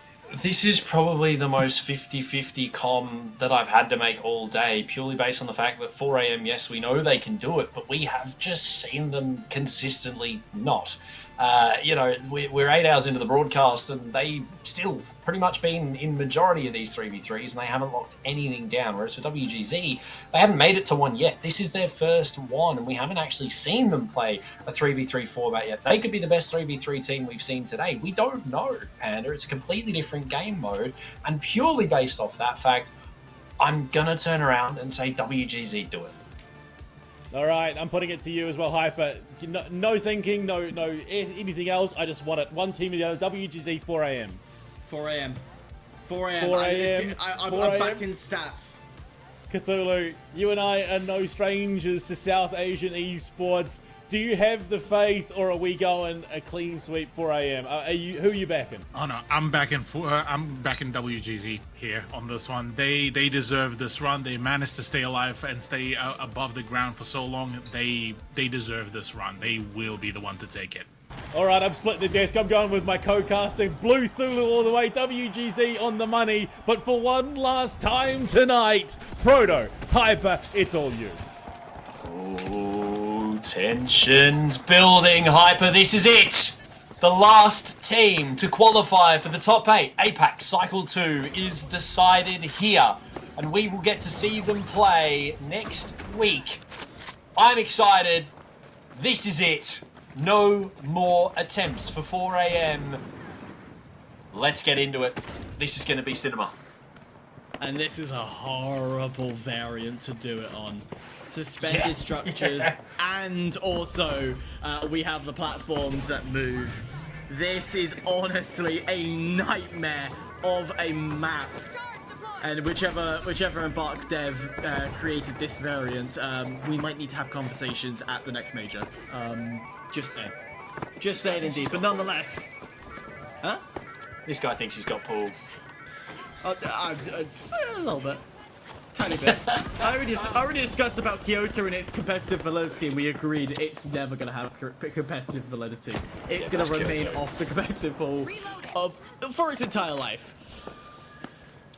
this is probably the most 50-50 com that I've had to make all day, purely based on the fact that 4am, yes, we know they can do it, but we have just seen them consistently not. We're 8 hours into the broadcast and they've still pretty much been in majority of these 3v3s and they haven't locked anything down. Whereas for WGZ, they haven't made it to one yet. This is their first one and we haven't actually seen them play a 3v3 format yet. They could be the best 3v3 team we've seen today. We don't know, Panda. It's a completely different game mode, and purely based off that fact, I'm gonna turn around and say WGZ do it. All right, I'm putting it to you as well, Hyper. No thinking, no anything else. I just want it. One team or the other. WGZ 4am. 4am. 4am. 4am. I'm back in stats. Cthulhu, you and I are no strangers to South Asian esports. Do you have the faith, or are we going a clean sweep 4am? Who are you backing? Oh no, I'm backing WGZ here on this one. They deserve this run. They managed to stay alive and stay above the ground for so long. They deserve this run. They will be the one to take it. All right, I'm splitting the desk. I'm going with my co-casting. Blue Thulu all the way. WGZ on the money. But for one last time tonight, Proto, Hyper, it's all you. Oh, tensions building, Hyper. This is it. The last team to qualify for the top 8 APAC Cycle 2 is decided here. And we will get to see them play next week. I'm excited. This is it. No more attempts for 4am. Let's get into it. This is going to be cinema. And this is a horrible variant to do it on. Suspended structures, and also we have the platforms that move. This is honestly a nightmare of a map. And whichever Embark dev created this variant, we might need to have conversations at the next major. Just saying indeed. But nonetheless, huh? This guy thinks he's got pulled. A little bit. Tiny bit. I already discussed about Kyoto and its competitive validity, and we agreed it's never going to have competitive validity. It's going to remain off the competitive pool for its entire life.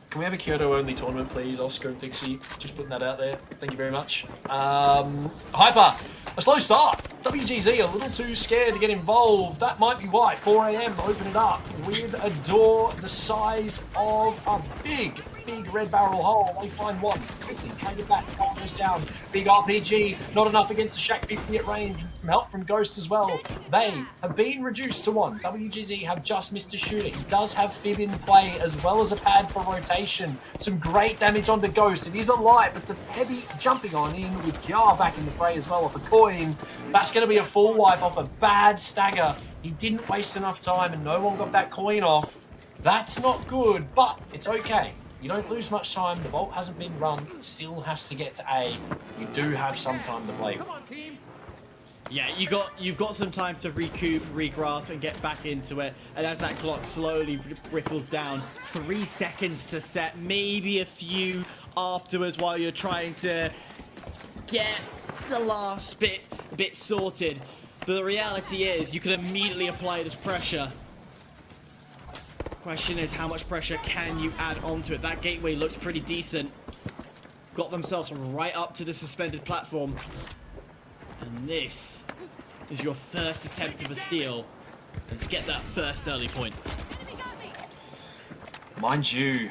Can we have a Kyoto-only tournament, please, Oscar and Pixie? Just putting that out there. Thank you very much. Hyper, a slow start. WGZ a little too scared to get involved. That might be why 4am open it up with a door the size of a big red barrel hole. They find one. Quickly trade it back. Goes down. Big RPG. Not enough against the Shack 50 at range. And some help from Ghost as well. They have been reduced to 1. WGZ have just missed a shooter. He does have Fib in play as well as a pad for rotation. Some great damage onto Ghost. It is a light, but the heavy jumping on in with Jar back in the fray as well off a coin. That's going to be a full wipe off a bad stagger. He didn't waste enough time and no one got that coin off. That's not good, but it's okay. You don't lose much time. The vault hasn't been run. It still has to get to A. You do have some time to play. Come on, team. Yeah, you've got some time to recoup, regrasp, and get back into it. And as that clock slowly brittles down, 3 seconds to set, maybe a few afterwards while you're trying to get the last bit bit sorted. But the reality is, you can immediately apply this pressure. Question is, how much pressure can you add onto it? That gateway looks pretty decent. Got themselves right up to the suspended platform. And this is your first attempt of a steal. And to get that first early point. Mind you,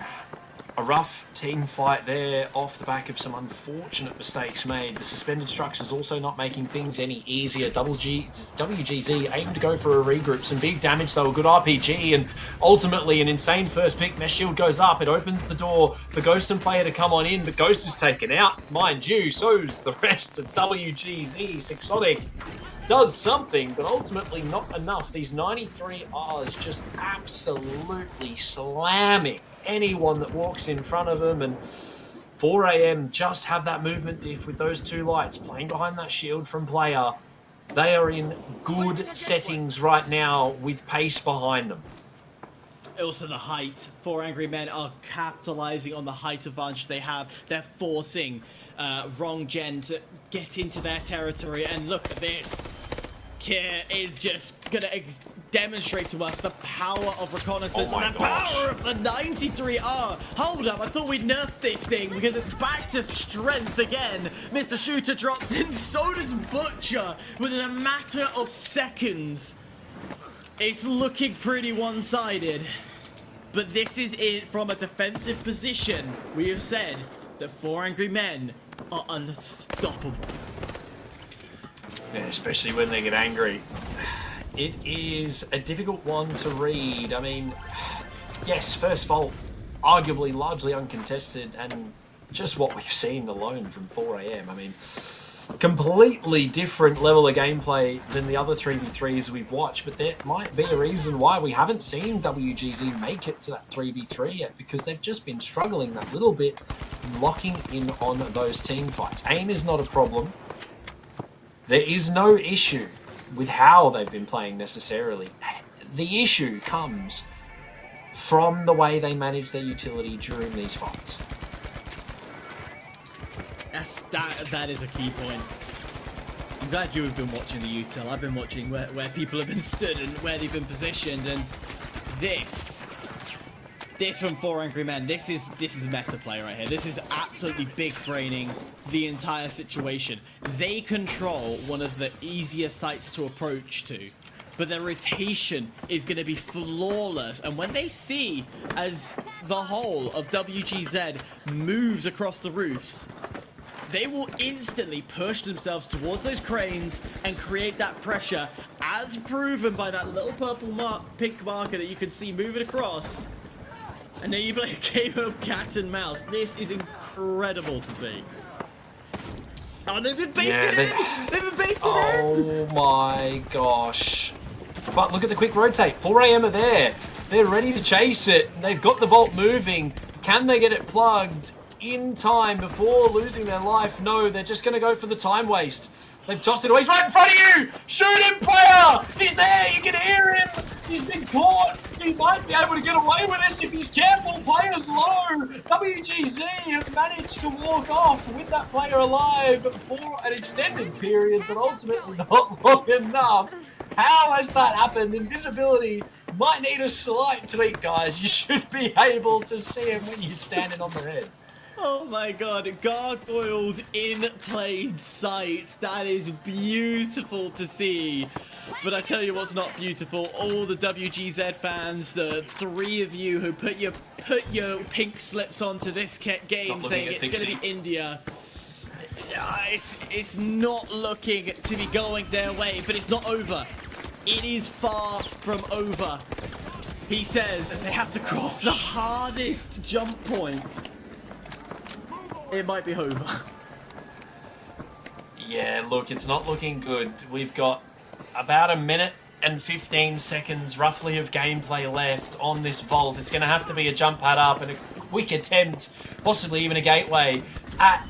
a rough team fight there off the back of some unfortunate mistakes made. The suspended structure's also not making things any easier. WGZ aimed to go for a regroup. Some big damage though, a good RPG, and ultimately an insane first pick. Mesh shield goes up, it opens the door for Ghost and player to come on in, but Ghost is taken out. Mind you, so's the rest of WGZ. Sixonic does something, but ultimately not enough. These 93 Rs just absolutely slamming anyone that walks in front of them, and 4am just have that movement diff with those two lights playing behind that shield from player. They are in good settings right now with pace behind them. Also the height. 4 Angry Men are capitalizing on the height advantage they have. They're forcing Wrong Gen to get into their territory, and look at this. Kier is just gonna demonstrate to us the power of reconnaissance and the power of the 93R. Hold up, I thought we'd nerf this thing because it's back to strength again. Mr. Shooter drops in, so does Butcher within a matter of seconds. It's looking pretty one-sided, but this is it from a defensive position. We have said that 4 Angry Men are unstoppable. Yeah, especially when they get angry. It is a difficult one to read. I mean, yes, first vault, arguably largely uncontested, and just what we've seen alone from 4am. I mean, completely different level of gameplay than the other 3v3s we've watched, but there might be a reason why we haven't seen WGZ make it to that 3v3 yet, because they've just been struggling that little bit, locking in on those team fights. Aim is not a problem. There is no issue with how they've been playing necessarily. The issue comes from the way they manage their utility during these fights. That is a key point. I'm glad you have been watching the util. I've been watching where people have been stood and where they've been positioned, and this from 4 Angry Men, this is meta play right here. This is absolutely big braining the entire situation. They control one of the easiest sites to approach to, but their rotation is going to be flawless. And when they see as the whole of WGZ moves across the roofs, they will instantly push themselves towards those cranes and create that pressure, as proven by that little purple pink marker that you can see moving across. And now you play a game of cat and mouse. This is incredible to see. Oh, they've been baited in! They've been baited in! Oh my gosh. But look at the quick rotate. 4am are there. They're ready to chase it. They've got the vault moving. Can they get it plugged in time before losing their life? No, they're just going to go for the time waste. They've tossed it away. He's right in front of you! Shoot him, player! He's there! You can hear him! He's been caught! He might be able to get away with this if he's careful. Player's low! WGZ have managed to walk off with that player alive for an extended period, but ultimately not long enough. How has that happened? Invisibility might need a slight tweak, guys. You should be able to see him when you're standing on the head. Oh my god, gargoyles in plain sight. That is beautiful to see. But I tell you what's not beautiful, all the WGZ fans, the 3 of you who put your pink slips onto this game saying it's going to be India. It's not looking to be going their way, but it's not over. It is far from over. He says as they have to cross the hardest jump point. It might be over. Yeah, look, it's not looking good. We've got about a minute and 15 seconds roughly of gameplay left on this vault. It's going to have to be a jump pad up and a quick attempt, possibly even a gateway, at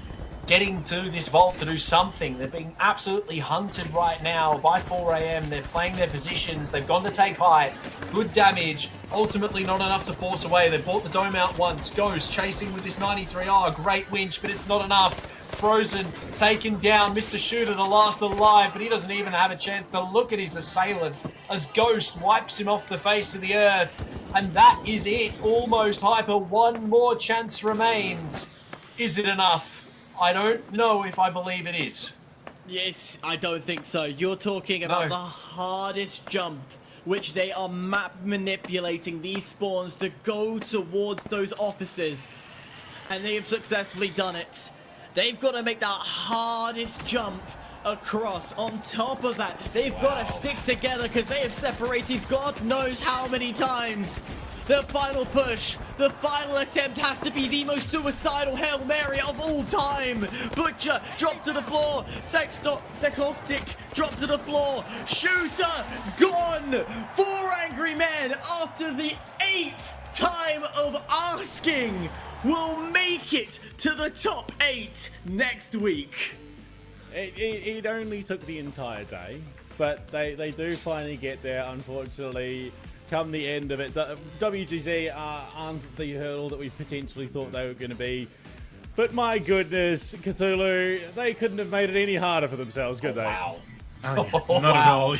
getting to this vault to do something. They're being absolutely hunted right now by 4am. They're playing their positions. They've gone to take height. Good damage. Ultimately not enough to force away. They've bought the dome out once. Ghost chasing with this 93R. Great winch, but it's not enough. Frozen taken down. Mr. Shooter, the last alive, but he doesn't even have a chance to look at his assailant as Ghost wipes him off the face of the earth. And that is it. Almost Hyper. One more chance remains. Is it enough? I don't know if I believe it is. Yes, I don't think so. You're talking about the hardest jump, which they are map manipulating these spawns to go towards those offices. And they have successfully done it. They've got to make that hardest jump across. On top of that, they've got to stick together because they have separated God knows how many times. The final push, the final attempt has to be the most suicidal Hail Mary of all time. Butcher dropped to the floor. Sexoptic dropped to the floor. Shooter gone. 4 angry men after the 8th time of asking will make it to the top 8 next week. It only took the entire day, but they do finally get there, unfortunately. Come the end of it, WGZ aren't the hurdle that we potentially thought they were going to be. But my goodness, Cthulhu, they couldn't have made it any harder for themselves, could they? Wow. Not at all.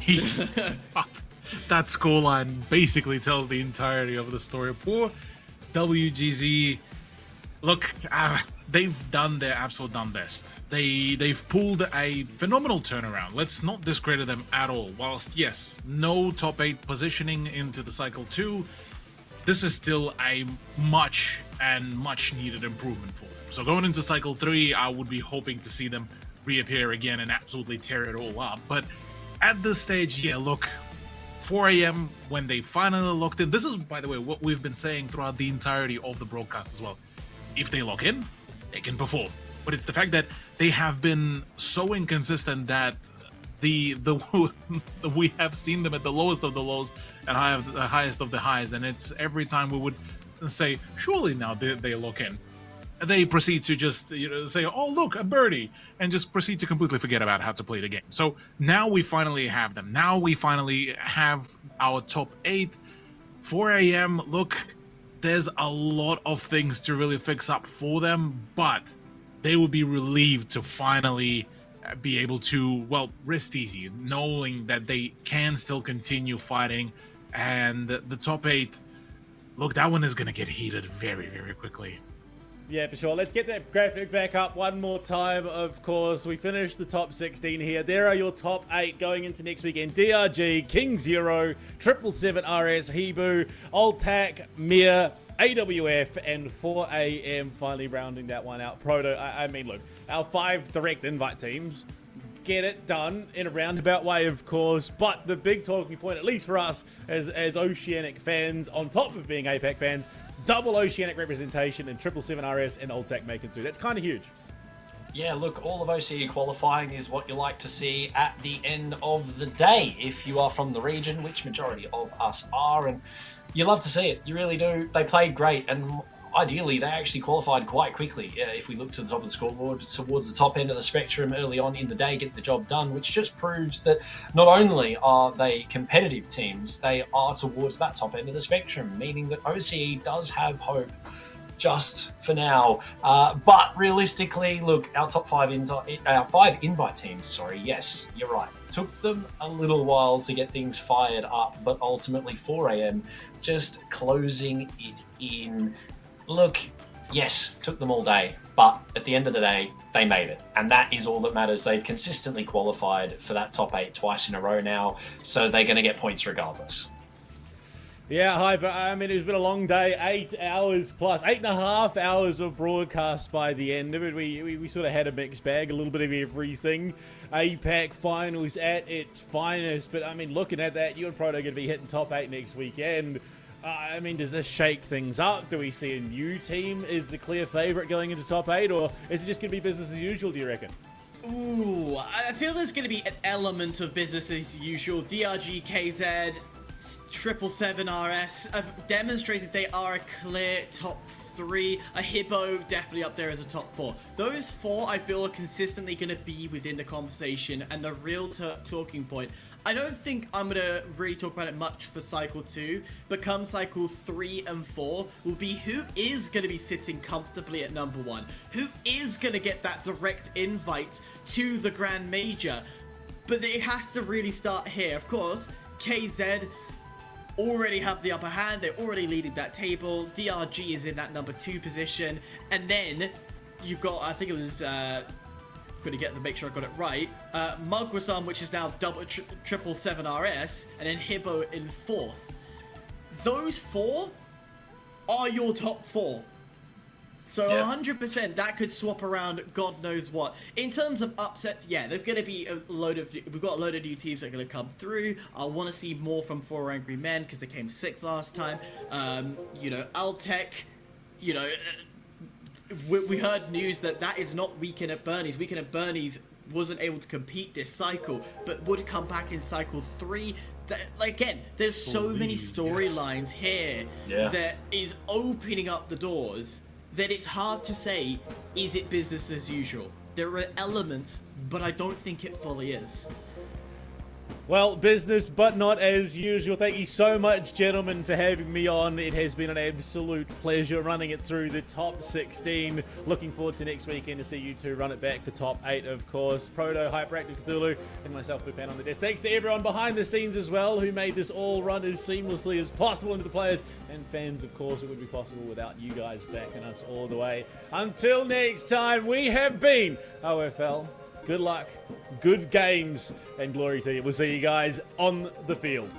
He's, that scoreline basically tells the entirety of the story. Poor WGZ. Look, they've done their absolute damn best. They've pulled a phenomenal turnaround. Let's not discredit them at all. Whilst, yes, no top 8 positioning into the Cycle 2, this is still a much needed improvement for them. So going into Cycle 3, I would be hoping to see them reappear again and absolutely tear it all up. But at this stage, yeah, look, 4 a.m. when they finally locked in. This is, by the way, what we've been saying throughout the entirety of the broadcast as well. If they lock in, they can perform. But it's the fact that they have been so inconsistent that we have seen them at the lowest of the lows and the highest of the highs, and it's every time we would say, surely now they lock in, they proceed to just say, oh look, a birdie, and just proceed to completely forget about how to play the game. So now we finally have them. Now we finally have our top 8. 4 a.m. Look, there's a lot of things to really fix up for them, but they will be relieved to finally be able to, well, rest easy, knowing that they can still continue fighting. And the top 8, look, that one is going to get heated very, very quickly. Yeah, for sure. Let's get that graphic back up one more time, of course. We finished the top 16 here. There are your top 8 going into next weekend. DRG, KingZero, 777RS, HIBOO, ALTAC, MIR, AWF, and 4AM finally rounding that one out. Proto, I mean, look, our 5 direct invite teams get it done in a roundabout way, of course, but the big talking point, at least for us as Oceanic fans, on top of being APAC fans, double Oceanic representation and 777RS and ALTAC making through. That's kind of huge. Yeah, look, all of OCE qualifying is what you like to see at the end of the day if you are from the region, which majority of us are, and you love to see it. You really do. They played great, and ideally they actually qualified quite quickly. If we look to the top of the scoreboard, towards the top end of the spectrum early on in the day, get the job done, which just proves that not only are they competitive teams, they are towards that top end of the spectrum, meaning that OCE does have hope just for now. But realistically, look, our top 5 invite teams, sorry, yes, you're right, took them a little while to get things fired up, but ultimately 4 a.m. just closing it in. Look, yes, took them all day, but at the end of the day, they made it. And that is all that matters. They've consistently qualified for that top 8 twice in a row now, so they're going to get points regardless. Yeah, Hyper, I mean, it's been a long day, 8 hours plus, 8.5 hours of broadcast by the end of it. We sort of had a mixed bag, a little bit of everything. APAC finals at its finest, but I mean, looking at that, you and Proto are going to be hitting top 8 next weekend. I mean, does this shake things up? Do we see a new team is the clear favourite going into top 8, or is it just going to be business as usual, do you reckon? Ooh, I feel there's going to be an element of business as usual. DRG, KZ, 777RS have demonstrated they are a clear top 3, a HIBOO definitely up there as a top 4. Those 4 I feel are consistently going to be within the conversation and the real talking point. I don't think I'm going to really talk about it much for Cycle 2, but come Cycle 3 and 4 will be who is going to be sitting comfortably at number 1, who is going to get that direct invite to the Grand Major. But it has to really start here. Of course, KZ already have the upper hand, they're already leading that table, DRG is in that number 2 position, and then you've got, I think it was... going to make sure I got it right. Mugwasam, which is now double 777 RS, and then HIBOO in 4th. Those 4 are your top 4. So 100% that could swap around God knows what. In terms of upsets, yeah, there's going to be we've got a load of new teams that are going to come through. I want to see more from 4 Angry Men because they came 6th last time. You know, ALTAC, you know... We heard news that is not Weekend at Bernie's. Weekend at Bernie's wasn't able to compete this cycle, but would come back in Cycle 3. Again, there's so many storylines here that is opening up the doors that it's hard to say, is it business as usual? There are elements, but I don't think it fully is. Well, business, but not as usual. Thank you so much, gentlemen, for having me on. It has been an absolute pleasure running it through the top 16. Looking forward to next weekend to see you two run it back for top 8, of course. Proto, Hyperactive, Cthulhu, and myself, BluePanda, on the desk. Thanks to everyone behind the scenes as well who made this all run as seamlessly as possible, and to the players and fans, of course. It would be possible without you guys backing us all the way. Until next time, we have been OFL. Good luck, good games, and glory to you. We'll see you guys on the field.